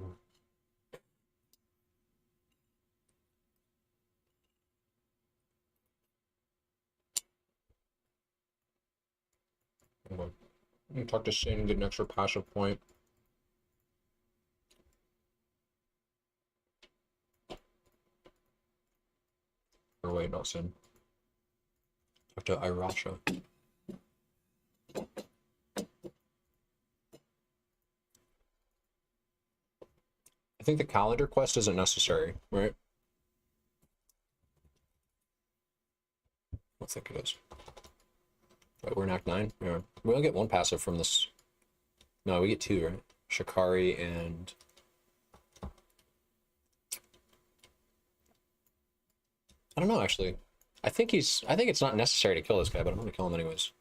I'm going to talk to Shane and get an extra passive point. Or wait, not Sin. Talk to Irasha. I think the calendar quest isn't necessary, right? I think it is. Right, we're in Act 9. Yeah. We only get 1 passive from this. No, we get 2, right? Shikari and... I don't know, actually. I think it's not necessary to kill this guy, but I'm gonna kill him anyways.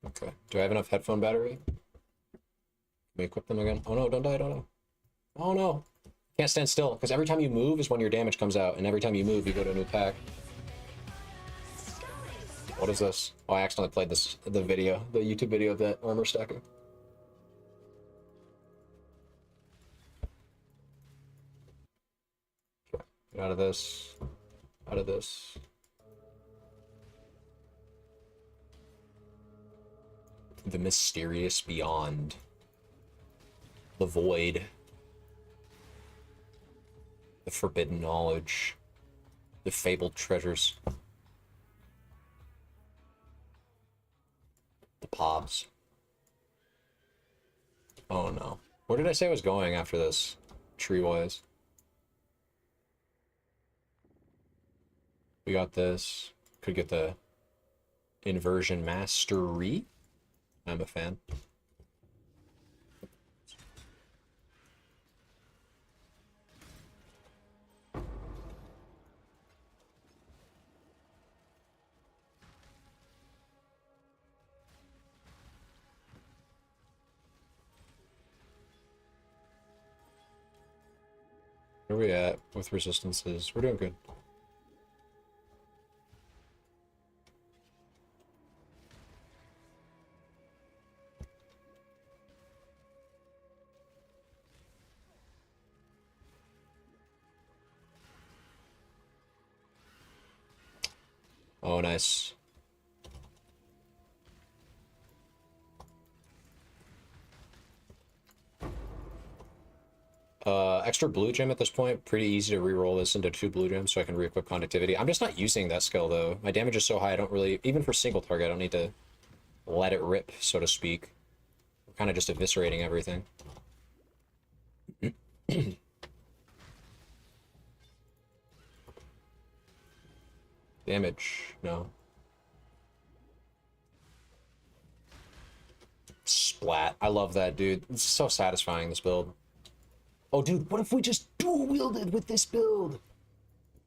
Okay. Do I have enough headphone battery? Can we equip them again? Oh no, don't die, don't die. Oh no. Can't stand still, because every time you move is when your damage comes out, and every time you move, you go to a new pack. What is this? Oh, I accidentally played the video, the YouTube video of that armor stacking. Okay, get out of this. Out of this. The mysterious beyond. The void. The forbidden knowledge. The fabled treasures. The pobs. Oh no. Where did I say I was going after this? Tree-wise. We got this. Could get the inversion mastery. I'm a fan. Where are we at with resistances? We're doing good. Oh, nice. Extra blue gem at this point. Pretty easy to re-roll this into 2 blue gems so I can re-equip conductivity. I'm just not using that skill though. My damage is so high I don't really, even for single target, I don't need to let it rip, so to speak. I'm kind of just eviscerating everything. Damage, no. Splat. I love that, dude. It's so satisfying, this build. Oh, dude, what if we just dual wielded with this build?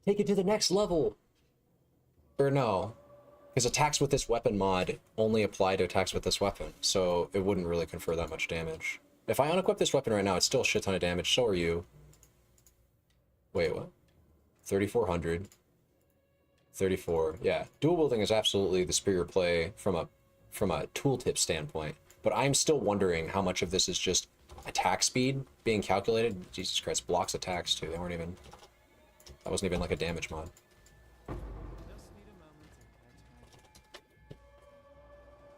Take it to the next level. Or no. Because attacks with this weapon mod only apply to attacks with this weapon, so it wouldn't really confer that much damage. If I unequip this weapon right now, it's still a shit ton of damage. So are you. Wait, what? 3,400. 34. Yeah, dual wielding is absolutely the superior play from a tooltip standpoint. But I'm still wondering how much of this is just attack speed being calculated. Jesus Christ, blocks attacks too. They weren't even. That wasn't even like a damage mod.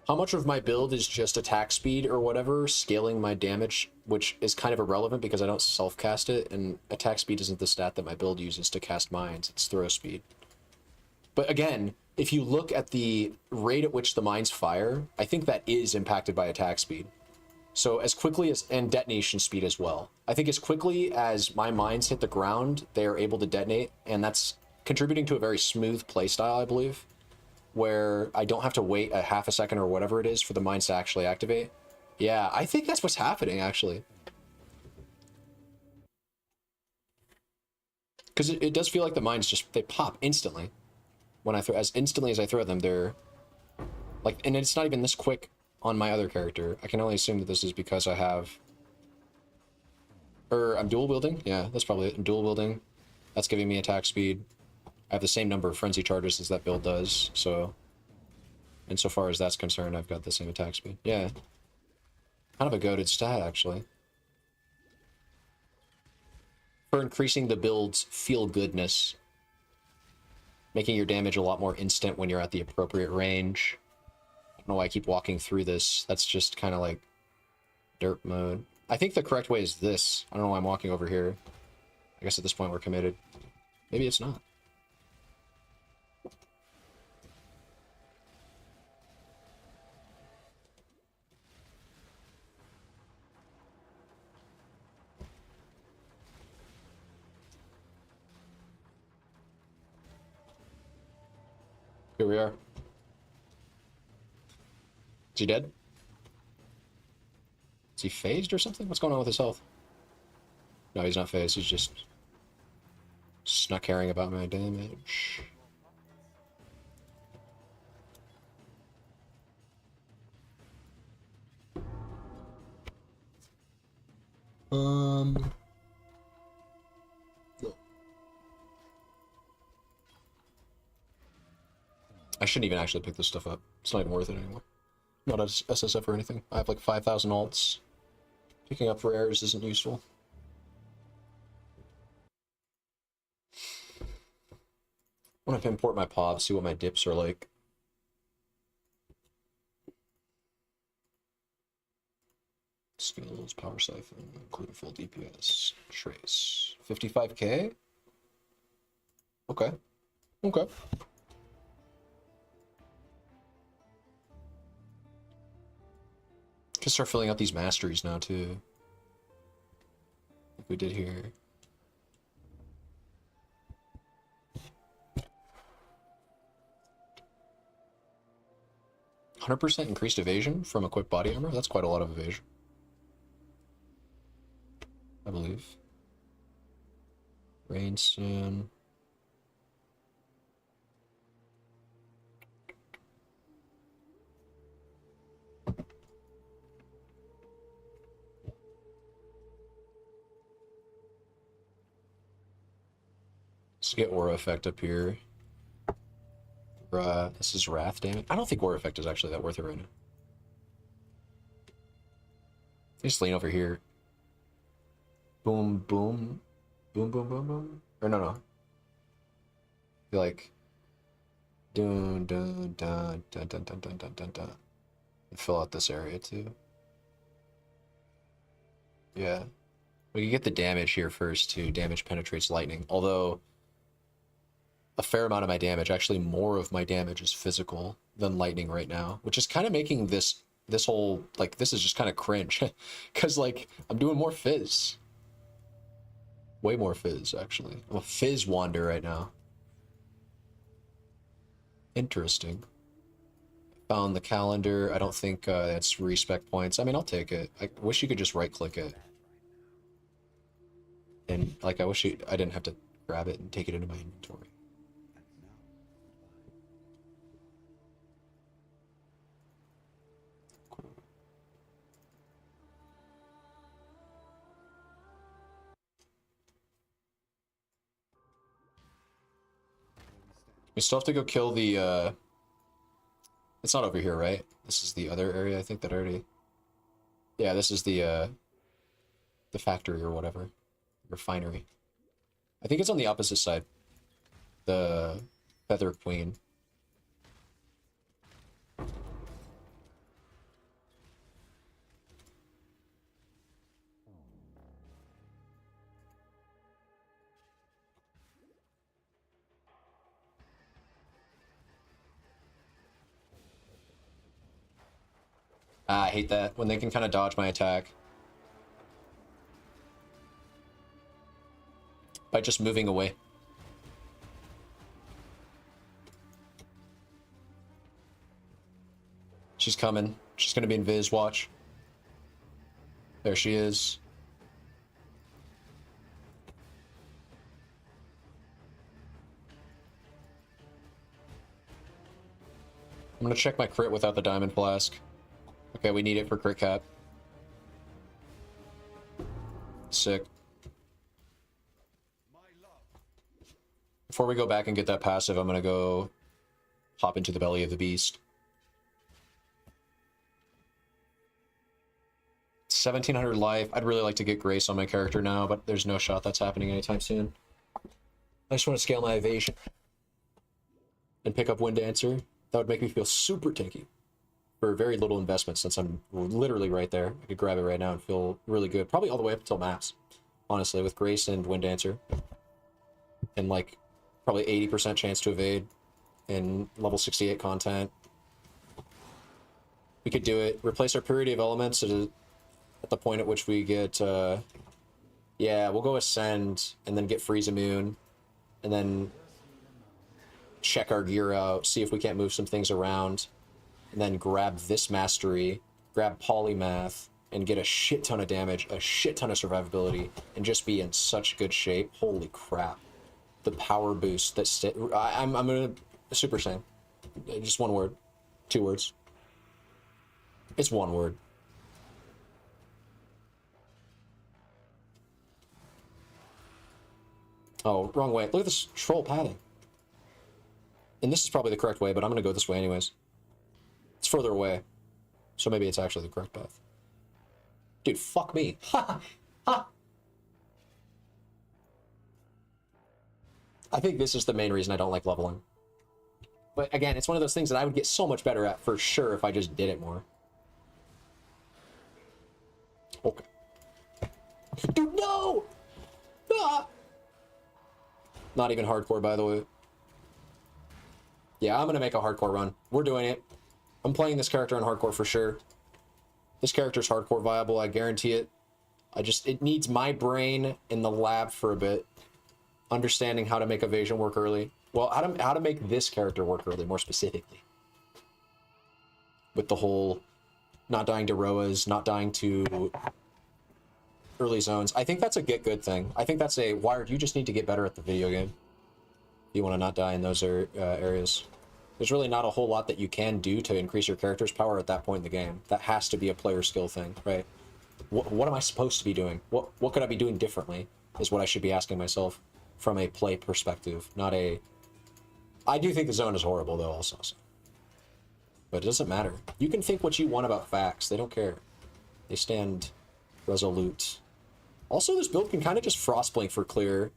How much of my build is just attack speed or whatever, scaling my damage, which is kind of irrelevant because I don't self-cast it, and attack speed isn't the stat that my build uses to cast mines, it's throw speed. But again, if you look at the rate at which the mines fire, I think that is impacted by attack speed. So as quickly as, and detonation speed as well. I think as quickly as my mines hit the ground, they are able to detonate, and that's contributing to a very smooth playstyle, I believe, where I don't have to wait a half a second or whatever it is for the mines to actually activate. Yeah, I think that's what's happening, actually. Because it does feel like the mines just, they pop instantly. When I throw, as instantly as I throw them, they're like, and it's not even this quick on my other character. I can only assume that this is because I have, or I'm dual wielding. Yeah, that's probably it. I'm dual wielding. That's giving me attack speed. I have the same number of frenzy charges as that build does. So, insofar as that's concerned, I've got the same attack speed. Yeah, kind of a goated stat actually. For increasing the build's feel goodness. Making your damage a lot more instant when you're at the appropriate range. I don't know why I keep walking through this. That's just kind of like derp mode. I think the correct way is this. I don't know why I'm walking over here. I guess at this point we're committed. Maybe it's not. Here we are. Is he dead? Is he phased or something? What's going on with his health? No, he's not phased. He's just not caring about my damage. No. I shouldn't even actually pick this stuff up. It's not even worth it anymore. Not as SSF or anything. I have like 5,000 alts. Picking up rares isn't useful. I want to import my pods, see what my dips are like. Skills, power siphon, including full DPS, trace. 55k? Okay. Okay. Can start filling out these masteries now too. Like we did here. %, increased evasion from equipped body armor. That's quite a lot of evasion, I believe. Rainstone. Let's get aura effect up here. This is wrath damage. I don't think aura effect is actually that worth it right now. Just lean over here. Boom, boom, boom, boom, boom, boom. Or no. I feel like dun dun dun dun dun dun dun dun dun dun. And fill out this area too. Yeah. We can get the damage here first too. Damage penetrates lightning. Although a fair amount of my damage, actually more of my damage is physical than lightning right now, which is kind of making this whole, like, this is just kind of cringe. Because, like, I'm doing more fizz. Way more fizz, actually. I'm a fizz wander right now. Interesting. Found the calendar. I don't think that's respec points. I mean, I'll take it. I wish you could just right-click it. And, like, I wish I didn't have to grab it and take it into my inventory. Cool. We still have to go kill the, it's not over here, right? This is the other area, I think, that already... Yeah, this is the factory or whatever. Refinery. I think it's on the opposite side. The Feather Queen. I hate that, when they can kind of dodge my attack. By just moving away. She's coming. She's gonna be in Viz, watch. There she is. I'm gonna check my crit without the diamond flask. Okay, we need it for crit cap. Sick. Before we go back and get that passive, I'm gonna go hop into the belly of the beast. 1700 life. I'd really like to get Grace on my character now, but there's no shot that's happening anytime soon. I just want to scale my evasion and pick up Wind Dancer. That would make me feel super tanky for very little investment, since I'm literally right there. I could grab it right now and feel really good. Probably all the way up until max, honestly, with Grace and Wind Dancer. And like probably 80% chance to evade in level 68 content. We could do it. Replace our Purity of Elements at the point at which we get... yeah, we'll go Ascend, and then get Freeze Immune, and then check our gear out, see if we can't move some things around, and then grab this Mastery, grab Polymath, and get a shit ton of damage, a shit ton of survivability, and just be in such good shape. Holy crap. The power boost that I'm gonna Super Saiyan. Just one word. 2 words. It's 1 word. Oh, wrong way. Look at this troll padding. And this is probably the correct way, but I'm gonna go this way anyways. It's further away. So maybe it's actually the correct path. Dude, fuck me. Ha! Ha! I think this is the main reason I don't like leveling. But again, it's one of those things that I would get so much better at for sure if I just did it more. Okay. Dude, no! Ah! Not even hardcore, by the way. Yeah, I'm gonna make a hardcore run. We're doing it. I'm playing this character on hardcore for sure. This character's hardcore viable, I guarantee it. It needs my brain in the lab for a bit. Understanding how to make evasion work early. Well, how to make this character work early, more specifically. With the whole not dying to Roas, not dying to early zones. I think that's a get good thing. I think that's a, Wired, you just need to get better at the video game. You want to not die in those areas. There's really not a whole lot that you can do to increase your character's power at that point in the game. That has to be a player skill thing, right? What am I supposed to be doing? What could I be doing differently is what I should be asking myself from a play perspective, not a... I do think the zone is horrible, though, also. So. But it doesn't matter. You can think what you want about facts. They don't care. They stand resolute. Also, this build can kind of just Frostblink for clear.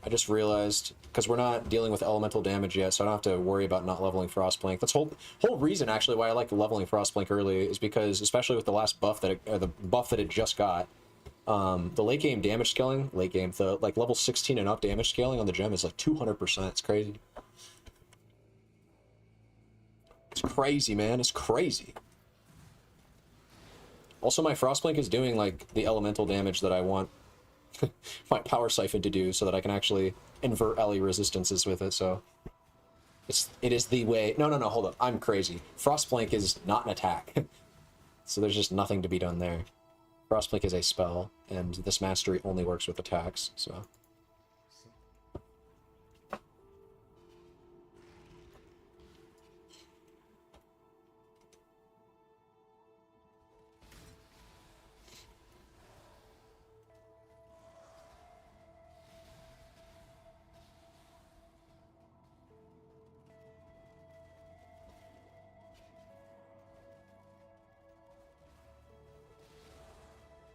I just realized, because we're not dealing with elemental damage yet, so I don't have to worry about not leveling Frostblink. That's whole reason, actually, why I like leveling Frostblink early is because, especially with the last buff that the buff that it just got, The late game damage scaling, the like level 16 and up damage scaling on the gem is like 200%. It's crazy. It's crazy, man. It's crazy. Also, my Frostblink is doing like the elemental damage that I want my power siphon to do, so that I can actually invert LE resistances with it. So it is the way. No, hold up. I'm crazy. Frostblink is not an attack, so there's just nothing to be done there. Frostblink is a spell, and this mastery only works with attacks. So.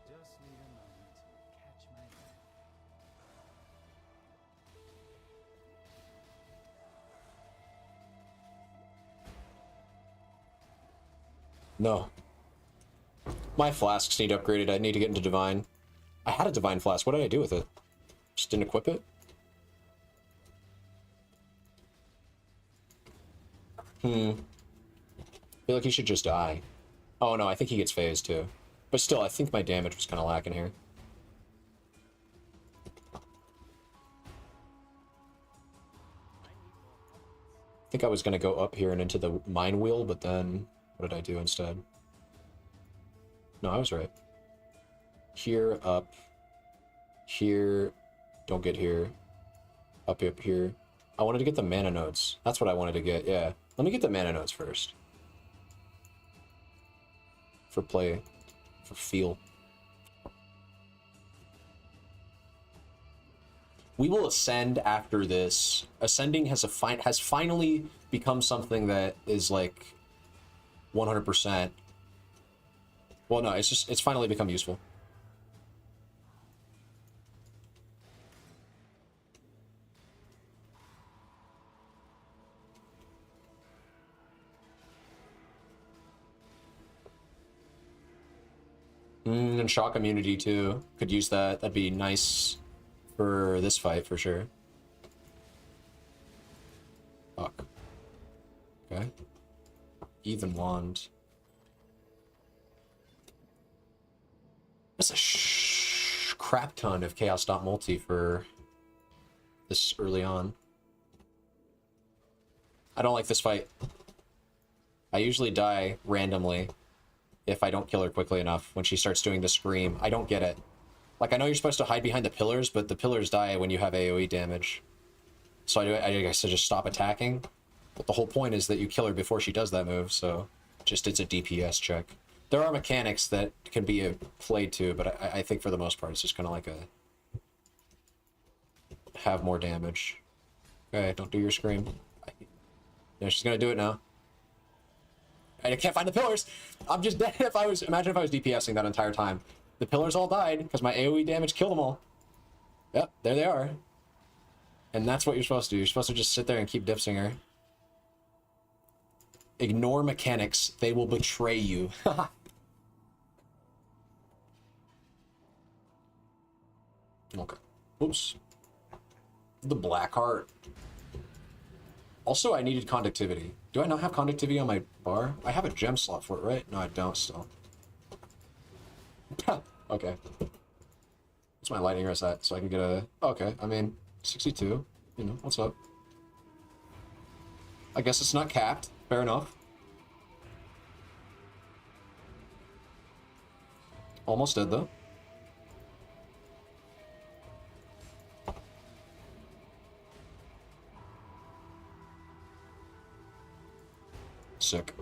Just need a moment to catch my breath. No. My flasks need upgraded. I need to get into Divine. I had a Divine Flask. What did I do with it? Just didn't equip it? I feel like he should just die. Oh no, I think he gets phased too. But still, I think my damage was kind of lacking here. I think I was going to go up here and into the Mine Wheel, but then what did I do instead? No, I was right. Here, up. Here. Don't get here. Up here. I wanted to get the mana nodes. That's what I wanted to get, yeah. Let me get the mana nodes first. For play. For feel. We will ascend after this. Ascending has finally become something that is like 100%. Well, no, it's finally become useful. And shock immunity too. Could use that. That'd be nice for this fight for sure. Fuck. Okay. Even wand. That's a crap ton of chaos.multi for this early on. I don't like this fight. I usually die randomly if I don't kill her quickly enough when she starts doing the scream. I don't get it. Like, I know you're supposed to hide behind the pillars, but the pillars die when you have AoE damage. So I guess I just stop attacking. But the whole point is that you kill her before she does that move, so just it's a DPS check. There are mechanics that can be played to, but I think for the most part it's just kind of like a have more damage. Okay, don't do your scream. Yeah, she's gonna do it now. I can't find the pillars. I'm just dead. Imagine if I was DPSing that entire time. The pillars all died because my AoE damage killed them all. Yep, there they are. And that's what you're supposed to do. You're supposed to just sit there and keep dipsing her. Ignore mechanics. They will betray you. Okay. Oops. The black heart. Also, I needed conductivity. Do I not have conductivity on my bar? I have a gem slot for it, right? No, I don't still. Okay. What's my lightning rest at? So I can get a... Okay, I mean, 62. You know, what's up? I guess it's not capped. Fair enough. Almost dead, though. Sick.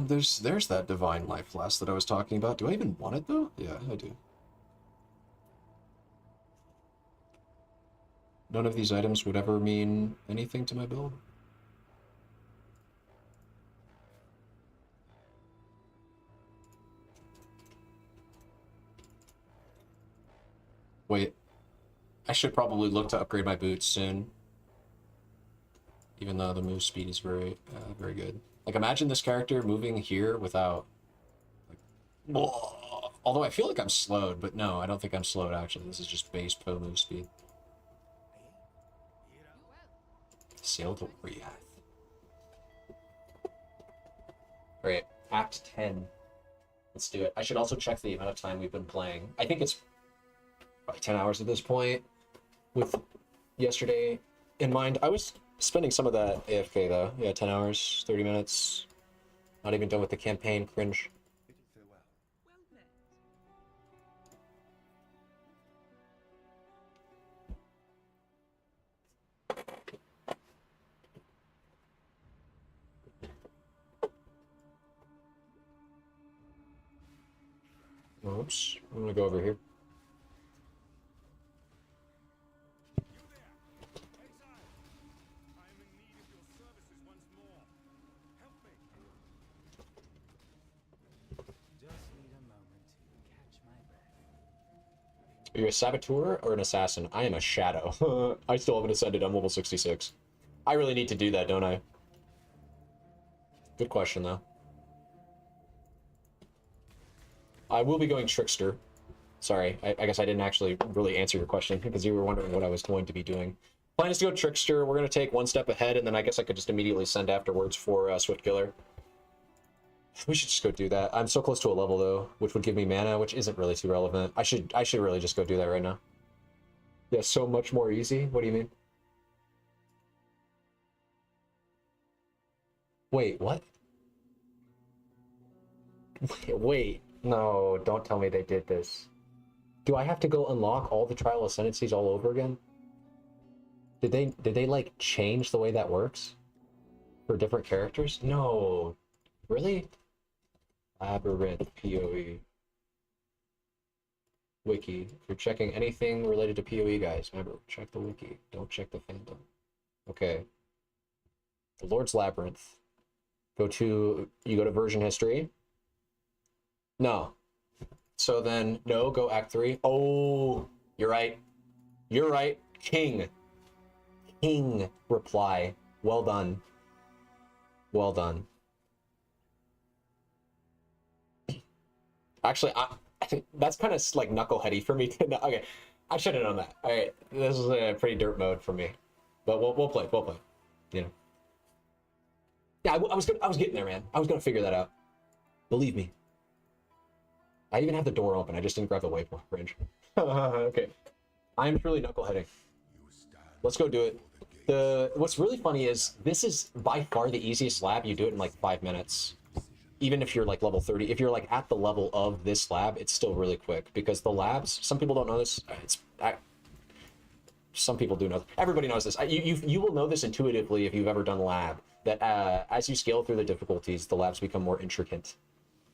There's that divine life flask that I was talking about. Do I even want it though? Yeah, I do. None of these items would ever mean anything to my build. Wait. I should probably look to upgrade my boots soon. even though the move speed is very, very good. Like, imagine this character moving here without, like, although I feel like I'm slowed, but no, I don't think I'm slowed, actually. This is just base Poe move speed. Sail to Riath. Alright, Act 10. Let's do it. I should also check the amount of time we've been playing. I think it's probably 10 hours at this point, with yesterday in mind. I was spending some of that AFK, though. Yeah, 10 hours, 30 minutes. Not even done with the campaign. Cringe. Oops, I'm gonna go over here. Just need a moment to catch my breath. Are you a saboteur or an assassin? I am a shadow. I still haven't ascended. I'm level 66. I really need to do that, don't I? Good question, though. I will be going trickster. Sorry, I guess I didn't actually really answer your question because you were wondering what I was going to be doing. Plan is to go trickster. We're going to take one step ahead, and then I guess I could just immediately send afterwards for Swift Killer. We should just go do that. I'm so close to a level, though, which would give me mana, which isn't really too relevant. I should really just go do that right now. Yeah, so much more easy? What do you mean? Wait, what? Wait. No, don't tell me they did this. Do I have to go unlock all the trial ascendancies all over again? Did they like change the way that works for different characters? No. Really? Labyrinth PoE. Wiki. If you're checking anything related to PoE, guys, remember, check the wiki. Don't check the fandom. Okay. The Lord's Labyrinth. You go to version history. No. So then, no, go Act 3. Oh, you're right. You're right. King. King reply. Well done. Well done. Actually, I think that's kind of like knuckleheady for me to know. Okay, I should have known that. All right, this is a pretty dirt mode for me, but we'll play. We'll play. You know. Yeah, I was getting there, man. I was gonna figure that out. Believe me. I even have the door open. I just didn't grab the waypoint range. Okay. I'm truly knuckleheading. Let's go do it. What's really funny is this is by far the easiest lab. You do it in like 5 minutes. Even if you're like level 30, if you're like at the level of this lab, it's still really quick because the labs, some people don't know this. Some people do know. Everybody knows this. You will know this intuitively if you've ever done lab, that as you scale through the difficulties, the labs become more intricate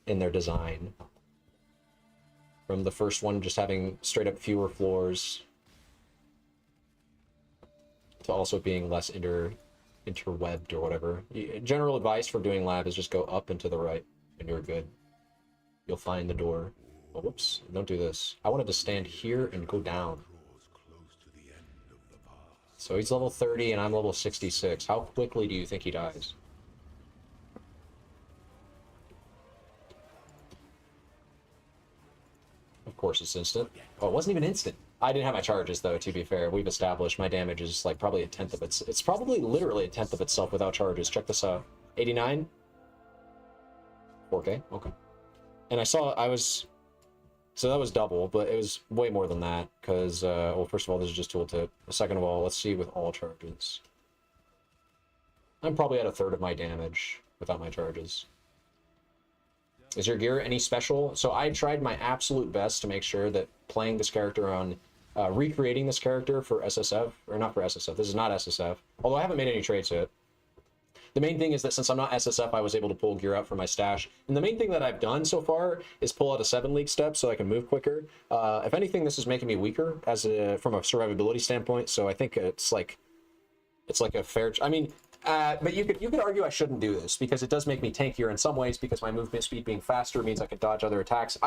in their design. From the first one just having straight up fewer floors to also being less interwebbed or whatever. General advice for doing lab is just go up and to the right and you're good. You'll find the door. Oh, whoops, don't do this. I wanted to stand here and go down. So he's level 30 and I'm level 66. How quickly do you think he dies? Of course it's instant. Oh, it wasn't even instant. I didn't have my charges, though, to be fair. We've established my damage is, like, probably a tenth of it's probably literally a tenth of itself without charges. Check this out. 89? 4K? Okay. And so that was double, but it was way more than that, because, well, first of all, this is just tooltip. Second of all, let's see with all charges. I'm probably at a third of my damage without my charges. Is your gear any special? So I tried my absolute best to make sure that playing this character on, recreating this character for SSF, or not for SSF, this is not SSF, although I haven't made any trades yet. The main thing is that since I'm not SSF, I was able to pull gear out from my stash. And the main thing that I've done so far is pull out a 7 league step so I can move quicker. If anything, this is making me weaker from a survivability standpoint, so I think it's like a fair... I mean, But you could argue I shouldn't do this because it does make me tankier in some ways because my movement speed being faster means I can dodge other attacks.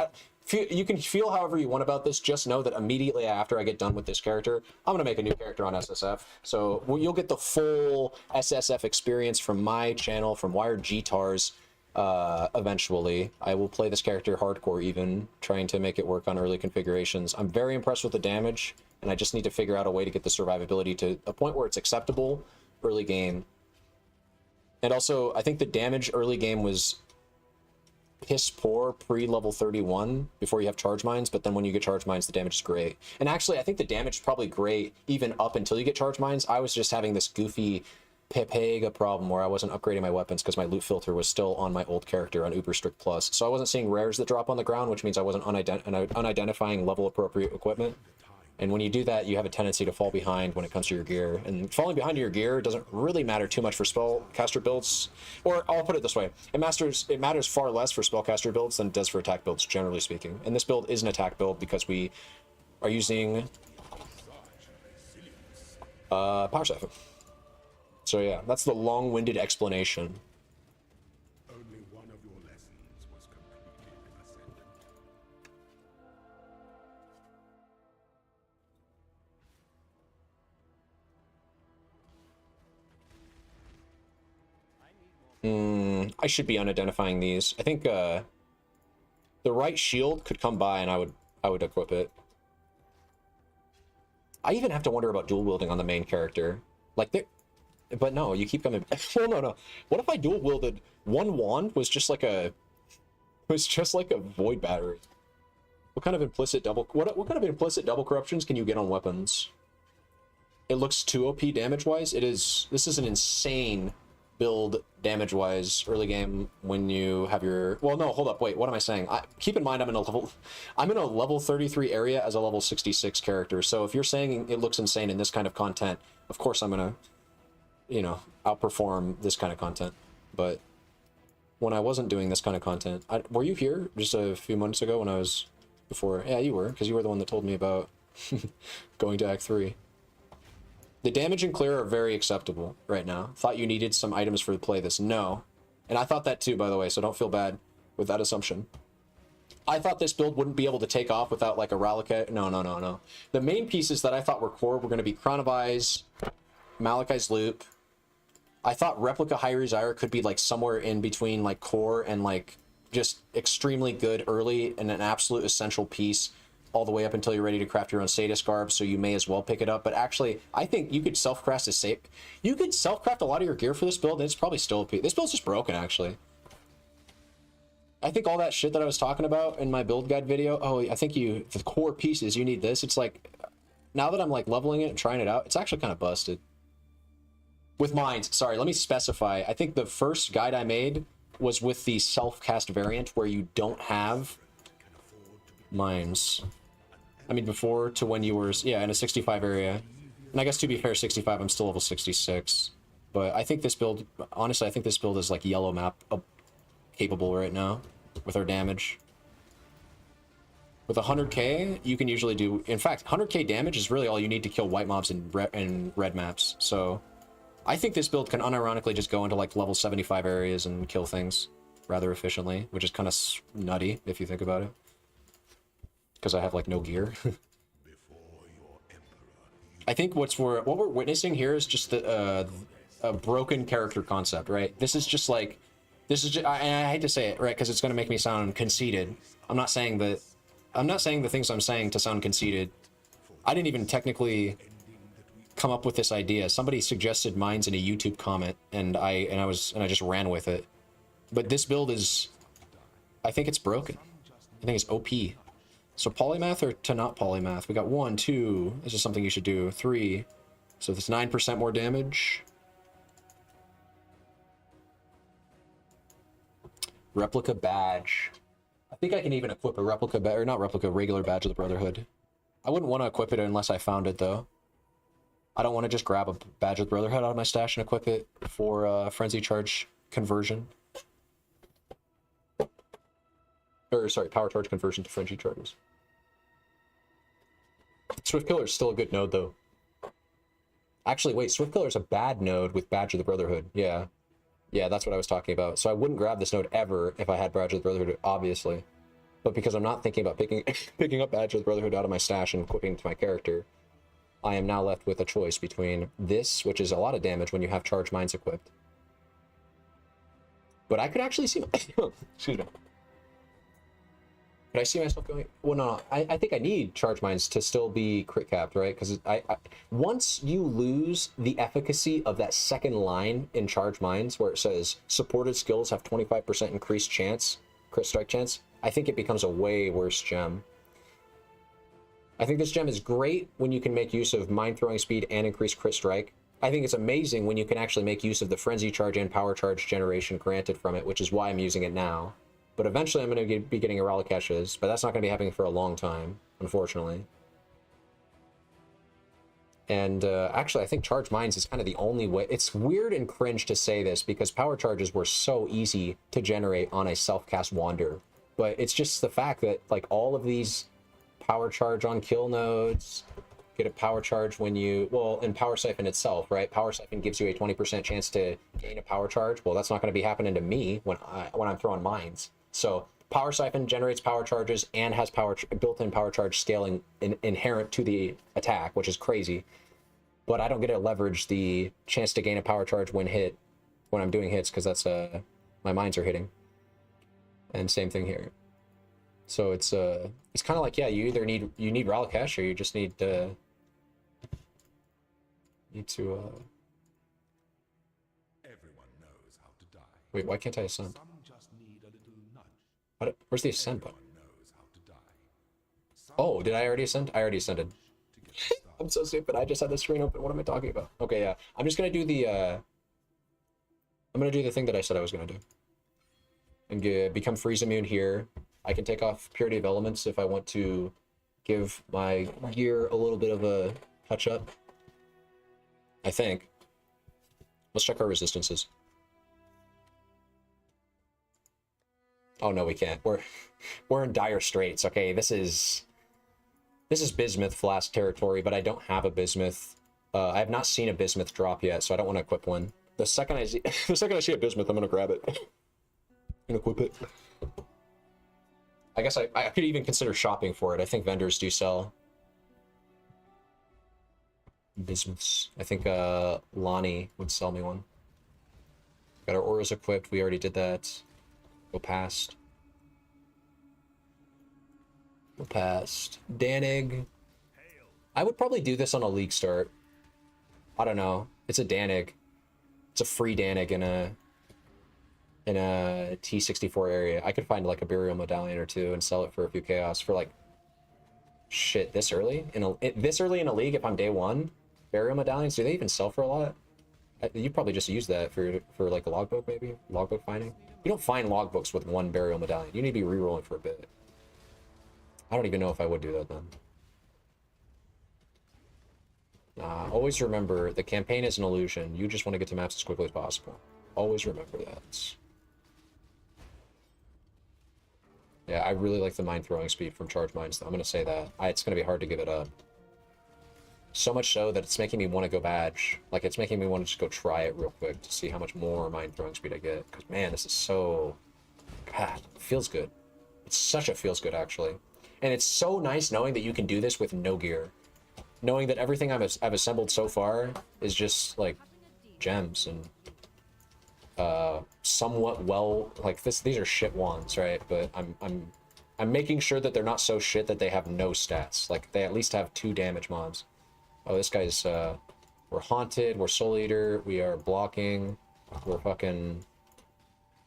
You can feel however you want about this. Just know that immediately after I get done with this character, I'm going to make a new character on SSF. So you'll get the full SSF experience from my channel, from Wired G-Tars. Eventually, I will play this character hardcore even, trying to make it work on early configurations. I'm very impressed with the damage, and I just need to figure out a way to get the survivability to a point where it's acceptable early game. And also, I think the damage early game was piss poor pre-level 31 before you have charge mines, but then when you get charge mines, the damage is great. And actually, I think the damage is probably great even up until you get charge mines. I was just having this goofy Pepega problem where I wasn't upgrading my weapons because my loot filter was still on my old character on Uber Strict Plus. So I wasn't seeing rares that drop on the ground, which means I wasn't unidentifying level appropriate equipment. And when you do that, you have a tendency to fall behind when it comes to your gear. And falling behind your gear doesn't really matter too much for spellcaster builds. Or I'll put it this way. It matters far less for spellcaster builds than it does for attack builds, generally speaking. And this build is an attack build because we are using Power Siphon. So yeah, that's the long-winded explanation. Only one of your lessons was completed, Ascendant. I should be unidentifying these. I think the right shield could come by and I would equip it. I even have to wonder about dual wielding on the main character. Like but no, you keep coming back. Well, no. What if I dual wielded one wand was just like a void battery? What kind of implicit double corruptions can you get on weapons? It looks too OP damage wise. This is an insane build damage wise early game when you have your, well, no, hold up, wait, what am I saying? Keep in mind I'm in a level 33 area as a level 66 character, so if you're saying it looks insane in this kind of content, of course I'm gonna, you know, outperform this kind of content. But when I wasn't doing this kind of content, were you here just a few months ago when I was before? Yeah, you were, because you were the one that told me about going to Act 3. The damage and clear are very acceptable right now. Thought you needed some items for the play this. No. And I thought that too, by the way, so don't feel bad with that assumption. I thought this build wouldn't be able to take off without like a Rallica. No. The main pieces that I thought were core were going to be Crown of Eyes, Malachai's Loop. I thought Replica High Desire could be like somewhere in between like core and like just extremely good early and an absolute essential piece all the way up until you're ready to craft your own Sadist Garb, so you may as well pick it up. But actually, I think you could self-craft you could self-craft a lot of your gear for this build, and it's probably still OP. This build's just broken, actually. I think all that shit that I was talking about in my build guide video, I think the core pieces, you need this. It's like, now that I'm like leveling it and trying it out, it's actually kind of busted. With mines, sorry, let me specify. I think the first guide I made was with the self-cast variant where you don't have mines. I mean, before to when you were, yeah, in a 65 area. And I guess to be fair, 65, I'm still level 66. But I think this build, honestly, I think this build is like yellow map capable right now with our damage. With 100k, you can usually do, in fact, 100k damage is really all you need to kill white mobs in red maps. So I think this build can unironically just go into like level 75 areas and kill things rather efficiently, which is kind of nutty if you think about it. Because I have like no gear. I think what we're witnessing here is just a broken character concept, right? This is just like, I hate to say it, right? Because it's going to make me sound conceited. I'm not saying the things I'm saying to sound conceited. I didn't even technically come up with this idea. Somebody suggested mines in a YouTube comment, and I just ran with it. But this build is, I think it's broken. I think it's OP. So polymath or to not polymath? We got 1, 2. This is something you should do. 3. So that's 9% more damage. Replica badge. I think I can even equip a replica badge, or not replica, regular badge of the Brotherhood. I wouldn't want to equip it unless I found it, though. I don't want to just grab a badge of the Brotherhood out of my stash and equip it for frenzy charge conversion. Or sorry, power charge conversion to frenzy charges. Swift Killer is still a good node, though. Actually, wait, Swift Killer is a bad node with Badge of the Brotherhood. Yeah. Yeah, that's what I was talking about. So I wouldn't grab this node ever if I had Badge of the Brotherhood, obviously. But because I'm not thinking about picking up Badge of the Brotherhood out of my stash and equipping to my character, I am now left with a choice between this, which is a lot of damage when you have Charge Mines equipped. But I could actually see... Excuse me. Could I see myself going... Well, no, I think I need Charge Mines to still be crit capped, right? Because once you lose the efficacy of that second line in Charge Mines, where it says supported skills have 25% increased chance, crit strike chance, I think it becomes a way worse gem. I think this gem is great when you can make use of Mind Throwing Speed and increased crit strike. I think it's amazing when you can actually make use of the Frenzy Charge and Power Charge generation granted from it, which is why I'm using it now. But eventually I'm going to be getting Aralakeshes, but that's not going to be happening for a long time, unfortunately. And actually, I think Charge Mines is kind of the only way. It's weird and cringe to say this because Power Charges were so easy to generate on a self-cast Wander. But it's just the fact that, like, all of these Power Charge on kill nodes, get a Power Charge when you... Well, in Power Siphon itself, right? Power Siphon gives you a 20% chance to gain a Power Charge. Well, that's not going to be happening to me when I'm throwing Mines. So Power Siphon generates Power Charges and has built-in Power Charge scaling inherent to the attack, which is crazy. But I don't get to leverage the chance to gain a Power Charge when I'm doing hits, because that's my Mines are hitting. And same thing here. So it's kind of like, yeah, you either need Ralakesh or you just need to Everyone knows how to die. wait, why can't I ascend? Some just need a little nudge. Where's the ascend button? Everyone knows how to die. Oh, did I already ascend? I already ascended. To get started. I'm so stupid. I just had the screen open. What am I talking about? Okay, yeah. I'm just gonna do the I'm gonna do the thing that I said I was gonna do. And become freeze immune here. I can take off Purity of Elements if I want to give my gear a little bit of a touch up. I think. Let's check our resistances. Oh no, we can't. We're in dire straits. Okay, this is Bismuth Flask territory, but I don't have a Bismuth. I have not seen a Bismuth drop yet, so I don't want to equip one. The second I see a Bismuth, I'm gonna grab it and equip it. I guess I could even consider shopping for it. I think vendors do sell Bismuths. I think Lonnie would sell me one. Got our auras equipped. We already did that. Go past. Go past. Danig. I would probably do this on a league start. I don't know. It's a Danig. It's a free Danig in a T64 area. I could find like a burial medallion or two and sell it for a few chaos for like shit this early in a league. If I'm day one, burial medallions, do they even sell for a lot? You probably just use that for like a logbook, maybe logbook finding. You don't find logbooks with one burial medallion. You need to be re-rolling for a bit. I don't even know if I would do that then. Always remember, the campaign is an illusion. You just want to get to maps as quickly as possible. Always remember that. Yeah, I really like the Mind Throwing Speed from Charge Mines. I'm going to say that. It's going to be hard to give it up. So much so that it's making me want to go badge. Like, it's making me want to just go try it real quick to see how much more Mind Throwing Speed I get. Because, man, this is so... God, it feels good. It's such a feels good, actually. And it's so nice knowing that you can do this with no gear. Knowing that everything I've assembled so far is just, like, gems and... somewhat well, like these are shit wands, right? But I'm making sure that they're not so shit that they have no stats. Like, they at least have 2 damage mobs. Oh, this guy's we're haunted, we're soul eater, we are blocking, we're fucking...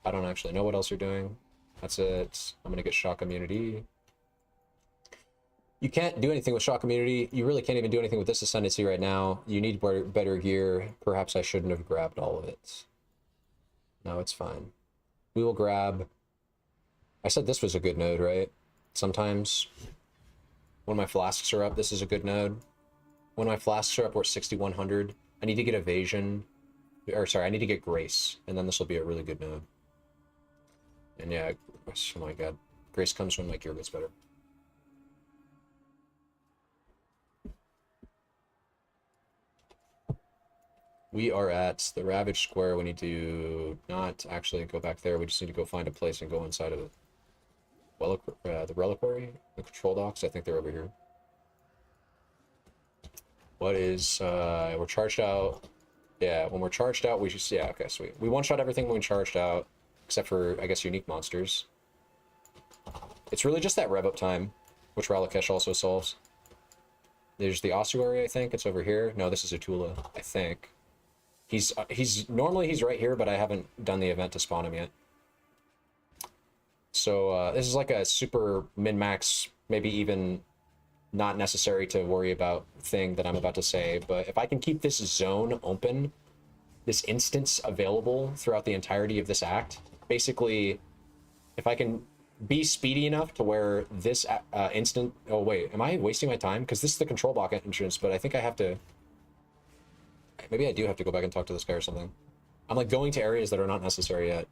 I don't actually know what else you're doing. That's it. I'm gonna get shock immunity. You can't do anything with shock immunity. You really can't even do anything with this ascendancy right now. You need better gear. Perhaps I shouldn't have grabbed all of it. No, it's fine. We will grab... I said this was a good node, right? Sometimes when my flasks are up, this is a good node. When my flasks are up, we're at 6,100. I need to get evasion. Or, sorry, I need to get grace. And then this will be a really good node. And yeah, oh my god. Grace comes when my gear gets better. We are at the Ravage Square. We need to not actually go back there. We just need to go find a place and go inside of it. Well, the Reliquary, the control docks, I think they're over here. What is, we're charged out. Yeah, when we're charged out, we just, yeah, okay, sweet. We one-shot everything when we charged out, except for, I guess, unique monsters. It's really just that rev-up time, which Ralakesh also solves. There's the ossuary, I think. It's over here. No, this is Atula, I think. Normally he's right here, but I haven't done the event to spawn him yet. So this is like a super min-max, maybe even not necessary to worry about thing that I'm about to say. But if I can keep this zone open, this instance available throughout the entirety of this act, basically, if I can be speedy enough to where this instant... Oh, wait, am I wasting my time? Because this is the control block entrance, but I think I have to... Maybe I do have to go back and talk to this guy or something. I'm like going to areas that are not necessary yet.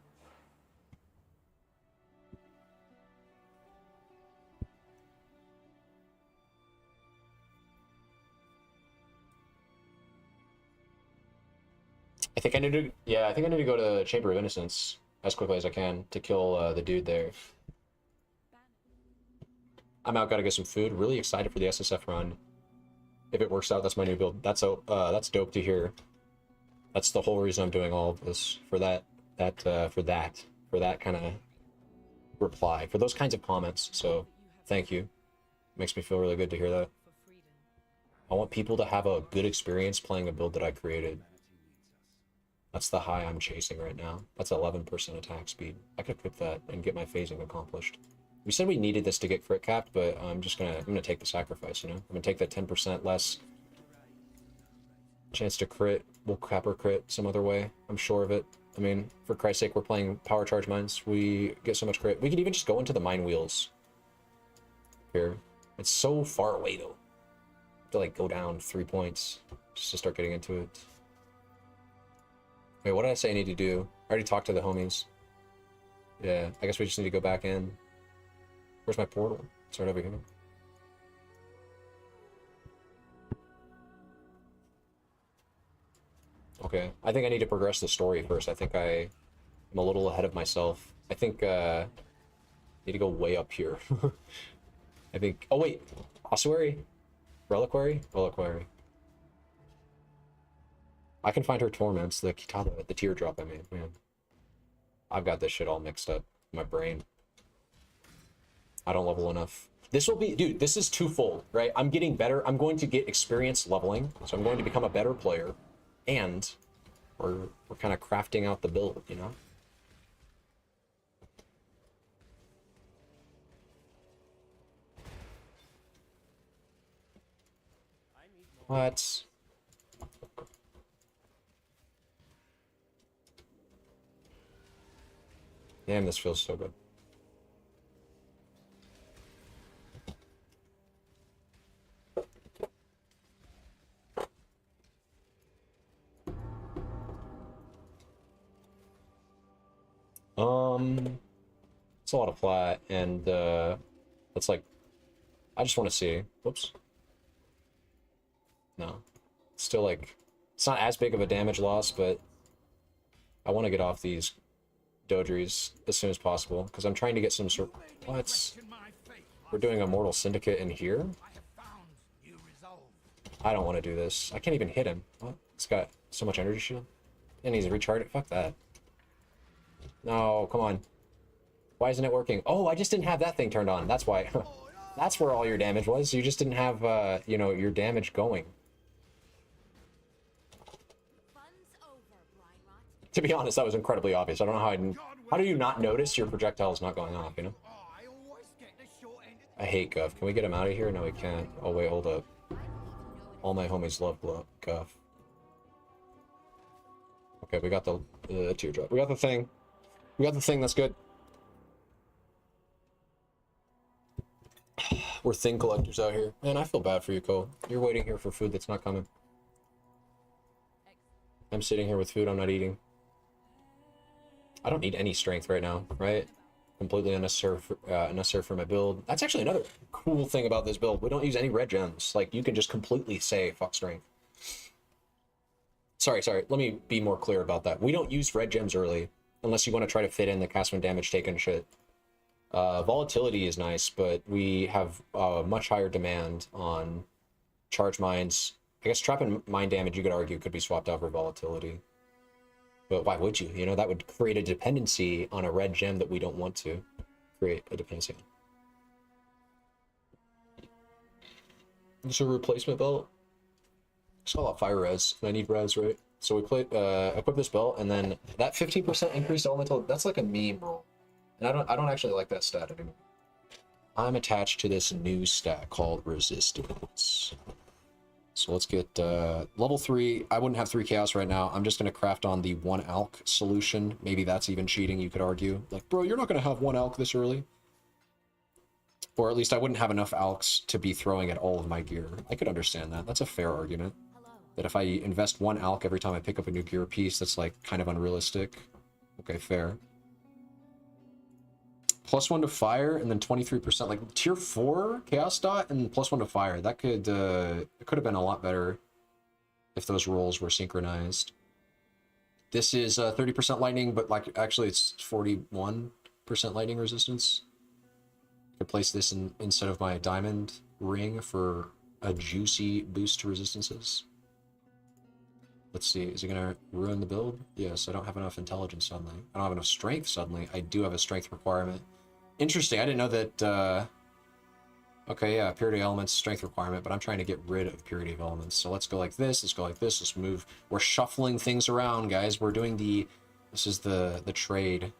I think I need to, yeah, I think I need to go to Chamber of Innocence as quickly as I can to kill the dude there. I'm out, gotta get some food. Really excited for the SSF run. If it works out, that's my new build. That's dope to hear. That's the whole reason I'm doing all of this, for that kind of reply, for those kinds of comments. So thank you. Makes me feel really good to hear that. I want people to have a good experience playing a build that I created. That's the high I'm chasing right now. That's 11% attack speed. I could equip that and get my phasing accomplished. We said we needed this to get crit capped, but I'm gonna take the sacrifice, you know? I'm gonna take that 10% less chance to crit. We'll cap or crit some other way. I'm sure of it. I mean, for Christ's sake, we're playing power charge mines. We get so much crit. We could even just go into the mine wheels here. It's so far away though. To like go down 3 points just to start getting into it. Wait, what did I say I need to do? I already talked to the homies. Yeah, I guess we just need to go back in. Where's my portal? It's right over here. Okay, I think I need to progress the story first. I think I'm a little ahead of myself. I think I need to go way up here. I think, oh wait, ossuary? Reliquary? Reliquary. I can find her torments, the Kitaba, the teardrop, I mean, man. I've got this shit all mixed up in my brain. I don't level enough. This will be, dude, this is twofold, right? I'm getting better. I'm going to get experience leveling, so I'm going to become a better player. And we're kind of crafting out the build, you know? What? Damn, this feels so good. It's a lot of plat, and that's like, I just want to see. Whoops. No, still like, it's not as big of a damage loss, but I want to get off these Dodries as soon as possible because I'm trying to get some sort. What? We're doing a Mortal Syndicate in here. I don't want to do this. I can't even hit him. What? It's got so much energy shield. And he's recharged. Fuck that. No, come on. Why isn't it working? Oh, I just didn't have that thing turned on. That's why. That's where all your damage was. You just didn't have, you know, your damage going. To be honest, that was incredibly obvious. I don't know how I didn't... How do you not notice your projectile's not going off, you know? I hate Guff. Can we get him out of here? No, we can't. Oh, wait, hold up. All my homies love Guff. Okay, we got the teardrop. We got the thing. We got the thing, that's good. We're thing collectors out here. Man, I feel bad for you, Cole. You're waiting here for food that's not coming. I'm sitting here with food I'm not eating. I don't need any strength right now, right? Completely unnecessary for my build. That's actually another cool thing about this build. We don't use any red gems. Like, you can just completely say fuck strength. sorry. Let me be more clear about that. We don't use red gems early unless you want to try to fit in the cast when damage taken shit. Volatility is nice, but we have much higher demand on charge mines. I guess trap and mine damage, you could argue, could be swapped out for volatility. But why would you? You know, that would create a dependency on a red gem that we don't want to create a dependency on. It's a replacement belt. It's a lot of fire res, and I need res, right? So we equip this belt, and then that 15% increased elemental, that's like a meme roll. And I don't actually like that stat anymore. I'm attached to this new stat called resistance. So let's get level 3. I wouldn't have 3 chaos right now. I'm just going to craft on the 1 alch solution. Maybe that's even cheating, you could argue. Like, bro, you're not going to have 1 alch this early. Or at least I wouldn't have enough alchs to be throwing at all of my gear. I could understand that. That's a fair argument. Hello. That if I invest 1 alch every time I pick up a new gear piece, that's like kind of unrealistic. Okay, fair. +1 to fire, and then 23%, like tier 4 chaos dot and +1 to fire. That could it could have been a lot better if those rolls were synchronized. This is 30% lightning, but like actually it's 41% lightning resistance. I could place this instead of my diamond ring for a juicy boost to resistances. Let's see, is it gonna ruin the build? Yes, I don't have enough intelligence suddenly. I don't have enough strength suddenly. I do have a strength requirement. Interesting, I didn't know that, okay, yeah, purity of elements, strength requirement, but I'm trying to get rid of purity of elements. So let's go like this, let's move. We're shuffling things around, guys. We're doing this is the trade.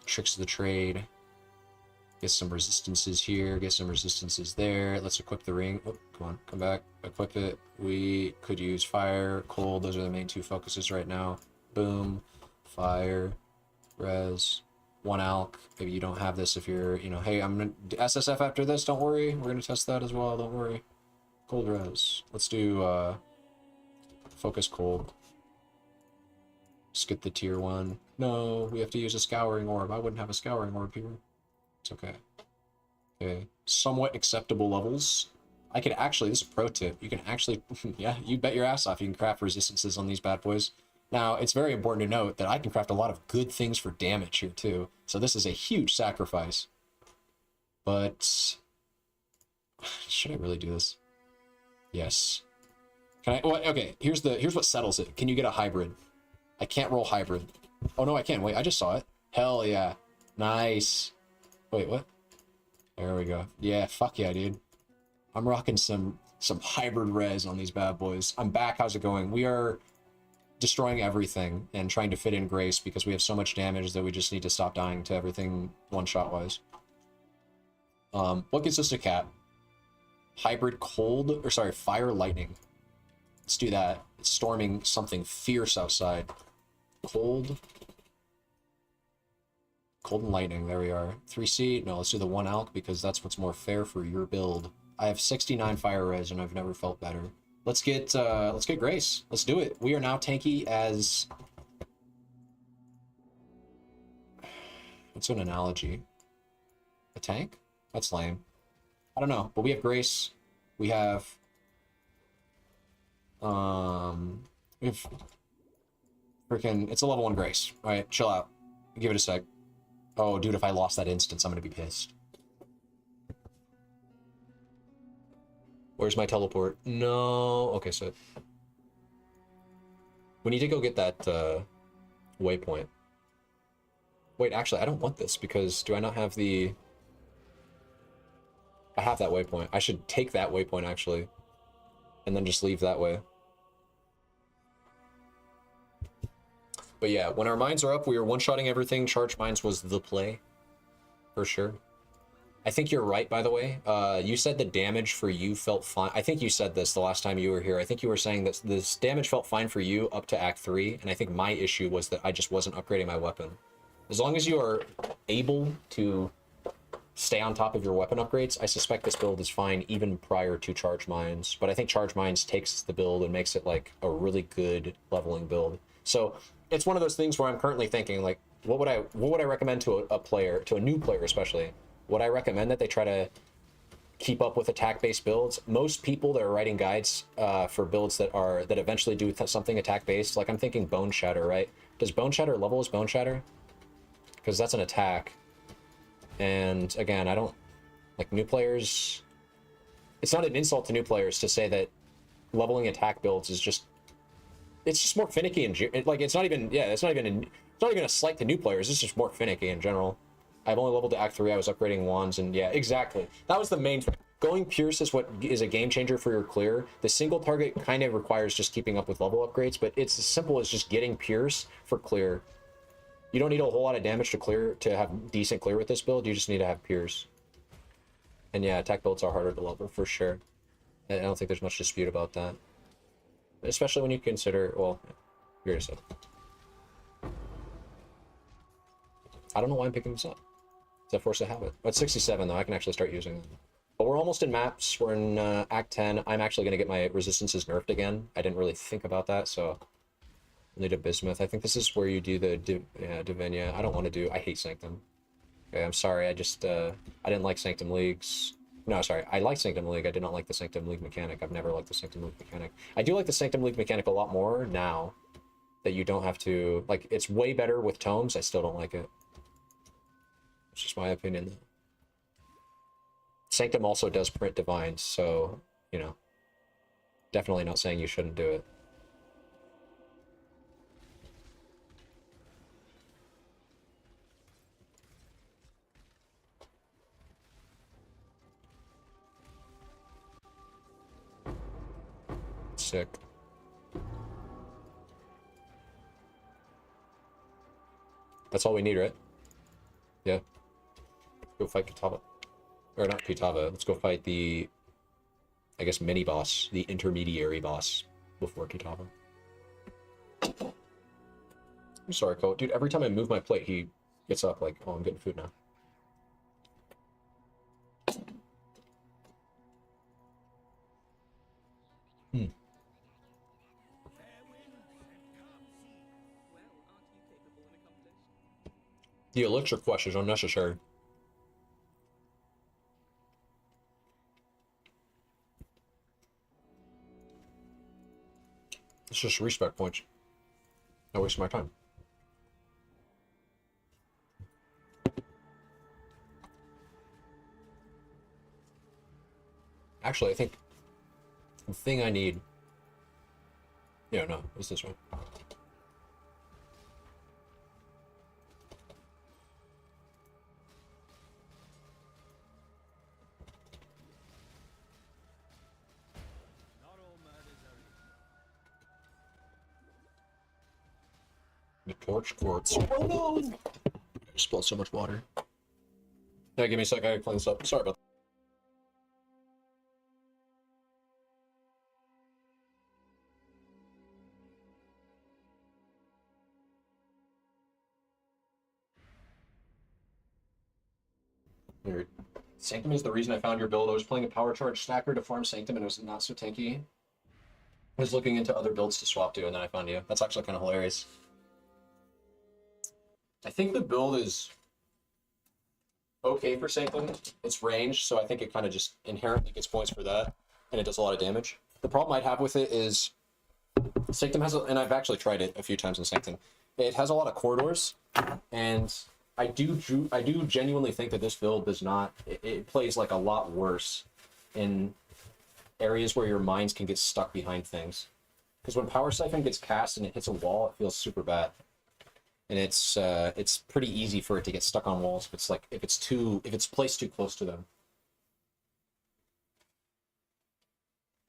Tricks of the trade. Get some resistances here, get some resistances there. Let's equip the ring. Oh, come on, come back. Equip it. We could use fire, cold. Those are the main 2 focuses right now. Boom. Fire. Res. 1 alch. Maybe you don't have this if you're, you know, hey, I'm gonna SSF after this, don't worry. We're gonna test that as well, don't worry. Cold res. Let's do focus cold. Skip the tier 1. No, we have to use a scouring orb. I wouldn't have a scouring orb here. It's okay. Okay. Somewhat acceptable levels. I could actually, this is a pro tip. You can actually, yeah, you bet your ass off you can craft resistances on these bad boys. Now, it's very important to note that I can craft a lot of good things for damage here, too. So this is a huge sacrifice. But should I really do this? Yes. Can I? Oh, okay, here's what settles it. Can you get a hybrid? I can't roll hybrid. Oh, no, I can. Wait, I just saw it. Hell yeah. Nice. Wait, what? There we go. Yeah, fuck yeah, dude. I'm rocking some hybrid res on these bad boys. I'm back. How's it going? We are destroying everything and trying to fit in Grace because we have so much damage that we just need to stop dying to everything one-shot wise. What gets us to cap? Hybrid cold, or sorry, fire lightning. Let's do that. It's storming something fierce outside. Cold and lightning, there we are. 3C, no, let's do the 1 alch because that's what's more fair for your build. I have 69 fire res and I've never felt better. Let's get Grace. Let's do it. We are now tanky as... What's an analogy? A tank? That's lame. I don't know, but we have Grace. We have... Freaking... It's a level 1 Grace. Alright, chill out. Give it a sec. Oh, dude, if I lost that instance, I'm gonna be pissed. Where's my teleport? No. Okay, so we need to go get that waypoint. Wait, actually, I don't want this because do I not have the... I have that waypoint. I should take that waypoint, actually, and then just leave that way. But yeah, when our mines are up, we are one-shotting everything. Charge mines was the play, for sure. I think you're right, by the way. You said the damage for you felt fine. I think you said this the last time you were here. I think you were saying that this damage felt fine for you up to Act 3, and I think my issue was that I just wasn't upgrading my weapon. As long as you are able to stay on top of your weapon upgrades, I suspect this build is fine even prior to Charge Mines. But I think Charge Mines takes the build and makes it like a really good leveling build. So it's one of those things where I'm currently thinking like, what would I recommend to a player, to a new player especially? Would I recommend that they try to keep up with attack-based builds. Most people that are writing guides for builds that eventually do something attack-based, like I'm thinking Bone Shatter, right? Does Bone Shatter level as Bone Shatter? Because that's an attack. And again, I don't like new players. It's not an insult to new players to say that leveling attack builds is just, it's just more finicky and like it's not even a slight to new players. It's just more finicky in general. I've only leveled to Act 3. I was upgrading wands, and yeah, exactly. That was the main thing. Going Pierce is what is a game changer for your clear. The single target kind of requires just keeping up with level upgrades, but it's as simple as just getting Pierce for clear. You don't need a whole lot of damage to clear to have decent clear with this build. You just need to have Pierce. And yeah, attack builds are harder to level for sure. I don't think there's much dispute about that. Especially when you consider, well, you're gonna say. I don't know why I'm picking this up. It's a force of habit. At 67 though, I can actually start using them. But we're almost in maps. We're in Act 10. I'm actually gonna get my resistances nerfed again. I didn't really think about that, so need a bismuth. I think this is where you do the Divinia. I don't want to do. I hate Sanctum. Okay, I'm sorry. I just I didn't like Sanctum Leagues. No, sorry. I like Sanctum League. I did not like the Sanctum League mechanic. I've never liked the Sanctum League mechanic. I do like the Sanctum League mechanic a lot more now that you don't have to, like, it's way better with tomes. I still don't like it. It's just my opinion. Sanctum also does print divines, so, you know, definitely not saying you shouldn't do it. Sick. That's all we need, right? Yeah. Go fight Kitava. Or not Kitava. Let's go fight the, I guess, mini boss, the intermediary boss before Kitava. I'm sorry, Cole. Dude, every time I move my plate, he gets up like, oh, I'm getting food now. Hmm. The elixir quest is unnecessary. It's just respect points. I waste my time. Actually, I think the thing I need... Yeah, no, it's this one. The torch quartz. Oh no! I just spilled so much water. Yeah, give me a sec, I gotta clean this up. Sorry about that. Weird. Sanctum is the reason I found your build. I was playing a power charge stacker to farm Sanctum and it was not so tanky. I was looking into other builds to swap to and then I found you. That's actually kind of hilarious. I think the build is okay for Sanctum. It's range, so I think it kind of just inherently gets points for that, and it does a lot of damage. The problem I'd have with it is Sanctum has, and I've actually tried it a few times in Sanctum, it has a lot of corridors, and I do genuinely think that this build does not, it plays like a lot worse in areas where your mines can get stuck behind things. Because when Power Siphon gets cast and it hits a wall, it feels super bad. And it's pretty easy for it to get stuck on walls if it's placed too close to them.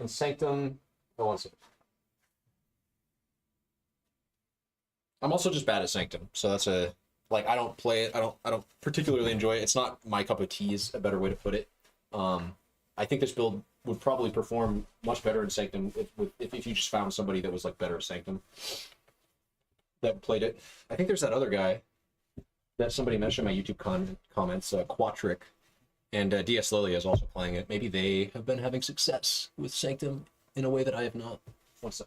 And Sanctum, oh, one second. I'm also just bad at Sanctum, so that's a, like, I don't play it. I don't particularly enjoy it. It's not my cup of tea is a better way to put it. I think this build would probably perform much better in Sanctum if you just found somebody that was like better at Sanctum that played it. I think there's that other guy that somebody mentioned in my YouTube comments, Quatric, and DS Lily is also playing it. Maybe they have been having success with Sanctum in a way that I have not. One sec.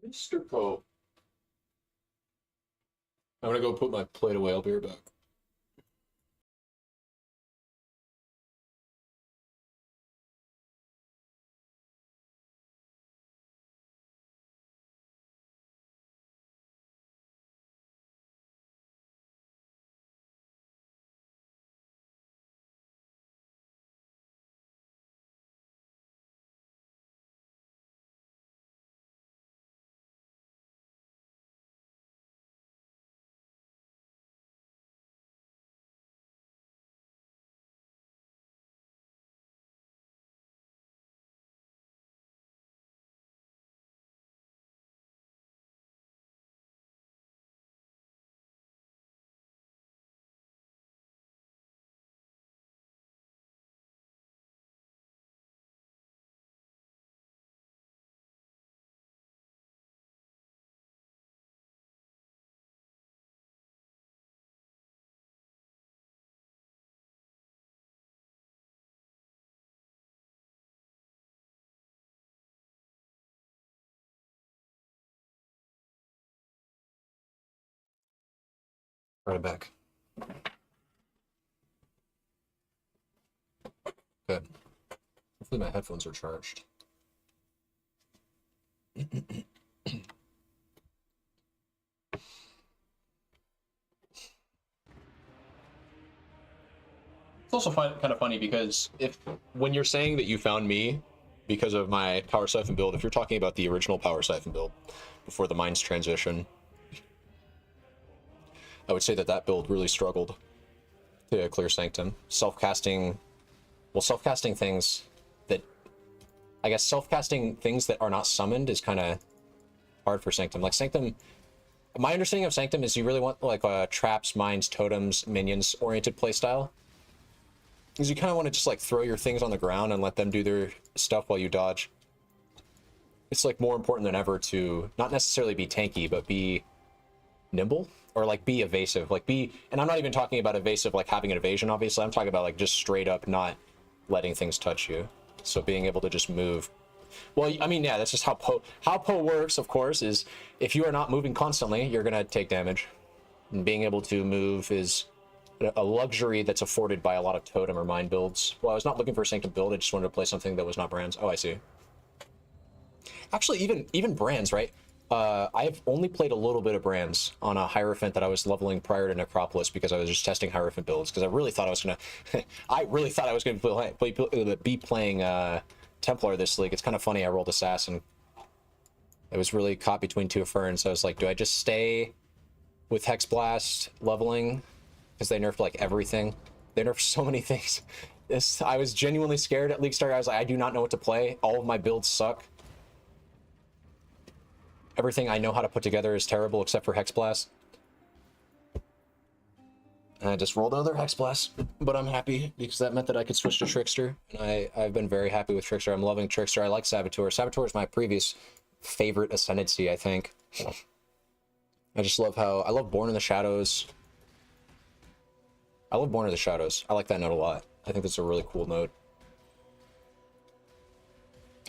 Mr. Pope. I'm gonna go put my plate away. I'll be right back. Right back. Good. Hopefully my headphones are charged. It's also kind of funny because when you're saying that you found me because of my power siphon build, if you're talking about the original power siphon build before the mines transition, I would say that build really struggled to clear Sanctum. Self-casting things that, I guess self-casting things that are not summoned is kind of hard for Sanctum. Like Sanctum, my understanding of Sanctum is you really want like traps, mines, totems, minions oriented playstyle. Because you kind of want to just like throw your things on the ground and let them do their stuff while you dodge. It's like more important than ever to not necessarily be tanky, but be nimble or like be evasive. Like and I'm not even talking about evasive like having an evasion, obviously. I'm talking about like just straight up not letting things touch you. So being able to just move. Well, I mean, yeah, that's just how Po works, of course, is if you are not moving constantly, you're going to take damage. And being able to move is a luxury that's afforded by a lot of totem or mine builds. Well, I was not looking for a Sanctum build. I just wanted to play something that was not brands. Oh, I see. Actually, even brands, right? I've only played a little bit of brands on a Hierophant that I was leveling prior to Necropolis because I was just testing Hierophant builds because I really thought I was gonna, be playing Templar this league. It's kind of funny. I rolled Assassin. It was really caught between two ferns. I was like, do I just stay with Hex Blast leveling? Because they nerfed like everything. They nerfed so many things. I was genuinely scared at League Start. I was like, I do not know what to play. All of my builds suck. Everything I know how to put together is terrible except for Hex Blast. And I just rolled another Hex Blast, but I'm happy because that meant that I could switch to Trickster. And I've been very happy with Trickster. I'm loving Trickster. I like Saboteur. Saboteur is my previous favorite Ascendancy, I think. I just love I love Born in the Shadows. I love Born in the Shadows. I like that node a lot. I think that's a really cool node.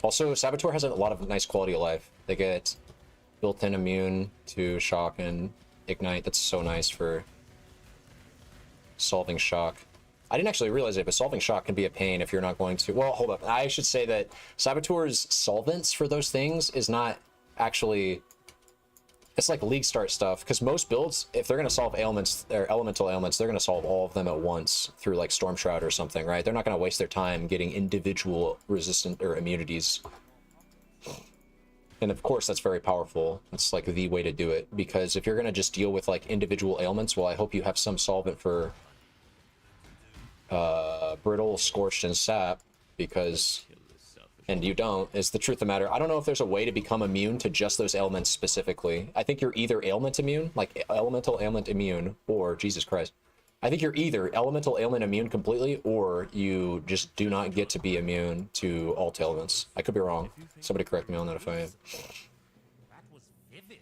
Also, Saboteur has a lot of nice quality of life. They get built-in immune to shock and ignite. That's so nice for solving shock. I didn't actually realize it, but solving shock can be a pain if you're not going to... Well, hold up. I should say that Saboteur's solvents for those things is not actually... It's like League Start stuff, because most builds, if they're going to solve ailments, or elemental ailments, they're going to solve all of them at once through like Storm Shroud or something, right? They're not going to waste their time getting individual resistant or immunities. And of course, that's very powerful. It's like the way to do it, because if you're going to just deal with like individual ailments, well, I hope you have some solvent for Brittle, Scorched, and Sap, because... And you don't, is the truth of the matter. I don't know if there's a way to become immune to just those ailments specifically. I think you're either ailment immune, like elemental ailment immune, or Jesus Christ. I think you're either elemental ailment immune completely, or you just do not get to be immune to all ailments. I could be wrong. Somebody correct me on that if I am. That was vivid.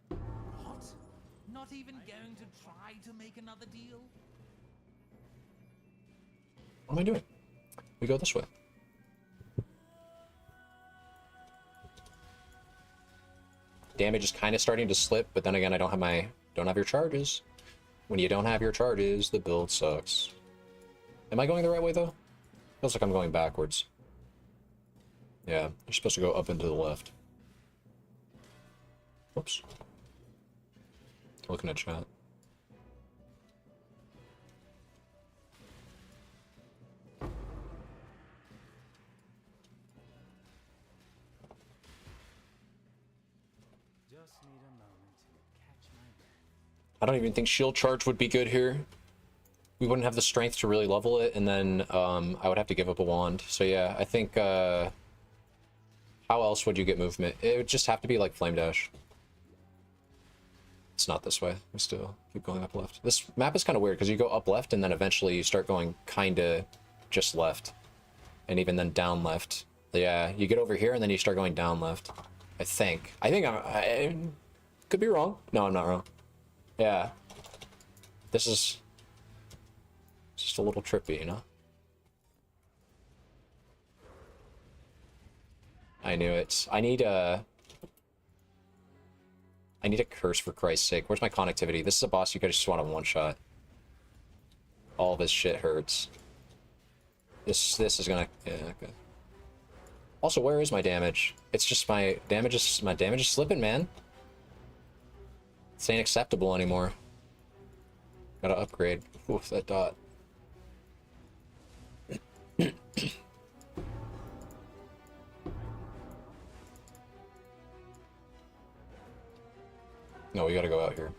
What? Not even going to try to make another deal? What am I doing? We go this way. damage is kind of starting to slip, but then again, I don't have your charges. When you don't have your charges, the build sucks. Am I going the right way though? Feels like I'm going backwards. Yeah, you're supposed to go up and to the left. Whoops. Looking at chat. Just need a moment to catch my breath. I don't even think shield charge would be good here. We wouldn't have the strength to really level it, and then I would have to give up a wand. So yeah, I think how else would you get movement? It would just have to be like flame dash. It's not this way. We still keep going up left. This map is kind of weird because you go up left and then eventually you start going kind of just left, and even then down left. Yeah, you get over here and then you start going down left. I think I could be wrong. No, I'm not wrong. Yeah, this is just a little trippy, you know? I knew it. I need a curse for Christ's sake. Where's my connectivity? This is a boss you could just want a one-shot. All of his shit hurts. This is gonna, yeah, okay. Also, where is my damage? It's just my damage is slipping, man. This ain't acceptable anymore. Gotta upgrade. Oof, that dot. No, we gotta go out here.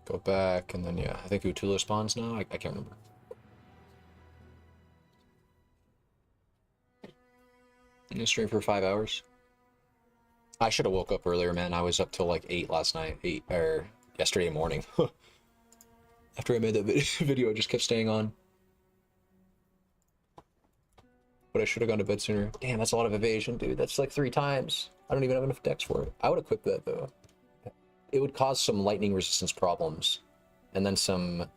Go back, and then, yeah, I think Utula spawns now? I can't remember. I'm gonna stream for 5 hours. I should have woke up earlier, man. I was up till like 8 last night. 8, or yesterday morning. After I made that video, I just kept staying on. But I should have gone to bed sooner. Damn, that's a lot of evasion, dude. That's like 3 times. I don't even have enough dex for it. I would equip that, though. It would cause some lightning resistance problems. And then some...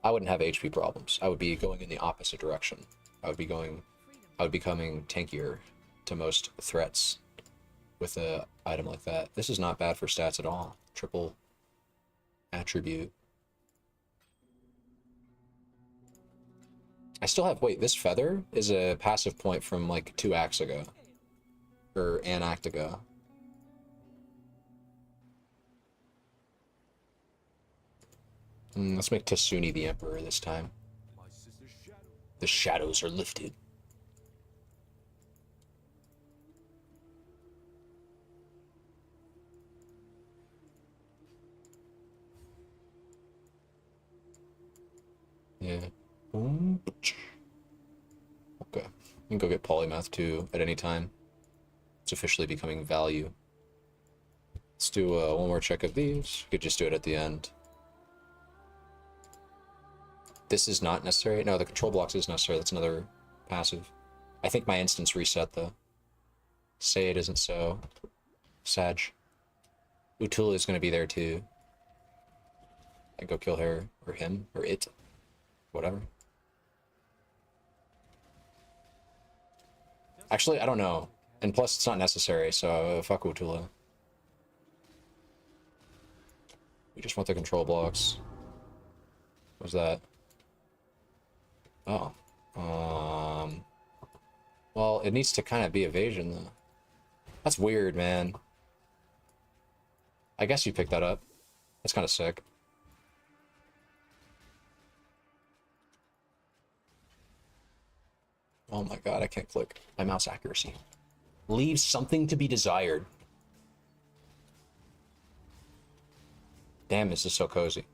I wouldn't have HP problems. I would be going in the opposite direction. I would be becoming tankier to most threats with a item like that. This is not bad for stats at all. Triple attribute. I still have, wait, this feather is a passive point from like 2 acts ago. Or an act ago. Let's make Tasuni the Emperor this time. The shadows are lifted. Yeah. Okay. You can go get Polymath too at any time. It's officially becoming value. Let's do one more check of these. We could just do it at the end. This is not necessary. No, the control blocks is necessary. That's another passive. I think my instance reset though. Say it isn't so. Sag. Utula is going to be there too. I go kill her or him or it. Whatever. Actually, I don't know. And plus, it's not necessary, so fuck Utula. We just want the control blocks. What's that? Oh. Well, it needs to kind of be evasion, though. That's weird, man. I guess you picked that up. That's kind of sick. Oh my god, I can't click. My mouse accuracy. Leaves something to be desired. Damn, this is so cozy.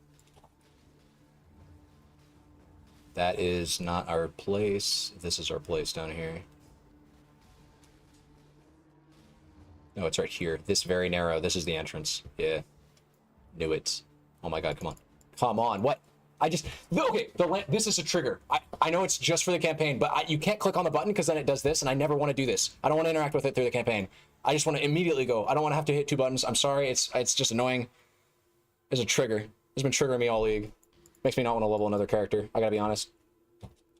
That is not our place. This is our place down here. No, it's right here. This very narrow. This is the entrance. Yeah. Knew it. Oh my god, come on. Come on, what? I just... Okay, this is a trigger. I know it's just for the campaign, but you can't click on the button because then it does this, and I never want to do this. I don't want to interact with it through the campaign. I just want to immediately go. I don't want to have to hit 2 buttons. I'm sorry, it's just annoying. It's a trigger. It's been triggering me all league. Makes me not want to level another character. I gotta be honest.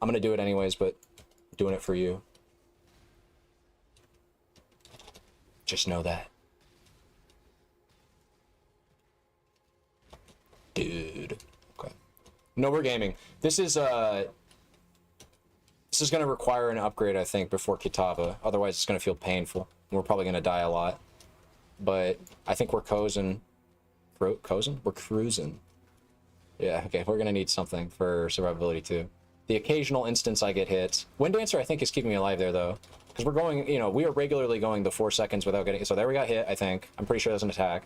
I'm gonna do it anyways, but I'm doing it for you. Just know that. Dude. Okay. No, we're gaming. This is going to require an upgrade, I think, before Kitava. Otherwise, it's going to feel painful. We're probably going to die a lot. But I think we're coasting. Coasting? We're cruising. Yeah, okay. We're going to need something for survivability, too. The occasional instance I get hit. Wind Dancer, I think, is keeping me alive there, though. Because we're going, you know, we are regularly going the 4 seconds without getting... So there we got hit, I think. I'm pretty sure that's an attack.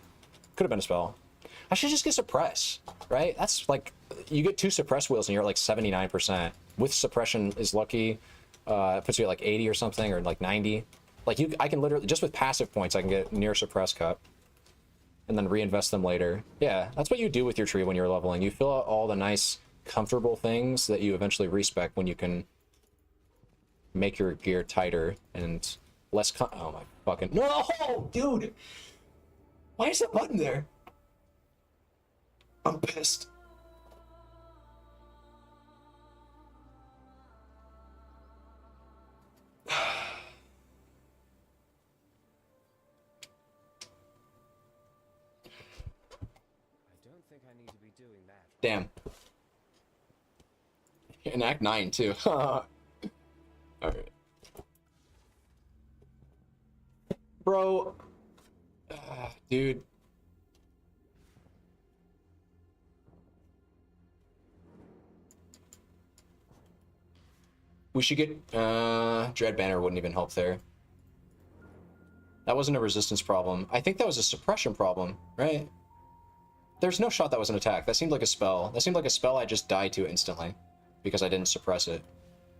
Could have been a spell. I should just get Suppress, right? That's like... You get 2 Suppress wheels and you're at like 79%. With Suppression is lucky. It puts you at like 80 or something, or like 90. Like, I can literally... Just with passive points, I can get near Suppress Cup. And then reinvest them later. Yeah, that's what you do with your tree when you're leveling. You fill out all the nice, comfortable things that you eventually respec when you can... make your gear tighter and less oh my fucking... No! Dude! Why is that button there? I'm pissed. I don't think I need to be doing that. Damn. In Act 9, too. Alright. Bro. Dude. We should get... Dread Banner wouldn't even help there. That wasn't a resistance problem. I think that was a suppression problem, right? There's no shot that was an attack. That seemed like a spell. That seemed like a spell I just died to instantly. Because I didn't suppress it.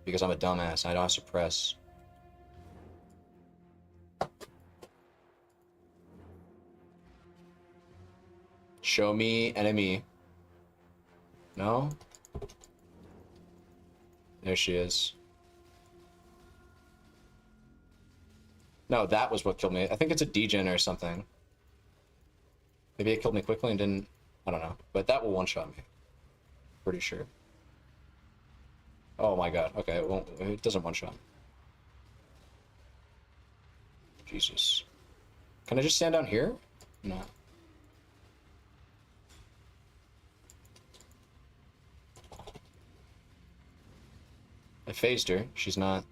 Because I'm a dumbass. I don't suppress. Show me enemy. No? There she is. No, that was what killed me. I think it's a degen or something. Maybe it killed me quickly and didn't... I don't know. But that will one-shot me. Pretty sure. Oh my god. Okay, it won't... It doesn't one-shot. Jesus. Can I just stand down here? No. I phased her. She's not...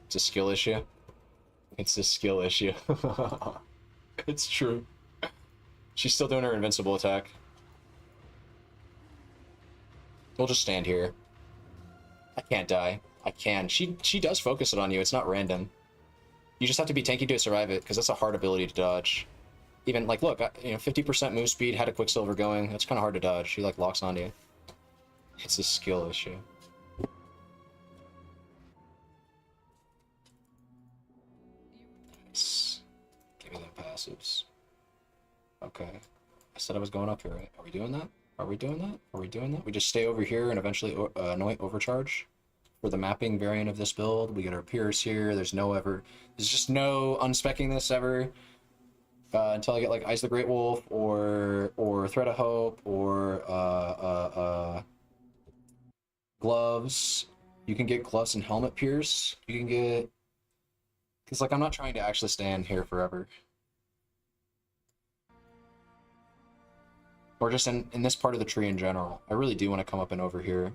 It's a skill issue. It's a skill issue. It's true. She's still doing her invincible attack. We'll just stand here. I can't die. I can. She does focus it on you. It's not random. You just have to be tanky to survive it, because that's a hard ability to dodge. Even, like, look, you know, 50% move speed, had a Quicksilver going. That's kind of hard to dodge. She, like, locks onto you. It's a skill issue. Nice. Give me them passives. Okay. I said I was going up here, right? Are we doing that? Are we doing that? Are we doing that? We just stay over here and eventually anoint Overcharge for the mapping variant of this build. We get our Pierce here. There's just no unspecking this ever until I get like Eyes of the Great Wolf or Thread of Hope or gloves. You can get gloves and helmet pierce. You can get... Because like I'm not trying to actually stand here forever. Or just in this part of the tree in general. I really do want to come up and over here.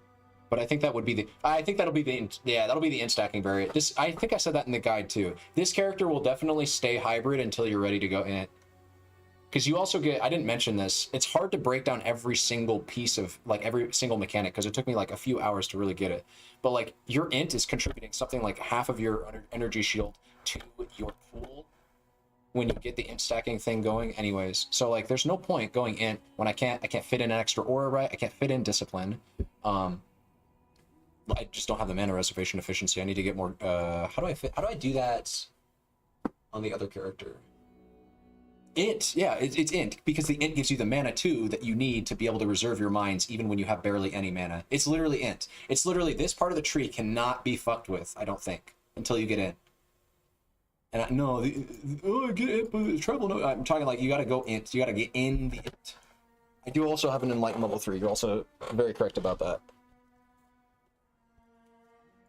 But I think that would be the... I think that'll be the... Yeah, that'll be the in-stacking variant. I think I said that in the guide too. This character will definitely stay hybrid until you're ready to go in it. Because you also get... I didn't mention this. It's hard to break down every single piece of... Like, every single mechanic. Because it took me like a few hours to really get it. But like, your int is contributing something like half of your energy shield to your pool when you get the int stacking thing going anyways. So like there's no point going int when I can't fit in an extra aura, right? I can't fit in discipline. I just don't have the mana reservation efficiency. I need to get more how do I do that on the other character? Int, yeah, it's int, because the int gives you the mana too that you need to be able to reserve your mines even when you have barely any mana. It's literally int. It's literally this part of the tree cannot be fucked with, I don't think, until you get in. And I get it, but trouble. No, I'm talking like you gotta go int. You gotta get in the int. I do also have an Enlighten level 3. You're also very correct about that.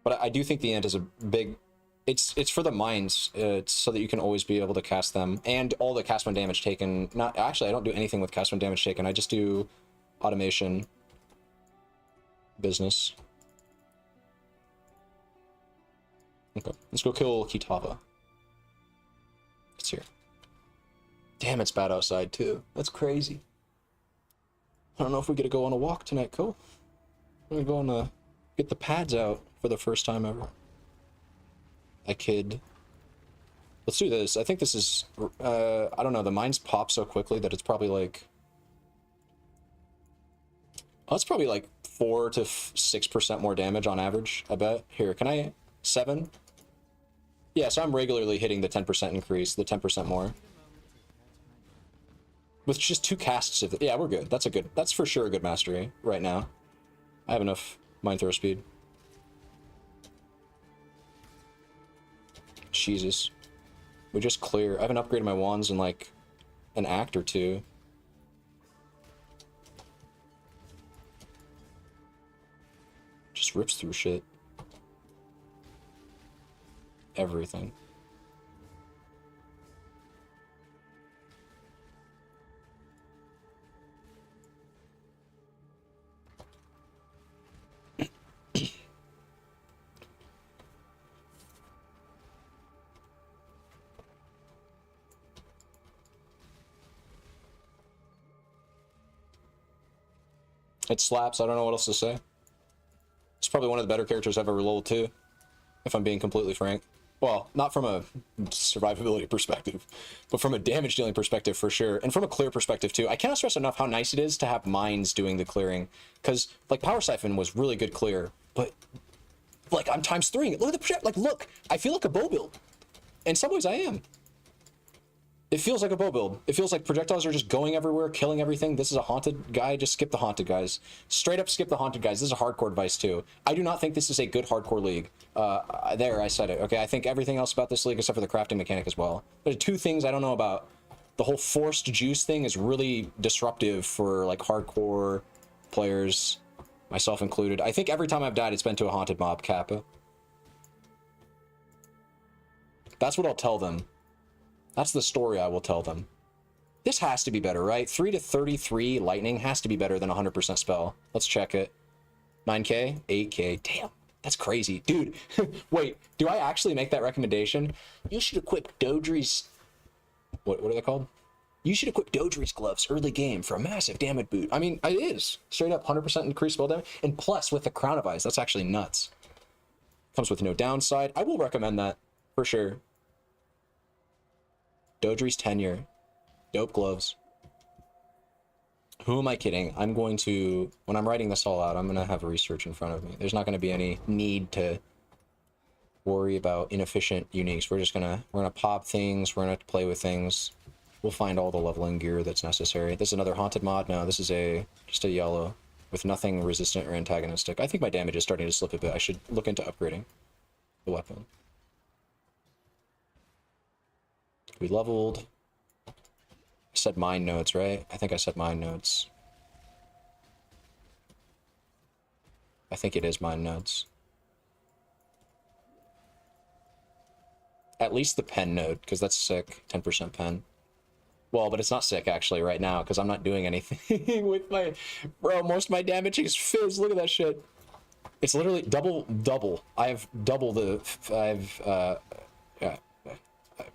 But I do think the int is a big It's for the mines. It's so that you can always be able to cast them, and all the cast when damage taken. Not actually, I don't do anything with cast when damage taken. I just do automation business. Okay, let's go kill Kitava. It's here. Damn, it's bad outside too. That's crazy. I don't know if we get to go on a walk tonight, Cole. We're going to get the pads out for the first time ever. I kid. Let's do this. I think this is, I don't know, the mines pop so quickly that it's probably like, oh, it's probably like 4 to 6% more damage on average, I bet. Here, can I, 7? Yeah, so I'm regularly hitting the 10% increase, the 10% more. With just 2 casts of it. Yeah, we're good. That's for sure a good mastery right now. I have enough mine throw speed. Jesus. We just clear. I haven't upgraded my wands in like an act or 2. Just rips through shit. Everything. It slaps. I don't know what else to say. It's probably one of the better characters I've ever rolled too, if I'm being completely frank. Well, not from a survivability perspective, but from a damage dealing perspective for sure, and from a clear perspective too. I cannot stress enough how nice it is to have mines doing the clearing, because like Power Siphon was really good clear, but like I'm times 3. Look at the project. Like, look, I feel like a bow build. In some ways, I am. It feels like a bow build. It feels like projectiles are just going everywhere, killing everything. This is a haunted guy. Just skip the haunted guys. Straight up skip the haunted guys. This is a hardcore advice too. I do not think this is a good hardcore league. There, I said it. Okay, I think everything else about this league, except for the crafting mechanic as well. There's 2 things I don't know about. The whole forced juice thing is really disruptive for like hardcore players, myself included. I think every time I've died, it's been to a haunted mob, Kappa. That's what I'll tell them. That's the story I will tell them. This has to be better, right? 3 to 33 lightning has to be better than 100% spell. Let's check it. 9k? 8k. Damn, that's crazy. Dude, wait, do I actually make that recommendation? You should equip Dodri's... What are they called? You should equip Dodri's gloves early game for a massive damage boot. I mean, it is. Straight up 100% increased spell damage. And plus, with the Crown of Eyes, that's actually nuts. Comes with no downside. I will recommend that, for sure. Dodri's tenure. Dope gloves. Who am I kidding? I'm going to, when I'm writing this all out, I'm going to have research in front of me. There's not going to be any need to worry about inefficient uniques. We're going to pop things. We're going to play with things. We'll find all the leveling gear that's necessary. This is another haunted mod. No, this is just a yellow with nothing resistant or antagonistic. I think my damage is starting to slip a bit. I should look into upgrading the weapon. We leveled. I said mine nodes, right? I think I said mine nodes. I think it is mine nodes. At least the pen node, because that's sick. 10% pen. Well, but it's not sick actually right now, because I'm not doing anything with my... Bro, most of my damage is fizz. Look at that shit. It's literally double. I have double the...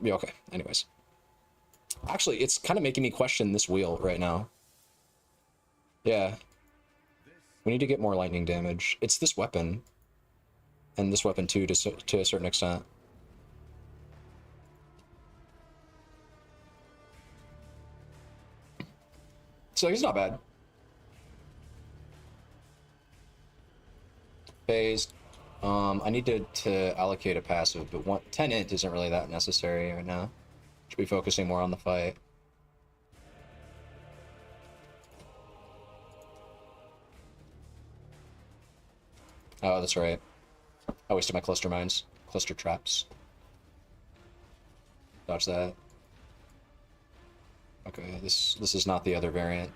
Yeah, okay, anyways. Actually, it's kind of making me question this wheel right now. Yeah. We need to get more lightning damage. It's this weapon. And this weapon too, to a certain extent. So he's not bad. Phased. I need to allocate a passive, but 10 int isn't really that necessary right now. Should be focusing more on the fight. Oh, that's right. I wasted my cluster mines. Cluster traps. Dodge that. Okay, this is not the other variant.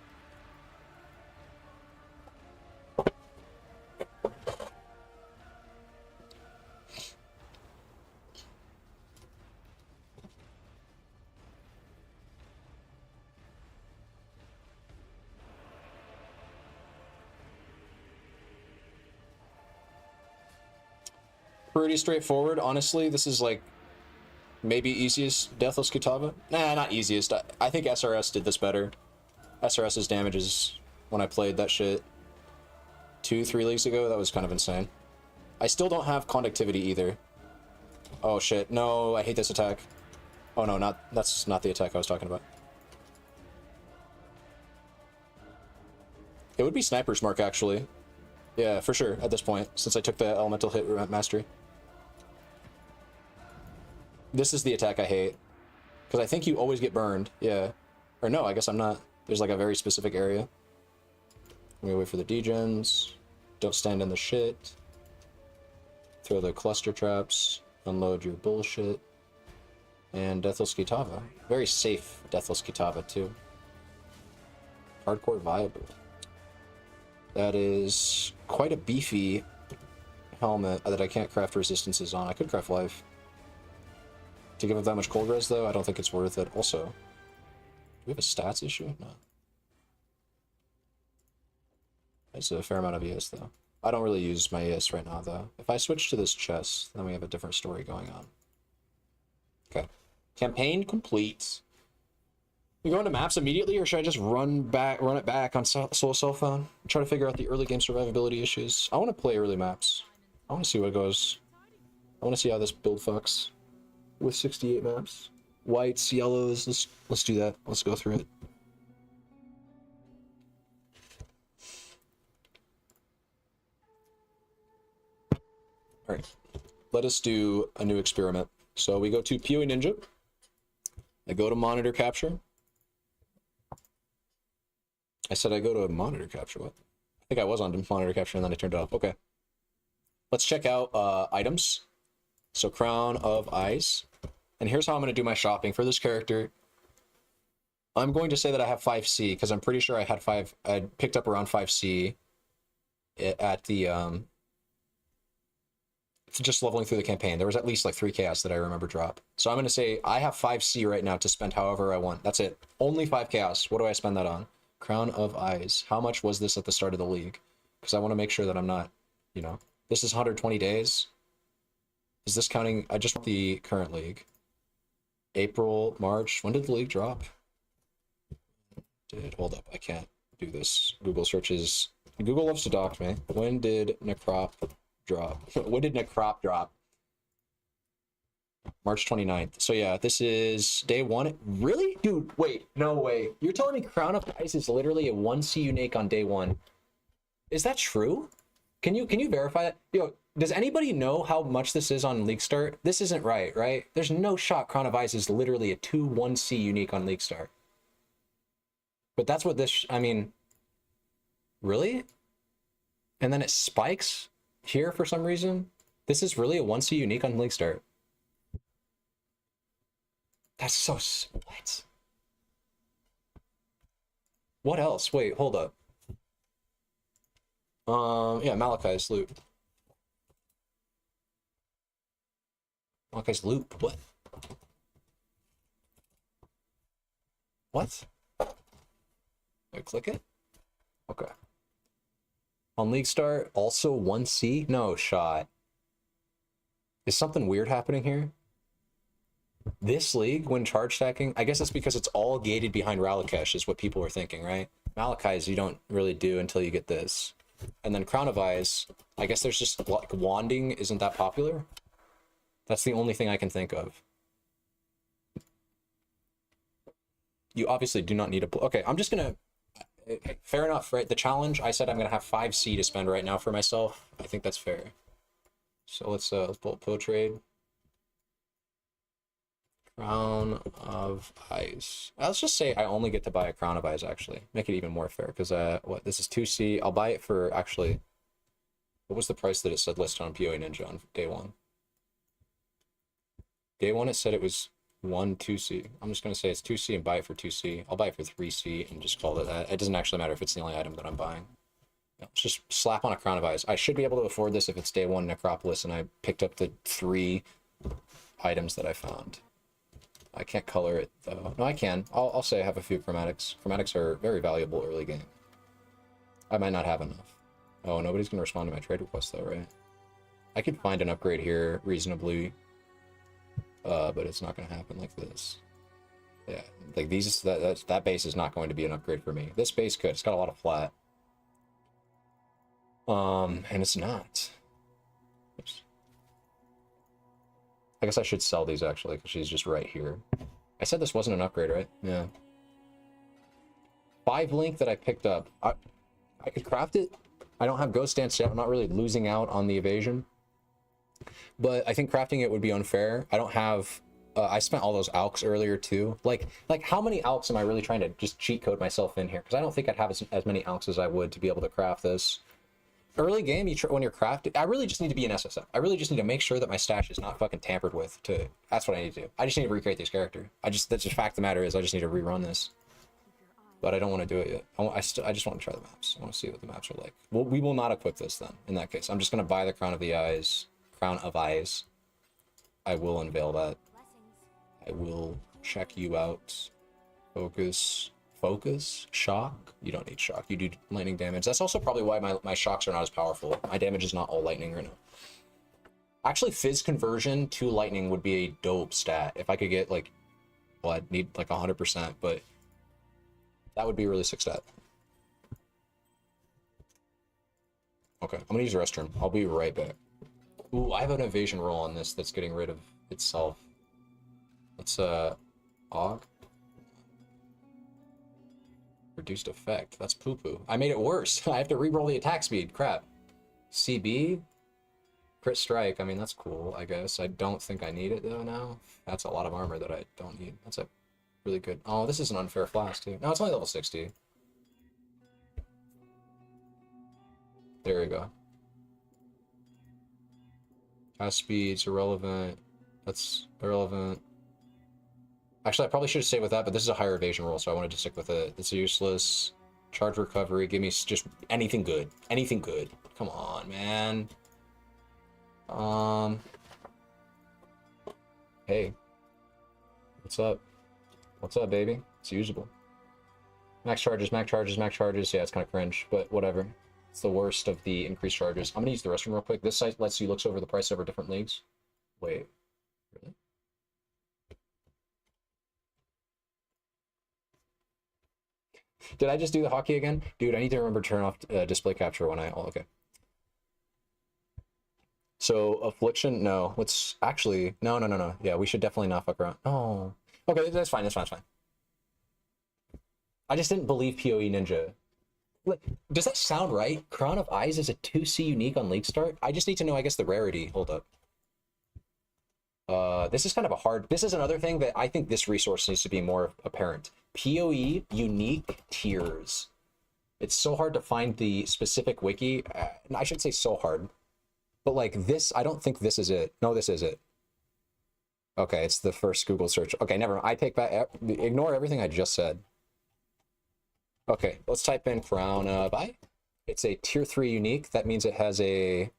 Pretty straightforward, honestly. This is like maybe easiest Deathless Kitava. Nah, not easiest. I think SRS did this better. SRS's damages when I played that shit 2-3 leagues ago, that was kind of insane. I still don't have conductivity either. Oh shit, no, I hate this attack. Oh no, that's not the attack I was talking about. It would be Sniper's Mark, actually. Yeah, for sure, at this point, since I took the Elemental Hit Mastery. This is the attack I hate. Because I think you always get burned, yeah. Or no, I guess I'm not. There's like a very specific area. Let me wait for the degens. Don't stand in the shit. Throw the cluster traps. Unload your bullshit. And Deathless Kitava. Very safe Deathless Kitava, too. Hardcore viable. That is quite a beefy helmet that I can't craft resistances on. I could craft life. To give up that much cold res, though, I don't think it's worth it. Also, do we have a stats issue? No. That's a fair amount of ES, though. I don't really use my ES right now, though. If I switch to this chest, then we have a different story going on. Okay. Campaign complete. We go into maps immediately, or should I just run it back on solo cell phone? Try to figure out the early game survivability issues. I want to play early maps. I want to see what goes. I want to see how this build fucks with 68 maps. Whites, yellows. Let's do that. Let's go through it. All right. Let us do a new experiment. So we go to PoE Ninja. I go to monitor capture. I said I go to monitor capture. What? I think I was on monitor capture and then I turned it off. Okay. Let's check out items. So Crown of Eyes. And here's how I'm going to do my shopping for this character. I'm going to say that I have 5C because I'm pretty sure I had 5. I picked up around 5C at the just leveling through the campaign. There was at least like 3 chaos that I remember drop. So I'm going to say I have 5C right now to spend however I want. That's it. Only 5 chaos. What do I spend that on? Crown of Eyes. How much was this at the start of the league? Because I want to make sure that I'm not, you know, this is 120 days. Is this counting? I just want the current league. April, March. When did the league drop? Hold up. I can't do this. Google searches. Google loves to dock me. When did Necrop drop? When did Necrop drop? March 29th. So yeah, this is day 1. Really? Dude, wait. No way. You're telling me Crown of Ice is literally a 1C unique on day 1? Is that true? Can you verify that? Yo, does anybody know how much this is on League Start? This isn't right, right? There's no shot Crown of Ice is literally a 2-1C unique on League Start. But that's what this, I mean, really? And then it spikes here for some reason? This is really a 1C unique on League Start. That's so, what? What else? Wait, hold up. Yeah, Malachi's loot. Malachi's loot, what? What? I click it? Okay. On League Start, also 1C? No shot. Is something weird happening here? This league, when charge stacking, I guess it's because it's all gated behind Ralakesh, is what people were thinking, right? Malachi's you don't really do until you get this. And then Crown of Eyes, I guess there's just, like, wanding isn't that popular? That's the only thing I can think of. You obviously do not need a... Okay, I'm just gonna... Fair enough, right? The challenge, I said I'm gonna have 5C to spend right now for myself. I think that's fair. So let's pull up trade. Crown of Eyes. Let's just say I only get to buy a Crown of Eyes, actually. Make it even more fair, because, what, this is 2C. I'll buy it for, actually... What was the price that it said listed on PoE Ninja on day 1? Day 1, it said it was 2C. I'm just going to say it's 2C and buy it for 2C. I'll buy it for 3C and just call it that. It doesn't actually matter if it's the only item that I'm buying. Let's just slap on a Crown of Eyes. I should be able to afford this if it's day 1 Necropolis and I picked up the 3 items that I found. I can't color it, though. No, I can. I'll say I have a few chromatics. Chromatics are very valuable early game. I might not have enough. Oh, nobody's going to respond to my trade request, though, right? I could find an upgrade here reasonably, but it's not going to happen like this. Yeah, like these, that base is not going to be an upgrade for me. This base could. It's got a lot of flat. And it's not. Oops. I guess I should sell these actually, because she's just right here. I said this wasn't an upgrade, right? Yeah. 5 link that I picked up. I could craft it. I don't have ghost dance yet. I'm not really losing out on the evasion. But I think crafting it would be unfair. I don't have... I spent all those alks earlier too. Like how many alks am I really trying to just cheat code myself in here? Because I don't think I'd have as many alks as I would to be able to craft this. Early game, when you're crafting, I really just need to be an SSF. I really just need to make sure that my stash is not fucking tampered with. That's what I need to do. I just need to recreate this character. That's the fact of the matter is I just need to rerun this. But I don't want to do it yet. I just want to try the maps. I want to see what the maps are like. Well, we will not equip this then. In that case, I'm just gonna buy the Crown of Eyes. I will unveil that. I will check you out. Focus. Shock. You don't need shock. You do lightning damage. That's also probably why my shocks are not as powerful. My damage is not all lightning right now. Actually, fizz conversion to lightning would be a dope stat. If I could get like, well, I'd need like 100%, but that would be a really sick stat. Okay, I'm gonna use the restroom. I'll be right back. Ooh, I have an evasion roll on this that's getting rid of itself. Let's Og. Reduced effect. That's poo-poo. I made it worse. I have to re-roll the attack speed. Crap. CB. Crit strike. I mean, that's cool, I guess. I don't think I need it, though, now. That's a lot of armor that I don't need. That's a really good... Oh, this is an unfair flask, too. No, it's only level 60. There we go. Cast speed's irrelevant. That's irrelevant. Actually, I probably should have stayed with that, but this is a higher evasion roll, so I wanted to stick with it. It's useless. Charge recovery. Give me just anything good. Anything good. Come on, man. Hey. What's up? What's up, baby? It's usable. Max charges, max charges, max charges. Yeah, it's kind of cringe, but whatever. It's the worst of the increased charges. I'm gonna use the restroom real quick. This site lets you look over the price over different leagues. Wait. Really? Did I just do the hockey again? Dude, I need to remember to turn off display capture when I... Oh, okay. So, Affliction? No. Let's actually... No. Yeah, we should definitely not fuck around. Oh. Okay, that's fine, that's fine. I just didn't believe PoE Ninja. Does that sound right? Crown of Eyes is a 2C unique on League Start? I just need to know, I guess, the rarity. Hold up. This is kind of a hard... This is another thing that I think this resource needs to be more apparent. PoE unique tiers. It's so hard to find the specific wiki. I should say so hard. But like this, I don't think this is it. No, this is it. Okay, it's the first Google search. Okay, never mind. I take back... Ignore everything I just said. Okay, let's type in Crown of Eye. It's a tier 3 unique. That means it has a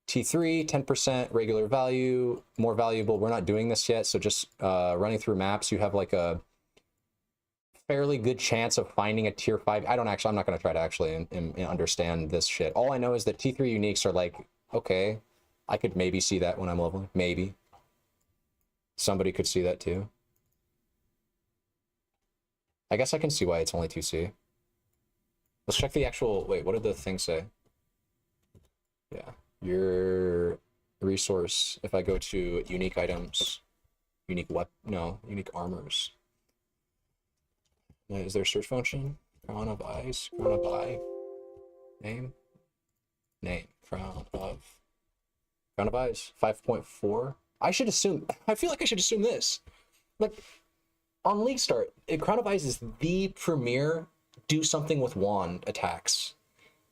T3, 10% regular value, more valuable. We're not doing this yet, so just running through maps, you have like a fairly good chance of finding a tier 5. I'm not going to try to actually understand this shit. All I know is that T3 uniques are like, okay, I could maybe see that when I'm leveling. Maybe. Somebody could see that too. I guess I can see why it's only 2C. Let's check the actual... Wait, what did the thing say? Yeah. Your resource, if I go to unique items, unique unique armors. Is there a search function? Crown of Eyes, Crown of Eye, name, Crown of Eyes, 5.4. I should assume, I feel like I should assume this. Like, on League Start, Crown of Eyes is the premier do something with wand attacks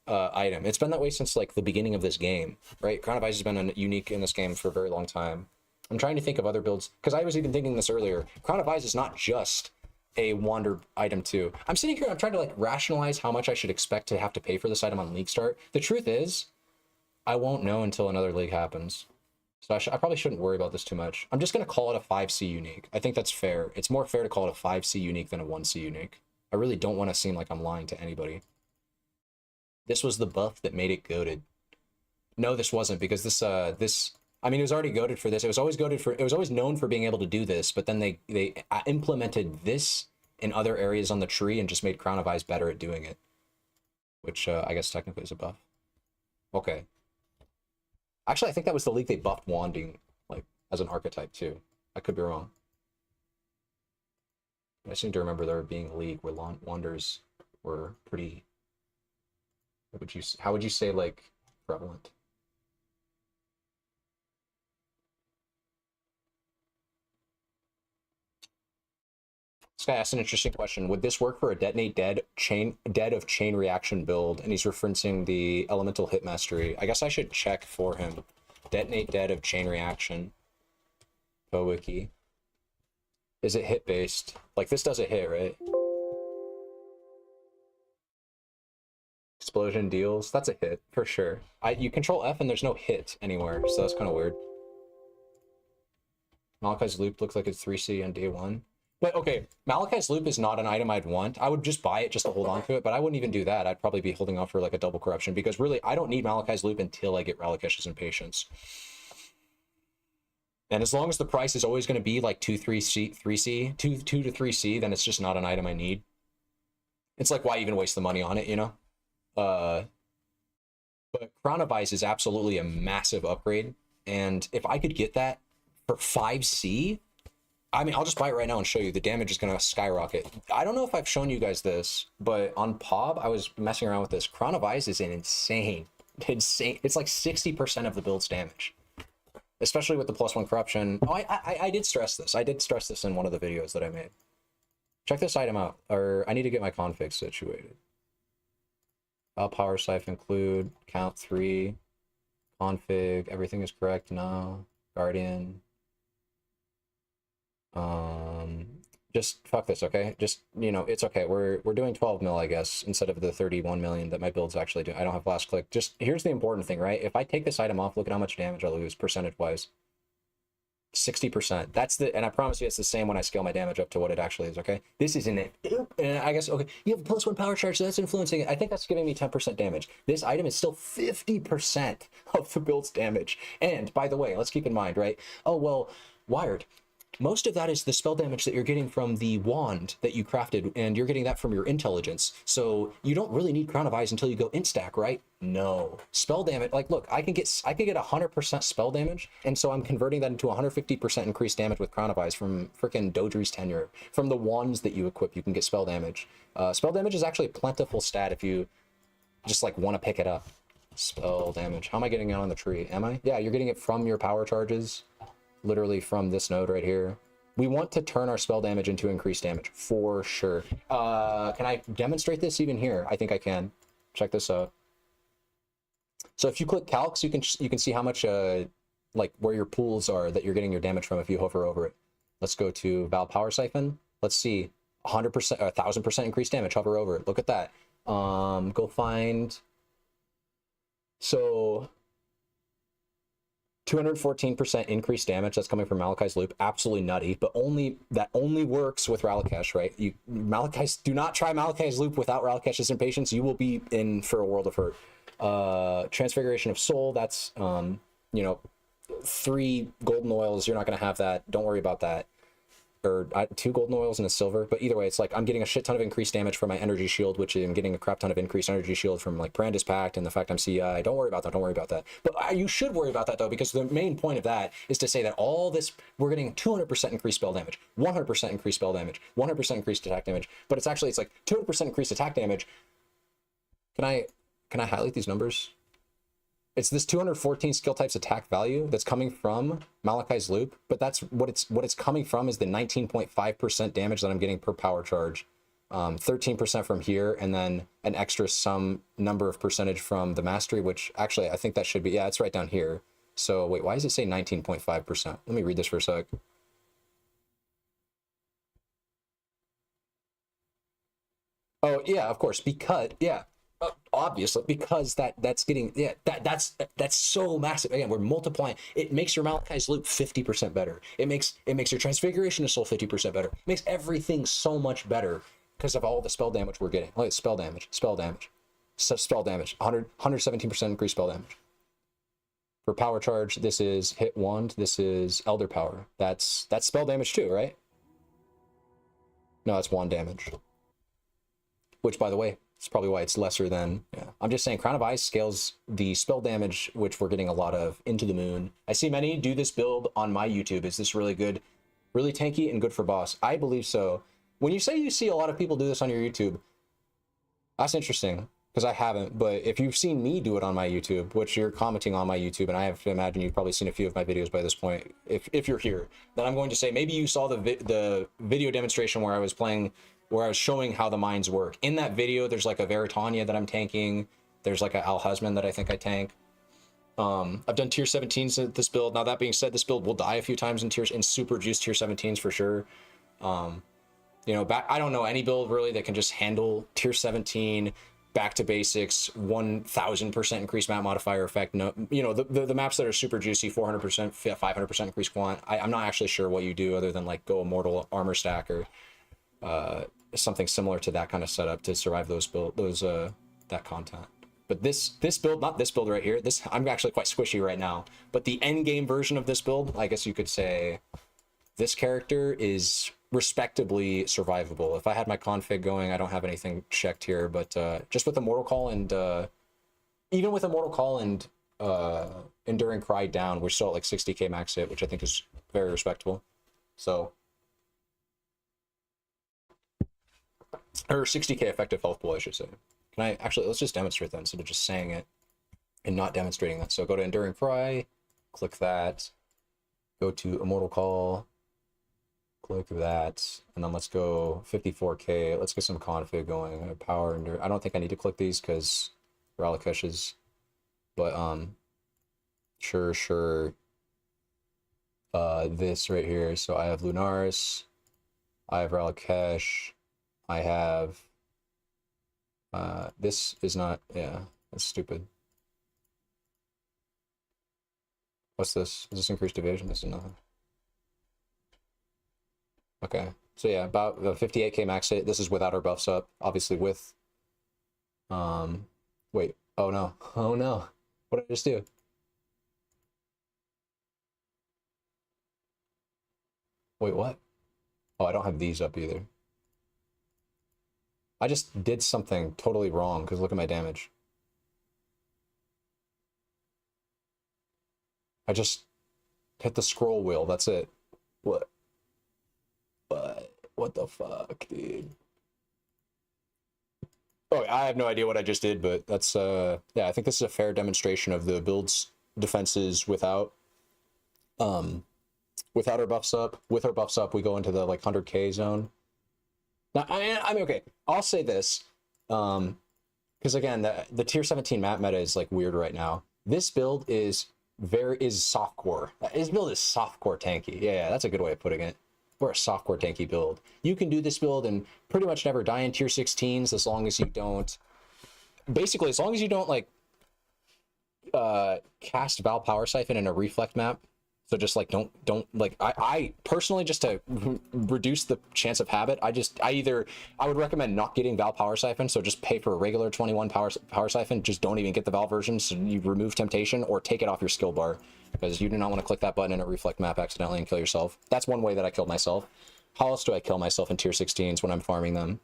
item. It's been that way since like the beginning of this game, right? Crown of Ice has been unique in this game for a very long time. I'm trying to think of other builds, because I was even thinking this earlier. Crown of Eyes is not just a wander item too. I'm sitting here, I'm trying to like rationalize how much I should expect to have to pay for this item on League Start. The truth is, I won't know until another league happens. So I probably shouldn't worry about this too much. I'm just going to call it a 5C unique. I think that's fair. It's more fair to call it a 5C unique than a 1C unique. I really don't want to seem like I'm lying to anybody. This was the buff that made it goated. No, this wasn't, because this I mean, it was already goated for this. It was always goated for, it was always known for being able to do this, but then they implemented this in other areas on the tree and just made Crown of Eyes better at doing it, which I guess technically is a buff. Okay. Actually, I think that was the league they buffed Wanding, like, as an archetype too. I could be wrong. I seem to remember there being a league where Wanders were pretty, how would you say, like, prevalent? This guy asked an interesting question. Would this work for a detonate dead of chain reaction build? And he's referencing the elemental hit mastery. I guess I should check for him. Detonate dead of chain reaction. Wiki. Is it hit based? Like, this does a hit, right? Explosion deals. That's a hit for sure. You control F and there's no hit anywhere, so that's kind of weird. Malachi's Loop looks like it's 3C on day 1. But okay, Malachi's Loop is not an item I'd want. I would just buy it just to hold on to it, but I wouldn't even do that. I'd probably be holding off for like a double corruption, because really, I don't need Malachi's Loop until I get Relicish's Impatience. And as long as the price is always going to be like 2 to 3C, then it's just not an item I need. It's like, why even waste the money on it, you know? But Crown of Ice is absolutely a massive upgrade. And if I could get that for 5C, I mean, I'll just buy it right now and show you. The damage is going to skyrocket. I don't know if I've shown you guys this, but on POB, I was messing around with this. Crown of Ice is an insane. It's like 60% of the build's damage, especially with the +1 corruption. Oh, I did stress this. I did stress this in one of the videos that I made. Check this item out, or I need to get my config situated. Power siphon include, count 3, config, everything is correct now, guardian. Just fuck this, okay? Just, you know, it's okay. We're doing 12 mil, I guess, instead of the 31 million that my build's actually doing. I don't have last click. Just, here's the important thing, right? If I take this item off, look at how much damage I lose, percentage-wise. 60%. That's the, and I promise you it's the same when I scale my damage up to what it actually is, okay? This isn't it. And I guess, okay, you have +1 power charge, so that's influencing it. I think that's giving me 10% damage. This item is still 50% of the build's damage. And, by the way, let's keep in mind, right? Oh, well, Wired. Most of that is the spell damage that you're getting from the wand that you crafted, and you're getting that from your intelligence. So you don't really need Crown of Eyes until you go instack, right? No. Spell damage, like, look, I can get 100% spell damage, and so I'm converting that into 150% increased damage with Crown of Eyes from freaking Dodri's Tenure. From the wands that you equip, you can get spell damage. Spell damage is actually a plentiful stat if you just, like, want to pick it up. Spell damage. How am I getting it on the tree? Am I? Yeah, you're getting it from your power charges. Literally from this node right here. We want to turn our spell damage into increased damage for sure. Can I demonstrate this even here? I think I can. Check this out. So if you click calcs, you can see how much like where your pools are that you're getting your damage from if you hover over it. Let's go to Val Power Siphon. Let's see 100%, 1000% increased damage. Hover over it. Look at that. Go find. So 214% increased damage that's coming from Malachi's Loop, absolutely nutty, but that only works with Ralikesh, right? Do not try Malachi's Loop without Ralikesh's Impatience. You will be in for a world of hurt. Transfiguration of Soul, that's you know, 3 golden oils. You're not going to have that. Don't worry about that. Or 2 golden oils and a silver, but either way, it's like I'm getting a shit ton of increased damage from my energy shield, which I'm getting a crap ton of increased energy shield from like Brandis Pact and the fact I'm CI. Don't worry about that. Don't worry about that. But you should worry about that though, because the main point of that is to say that all this, we're getting 200% increased spell damage, 100% increased spell damage, 100% increased attack damage, but it's actually, it's like 200% increased attack damage. Can I highlight these numbers? It's this 214 skill types attack value that's coming from Malachi's Loop, but that's what it's coming from is the 19.5% damage that I'm getting per power charge, 13% from here, and then an extra some number of percentage from the mastery, which actually I think that should be, yeah, it's right down here. So wait, why does it say 19.5%? Let me read this for a sec. Oh yeah, of course, because yeah. Obviously, because that's getting, yeah, that's so massive. Again, we're multiplying. It makes your Malachi's Loop 50% better. It makes your Transfiguration of Soul 50% better. It makes everything so much better because of all the spell damage we're getting. Look at spell damage, 117% increased spell damage. For power charge, this is hit wand. This is elder power. That's spell damage too, right? No, that's wand damage. Which, by the way, it's probably why it's lesser than, yeah. I'm just saying Crown of Ice scales the spell damage, which we're getting a lot of, into the moon. I see many do this build on my YouTube. Is this really good? Really tanky and good for boss? I believe so. When you say you see a lot of people do this on your YouTube, that's interesting, because I haven't. But if you've seen me do it on my YouTube, which you're commenting on my YouTube, and I have to imagine you've probably seen a few of my videos by this point, if you're here, then I'm going to say maybe you saw the video demonstration where I was playing, where I was showing how the mines work. In that video, there's like a Veritania that I'm tanking. There's like a Alhazman that I think I tank. I've done tier 17s at this build. Now, that being said, this build will die a few times in super juice tier 17s for sure. You know, I don't know any build really that can just handle tier 17 back to basics, 1000% increased map modifier effect. No, you know, the maps that are super juicy, 400%, 500% increased quant. I'm not actually sure what you do other than like go immortal armor stack or something similar to that kind of setup to survive that content. But this build, not this build right here, this, I'm actually quite squishy right now, but the end game version of this build, I guess you could say this character is respectably survivable. If I had my config going, I don't have anything checked here, but just with Immortal Call and even with Immortal Call and Enduring Cry down, we're still at like 60k max hit, which I think is very respectable. So, or 60k effective health pool, I should say. Can I actually, let's just demonstrate that instead of just saying it and not demonstrating that. So go to Enduring Cry, click that, go to Immortal Call, click that, and then let's go 54k. Let's get some config going. Power and I don't think I need to click these because they're Alakesh's, but sure. This right here. So I have Lunaris, I have Ralakesh, I have this is not, yeah, that's stupid. What's this? Is this increased evasion? This is nothing. Okay, so yeah, about 58k max hit. This is without our buffs up, obviously with wait, oh no, what did I just do? Wait, what? Oh, I don't have these up either. I just did something totally wrong, because look at my damage. I just hit the scroll wheel, that's it. What the fuck, dude? Oh, I have no idea what I just did, but that's, yeah, I think this is a fair demonstration of the build's defenses without our buffs up. With our buffs up, we go into the, like, 100k zone. Now, I mean, okay, I'll say this, because again, the tier 17 map meta is like weird right now. This build is softcore. This build is softcore tanky. Yeah, that's a good way of putting it. We're a softcore tanky build. You can do this build and pretty much never die in tier 16s as long as you don't, basically, as long as you don't like cast Val Power Siphon in a reflect map. So just like don't like I personally, just to reduce the chance of habit, I would recommend not getting Val Power Siphon. So just pay for a regular 21 power siphon. Just don't even get the Val version, so you remove temptation, or take it off your skill bar, because you do not want to click that button in a reflect map accidentally and kill yourself. That's one way that I killed myself. How else do I kill myself in tier 16s when I'm farming them?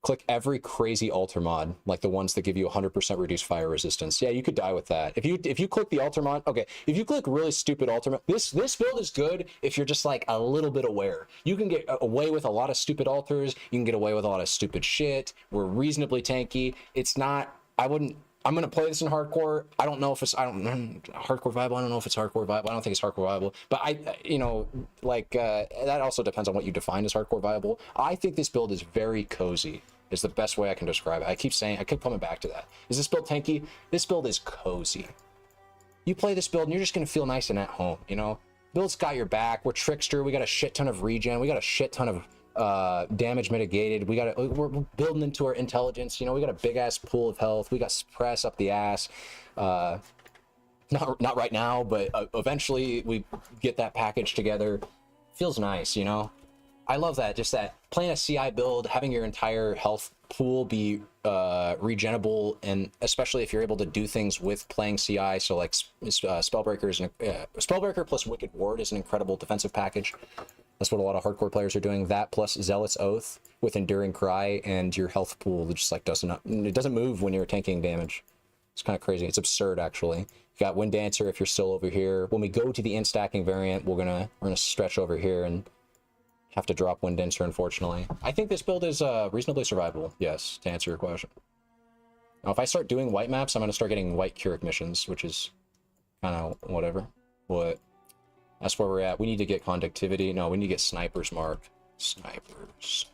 Click every crazy altar mod, like the ones that give you 100% reduced fire resistance. Yeah, you could die with that. If you click the altar mod, okay, if you click really stupid altar mod, this build is good if you're just like a little bit aware. You can get away with a lot of stupid altars. You can get away with a lot of stupid shit. We're reasonably tanky. It's not, I'm going to play this in hardcore. I don't know if it's, hardcore viable. I don't know if it's hardcore viable. I don't think it's hardcore viable. But that also depends on what you define as hardcore viable. I think this build is very cozy, is the best way I can describe it. I keep coming back to that. Is this build tanky? This build is cozy. You play this build and you're just going to feel nice and at home, you know? Build's got your back. We're Trickster. We got a shit ton of regen. We got a shit ton of damage mitigated. We're building into our intelligence. You know, we got a big ass pool of health. We got suppress up the ass. Not right now, but eventually we get that package together. Feels nice, you know. I love that. Just that playing a CI build, having your entire health pool be regenerable, and especially if you're able to do things with playing CI. So like Spellbreaker Spellbreaker plus Wicked Ward is an incredible defensive package. That's what a lot of hardcore players are doing. That plus Zealot's Oath with Enduring Cry, and your health pool just like doesn't move when you're tanking damage. It's kind of crazy. It's absurd, actually. You got Wind Dancer if you're still over here. When we go to the in-stacking variant, we're gonna stretch over here and have to drop Wind Dancer, unfortunately. I think this build is reasonably survivable, yes, to answer your question. Now, if I start doing white maps, I'm gonna start getting white Keurig missions, which is kind of whatever. But that's where we're at. We need to get conductivity. No, we need to get Sniper's Mark. Snipers.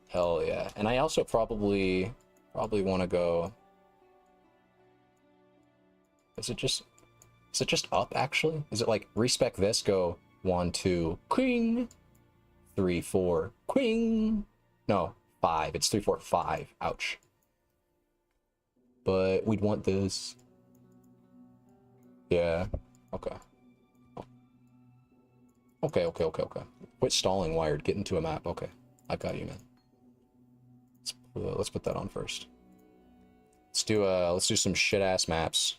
Hell yeah. And I also probably want to go... Is it just up, actually? Is it like, respec this, go 1, 2, quing, 3, 4, quing. No, 5. It's 3, 4, 5. Ouch. But we'd want this. Yeah. Okay. Okay. Quit stalling, Wired. Get into a map. Okay. I've got you, man. Let's put that on first. Let's do some shit-ass maps.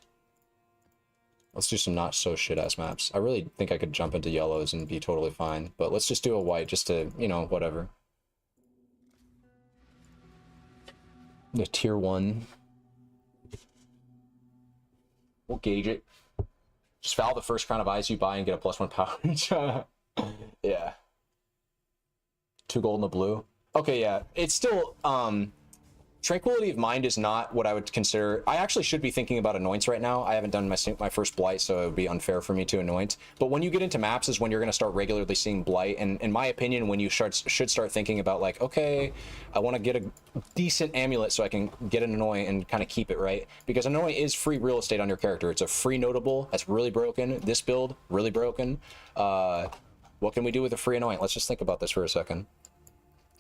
Let's do some not so shit-ass maps. I really think I could jump into yellows and be totally fine, but let's just do a white just to, you know, whatever. The tier 1. We'll gauge it. Just foul the first crown of eyes you buy and get a +1 power. Yeah. 2 gold and a blue. Okay, yeah. It's still, Tranquility of Mind is not what I would consider. I actually should be thinking about Anoints right now. I haven't done my first Blight, so it would be unfair for me to Anoint. But when you get into maps is when you're going to start regularly seeing Blight. And in my opinion, when you should start thinking about like, okay, I want to get a decent amulet so I can get an Anoint and kind of keep it, right? Because Anoint is free real estate on your character. It's a free notable that's really broken. This build, really broken. What can we do with a free Anoint? Let's just think about this for a second.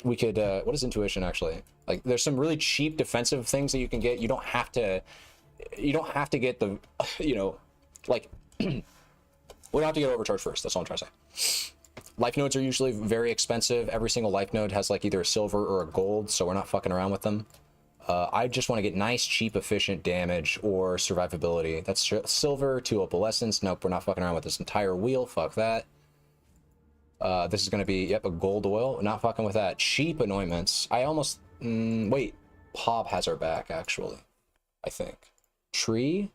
We could, what is intuition actually? Like, there's some really cheap defensive things that you can get. You don't have to get the, you know, like, we don't have to get overcharged first. That's all I'm trying to say. Life nodes are usually very expensive. Every single life node has like either a silver or a gold, so we're not fucking around with them. I just want to get nice, cheap, efficient damage or survivability. That's silver, 2 opalescence. Nope, we're not fucking around with this entire wheel. Fuck that. This is going to be, yep, a gold oil. Not fucking with that. Cheap anointments. I almost... wait. Pob has our back, actually. I think. Tree.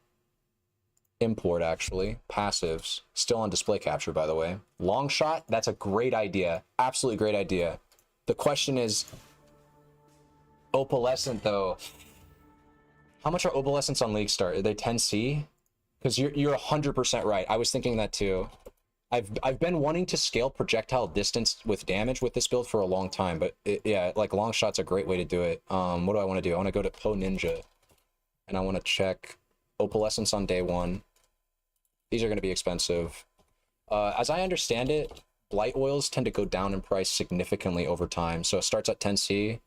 Import, actually. Passives. Still on display capture, by the way. Long shot. That's a great idea. Absolutely great idea. The question is... Opalescent, though. How much are opalescents on League Start? Are they 10C? Because you're 100% right. I was thinking that, too. I've been wanting to scale projectile distance with damage with this build for a long time, but yeah, like long shot's a great way to do it. What do I want to do? I want to go to Po Ninja, and I want to check opalescence on day 1. These are going to be expensive. As I understand it, blight oils tend to go down in price significantly over time. So it starts at 10C.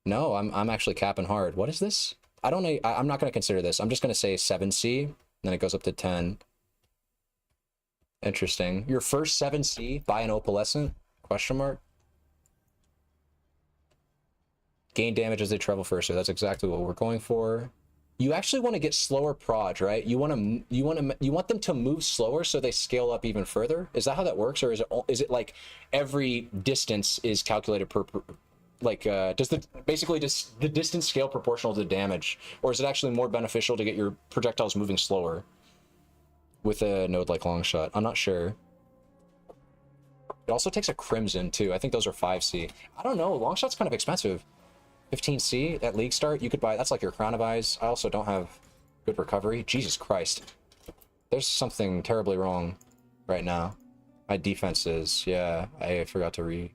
No, I'm actually capping hard. What is this? I don't know. I'm not going to consider this. I'm just going to say 7C, and then it goes up to 10. Interesting. Your first 7C, buy an opalescent? Question mark. Gain damage as they travel first. So that's exactly what we're going for. You actually want to get slower proj, right? You want them to move slower so they scale up even further. Is that how that works, or is it like every distance is calculated per like does the distance scale proportional to the damage, or is it actually more beneficial to get your projectiles moving slower with a node like Longshot? I'm not sure. It also takes a Crimson too. I think those are 5C. I don't know. Longshot's kind of expensive. 15C at League Start, you could buy. That's like your Crown of Eyes. I also don't have good recovery. Jesus Christ. There's something terribly wrong right now. My defense is, yeah, I forgot to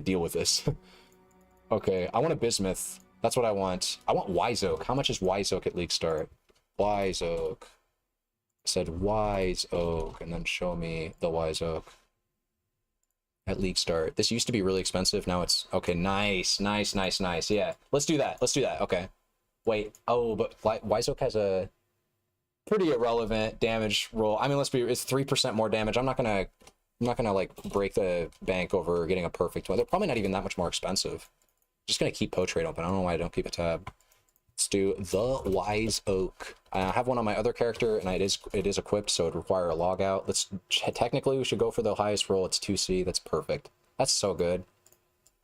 deal with this. Okay, I want a Bismuth. That's what I want. I want Wise Oak. How much is Wise Oak at League Start? Wise Oak. Said Wise Oak, and then show me the Wise Oak at League Start. This used to be really expensive. Now it's okay. Nice. Yeah, let's do that. Okay, wait. Oh, but Wise Oak has a pretty irrelevant damage roll. I mean, it's 3% more damage. I'm not gonna I'm not gonna like break the bank over getting a perfect one. They're probably not even that much more expensive. Just gonna keep Poe Trade open. I don't know why I don't keep a tab. Let's do the Wise Oak. I have one on my other character, and it is equipped, so it would require a logout. Technically we should go for the highest roll. It's 2C. That's perfect. That's so good.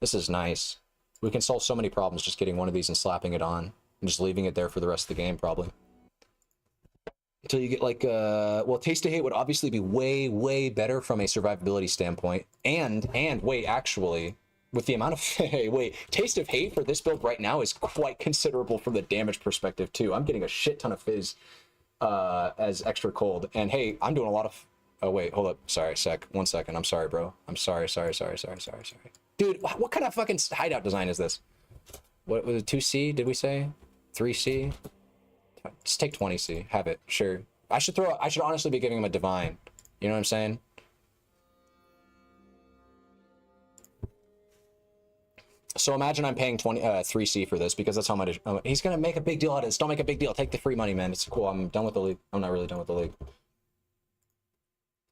This is nice. We can solve so many problems just getting one of these and slapping it on, and just leaving it there for the rest of the game probably. Until you get like well, Taste of Hate would obviously be way better from a survivability standpoint, and wait, actually, with the amount of wait, Taste of Hate for this build right now is quite considerable from the damage perspective too. I'm getting a shit ton of fizz as extra cold, and hey, I'm doing a lot of, oh wait, hold up, sorry, 1 second, I'm sorry, bro, I'm sorry, dude, what kind of fucking hideout design is this? What was it, 2C did we say? 3C? Just take 20C, have it, sure. I should honestly be giving him a divine, you know what I'm saying? So imagine I'm paying 3C for this because that's how much he's gonna make a big deal out of this. Don't make a big deal. Take the free money, man. It's cool. I'm done with the league. I'm not really done with the league.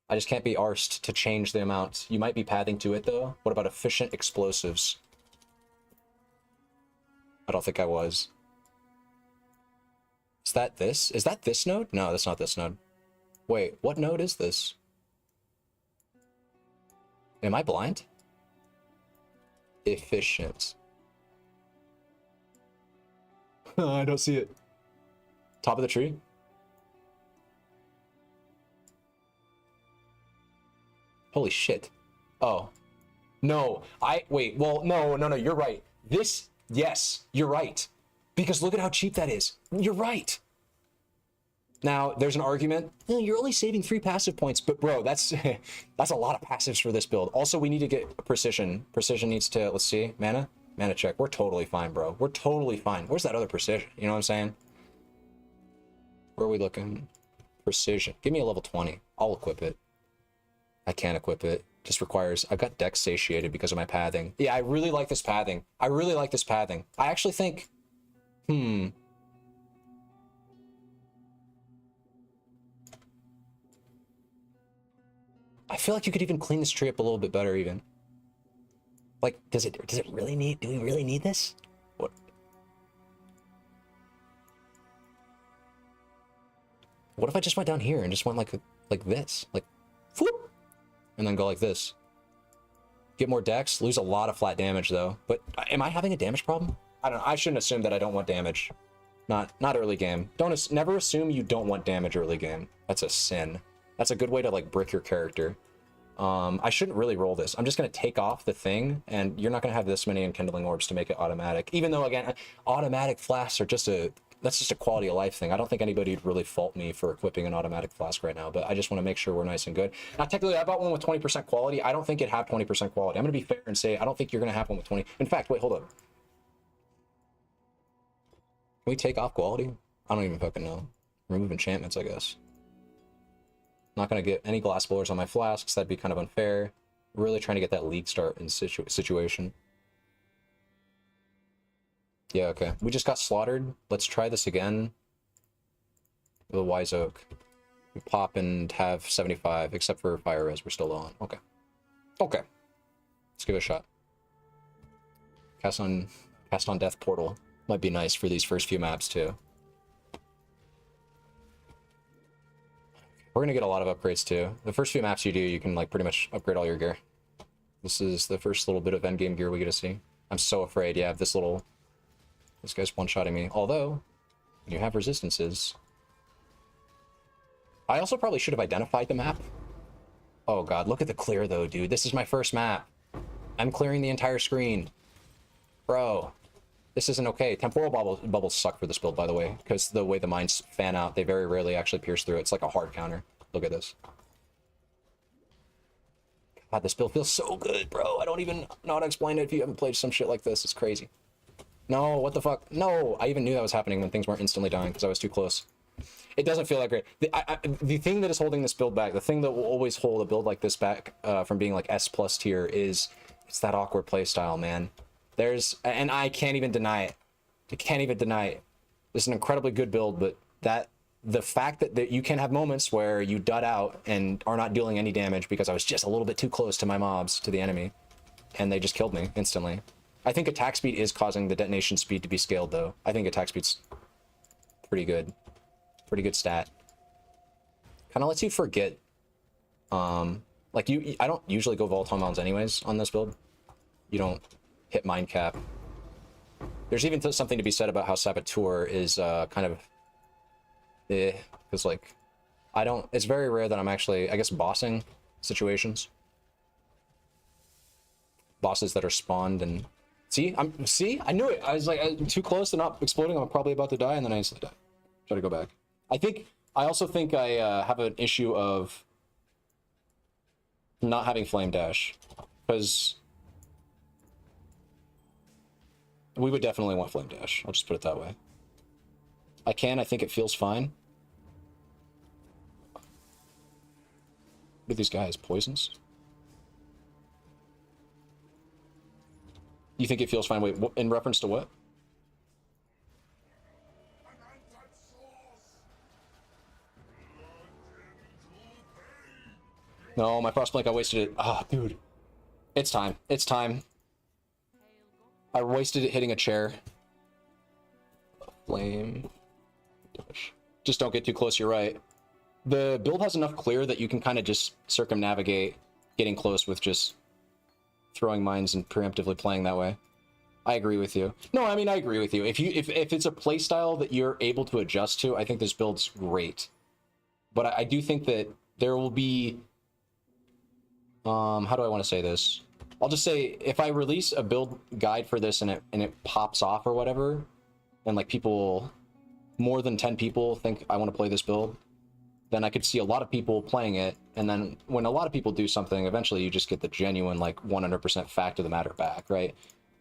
I just can't be arsed to change the amount. You might be padding to it though. What about efficient explosives? I don't think I was. Is that this? Is that this node? No, that's not this node. Wait, what node is this? Am I blind? Efficient. I don't see it. Top of the tree? Holy shit. Oh. No. Wait, well, no, you're right. This, yes, you're right. Because look at how cheap that is. You're right. Now, there's an argument. You're only saving 3 passive points, but bro, that's that's a lot of passives for this build. Also, we need to get precision. Precision needs to, let's see, mana check. We're totally fine, bro. We're totally fine. Where's that other precision? You know what I'm saying? Where are we looking? Precision. Give me a level 20. I'll equip it. I can't equip it. Just requires, I've got dex satiated because of my pathing. Yeah, I really like this pathing. I actually think, I feel like you could even clean this tree up a little bit better even. Like, does it really need, do we really need this? What? What if I just went down here and just went like this? Like, whoop, and then go like this. Get more dex, lose a lot of flat damage though. But am I having a damage problem? I don't know. I shouldn't assume that I don't want damage. Not early game. Never assume you don't want damage early game. That's a sin. That's a good way to like brick your character. I shouldn't really roll this. I'm just going to take off the thing, and you're not going to have this many enkindling orbs to make it automatic. Even though, again, automatic flasks are that's just a quality of life thing. I don't think anybody would really fault me for equipping an automatic flask right now, but I just want to make sure we're nice and good. Now, technically, I bought one with 20% quality. I don't think it had 20% quality. I'm going to be fair and say I don't think you're going to have one with 20. In fact, wait, hold up. Can we take off quality? I don't even fucking know. Remove enchantments, I guess. Not going to get any glass blowers on my flasks. That'd be kind of unfair. Really trying to get that league start in situation. Yeah, okay. We just got slaughtered. Let's try this again. The Wise Oak. We pop and have 75, except for Fire Res. We're still low on. Okay. Okay. Let's give it a shot. Cast on Death Portal. Might be nice for these first few maps, too. We're gonna get a lot of upgrades too. The first few maps you do, you can like pretty much upgrade all your gear. This is the first little bit of endgame gear we get to see. I'm so afraid, yeah, of this guy's one-shotting me. Although, when you have resistances... I also probably should have identified the map. Oh god, look at the clear though, dude. This is my first map. I'm clearing the entire screen. Bro. This isn't okay. Temporal bubbles suck for this build, by the way, because the way the mines fan out, they very rarely actually pierce through. It's like a hard counter. Look at this. God, this build feels so good, bro. I don't even know how to explain it if you haven't played some shit like this. It's crazy. No, what the fuck? No, I even knew that was happening when things weren't instantly dying because I was too close. It doesn't feel that great. The thing that is holding this build back, the thing that will always hold a build like this back from being like S+ tier is it's that awkward playstyle, man. And I can't even deny it. I can't even deny it. This is an incredibly good build, but that the fact that you can have moments where you dud out and are not dealing any damage because I was just a little bit too close to my mobs, to the enemy, and they just killed me instantly. I think attack speed is causing the detonation speed to be scaled, though. I think attack speed's pretty good. Pretty good stat. Kind of lets you forget. Like, I don't usually go volatile mounds anyways on this build. You don't hit mind cap. There's even something to be said about how Saboteur is kind of... because, like, it's very rare that I'm actually, I guess, bossing situations. Bosses that are spawned and... See, I knew it. I was like, I'm too close to not exploding. I'm probably about to die, and then I instantly die. Try to go back. I also think I have an issue of not having flame dash, because we would definitely want flame dash. I'll just put it that way. I think it feels fine. With these guys, poisons. You think it feels fine? Wait, in reference to what? No, my Frostblink, I wasted it. Ah, dude. It's time. It's time. I wasted it hitting a chair. Flame. Just don't get too close, you're right. The build has enough clear that you can kind of just circumnavigate getting close with just throwing mines and preemptively playing that way. I agree with you. No, I mean, I agree with you. If it's a playstyle that you're able to adjust to, I think this build's great. But I do think that there will be... how do I want to say this? I'll just say, if I release a build guide for this and it pops off or whatever, and like people, more than 10 people think I want to play this build, then I could see a lot of people playing it, and then when a lot of people do something, eventually you just get the genuine, like, 100% fact of the matter back, right?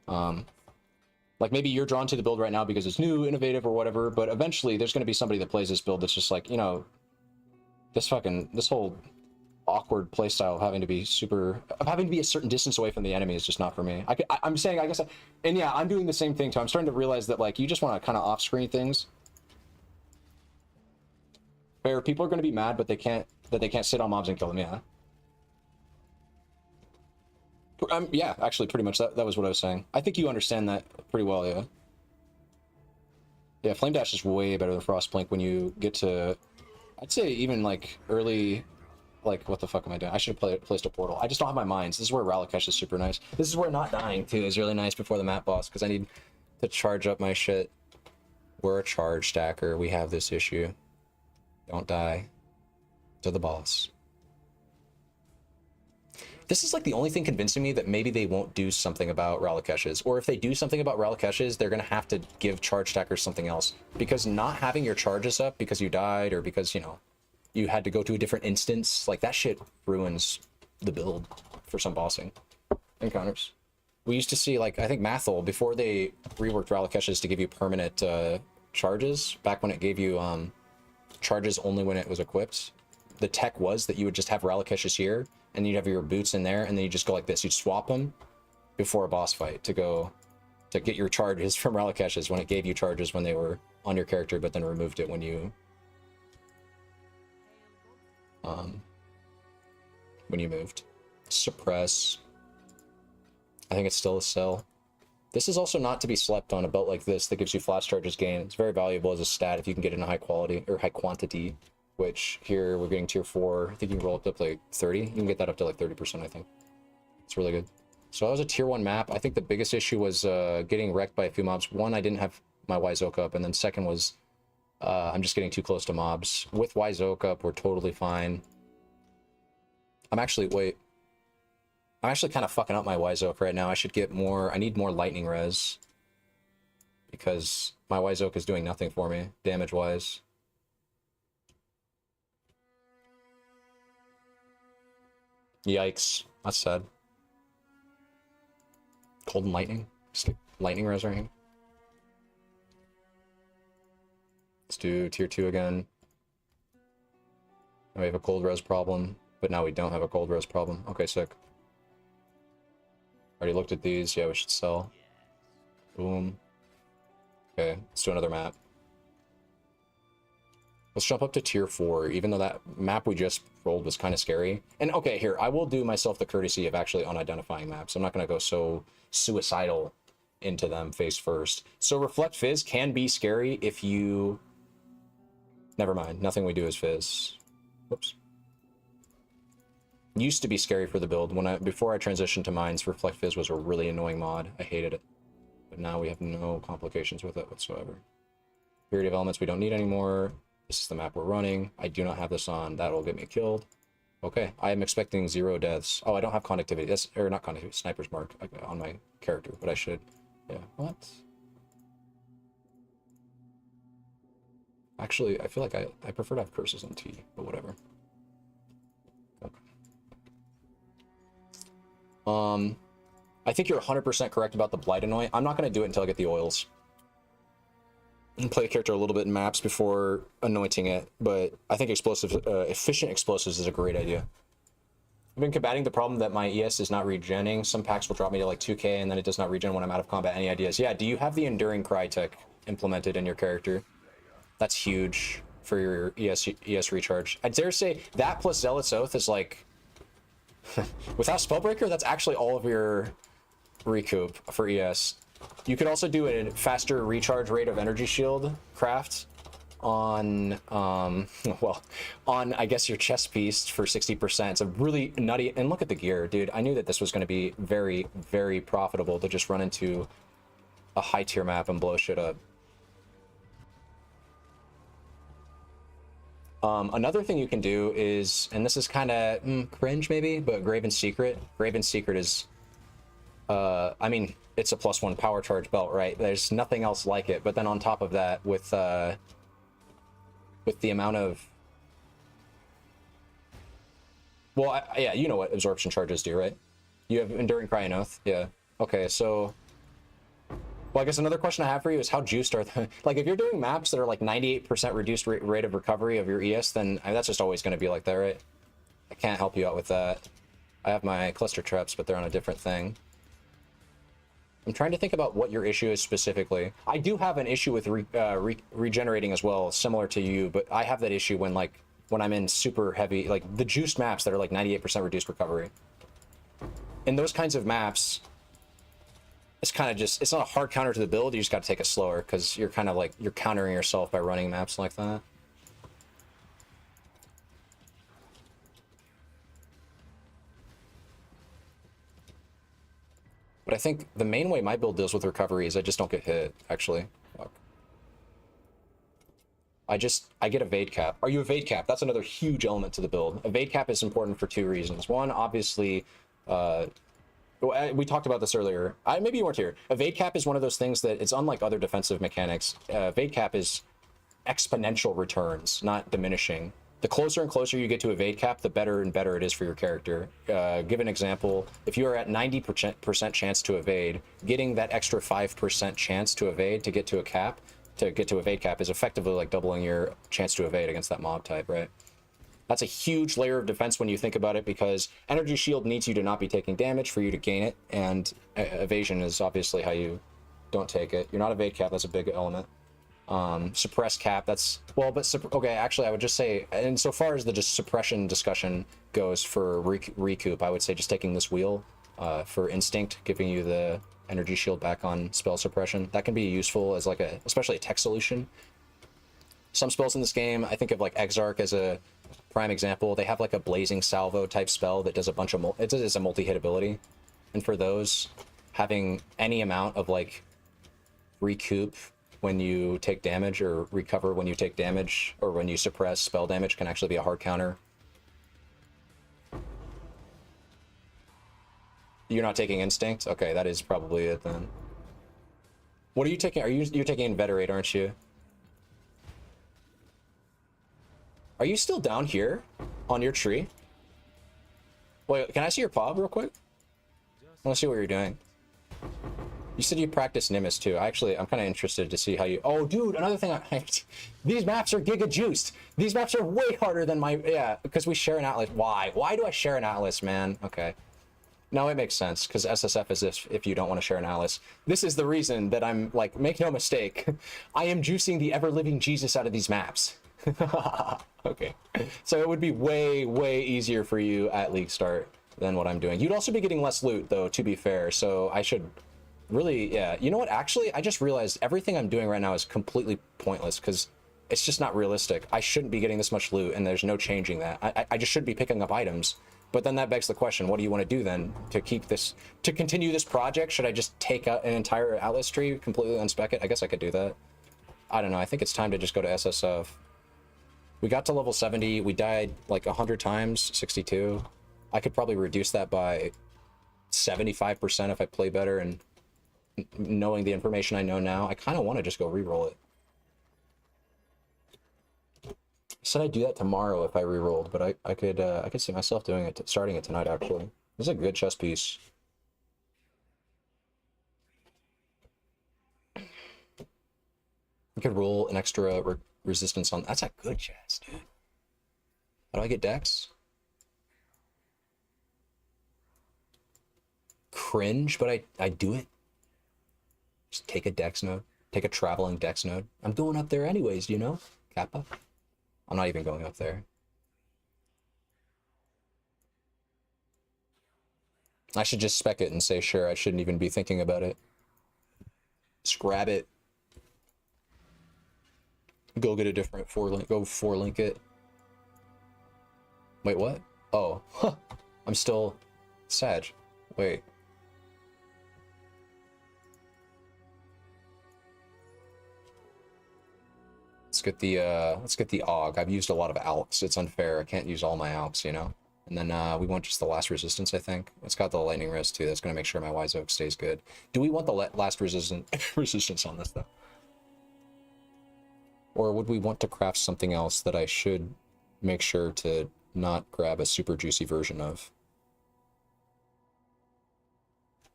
Like, maybe you're drawn to the build right now because it's new, innovative, or whatever, but eventually there's going to be somebody that plays this build that's just like, you know, this whole awkward playstyle of having to be a certain distance away from the enemy is just not for me. I'm saying, I guess, and yeah, I'm doing the same thing too. I'm starting to realize that, like, you just want to kind of off-screen things. Fair, people are going to be mad, but they can't sit on mobs and kill them, yeah. Yeah, actually, pretty much, that was what I was saying. I think you understand that pretty well, yeah. Yeah, Flame Dash is way better than Frostblink when you get to, I'd say even, like, early, like, what the fuck am I doing? I should have placed a portal. I just don't have my mines. This is where Ralakesh is super nice. This is where not dying, too, is really nice before the map boss, because I need to charge up my shit. We're a charge stacker. We have this issue. Don't die to the boss. This is like the only thing convincing me that maybe they won't do something about Ralakesh's. Or if they do something about Ralakesh's, they're going to have to give charge stackers something else. Because not having your charges up because you died or because, you know, you had to go to a different instance, like that shit ruins the build for some bossing encounters. We used to see, like, I think Mathel, before they reworked Ralakesh's to give you permanent charges, back when it gave you charges only when it was equipped, the tech was that you would just have Ralakesh's here, and you'd have your boots in there, and then you just go like this. You'd swap them before a boss fight to get your charges from Ralakesh's when it gave you charges when they were on your character, but then removed it when you moved. Suppress. I think it's still a sell. This is also not to be slept on. A belt like this that gives you flash charges gain. It's very valuable as a stat if you can get it in a high quality or high quantity, which here we're getting tier 4. I think you can roll up to like 30. You can get that up to like 30%, I think. It's really good. So that was a tier 1 map. I think the biggest issue was getting wrecked by a few mobs. One, I didn't have my Yzoka up, and then second was I'm just getting too close to mobs. With Yzoka up, we're totally fine. I'm actually kind of fucking up my Yzoka right now. I should get more. I need more lightning res. Because my Yzoka is doing nothing for me, damage-wise. Yikes. That's sad. Cold and lightning. Stick lightning res right here. Let's do tier 2 again. Now we have a cold res problem, but now we don't have a cold res problem. Okay, sick. Already looked at these. Yeah, we should sell. Boom. Okay, let's do another map. Let's jump up to tier 4, even though that map we just rolled was kind of scary. And okay, here, I will do myself the courtesy of actually unidentifying maps. I'm not going to go so suicidal into them face first. So Reflect Fizz can be scary if you... Never mind, nothing we do is Fizz. Whoops. Used to be scary for the build. Before I transitioned to Mines, Reflect Fizz was a really annoying mod. I hated it. But now we have no complications with it whatsoever. Period of Elements we don't need anymore. This is the map we're running. I do not have this on. That'll get me killed. Okay, I am expecting 0 deaths. Oh, I don't have conductivity. That's, or not conductivity, Sniper's Mark on my character, but I should. Yeah, what? Actually, I feel like I prefer to have curses on T, but whatever. Okay. I think you're 100% correct about the Blight Annoy. I'm not going to do it until I get the oils. And play the character a little bit in maps before anointing it, but I think efficient explosives is a great idea. I've been combating the problem that my ES is not regenning. Some packs will drop me to like 2k and then it does not regen when I'm out of combat. Any ideas? Yeah, do you have the Enduring Cry tech implemented in your character? That's huge for your ES recharge. I dare say that plus Zealot's Oath is like... Without Spellbreaker, that's actually all of your recoup for ES. You could also do a faster recharge rate of Energy Shield craft on, well, on, I guess, your chest piece for 60%. It's a really nutty, and look at the gear, dude. I knew that this was going to be very, very profitable to just run into a high tier map and blow shit up. Another thing you can do is, and this is kind of cringe maybe, but Graven Secret. Graven Secret is, I mean, it's a +1 power charge belt, right? There's nothing else like it. But then on top of that, with the amount of, well, yeah, you know what absorption charges do, right? You have Enduring Cry and Oath, yeah. Okay, so, well, I guess another question I have for you is how juiced are they? Like, if you're doing maps that are like 98% reduced rate of recovery of your ES, then that's just always going to be like that, right? I can't help you out with that. I have my cluster traps, but they're on a different thing. I'm trying to think about what your issue is specifically. I do have an issue with regenerating as well, similar to you, but I have that issue when I'm in super heavy, like the juiced maps that are like 98% reduced recovery. In those kinds of maps, it's kind of just, it's not a hard counter to the build, you just got to take it slower, because you're kind of like, you're countering yourself by running maps like that. But I think the main way my build deals with recovery is I just don't get hit, actually. Fuck. I get evade cap. Are you evade cap? That's another huge element to the build. Evade cap is important for 2 reasons. One, obviously, we talked about this earlier. Maybe you weren't here. Evade cap is one of those things that it's unlike other defensive mechanics. Evade cap is exponential returns, not diminishing. The closer and closer you get to evade cap, the better and better it is for your character. Give an example. If you are at 90% chance to evade, getting that extra 5% chance to evade to get to a cap, to get to evade cap, is effectively like doubling your chance to evade against that mob type, right? That's a huge layer of defense when you think about it, because Energy Shield needs you to not be taking damage for you to gain it, and evasion is obviously how you don't take it. You're not evade cap, that's a big element. Suppress cap, that's, well, but okay, actually I would just say, and so far as the just suppression discussion goes for recoup, I would say just taking this wheel for instinct, giving you the Energy Shield back on spell suppression. That can be useful as like especially a tech solution. Some spells in this game, I think of like Exarch as a prime example. They have like a Blazing Salvo type spell that does a bunch of it is a multi-hit ability, and for those, having any amount of like recoup when you take damage, or recover when you take damage, or when you suppress spell damage, can actually be a hard counter. You're not taking instinct? Okay, that is probably it then. What are you taking? You're taking Inveterate, aren't you? Are you still down here on your tree? Wait, can I see your paw real quick? I want to see what you're doing. You said you practice Nimbus too. I'm kind of interested to see how you... Oh, dude, another thing. These maps are giga juiced. These maps are way harder than my... Yeah, because we share an atlas. Why? Why do I share an atlas, man? Okay. No, it makes sense, because SSF is if you don't want to share an atlas. This is the reason that I'm, like, make no mistake, I am juicing the ever-living Jesus out of these maps. Okay. So it would be way, way easier for you at league start than what I'm doing. You'd also be getting less loot, though, to be fair. So I should really, yeah. You know what? Actually, I just realized everything I'm doing right now is completely pointless because it's just not realistic. I shouldn't be getting this much loot, and there's no changing that. I just should be picking up items. But then that begs the question, what do you want to do then to keep this, to continue this project? Should I just take out an entire Atlas tree, completely unspec it? I guess I could do that. I don't know. I think it's time to just go to SSF. We got to level 70. We died like 100 times, 62. I could probably reduce that by 75% if I play better, and knowing the information I know now, I kind of want to just go re-roll it. I said I'd do that tomorrow if I re-rolled, but I could see myself doing it, starting it tonight actually. This is a good chess piece. You could roll an extra resistance on. That's a good chess, dude. How do I get dex? Cringe, but I do it. Just take a dex node. Take a traveling dex node. I'm going up there anyways, you know? Kappa. I'm not even going up there. I should just spec it and say sure. I shouldn't even be thinking about it. Just grab it. Go get a different 4-link. Go 4-link it. Wait, what? Oh, huh. I'm still Sag. Wait. Let's get the AUG. I've used a lot of ALKs. It's unfair. I can't use all my ALKs, you know? And then we want just the last resistance, I think. It's got the lightning wrist too. That's gonna make sure my Wise Oak stays good. Do we want the last resistance on this though? Or would we want to craft something else that I should make sure to not grab a super juicy version of?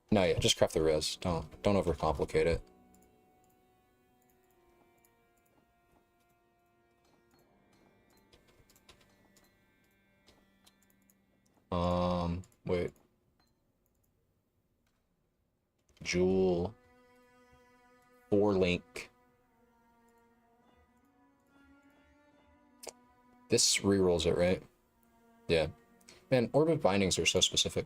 No, yeah, just craft the res. Don't overcomplicate it. Wait. Jewel. 4-link. This rerolls it, right? Yeah. Man, Orb of Bindings are so specific.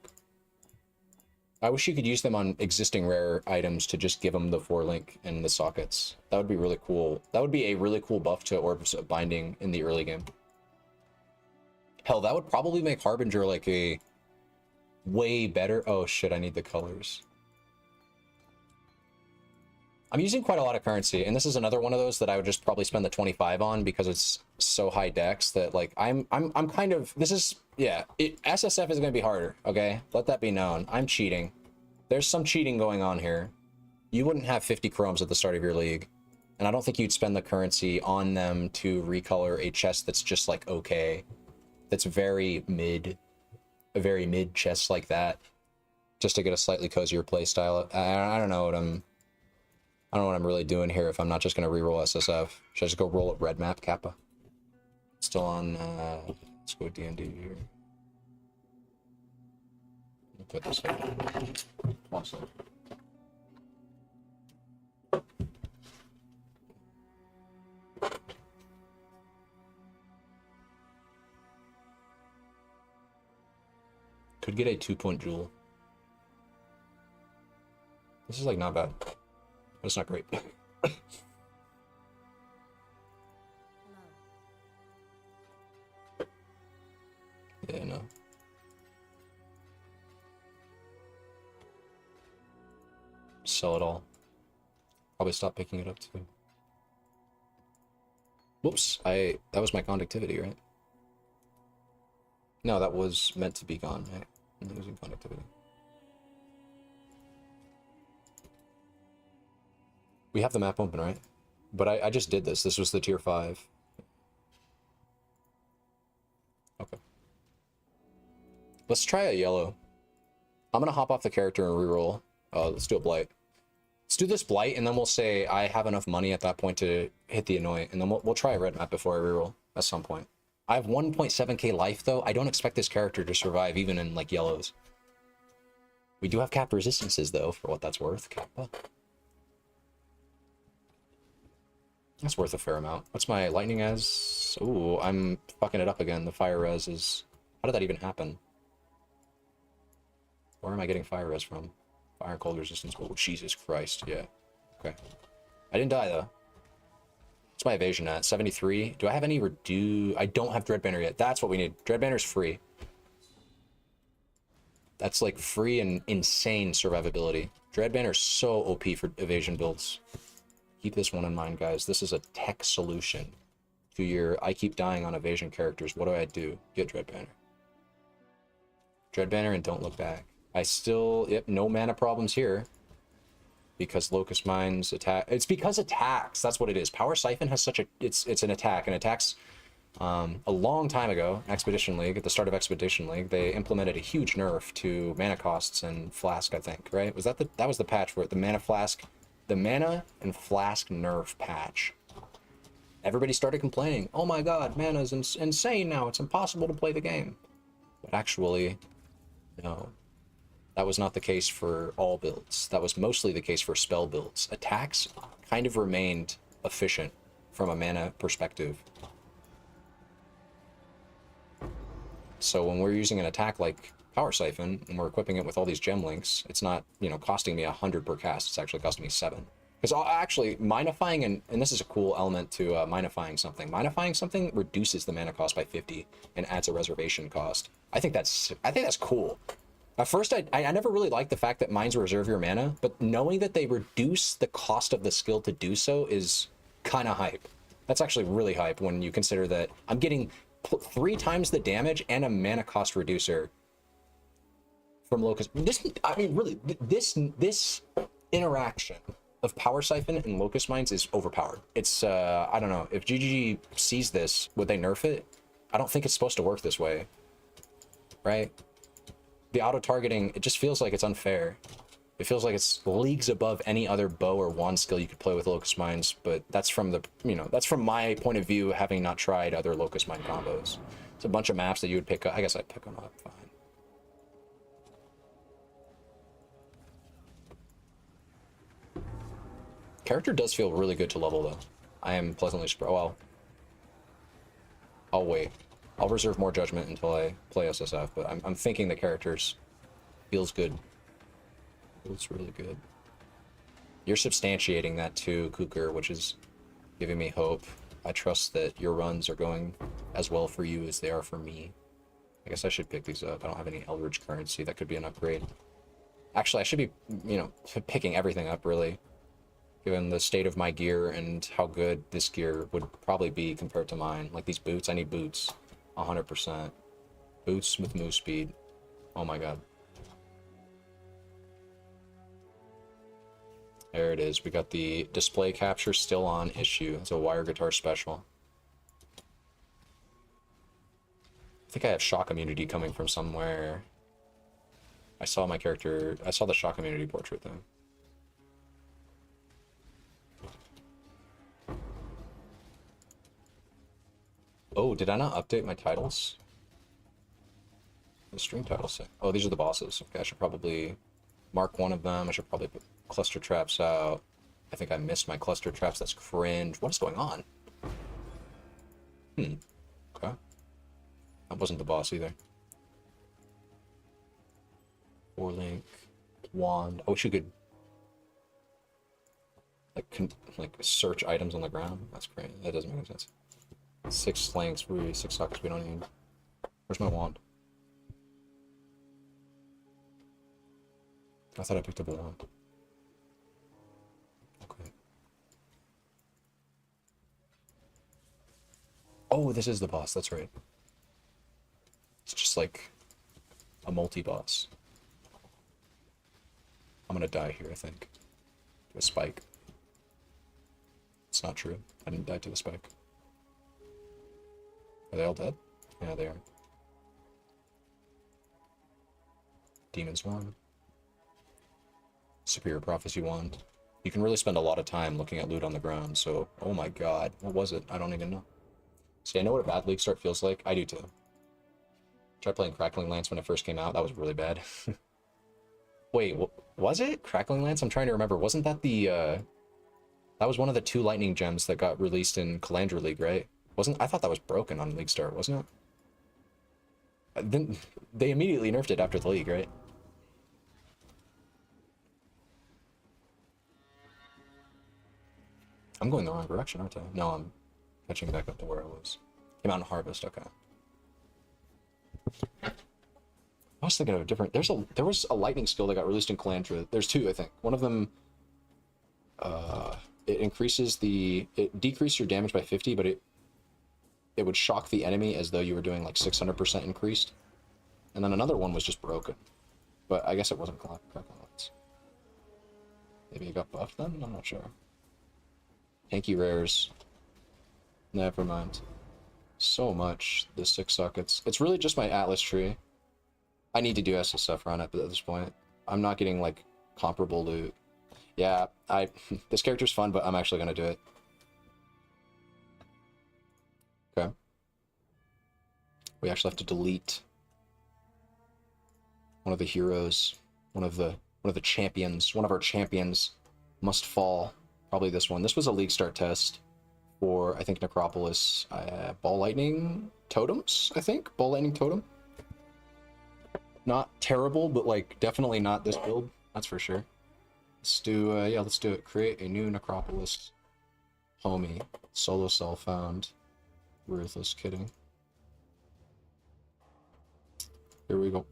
I wish you could use them on existing rare items to just give them the 4-link and the sockets. That would be really cool. That would be a really cool buff to Orbs of Binding in the early game. Hell, that would probably make Harbinger like a way better... Oh shit, I need the colors. I'm using quite a lot of currency, and this is another one of those that I would just probably spend the 25 on because it's so high dex that like I'm kind of, this is, yeah, SSF is going to be harder, okay? Let that be known. I'm cheating. There's some cheating going on here. You wouldn't have 50 chromes at the start of your league, and I don't think you'd spend the currency on them to recolor a chest that's just like okay, that's very mid, a very mid chest like that, just to get a slightly cozier play style. I don't know what I don't know what I'm really doing here if I'm not just going to reroll SSF. Should I just go roll up red map Kappa? Still on, let's go D&D here. Put this up. Awesome. Could get a 2-point jewel. This is like not bad. But it's not great. Hello. Yeah, no. Sell it all. Probably stop picking it up too. Whoops, that was my conductivity, right? No, that was meant to be gone, right? I'm losing conductivity. We have the map open, right? But I just did this. This was the tier 5. Okay. Let's try a yellow. I'm gonna hop off the character and reroll. Let's do a blight. Let's do this blight, and then we'll say I have enough money at that point to hit the annoy, and then we'll try a red map before I reroll at some point. I have 1.7k life though. I don't expect this character to survive even in like yellows. We do have cap resistances though, for what that's worth. Kappa. That's worth a fair amount. What's my lightning as? Nice. Ooh, I'm fucking it up again. The fire res is... How did that even happen? Where am I getting fire res from? Fire and cold resistance. Oh, Jesus Christ. Yeah. Okay. I didn't die, though. What's my evasion at? 73? Do I have any redo? I don't have Dread Banner yet. That's what we need. Dread Banner's free. That's like free and insane survivability. Dread Banner's so OP for evasion builds. Keep this one in mind, guys. This is a tech solution to your I keep dying on evasion characters. What do? Get Dread Banner. Dread Banner and don't look back. I still... Yep, no mana problems here. Because Locust Mines attack... It's because attacks. That's what it is. Power Siphon has such a... It's an attack. And attacks... a long time ago, Expedition League, at the start of Expedition League, they implemented a huge nerf to mana costs and Flask, I think, right? Was that that was the patch for it? The Mana Flask... The Mana and Flask nerf patch. Everybody started complaining, oh my god, mana's insane now, it's impossible to play the game. But actually, no. That was not the case for all builds. That was mostly the case for spell builds. Attacks kind of remained efficient from a mana perspective. So when we're using an attack like Power Siphon, and we're equipping it with all these gem links, it's not, you know, costing me 100 per cast, it's actually costing me 7. Because actually, minifying, and this is a cool element to minifying something. Minifying something reduces the mana cost by 50 and adds a reservation cost. I think that's cool. At first, I never really liked the fact that mines reserve your mana, but knowing that they reduce the cost of the skill to do so is kind of hype. That's actually really hype when you consider that I'm getting 3 times the damage and a mana cost reducer from Locust. I mean, really, this interaction of Power Siphon and Locust Mines is overpowered. It's, I don't know, if GGG sees this, would they nerf it? I don't think it's supposed to work this way, right? The auto-targeting, it just feels like it's unfair. It feels like it's leagues above any other bow or wand skill you could play with Locust Mines, but that's from the, you know, that's from my point of view, having not tried other Locust Mine combos. It's a bunch of maps that you would pick up. I guess I'd pick them up, fine. Character does feel really good to level, though. I am pleasantly surprised. Well, I'll wait. I'll reserve more judgment until I play SSF, but I'm thinking the characters feels good. Feels really good. You're substantiating that too, Kuker, which is giving me hope. I trust that your runs are going as well for you as they are for me. I guess I should pick these up. I don't have any Eldritch currency. That could be an upgrade. Actually, I should be, you know, picking everything up, really. Given the state of my gear and how good this gear would probably be compared to mine. Like these boots, I need boots. 100%. Boots with move speed. Oh my god. There it is. We got the display capture still on issue. It's a wire guitar special. I think I have shock immunity coming from somewhere. I saw my character. I saw the shock immunity portrait though. Oh, did I not update my titles? The stream titles say. Oh, these are the bosses. Okay, I should probably mark one of them. I should probably put cluster traps out. I think I missed my cluster traps. That's cringe. What is going on? Okay. That wasn't the boss either. 4-link. Wand. I wish you could like search items on the ground. That's great. That doesn't make any sense. 6 links, 6 sockets we don't need. Where's my wand? I thought I picked up a wand. Okay. Oh, this is the boss, that's right. It's just like a multi-boss. I'm gonna die here, I think. To a spike. It's not true. I didn't die to the spike. Are they all dead? Yeah, they are. Demon's Wand. Superior Prophecy Wand. You can really spend a lot of time looking at loot on the ground, so... Oh my god, what was it? I don't even know. See, I know what a bad league start feels like. I do too. Tried playing Crackling Lance when it first came out. That was really bad. Wait, was it? Crackling Lance? I'm trying to remember. Wasn't that the, That was one of the 2 lightning gems that got released in Calandra League, right? I thought that was broken on League Start, wasn't it? Then they immediately nerfed it after the league, right? I'm going the wrong direction, aren't I? No, I'm catching back up to where I was. Came out in Harvest, okay. I was thinking of a different. There was a lightning skill that got released in Calandra. There's two, I think. One of them, it decreased your damage by 50, but it would shock the enemy as though you were doing like 600% increased. And then another one was just broken, but I guess it wasn't Crackling Lights. Maybe it got buffed then. I'm not sure. Tanky rares. Never mind. So much the 6 sockets. It's really just my Atlas tree. I need to do SSF run up at this point. I'm not getting like comparable loot. Yeah, this character's fun, but I'm actually gonna do it. Okay. We actually have to delete one of the heroes, one of the champions. One of our champions must fall. Probably this one. This was a League Start test for, I think, Necropolis. Ball Lightning Totems, I think? Ball Lightning Totem. Not terrible, but like definitely not this build. That's for sure. Let's do, let's do it. Create a new Necropolis homie. Solo cell found. Ruthless kidding. Here we go.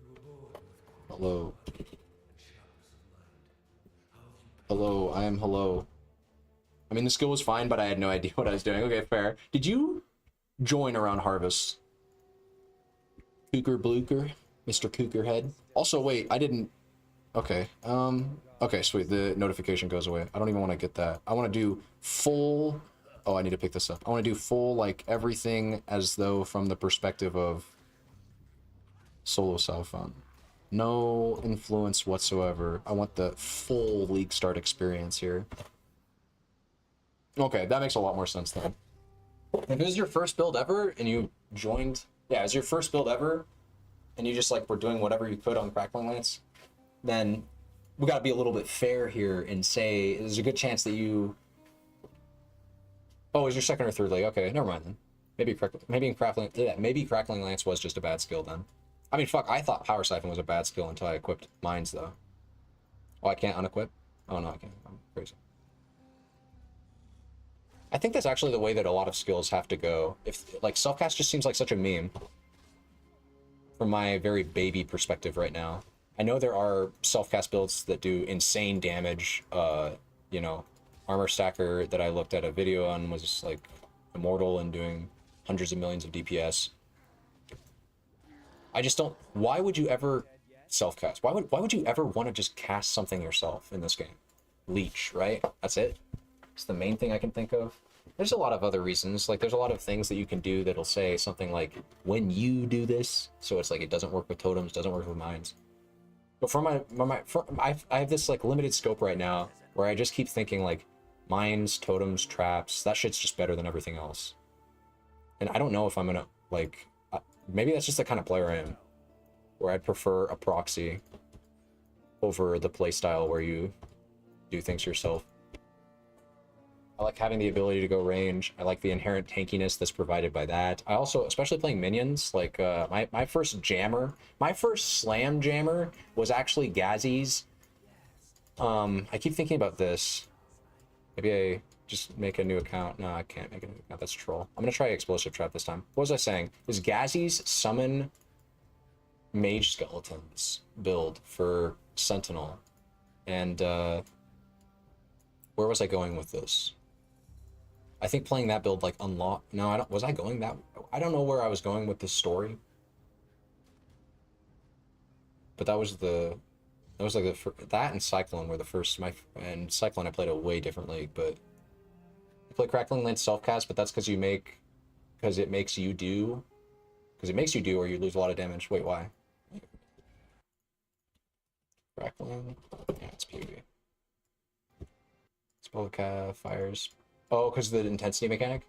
Hello. Hello, I am hello. I mean, the skill was fine, but I had no idea what I was doing. Okay, fair. Did you join around Harvest? Cooker Blooker? Mr. Cookerhead? Also, wait, I didn't... Okay, okay, sweet. The notification goes away. I don't even want to get that. I want to do full... Oh, I need to pick this up. I want to do full, like, everything as though from the perspective of solo siphon. No influence whatsoever. I want the full League Start experience here. Okay, that makes a lot more sense then. If it was your first build ever and you joined... Yeah, it was your first build ever and you just, like, were doing whatever you could on Crackling Lance, then we gotta be a little bit fair here and say there's a good chance that you... Oh, it was your second or third leg. Okay, never mind then. Maybe Crackling Lance was just a bad skill then. I mean, fuck, I thought Power Siphon was a bad skill until I equipped Mines, though. Oh, I can't unequip? Oh, no, I can't. I'm crazy. I think that's actually the way that a lot of skills have to go. If, like, Selfcast just seems like such a meme. From my very baby perspective right now. I know there are Selfcast builds that do insane damage. You know, Armor Stacker that I looked at a video on was, like, immortal and doing hundreds of millions of DPS. I just don't... Why would you ever self-cast? Why would you ever want to just cast something yourself in this game? Leech, right? That's it? It's the main thing I can think of. There's a lot of other reasons. Like, there's a lot of things that you can do that'll say something like, when you do this, so it's like it doesn't work with totems, doesn't work with mines. But I have this, like, limited scope right now where I just keep thinking, like, mines, totems, traps, that shit's just better than everything else. And I don't know if I'm gonna, like... Maybe that's just the kind of player I am, where I'd prefer a proxy over the playstyle where you do things yourself. I like having the ability to go range. I like the inherent tankiness that's provided by that. I also, especially playing minions, like my first jammer, my first slam jammer was actually Gazzy's. I keep thinking about this. Maybe I just make a new account. No, I can't make a new account. That's troll. I'm gonna try Explosive Trap this time. What was I saying? Is Gazzy's summon mage skeletons build for Sentinel? And where was I going with this? I think playing that build like unlock. No, I don't. Was I going that? I don't know where I was going with this story. But that was the. That was like that and Cyclone were the first. And Cyclone I played a way different league, but. I play Crackling Lance self-cast, but that's because it makes you do, or you lose a lot of damage. Wait, why? Crackling, yeah, it's PvP. Spellcast, fires. Oh, because of the intensity mechanic?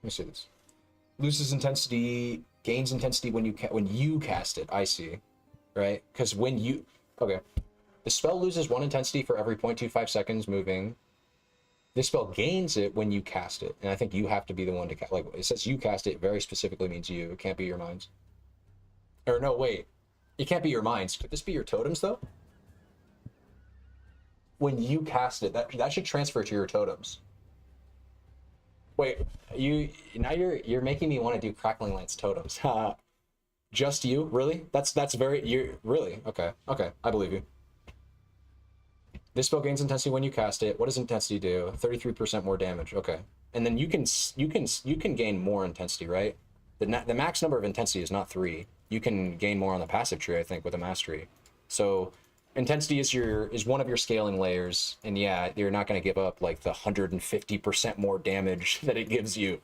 Let me see this. Loses intensity, gains intensity when you cast it. I see, right? Because when you, okay. The spell loses 1 intensity for every 0.25 seconds moving. This spell gains it when you cast it, and I think you have to be the one to cast. Like it says, you cast it very specifically means you. It can't be your minds. Or no, wait, it can't be your minds. Could this be your totems though? When you cast it, that should transfer to your totems. Wait, you're making me want to do Crackling Lance totems. Just you, really? That's very you really okay. I believe you. This spell gains intensity when you cast it. What does intensity do? 33% more damage. Okay, and then you can gain more intensity, right? The max number of intensity is not 3. You can gain more on the passive tree, I think, with a mastery. So intensity is one of your scaling layers, and yeah, you're not going to give up like the 150% more damage that it gives you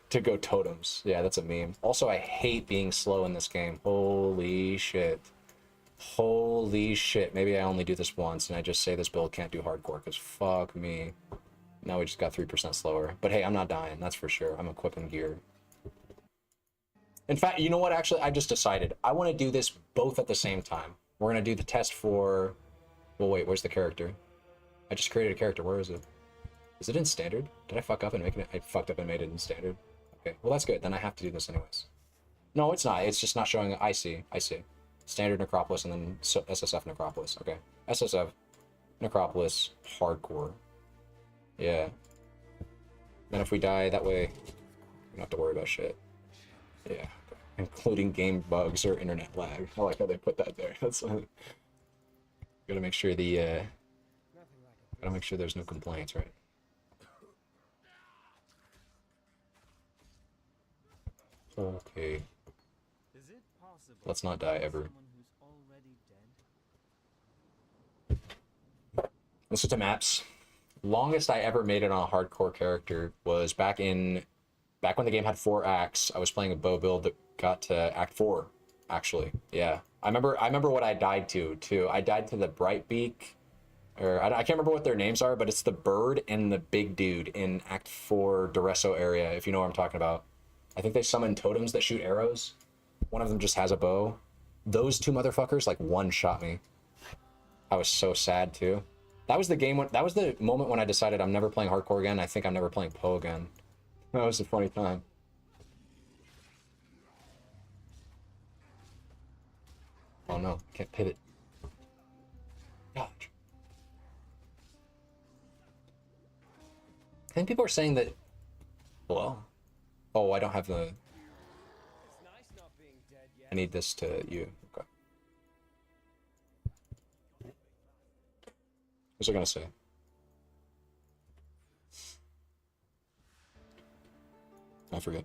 to go totems. Yeah, that's a meme. Also, I hate being slow in this game. Holy shit. Holy shit. Maybe I only do this once and I just say this build can't do hardcore because fuck me. Now we just got 3% slower. But hey, I'm not dying, that's for sure. I'm equipping gear. In fact, you know what? Actually, I just decided I want to do this both at the same time. We're going to do the test for... Well, wait, where's the character? I just created a character. Where is it? Is it in standard? Did I fuck up and make it? I fucked up and made it in standard. Okay, well, that's good. Then I have to do this anyways. No, it's not. It's just not showing... I see. Standard Necropolis and then SSF Necropolis. Okay. SSF Necropolis hardcore. Yeah. Then if we die, that way we don't have to worry about shit. Yeah. Including game bugs or internet lag. I like how they put that there. That's gotta make sure gotta make sure there's no complaints, right? Okay. Let's not die ever. Let's get to maps. Longest I ever made it on a hardcore character was back when the game had 4 acts. I was playing a bow build that got to Act 4, actually. Yeah. I remember what I died to, too. I died to the Brightbeak, or I can't remember what their names are, but it's the bird and the big dude in Act 4 Duresso area, if you know what I'm talking about. I think they summon totems that shoot arrows. One of them just has a bow. Those 2 motherfuckers, like, one-shot me. I was so sad, too. That was the moment when I decided I'm never playing hardcore again. I think I'm never playing Poe again. That was a funny time. Oh no, can't pivot. God. I think people are saying that... Well... Oh, I don't have the... I need this to you. Okay. What's I gonna say? I forget.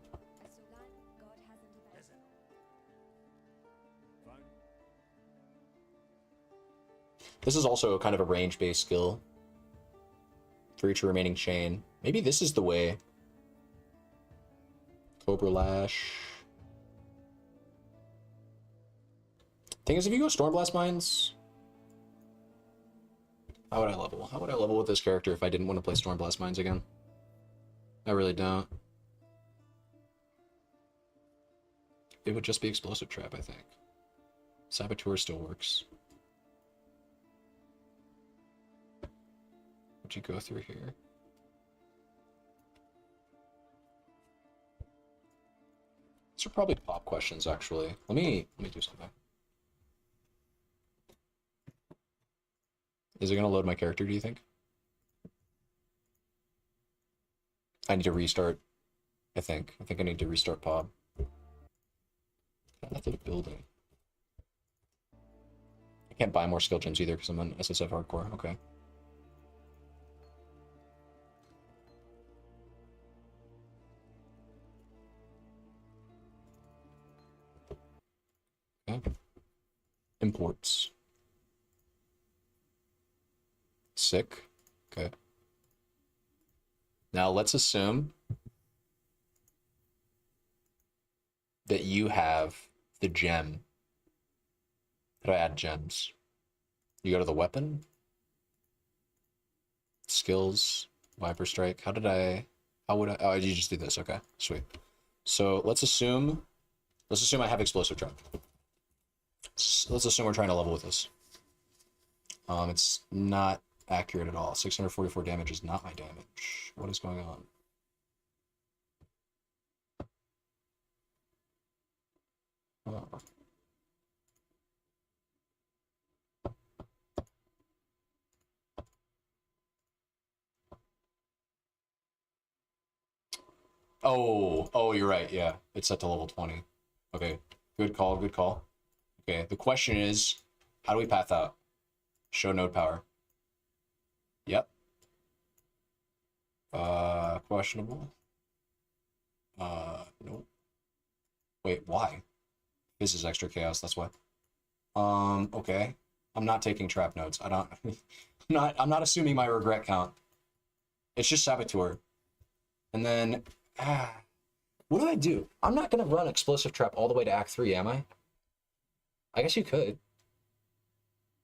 This is also kind of a range-based skill. For each remaining chain. Maybe this is the way. Cobra Lash. Thing is, if you go Stormblast Mines... How would I level? How would I level with this character if I didn't want to play Stormblast Mines again? I really don't. It would just be Explosive Trap, I think. Saboteur still works. Would you go through here? These are probably pop questions, actually. Let me do something. Is it gonna load my character, do you think? I need to restart, I think. I need to restart Pod. Method of building. I can't buy more skill gems either because I'm on SSF hardcore. Okay. Okay. Imports. Sick. Okay. Now let's assume that you have the gem. How do I add gems? You go to the weapon, skills, Viper Strike. How would I, oh, you just do this. Okay, sweet. So let's assume I have Explosive Trap. Let's assume we're trying to level with this. It's not accurate at all. 644 damage is not my damage. What is going on? Oh. Oh, you're right. Yeah, it's set to level 20. Okay, good call, good call. Okay, the question is, how do we path out? Show node power. Yep. Questionable. Nope. Wait, why? This is extra chaos, that's why. Okay. I'm not taking trap nodes. I don't I'm not assuming my regret count. It's just saboteur. And then what do I do? I'm not gonna run explosive trap all the way to Act 3, am I? I guess you could.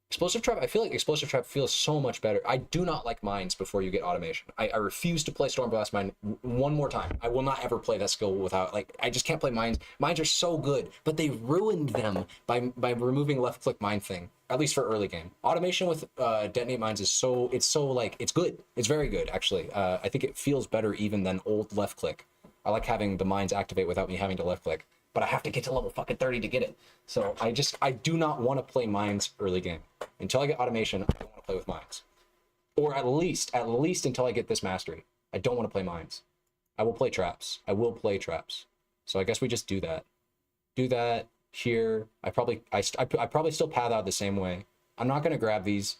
Explosive trap, I feel like explosive trap feels so much better. I do not like mines before you get automation. I refuse to play Stormblast Mine one more time. I will not ever play that skill without, like, I just can't play mines. Mines are so good, but they ruined them by removing left click mine thing, at least for early game. Automation with detonate mines is so, like, it's good. It's very good, actually. I think it feels better even than old left click. I like having the mines activate without me having to left click, but I have to get to level fucking 30 to get it. So I do not want to play mines early game. Until I get automation, I don't want to play with mines. Or at least until I get this mastery. I don't want to play mines. I will play traps. I will play traps. So I guess we just do that. Do that here. I probably still path out the same way. I'm not gonna grab these.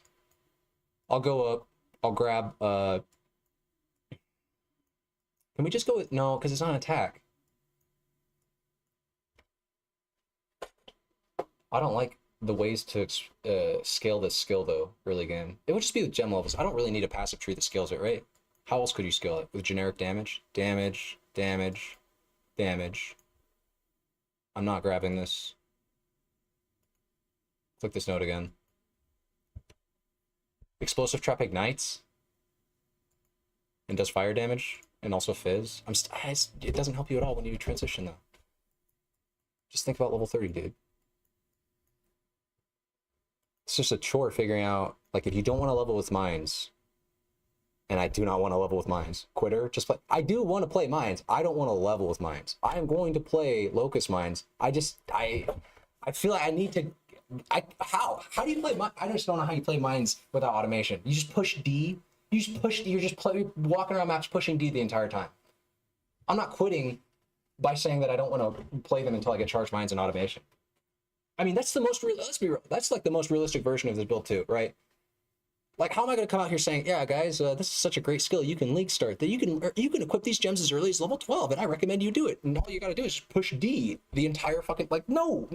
I'll go up. I'll grab can we just go with no, because it's not an attack. I don't like the ways to scale this skill though, early game. It would just be with gem levels. I don't really need a passive tree that scales it, right? How else could you scale it? With generic damage? Damage, damage, damage. I'm not grabbing this. Click this node again. Explosive trap ignites and does fire damage and also fizz. It doesn't help you at all when you transition though. Just think about level 30, dude. It's just a chore figuring out, like, if you don't want to level with mines, and I do not want to level with mines, quitter, just play. I do want to play mines. I don't want to level with mines. I am going to play locust mines. I feel like I need to. How do you play? I just don't know how you play mines without automation. You just push D. You just push. You're just walking around maps pushing D the entire time. I'm not quitting by saying that I don't want to play them until I get charged mines and automation. I mean, that's the most real. Let's be real. That's like the most realistic version of this build too, right? Like, how am I going to come out here saying, yeah, guys, this is such a great skill. You can league start that. You can equip these gems as early as level 12, and I recommend you do it. And all you got to do is just push D the entire fucking, like, no.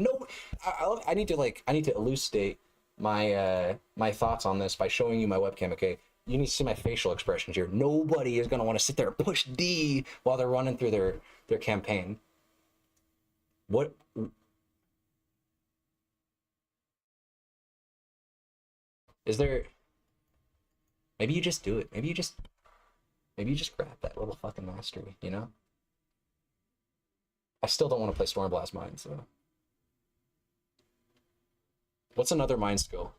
I need to elucidate my my thoughts on this by showing you my webcam. Okay, you need to see my facial expressions here. Nobody is going to want to sit there and push D while they're running through their campaign. What? Is there? Maybe you just do it. Maybe you just grab that little fucking mastery, you know? I still don't want to play Stormblast Mines, so. What's another mine skill?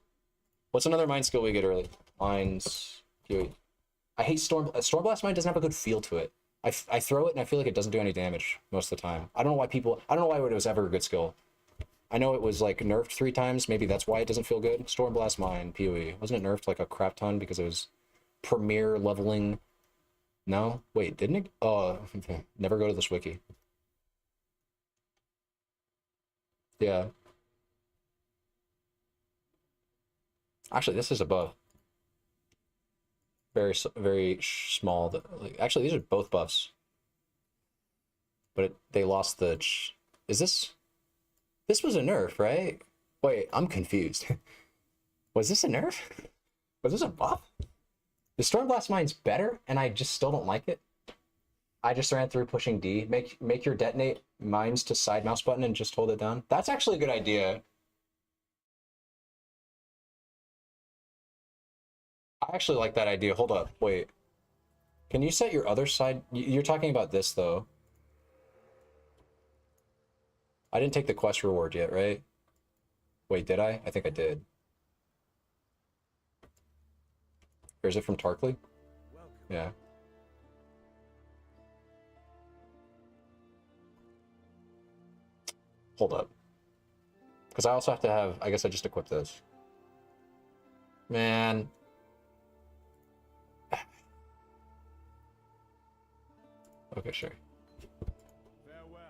What's another mine skill we get early? Mines. I hate Stormblast Mine doesn't have a good feel to it. I throw it and I feel like it doesn't do any damage most of the time. I don't know why it was ever a good skill. I know it was like nerfed 3 times. Maybe that's why it doesn't feel good. Stormblast Mine, PoE. Wasn't it nerfed like a crap ton because it was premier leveling? No? Wait, didn't it? Oh, never go to this wiki. Yeah. Actually, this is above. Very small. Actually, these are both buffs. But they lost the... Is this... This was a nerf, right? Wait, I'm confused. Was this a nerf? Was this a buff? The Stormblast Mine's better, and I just still don't like it. I just ran through pushing D. Make your detonate mines to side mouse button and just hold it down. That's actually a good idea. I actually like that idea. Hold up, wait. Can you set your other side? You're talking about this, though. I didn't take the quest reward yet, right? Wait, did I? I think I did. Or is it from Tarkley? Welcome. Yeah. Hold up. Because I also have to have... I guess I just equipped this. Man. Okay, sure. Farewell.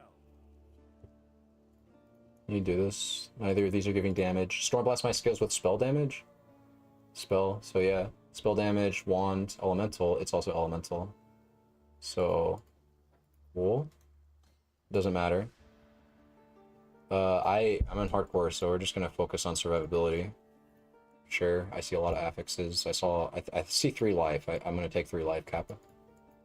You do this. Neither of these are giving damage. Stormblast my skills with spell damage? Spell, so yeah. Spell damage, wand, elemental. It's also elemental. So... Wool? Doesn't matter. I'm in hardcore, so we're just gonna focus on survivability. Sure, I see a lot of affixes. I see 3 life. I'm gonna take 3 life, Kappa.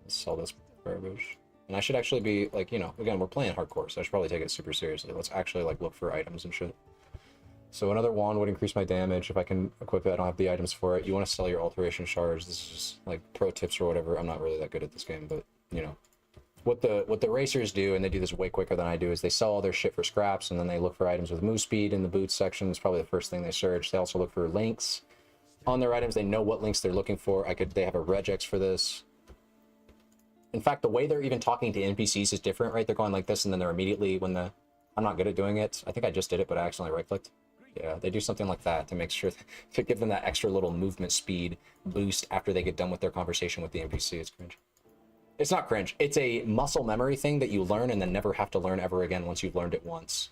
Let's sell this garbage. And I should actually be, like, you know, again, we're playing hardcore, so I should probably take it super seriously. Let's actually, like, look for items and shit. So another wand would increase my damage. If I can equip it, I don't have the items for it. You want to sell your alteration shards. This is just, like, pro tips or whatever. I'm not really that good at this game, but, you know. What the racers do, and they do this way quicker than I do, is they sell all their shit for scraps, and then they look for items with move speed in the boots section. It's probably the first thing they search. They also look for links on their items. They know what links they're looking for. They have a regex for this. In fact, the way they're even talking to NPCs is different, right? They're going like this, and then they're immediately I'm not good at doing it. I think I just did it, but I accidentally right-clicked. Yeah, they do something like that to make sure to give them that extra little movement speed boost after they get done with their conversation with the NPC. It's cringe. It's not cringe. It's a muscle memory thing that you learn and then never have to learn ever again once you've learned it once.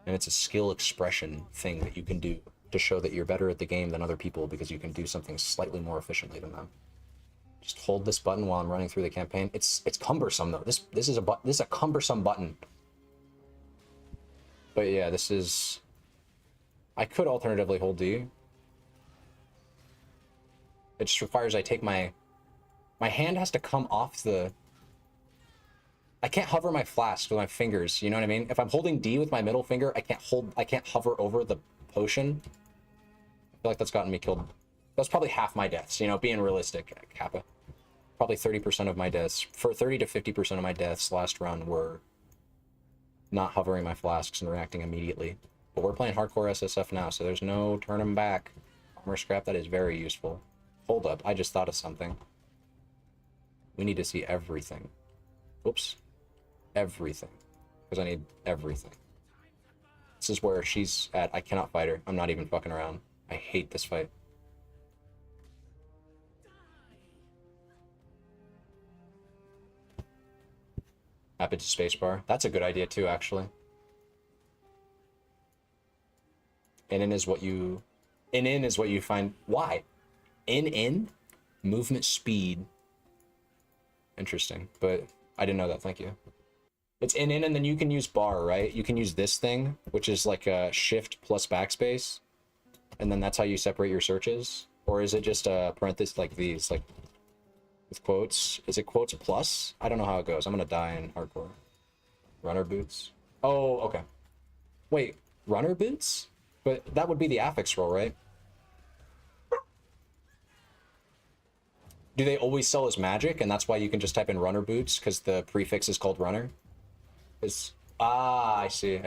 And it's a skill expression thing that you can do to show that you're better at the game than other people because you can do something slightly more efficiently than them. Just hold this button while I'm running through the campaign. It's cumbersome though. This is a cumbersome button. But yeah, this is... I could alternatively hold D. It just requires I take my hand has to come off the... I can't hover my flask with my fingers, you know what I mean? If I'm holding D with my middle finger, I can't hover over the potion. I feel like that's gotten me killed. That's probably half my deaths, you know, being realistic, Kappa. Probably 30% of my deaths, for 30 to 50% of my deaths last run were not hovering my flasks and reacting immediately. But we're playing hardcore SSF now, so there's no turning back. Armor scrap, that is very useful. Hold up, I just thought of something. We need to see everything. Oops. Everything. Because I need everything. This is where she's at. I cannot fight her. I'm not even fucking around. I hate this fight. Tap it to spacebar. That's a good idea too, actually. In is what you... In is what you find... Why? In? Movement speed. Interesting, but I didn't know that. Thank you. It's in, and then you can use bar, right? You can use this thing, which is like a shift plus backspace, and then that's how you separate your searches. Or is it just a parenthesis like these, like with quotes? Is it quotes plus? I don't know how it goes. I'm gonna die in hardcore. Runner boots. Oh, okay. Wait, runner boots? But that would be the affix roll, right? Do they always sell as magic, and that's why you can just type in runner boots, because the prefix is called runner? I see.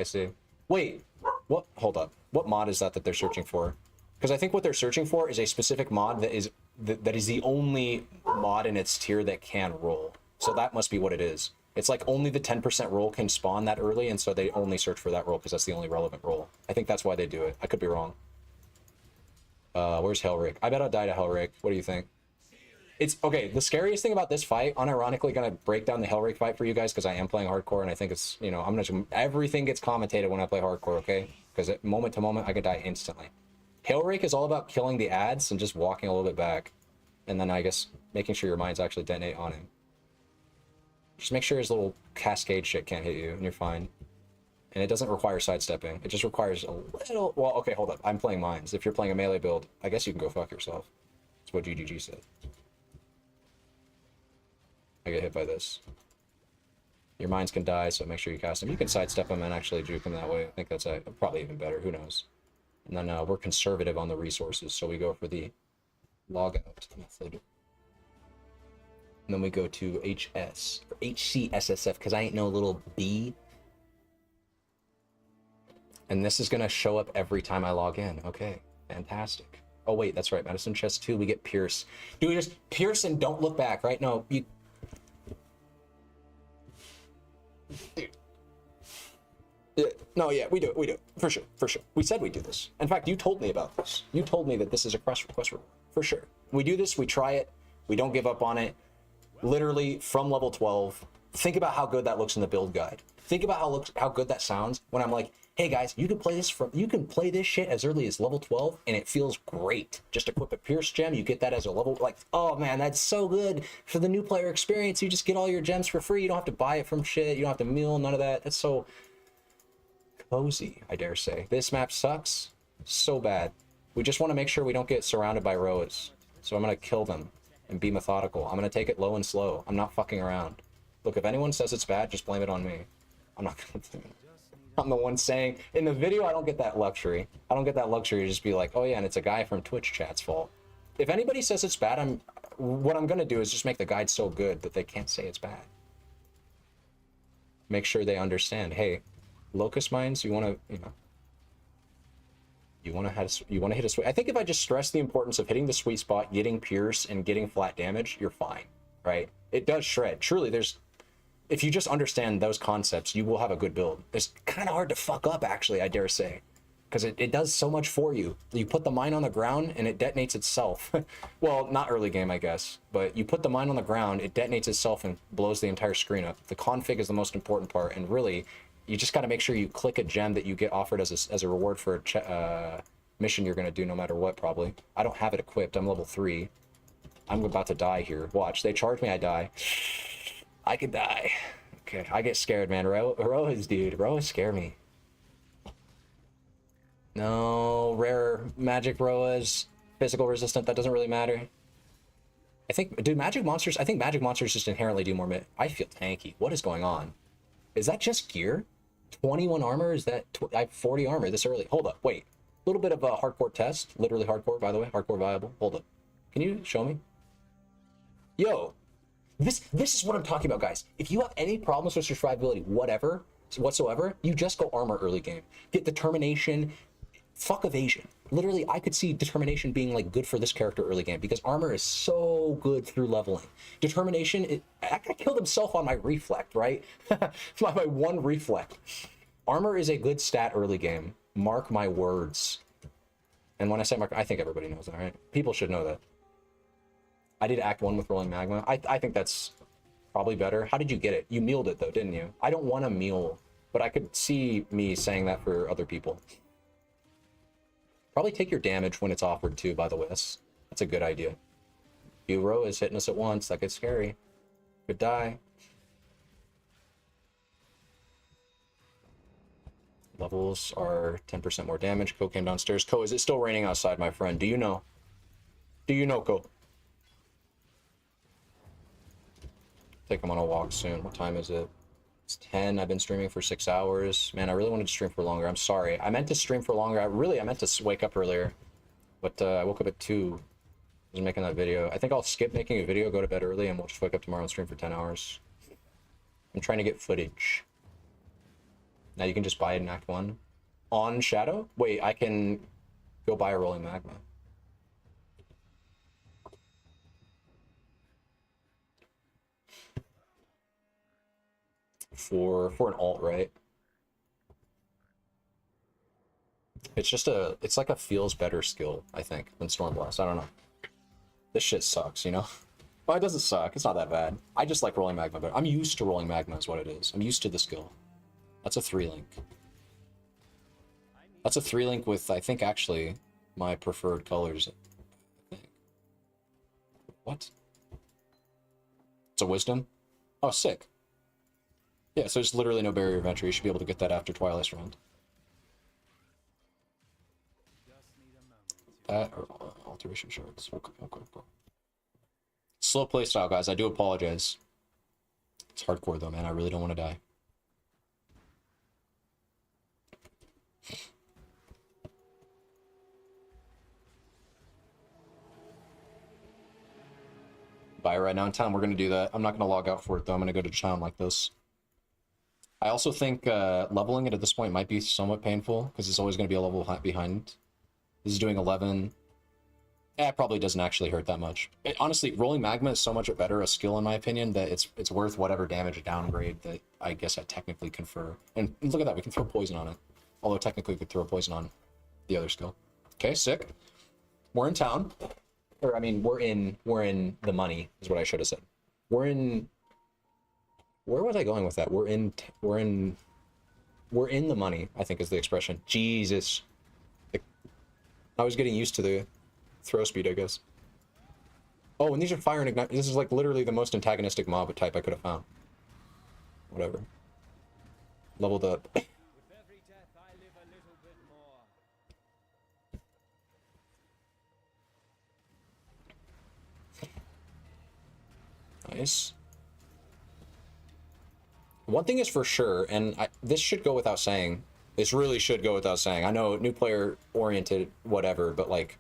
Wait, what? Hold up. What mod is that they're searching for? Because I think what they're searching for is a specific mod that is the only mod in its tier that can roll. So that must be what it is. It's like only the 10% roll can spawn that early, and so they only search for that roll because that's the only relevant roll. I think that's why they do it. I could be wrong. Where's Hellrick? I bet I'll die to Hellrick. What do you think? It's okay. The scariest thing about this fight, unironically, gonna break down the Hellrick fight for you guys because I am playing hardcore and I think it's, you know, everything gets commentated when I play hardcore, okay? Because moment to moment I could die instantly. Hellrick is all about killing the ads and just walking a little bit back, and then I guess making sure your mines actually detonate on him. Just make sure his little cascade shit can't hit you, and you're fine. And it doesn't require sidestepping. It just requires a little... Well, okay, hold up. I'm playing mines. If you're playing a melee build, I guess you can go fuck yourself. That's what GGG said. I get hit by this. Your mines can die, so make sure you cast them. You can sidestep them and actually juke them that way. I think that's probably even better. Who knows? And then we're conservative on the resources, so we go for the logout method. And then we go to HS, or HCSSF, because I ain't no little B. And this is going to show up every time I log in. Okay, fantastic. Oh wait, that's right. Medicine chest 2, we get Pierce. Do we just Pierce and don't look back, right? No, you... Dude. No, yeah, we do it, for sure, for sure. We said we'd do this. In fact, you told me about this. You told me that this is a quest reward, for sure. We do this, we try it, we don't give up on it. Literally, from level 12, think about how good that looks in the build guide. Think about how good that sounds when I'm like, hey guys, you can play this shit as early as level 12, and it feels great. Just equip a Pierce gem, you get that as a level, like, oh man, that's so good for the new player experience. You just get all your gems for free. You don't have to buy it from shit. You don't have to mill, none of that. That's so cozy, I dare say. This map sucks so bad. We just want to make sure we don't get surrounded by rows. So I'm going to kill them and be methodical. I'm going to take it low and slow. I'm not fucking around. Look, if anyone says it's bad, just blame it on me. I'm not going to do it. I'm the one saying, in the video, I don't get that luxury. I don't get that luxury to just be like, oh yeah, and it's a guy from Twitch chat's fault. If anybody says it's bad, what I'm going to do is just make the guide so good that they can't say it's bad. Make sure they understand, hey, Locust Mines, you want to, you want to hit a sweet. I think if I just stress the importance of hitting the sweet spot, getting Pierce, and getting flat damage, you're fine, right? It does shred. Truly, if you just understand those concepts, you will have a good build. It's kind of hard to fuck up, actually, I dare say, because it does so much for you. You put the mine on the ground, and it detonates itself. Well, not early game, I guess, but you put the mine on the ground, it detonates itself and blows the entire screen up. The config is the most important part, and really, you just got to make sure you click a gem that you get offered as a reward for a mission you're going to do no matter what, probably. I don't have it equipped. I'm level 3. I'm about to die here. Watch. They charge me, I die. I could die. Okay, I get scared, man. Roas, dude. Roas scare me. No, rare magic Roas. Physical resistant, that doesn't really matter. I think, dude, magic monsters just inherently do more. I feel tanky. What is going on? Is that just gear? 21 armor? Is that... I have 40 armor this early. Hold up, wait. A little bit of a hardcore test. Literally hardcore, by the way. Hardcore viable. Hold up. Can you show me? Yo. This is what I'm talking about, guys. If you have any problems with survivability, whatsoever, you just go armor early game. Get determination. Fuck evasion. Literally, I could see determination being like good for this character early game because armor is so good through leveling. Determination, I killed himself on my reflect, right? my one reflect. Armor is a good stat early game. Mark my words. And when I say mark, I think everybody knows that, right? People should know that. I did Act 1 with Rolling Magma. I think that's probably better. How did you get it? You mealed it though, didn't you? I don't want to meal, but I could see me saying that for other people. Probably take your damage when it's offered too, by the way. That's a good idea. Hero is hitting us at once. That gets scary. Could die. Levels are 10% more damage. Ko came downstairs. Ko, is it still raining outside, my friend? Do you know? Do you know, Ko? I think I'm on a walk soon. What time is it? It's 10. I've been streaming for 6 hours. Man, I really wanted to stream for longer. I'm sorry. I meant to stream for longer. I meant to wake up earlier. But I woke up at 2. I was making that video. I think I'll skip making a video, go to bed early, and we'll just wake up tomorrow and stream for 10 hours. I'm trying to get footage. Now you can just buy it in Act 1. On Shadow? Wait, I can go buy a Rolling Magma. For an alt, right? It's like a feels better skill, I think, than Stormblast. I don't know. This shit sucks, you know? Well, it doesn't suck. It's not that bad. I just like Rolling Magma better. I'm used to Rolling Magma is what it is. I'm used to the skill. That's a 3-link. That's a 3-link with, I think, actually, my preferred colors. I think. What? It's a Wisdom? Oh, sick. Yeah, so there's literally no barrier of entry. You should be able to get that after Twilight's round. That or alteration shards. Okay. Slow playstyle, guys. I do apologize. It's hardcore though, man. I really don't want to die. Buy it right now in town. We're gonna do that. I'm not gonna log out for it though. I'm gonna go to town like this. I also think leveling it at this point might be somewhat painful because it's always going to be a level behind. This is doing 11. That probably doesn't actually hurt that much. Honestly, rolling magma is so much better a skill in my opinion that it's worth whatever damage downgrade that I guess I technically confer. And look at that, we can throw poison on it. Although technically we could throw poison on the other skill. Okay, sick. We're in town. Or I mean, we're in the money is what I should have said. We're in. Where was I going with that? We're in the money, I think is the expression. Jesus. I was getting used to the throw speed, I guess. Oh, and these are fire and ignite. This is like literally the most antagonistic mob type I could have found. Whatever. Leveled up. With every death, I live a little bit more. Nice. One thing is for sure, and this should go without saying. This really should go without saying. I know new player oriented, whatever, but like,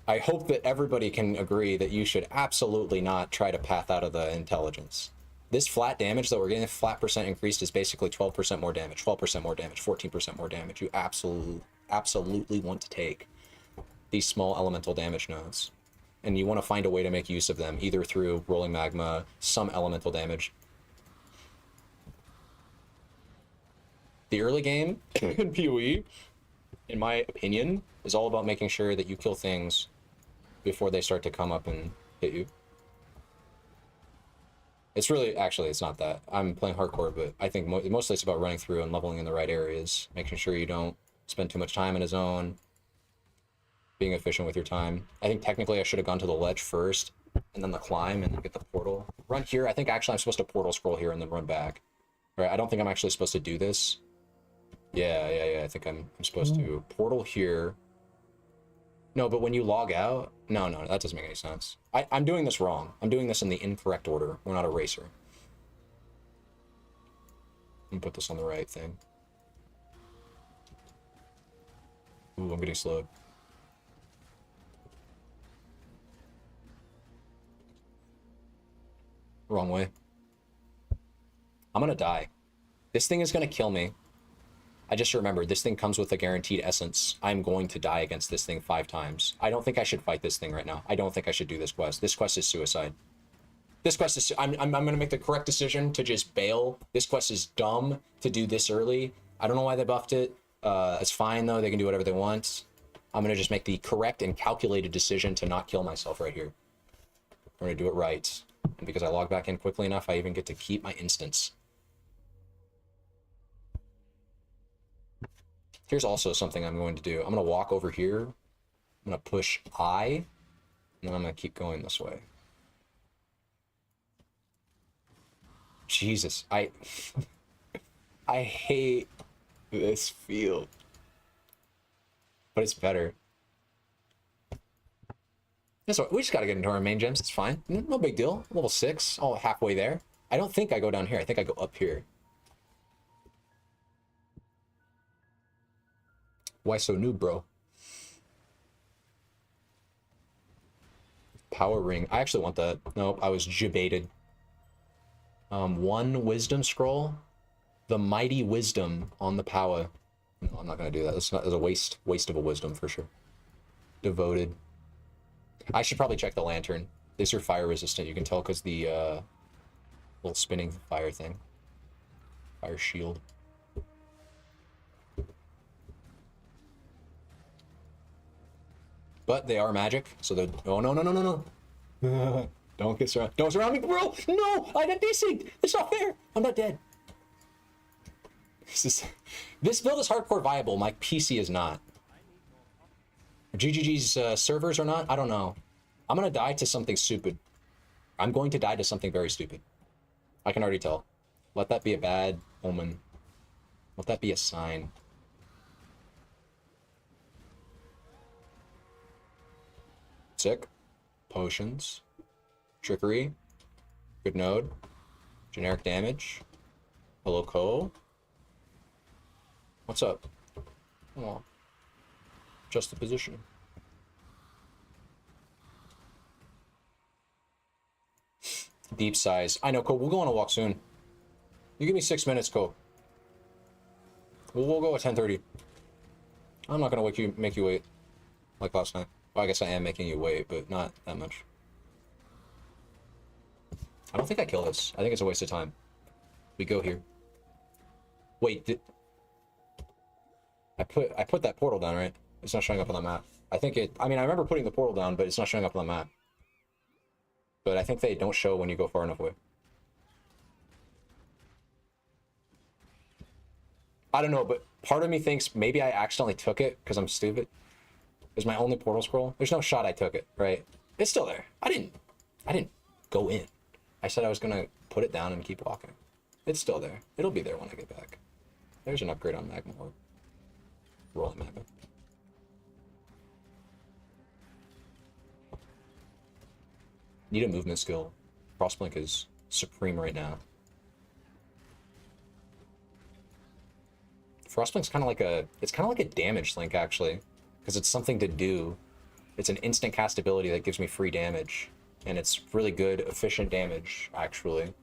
I hope that everybody can agree that you should absolutely not try to path out of the intelligence. This flat damage that we're getting, flat percent increased, is basically 12% more damage, 12% more damage, 14% more damage. You absolutely want to take these small elemental damage nodes. And you want to find a way to make use of them, either through rolling magma, some elemental damage. The early game in PoE, in my opinion, is all about making sure that you kill things before they start to come up and hit you. It's really, actually, it's not that. I'm playing hardcore, but I think mostly it's about running through and leveling in the right areas, making sure you don't spend too much time in a zone, being efficient with your time. I think technically I should have gone to the ledge first, and then the climb, and then get the portal. Run here, I think actually I'm supposed to portal scroll here and then run back. Right, I don't think I'm actually supposed to do this. Yeah, I think I'm supposed to portal here. No, but when you log out, no, that doesn't make any sense. I'm doing this wrong. I'm doing this in the incorrect order. We're not a racer. Let me put this on the right thing. Ooh, I'm getting slowed. Wrong way. I'm gonna die. This thing is gonna kill me. I just remembered, this thing comes with a guaranteed essence. I'm going to die against this thing 5 times. I don't think I should fight this thing right now. I don't think I should do this quest. This quest is suicide. This quest is... I'm going to make the correct decision to just bail. This quest is dumb to do this early. I don't know why they buffed it. It's fine, though. They can do whatever they want. I'm going to just make the correct and calculated decision to not kill myself right here. I'm going to do it right. And because I log back in quickly enough, I even get to keep my instance. Here's also something I'm going to do. I'm going to walk over here. I'm going to push I, and then I'm going to keep going this way. Jesus, I hate this field. But it's better. We just got to get into our main gems. It's fine. No big deal. Level 6, all halfway there. I don't think I go down here. I think I go up here. Why so new, bro? Power ring. I actually want that. Nope, I was jebaited. 1 wisdom scroll. The mighty wisdom on the power. No, I'm not gonna do that. That's a waste of a wisdom for sure. Devoted. I should probably check the lantern. These are fire resistant. You can tell because the little spinning fire thing. Fire shield. But they are magic, so they're... Oh, no. Don't get surrounded. Don't surround me, bro! No! I got desynced! It's not fair! I'm not dead. This build is hardcore viable. My PC is not. GGG's servers are not? I don't know. I'm gonna die to something stupid. I'm going to die to something very stupid. I can already tell. Let that be a bad omen. Let that be a sign. Sick. Potions. Trickery. Good node. Generic damage. Hello, Ko. What's up? Oh. Just the position. Deep size. I know, Ko. We'll go on a walk soon. You give me 6 minutes, Ko. We'll go at 10:30. I'm not gonna make you wait like last night. Well, I guess I am making you wait, but not that much. I don't think I kill this. I think it's a waste of time. We go here. Wait, I put that portal down, right? It's not showing up on the map. I think it... I mean, I remember putting the portal down, but it's not showing up on the map. But I think they don't show when you go far enough away. I don't know, but part of me thinks maybe I accidentally took it because I'm stupid. It's my only portal scroll. There's no shot I took it, right? It's still there. I didn't go in. I said I was gonna put it down and keep walking. It's still there. It'll be there when I get back. There's an upgrade on Magma Orb. Rolling Magma. Need a movement skill. Frostblink is supreme right now. Frostblink's kind of like a... It's kind of like a damage link, actually. Because it's something to do. It's an instant cast ability that gives me free damage. And it's really good, efficient damage, actually.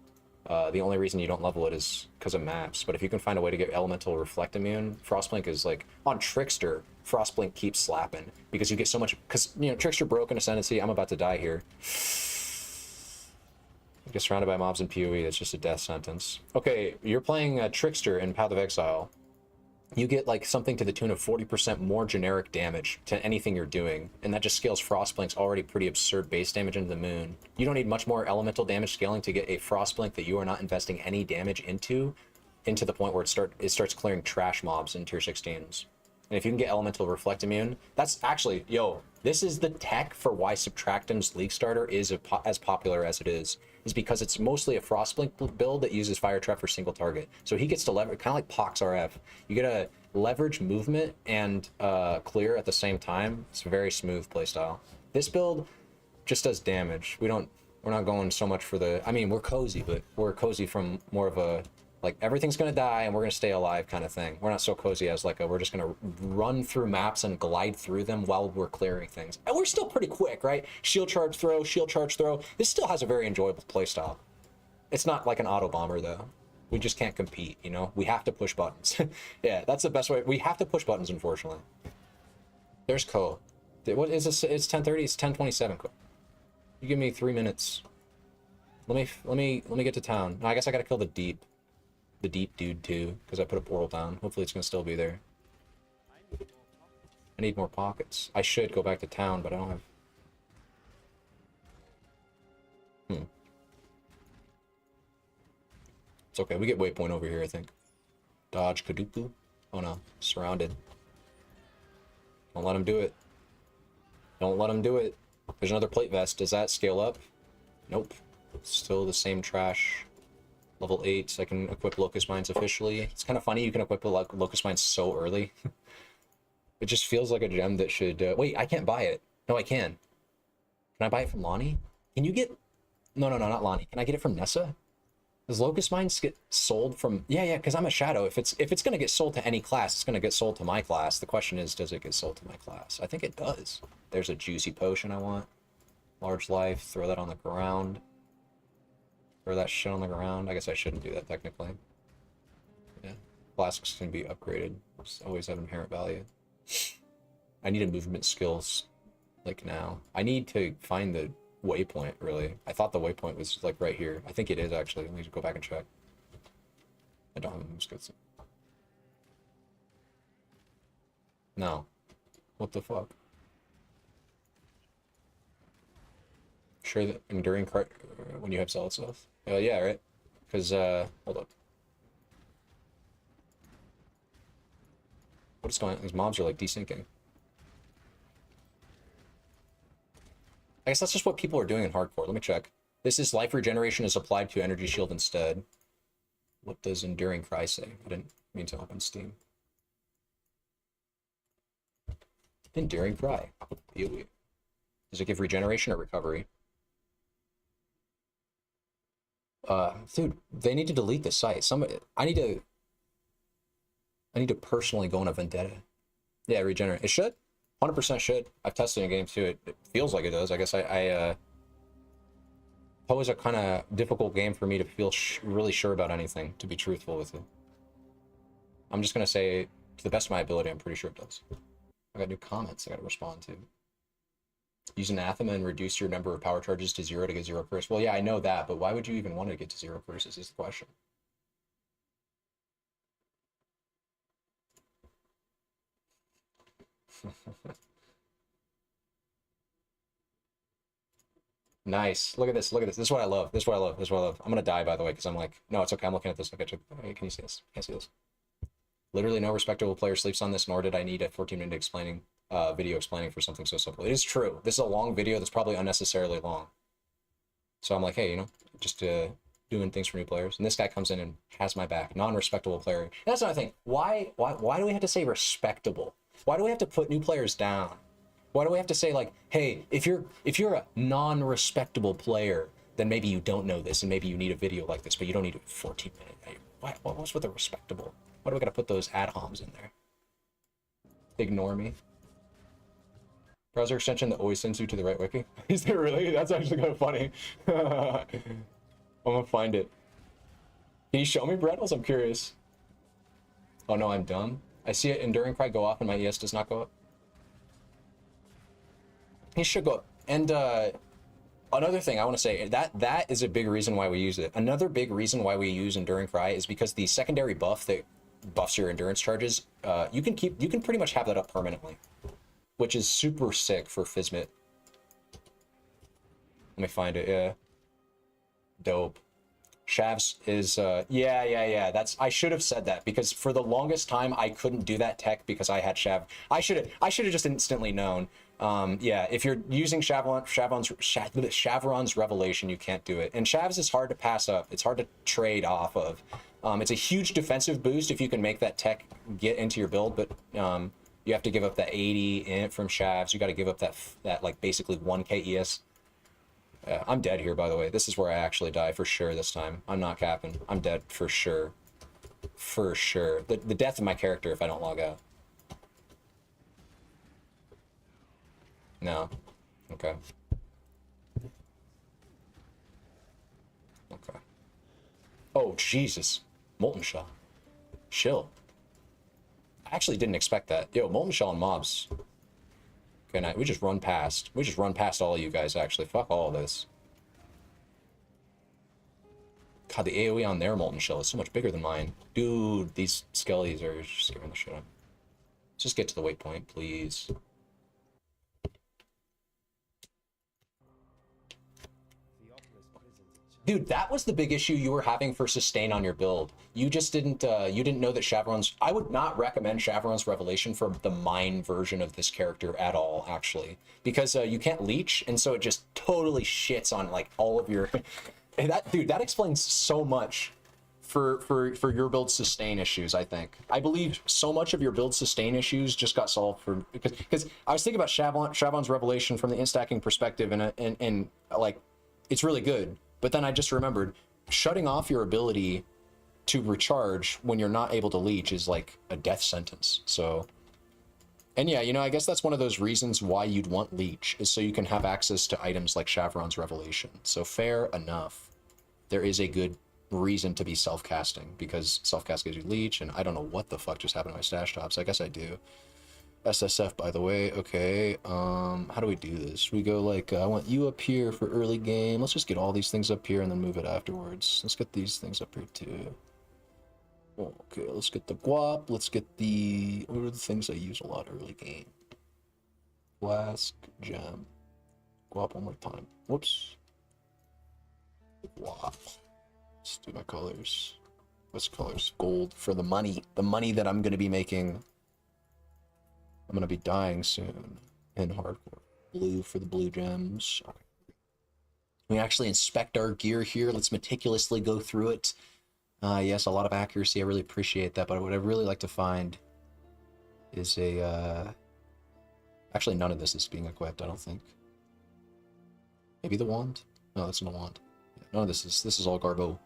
The only reason you don't level it is because of maps. But if you can find a way to get Elemental Reflect immune, Frostblink is like... On Trickster, Frostblink keeps slapping. Because you get so much... Because, you know, Trickster broke in Ascendancy. I'm about to die here. You get surrounded by mobs in PoE. That's just a death sentence. Okay, you're playing Trickster in Path of Exile. You get like something to the tune of 40% more generic damage to anything you're doing, and that just scales Frostblink's already pretty absurd base damage into the moon. You don't need much more elemental damage scaling to get a Frostblink that you are not investing any damage into the point where it starts clearing trash mobs in tier 16s. And if you can get elemental reflect immune, that's actually, yo, this is the tech for why Subtractum's League Starter is as popular as it is because it's mostly a Frostblink build that uses Fire Trap for single target. So he gets to leverage, kind of like Pox RF. You get to leverage movement and clear at the same time. It's a very smooth playstyle. This build just does damage. We're not going so much for the, I mean, we're cozy, but we're cozy from more of a, like, everything's gonna die and we're gonna stay alive kind of thing. We're not so cozy as like we're just gonna run through maps and glide through them while we're clearing things. And we're still pretty quick, right? Shield charge throw, shield charge throw. This still has a very enjoyable playstyle. It's not like an auto bomber though. We just can't compete, you know? We have to push buttons. Yeah, that's the best way. We have to push buttons, unfortunately. There's Ko. What is this? It's 10:30. It's 10:27. Ko. You give me 3 minutes. Let me get to town. No, I guess I gotta kill the deep dude too, because I put a portal down. Hopefully it's gonna still be there. I need more pockets. I should go back to town, but I don't have... It's okay, we get waypoint over here, I think. Dodge Kadupu. Oh no, surrounded. Don't let him do it. Don't let him do it. There's another plate vest. Does that scale up? Nope. Still the same trash. Level 8, I can equip Locust Mines officially. It's kind of funny you can equip Locust Mines so early. It just feels like a gem that should... wait, I can't buy it. No, I can. Can I buy it from Lonnie? Can you get... No, not Lonnie. Can I get it from Nessa? Does Locust Mines get sold from... Yeah, because I'm a Shadow. If it's going to get sold to any class, it's going to get sold to my class. The question is, does it get sold to my class? I think it does. There's a juicy potion I want. Large life. Throw that on the ground. Throw that shit on the ground. I guess I shouldn't do that technically. Yeah. Flasks can be upgraded. Just always have inherent value. I need a movement skills like now. I need to find the waypoint really. I thought the waypoint was like right here. I think it is actually. Let me go back and check. I don't have a move skills. No. What the fuck? Sure that enduring card when you have solid stuff. Yeah, right? Because, hold up. What is going on? These mobs are like desyncing. I guess that's just what people are doing in hardcore. Let me check. This is life regeneration is applied to energy shield instead. What does enduring cry say? I didn't mean to open Steam. Enduring cry. Does it give regeneration or recovery? Dude, they need to delete the site. Somebody, I need to personally go on a vendetta. Yeah, regenerate. It should. 100% should. I've tested in a game too. It feels like it does. I guess Poe a kind of difficult game for me to feel really sure about anything, to be truthful with it. I'm just gonna say, to the best of my ability, I'm pretty sure it does. I got new comments I gotta respond to. Use anathema and reduce your number of power charges to 0 to get 0 curse. Well, yeah, I know that, but why would you even want to get to 0 curses is the question. Nice. Look at this. Look at this. This is what I love. This is what I love. This is what I love. I'm gonna die, by the way, because I'm like, no, it's okay. I'm looking at this. Okay, can you see this? Can't see this. Literally no respectable player sleeps on this, nor did I need a 14-minute explaining video explaining for something so simple. It is true. This is a long video that's probably unnecessarily long. So I'm like, hey, you know, just doing things for new players. And this guy comes in and has my back. Non-respectable player. And that's another thing. Why do we have to say respectable? Why do we have to put new players down? Why do we have to say, like, hey, if you're a non-respectable player, then maybe you don't know this and maybe you need a video like this, but you don't need a 14-minute. What's with the respectable? Why do we gotta put those ad homs in there? Ignore me. Browser extension that always sends you to the right wiki. Is there really? That's actually kind of funny. I'm gonna find it. Can you show me, Brettles? I'm curious. Oh no, I'm dumb. I see it Enduring Cry go off and my ES does not go up. He should go up. And another thing I want to say, that is a big reason why we use it. Another big reason why we use Enduring Cry is because the secondary buff that buffs your endurance charges, you can pretty much have that up permanently, which is super sick for Fizmit. Let me find it. Yeah, dope. Shavs is yeah. I should have said that, because for the longest time I couldn't do that tech because I had Shav. I should have just instantly known. Yeah, if you're using Shavron's Revelation, you can't do it. And Shavs is hard to pass up. It's hard to trade off of. It's a huge defensive boost if you can make that tech get into your build, but you have to give up that 80 in from Shavs. You got to give up that like basically 1k ES. I'm dead here, by the way. This is where I actually die for sure this time. I'm not capping. I'm dead for sure. For sure. The death of my character if I don't log out. No. Okay. Okay. Oh, Jesus. Molten Shell. Chill. I actually didn't expect that. Yo, Molten Shell and mobs. Okay, now we just run past. We just run past all of you guys, actually. Fuck all of this. God, the AoE on their Molten Shell is so much bigger than mine. Dude, these skellies are just scaring the shit out of me. Let's just get to the waypoint, please. Dude, that was the big issue you were having for sustain on your build. You just didn't know that Shavron's... I would not recommend Shavron's Revelation for the mine version of this character at all, actually. Because you can't leech, and so it just totally shits on, like, all of your... Dude, that explains so much for your build sustain issues, I think. I believe so much of your build sustain issues just got solved for... Because I was thinking about Shavron's Revelation from the instacking perspective, and like, it's really good. But then I just remembered, shutting off your ability to recharge when you're not able to leech is like a death sentence. So, and yeah, you know, I guess that's one of those reasons why you'd want leech, is so you can have access to items like Shavron's Revelation. So fair enough. There is a good reason to be self-casting, because self-cast gives you leech, and I don't know what the fuck just happened to my stash tops. I guess I do. SSF, by the way. Okay, how do we do this? We go like, I want you up here for early game. Let's just get all these things up here and then move it afterwards. Let's get these things up here too. Okay, let's get the guap. Let's get the... What are the things I use a lot early game? Flask, gem. Guap one more time. Whoops. Guap. Let's do my colors. What's colors? Gold for the money. The money that I'm going to be making. I'm going to be dying soon in hardcore. Blue for the blue gems. Okay. We actually inspect our gear here. Let's meticulously go through it. Yes, a lot of accuracy. I really appreciate that. But what I'd really like to find is a... Actually, none of this is being equipped, I don't think. Maybe the wand? No, that's not a wand. Yeah, none of this is all Garbo.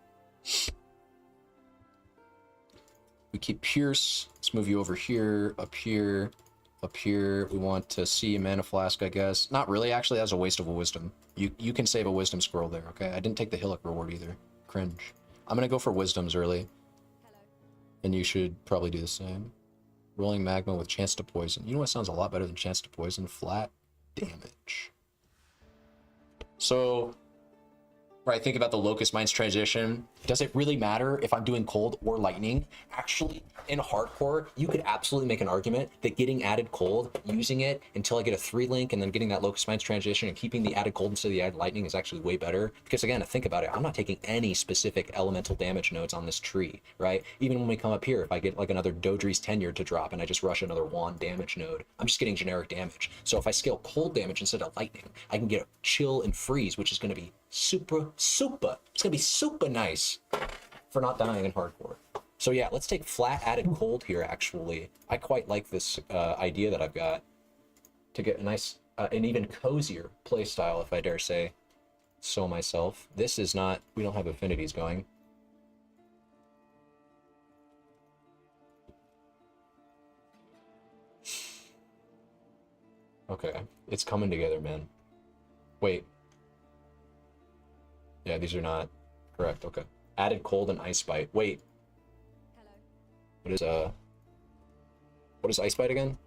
We keep Pierce. Let's move you over here, up here. Up here, we want to see a mana flask, I guess. Not really, actually, that's a waste of a wisdom. You can save a wisdom scroll there, okay? I didn't take the Hillock reward either. Cringe. I'm gonna go for wisdoms early. Hello. And you should probably do the same. Rolling magma with chance to poison. You know what sounds a lot better than chance to poison? Flat damage. So, right, think about the Locust Mines transition. Does it really matter if I'm doing cold or lightning? Actually, in hardcore, you could absolutely make an argument that getting added cold, using it until I get a 3-link, and then getting that Locust Mines transition and keeping the added cold instead of the added lightning is actually way better. Because again, think about it, I'm not taking any specific elemental damage nodes on this tree, right? Even when we come up here, if I get like another Dodri's Tenure to drop and I just rush another wand damage node, I'm just getting generic damage. So if I scale cold damage instead of lightning, I can get a chill and freeze, which is going to be super. It's gonna be super nice for not dying in hardcore. So yeah, let's take flat added cold here. Actually, I quite like this idea that I've got to get a nice, an even cozier play style, if I dare say so myself. This is not. We don't have affinities going. Okay, it's coming together, man. Wait. Yeah, these are not correct. Okay. Added cold and ice bite. Wait. Hello. What is ice bite again?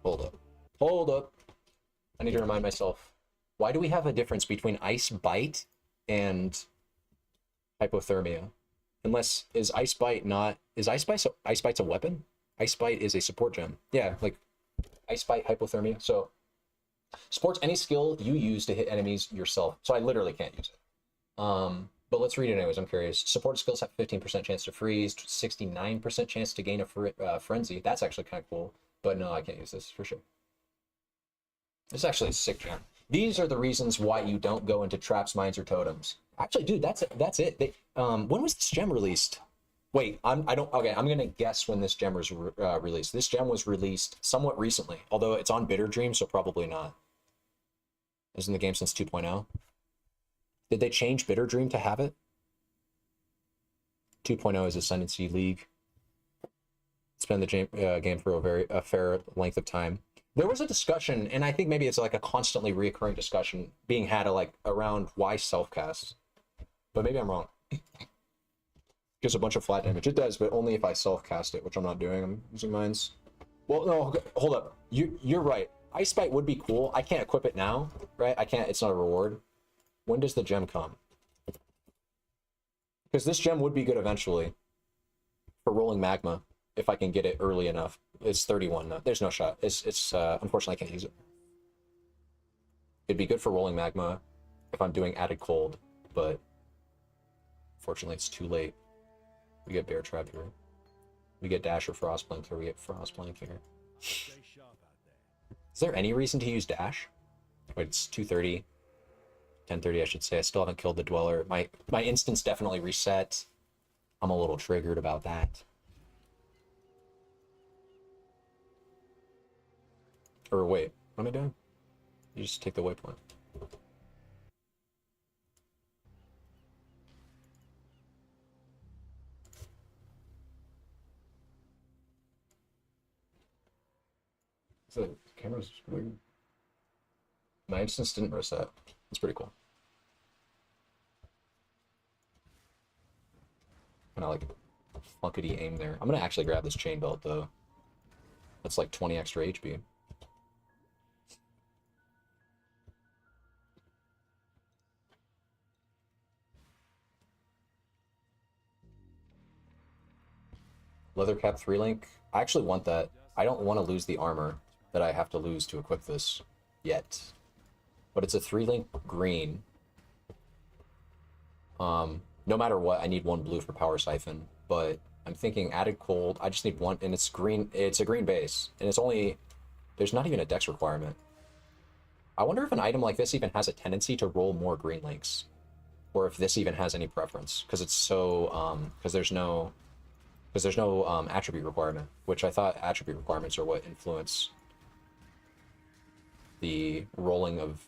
Hold up. Hold up. I need to remind myself. Why do we have a difference between ice bite and hypothermia? Unless is ice bite's a weapon? Ice bite is a support gem. Yeah, like ice bite, hypothermia. So supports any skill you use to hit enemies yourself. So I literally can't use it. But let's read it anyways. I'm curious. Support skills have 15% chance to freeze, 69% chance to gain a frenzy. That's actually kind of cool. But no, I can't use this for sure. This is actually a sick gem. These are the reasons why you don't go into traps, mines, or totems. Actually, dude, that's it. When was this gem released? Wait, I'm gonna guess when this gem was released. This gem was released somewhat recently, although it's on Bitter Dream, so probably not. It's in the game since 2.0. Did they change Bitter Dream to have it? 2.0 is Ascendancy League. It's been the game for a fair length of time. There was a discussion, and I think maybe it's like a constantly reoccurring discussion being had around why self-cast. But maybe I'm wrong. Gives a bunch of flat damage. It does, but only if I self-cast it, which I'm not doing. I'm using mines. Well, no, hold up. You're right. Ice Bite would be cool. I can't equip it now, right? I can't. It's not a reward. When does the gem come? Because this gem would be good eventually for rolling magma if I can get it early enough. It's 31. No, there's no shot. It's unfortunately I can't use it. It'd be good for rolling magma if I'm doing added cold, but unfortunately it's too late. We get Bear Trap here. We get Dash or Frostblink here. We get Frostblink here. Stay sharp out there. Is there any reason to use Dash? Wait, it's 2:30. 10:30, I should say. I still haven't killed the Dweller. My instance definitely reset. I'm a little triggered about that. Or wait, what am I doing? You just take the waypoint. The camera's weird. My instance didn't reset. It's pretty cool. Kind of like funkity aim there. I'm gonna actually grab this chain belt though. That's like 20 extra HP. Leather cap 3-link. I actually want that. I don't want to lose the armor that I have to lose to equip this yet. But it's a 3-link green. No matter what, I need 1 blue for power siphon. But I'm thinking added cold. I just need 1, and it's green. It's a green base, and it's only. There's not even a dex requirement. I wonder if an item like this even has a tendency to roll more green links, or if this even has any preference, because it's so because there's no attribute requirement, which I thought attribute requirements are what influence the rolling of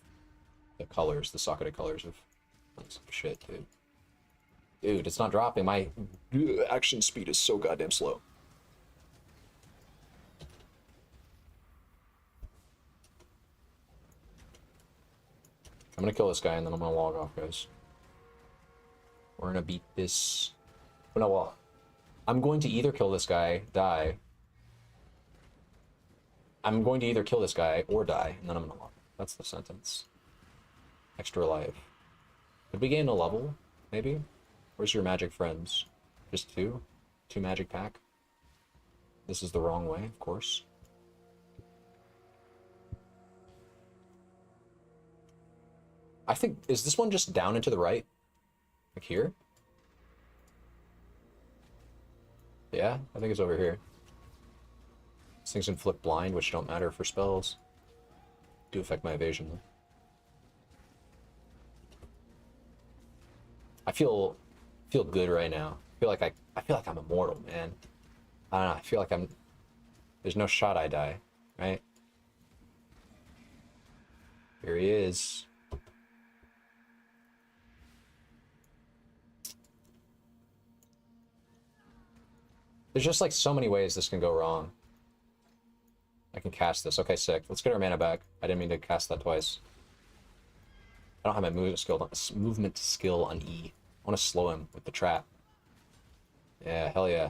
the colors, the socketed colors of shit, dude. Dude, it's not dropping. My action speed is so goddamn slow. I'm gonna kill this guy and then I'm gonna log off, guys. We're gonna beat this. Oh, no, well, I'm going to either kill this guy, die. I'm going to either kill this guy or die, and then I'm gonna log. That's the sentence. Extra life. Did we gain a level? Maybe? Where's your magic friends? Just two? Two magic pack? This is the wrong way, of course. I think, is this one just down and to the right? Like here? Yeah, I think it's over here. These things inflict blind, which don't matter for spells. Do affect my evasion though. I feel good right now. I feel like I'm immortal, man. I don't know, I feel like there's no shot I die, right? Here he is. There's just like so many ways this can go wrong. I can cast this. Okay, sick. Let's get our mana back. I didn't mean to cast that twice. I don't have my movement skill on E. I want to slow him with the trap. Yeah, hell yeah.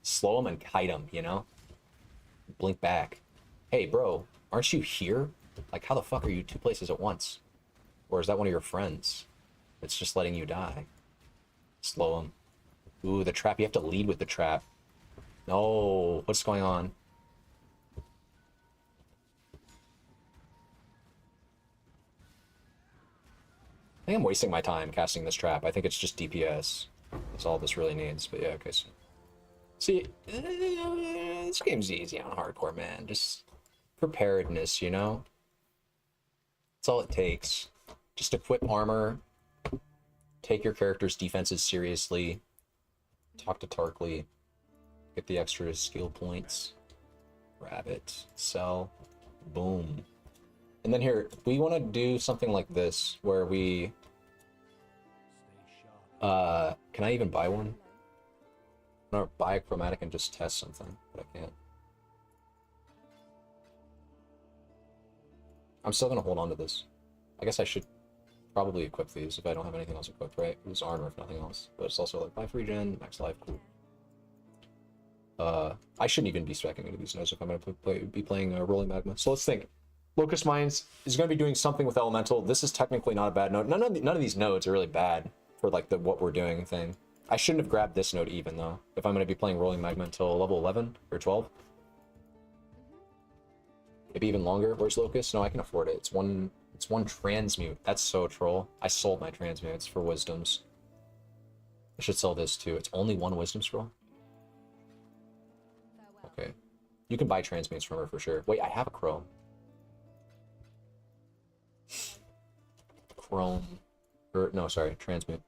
Slow him and kite him, you know? Blink back. Hey, bro, aren't you here? Like, how the fuck are you two places at once? Or is that one of your friends? It's just letting you die. Slow him. Ooh, the trap. You have to lead with the trap. No, what's going on? I think I'm wasting my time casting this trap. I think it's just DPS. That's all this really needs. But yeah, okay. So, see, this game's easy on hardcore, man. Just preparedness, you know? That's all it takes. Just equip armor. Take your character's defenses seriously. Talk to Tarkly. Get the extra skill points. Grab it. Sell. Boom. And then here, we want to do something like this, where we... can I even buy one? I want to buy a chromatic and just test something, but I can't. I'm still going to hold on to this. I guess I should probably equip these if I don't have anything else equipped, right? It's armor if nothing else. But it's also like buy free gen, max life, cool. I shouldn't even be specing into these nodes if I'm going to be playing Rolling Magma. So let's think. Locust Mines is going to be doing something with Elemental. This is technically not a bad node. None of these nodes are really bad for like the what we're doing thing. I shouldn't have grabbed this node even though, if I'm going to be playing Rolling Magma until level 11 or 12. Maybe even longer. Where's Locust? No, I can afford it. It's one transmute. That's so troll. I sold my transmutes for wisdoms. I should sell this too. It's only one wisdom scroll. Okay. You can buy transmutes from her for sure. Wait, I have a chrome. Chrome. Or, no, sorry, transmute.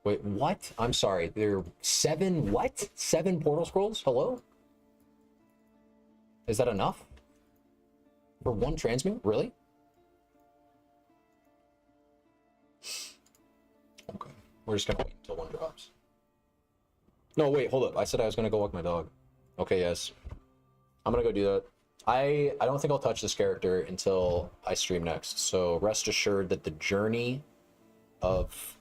Wait, what? I'm sorry. There are 7 what? 7 portal scrolls? Hello? Is that enough? For one transmute? Really? Okay. We're just gonna wait until one drops. No, wait, hold up. I said I was gonna go walk my dog. Okay, yes. I'm gonna go do that. I don't think I'll touch this character until I stream next. So rest assured that the journey of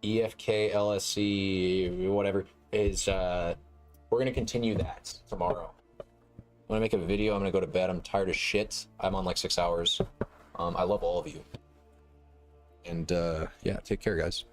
EFK, LSC, whatever, is we're gonna continue that tomorrow. I'm gonna make a video. I'm gonna go to bed. I'm tired as shit. I'm on like 6 hours. I love all of you. And yeah, take care, guys.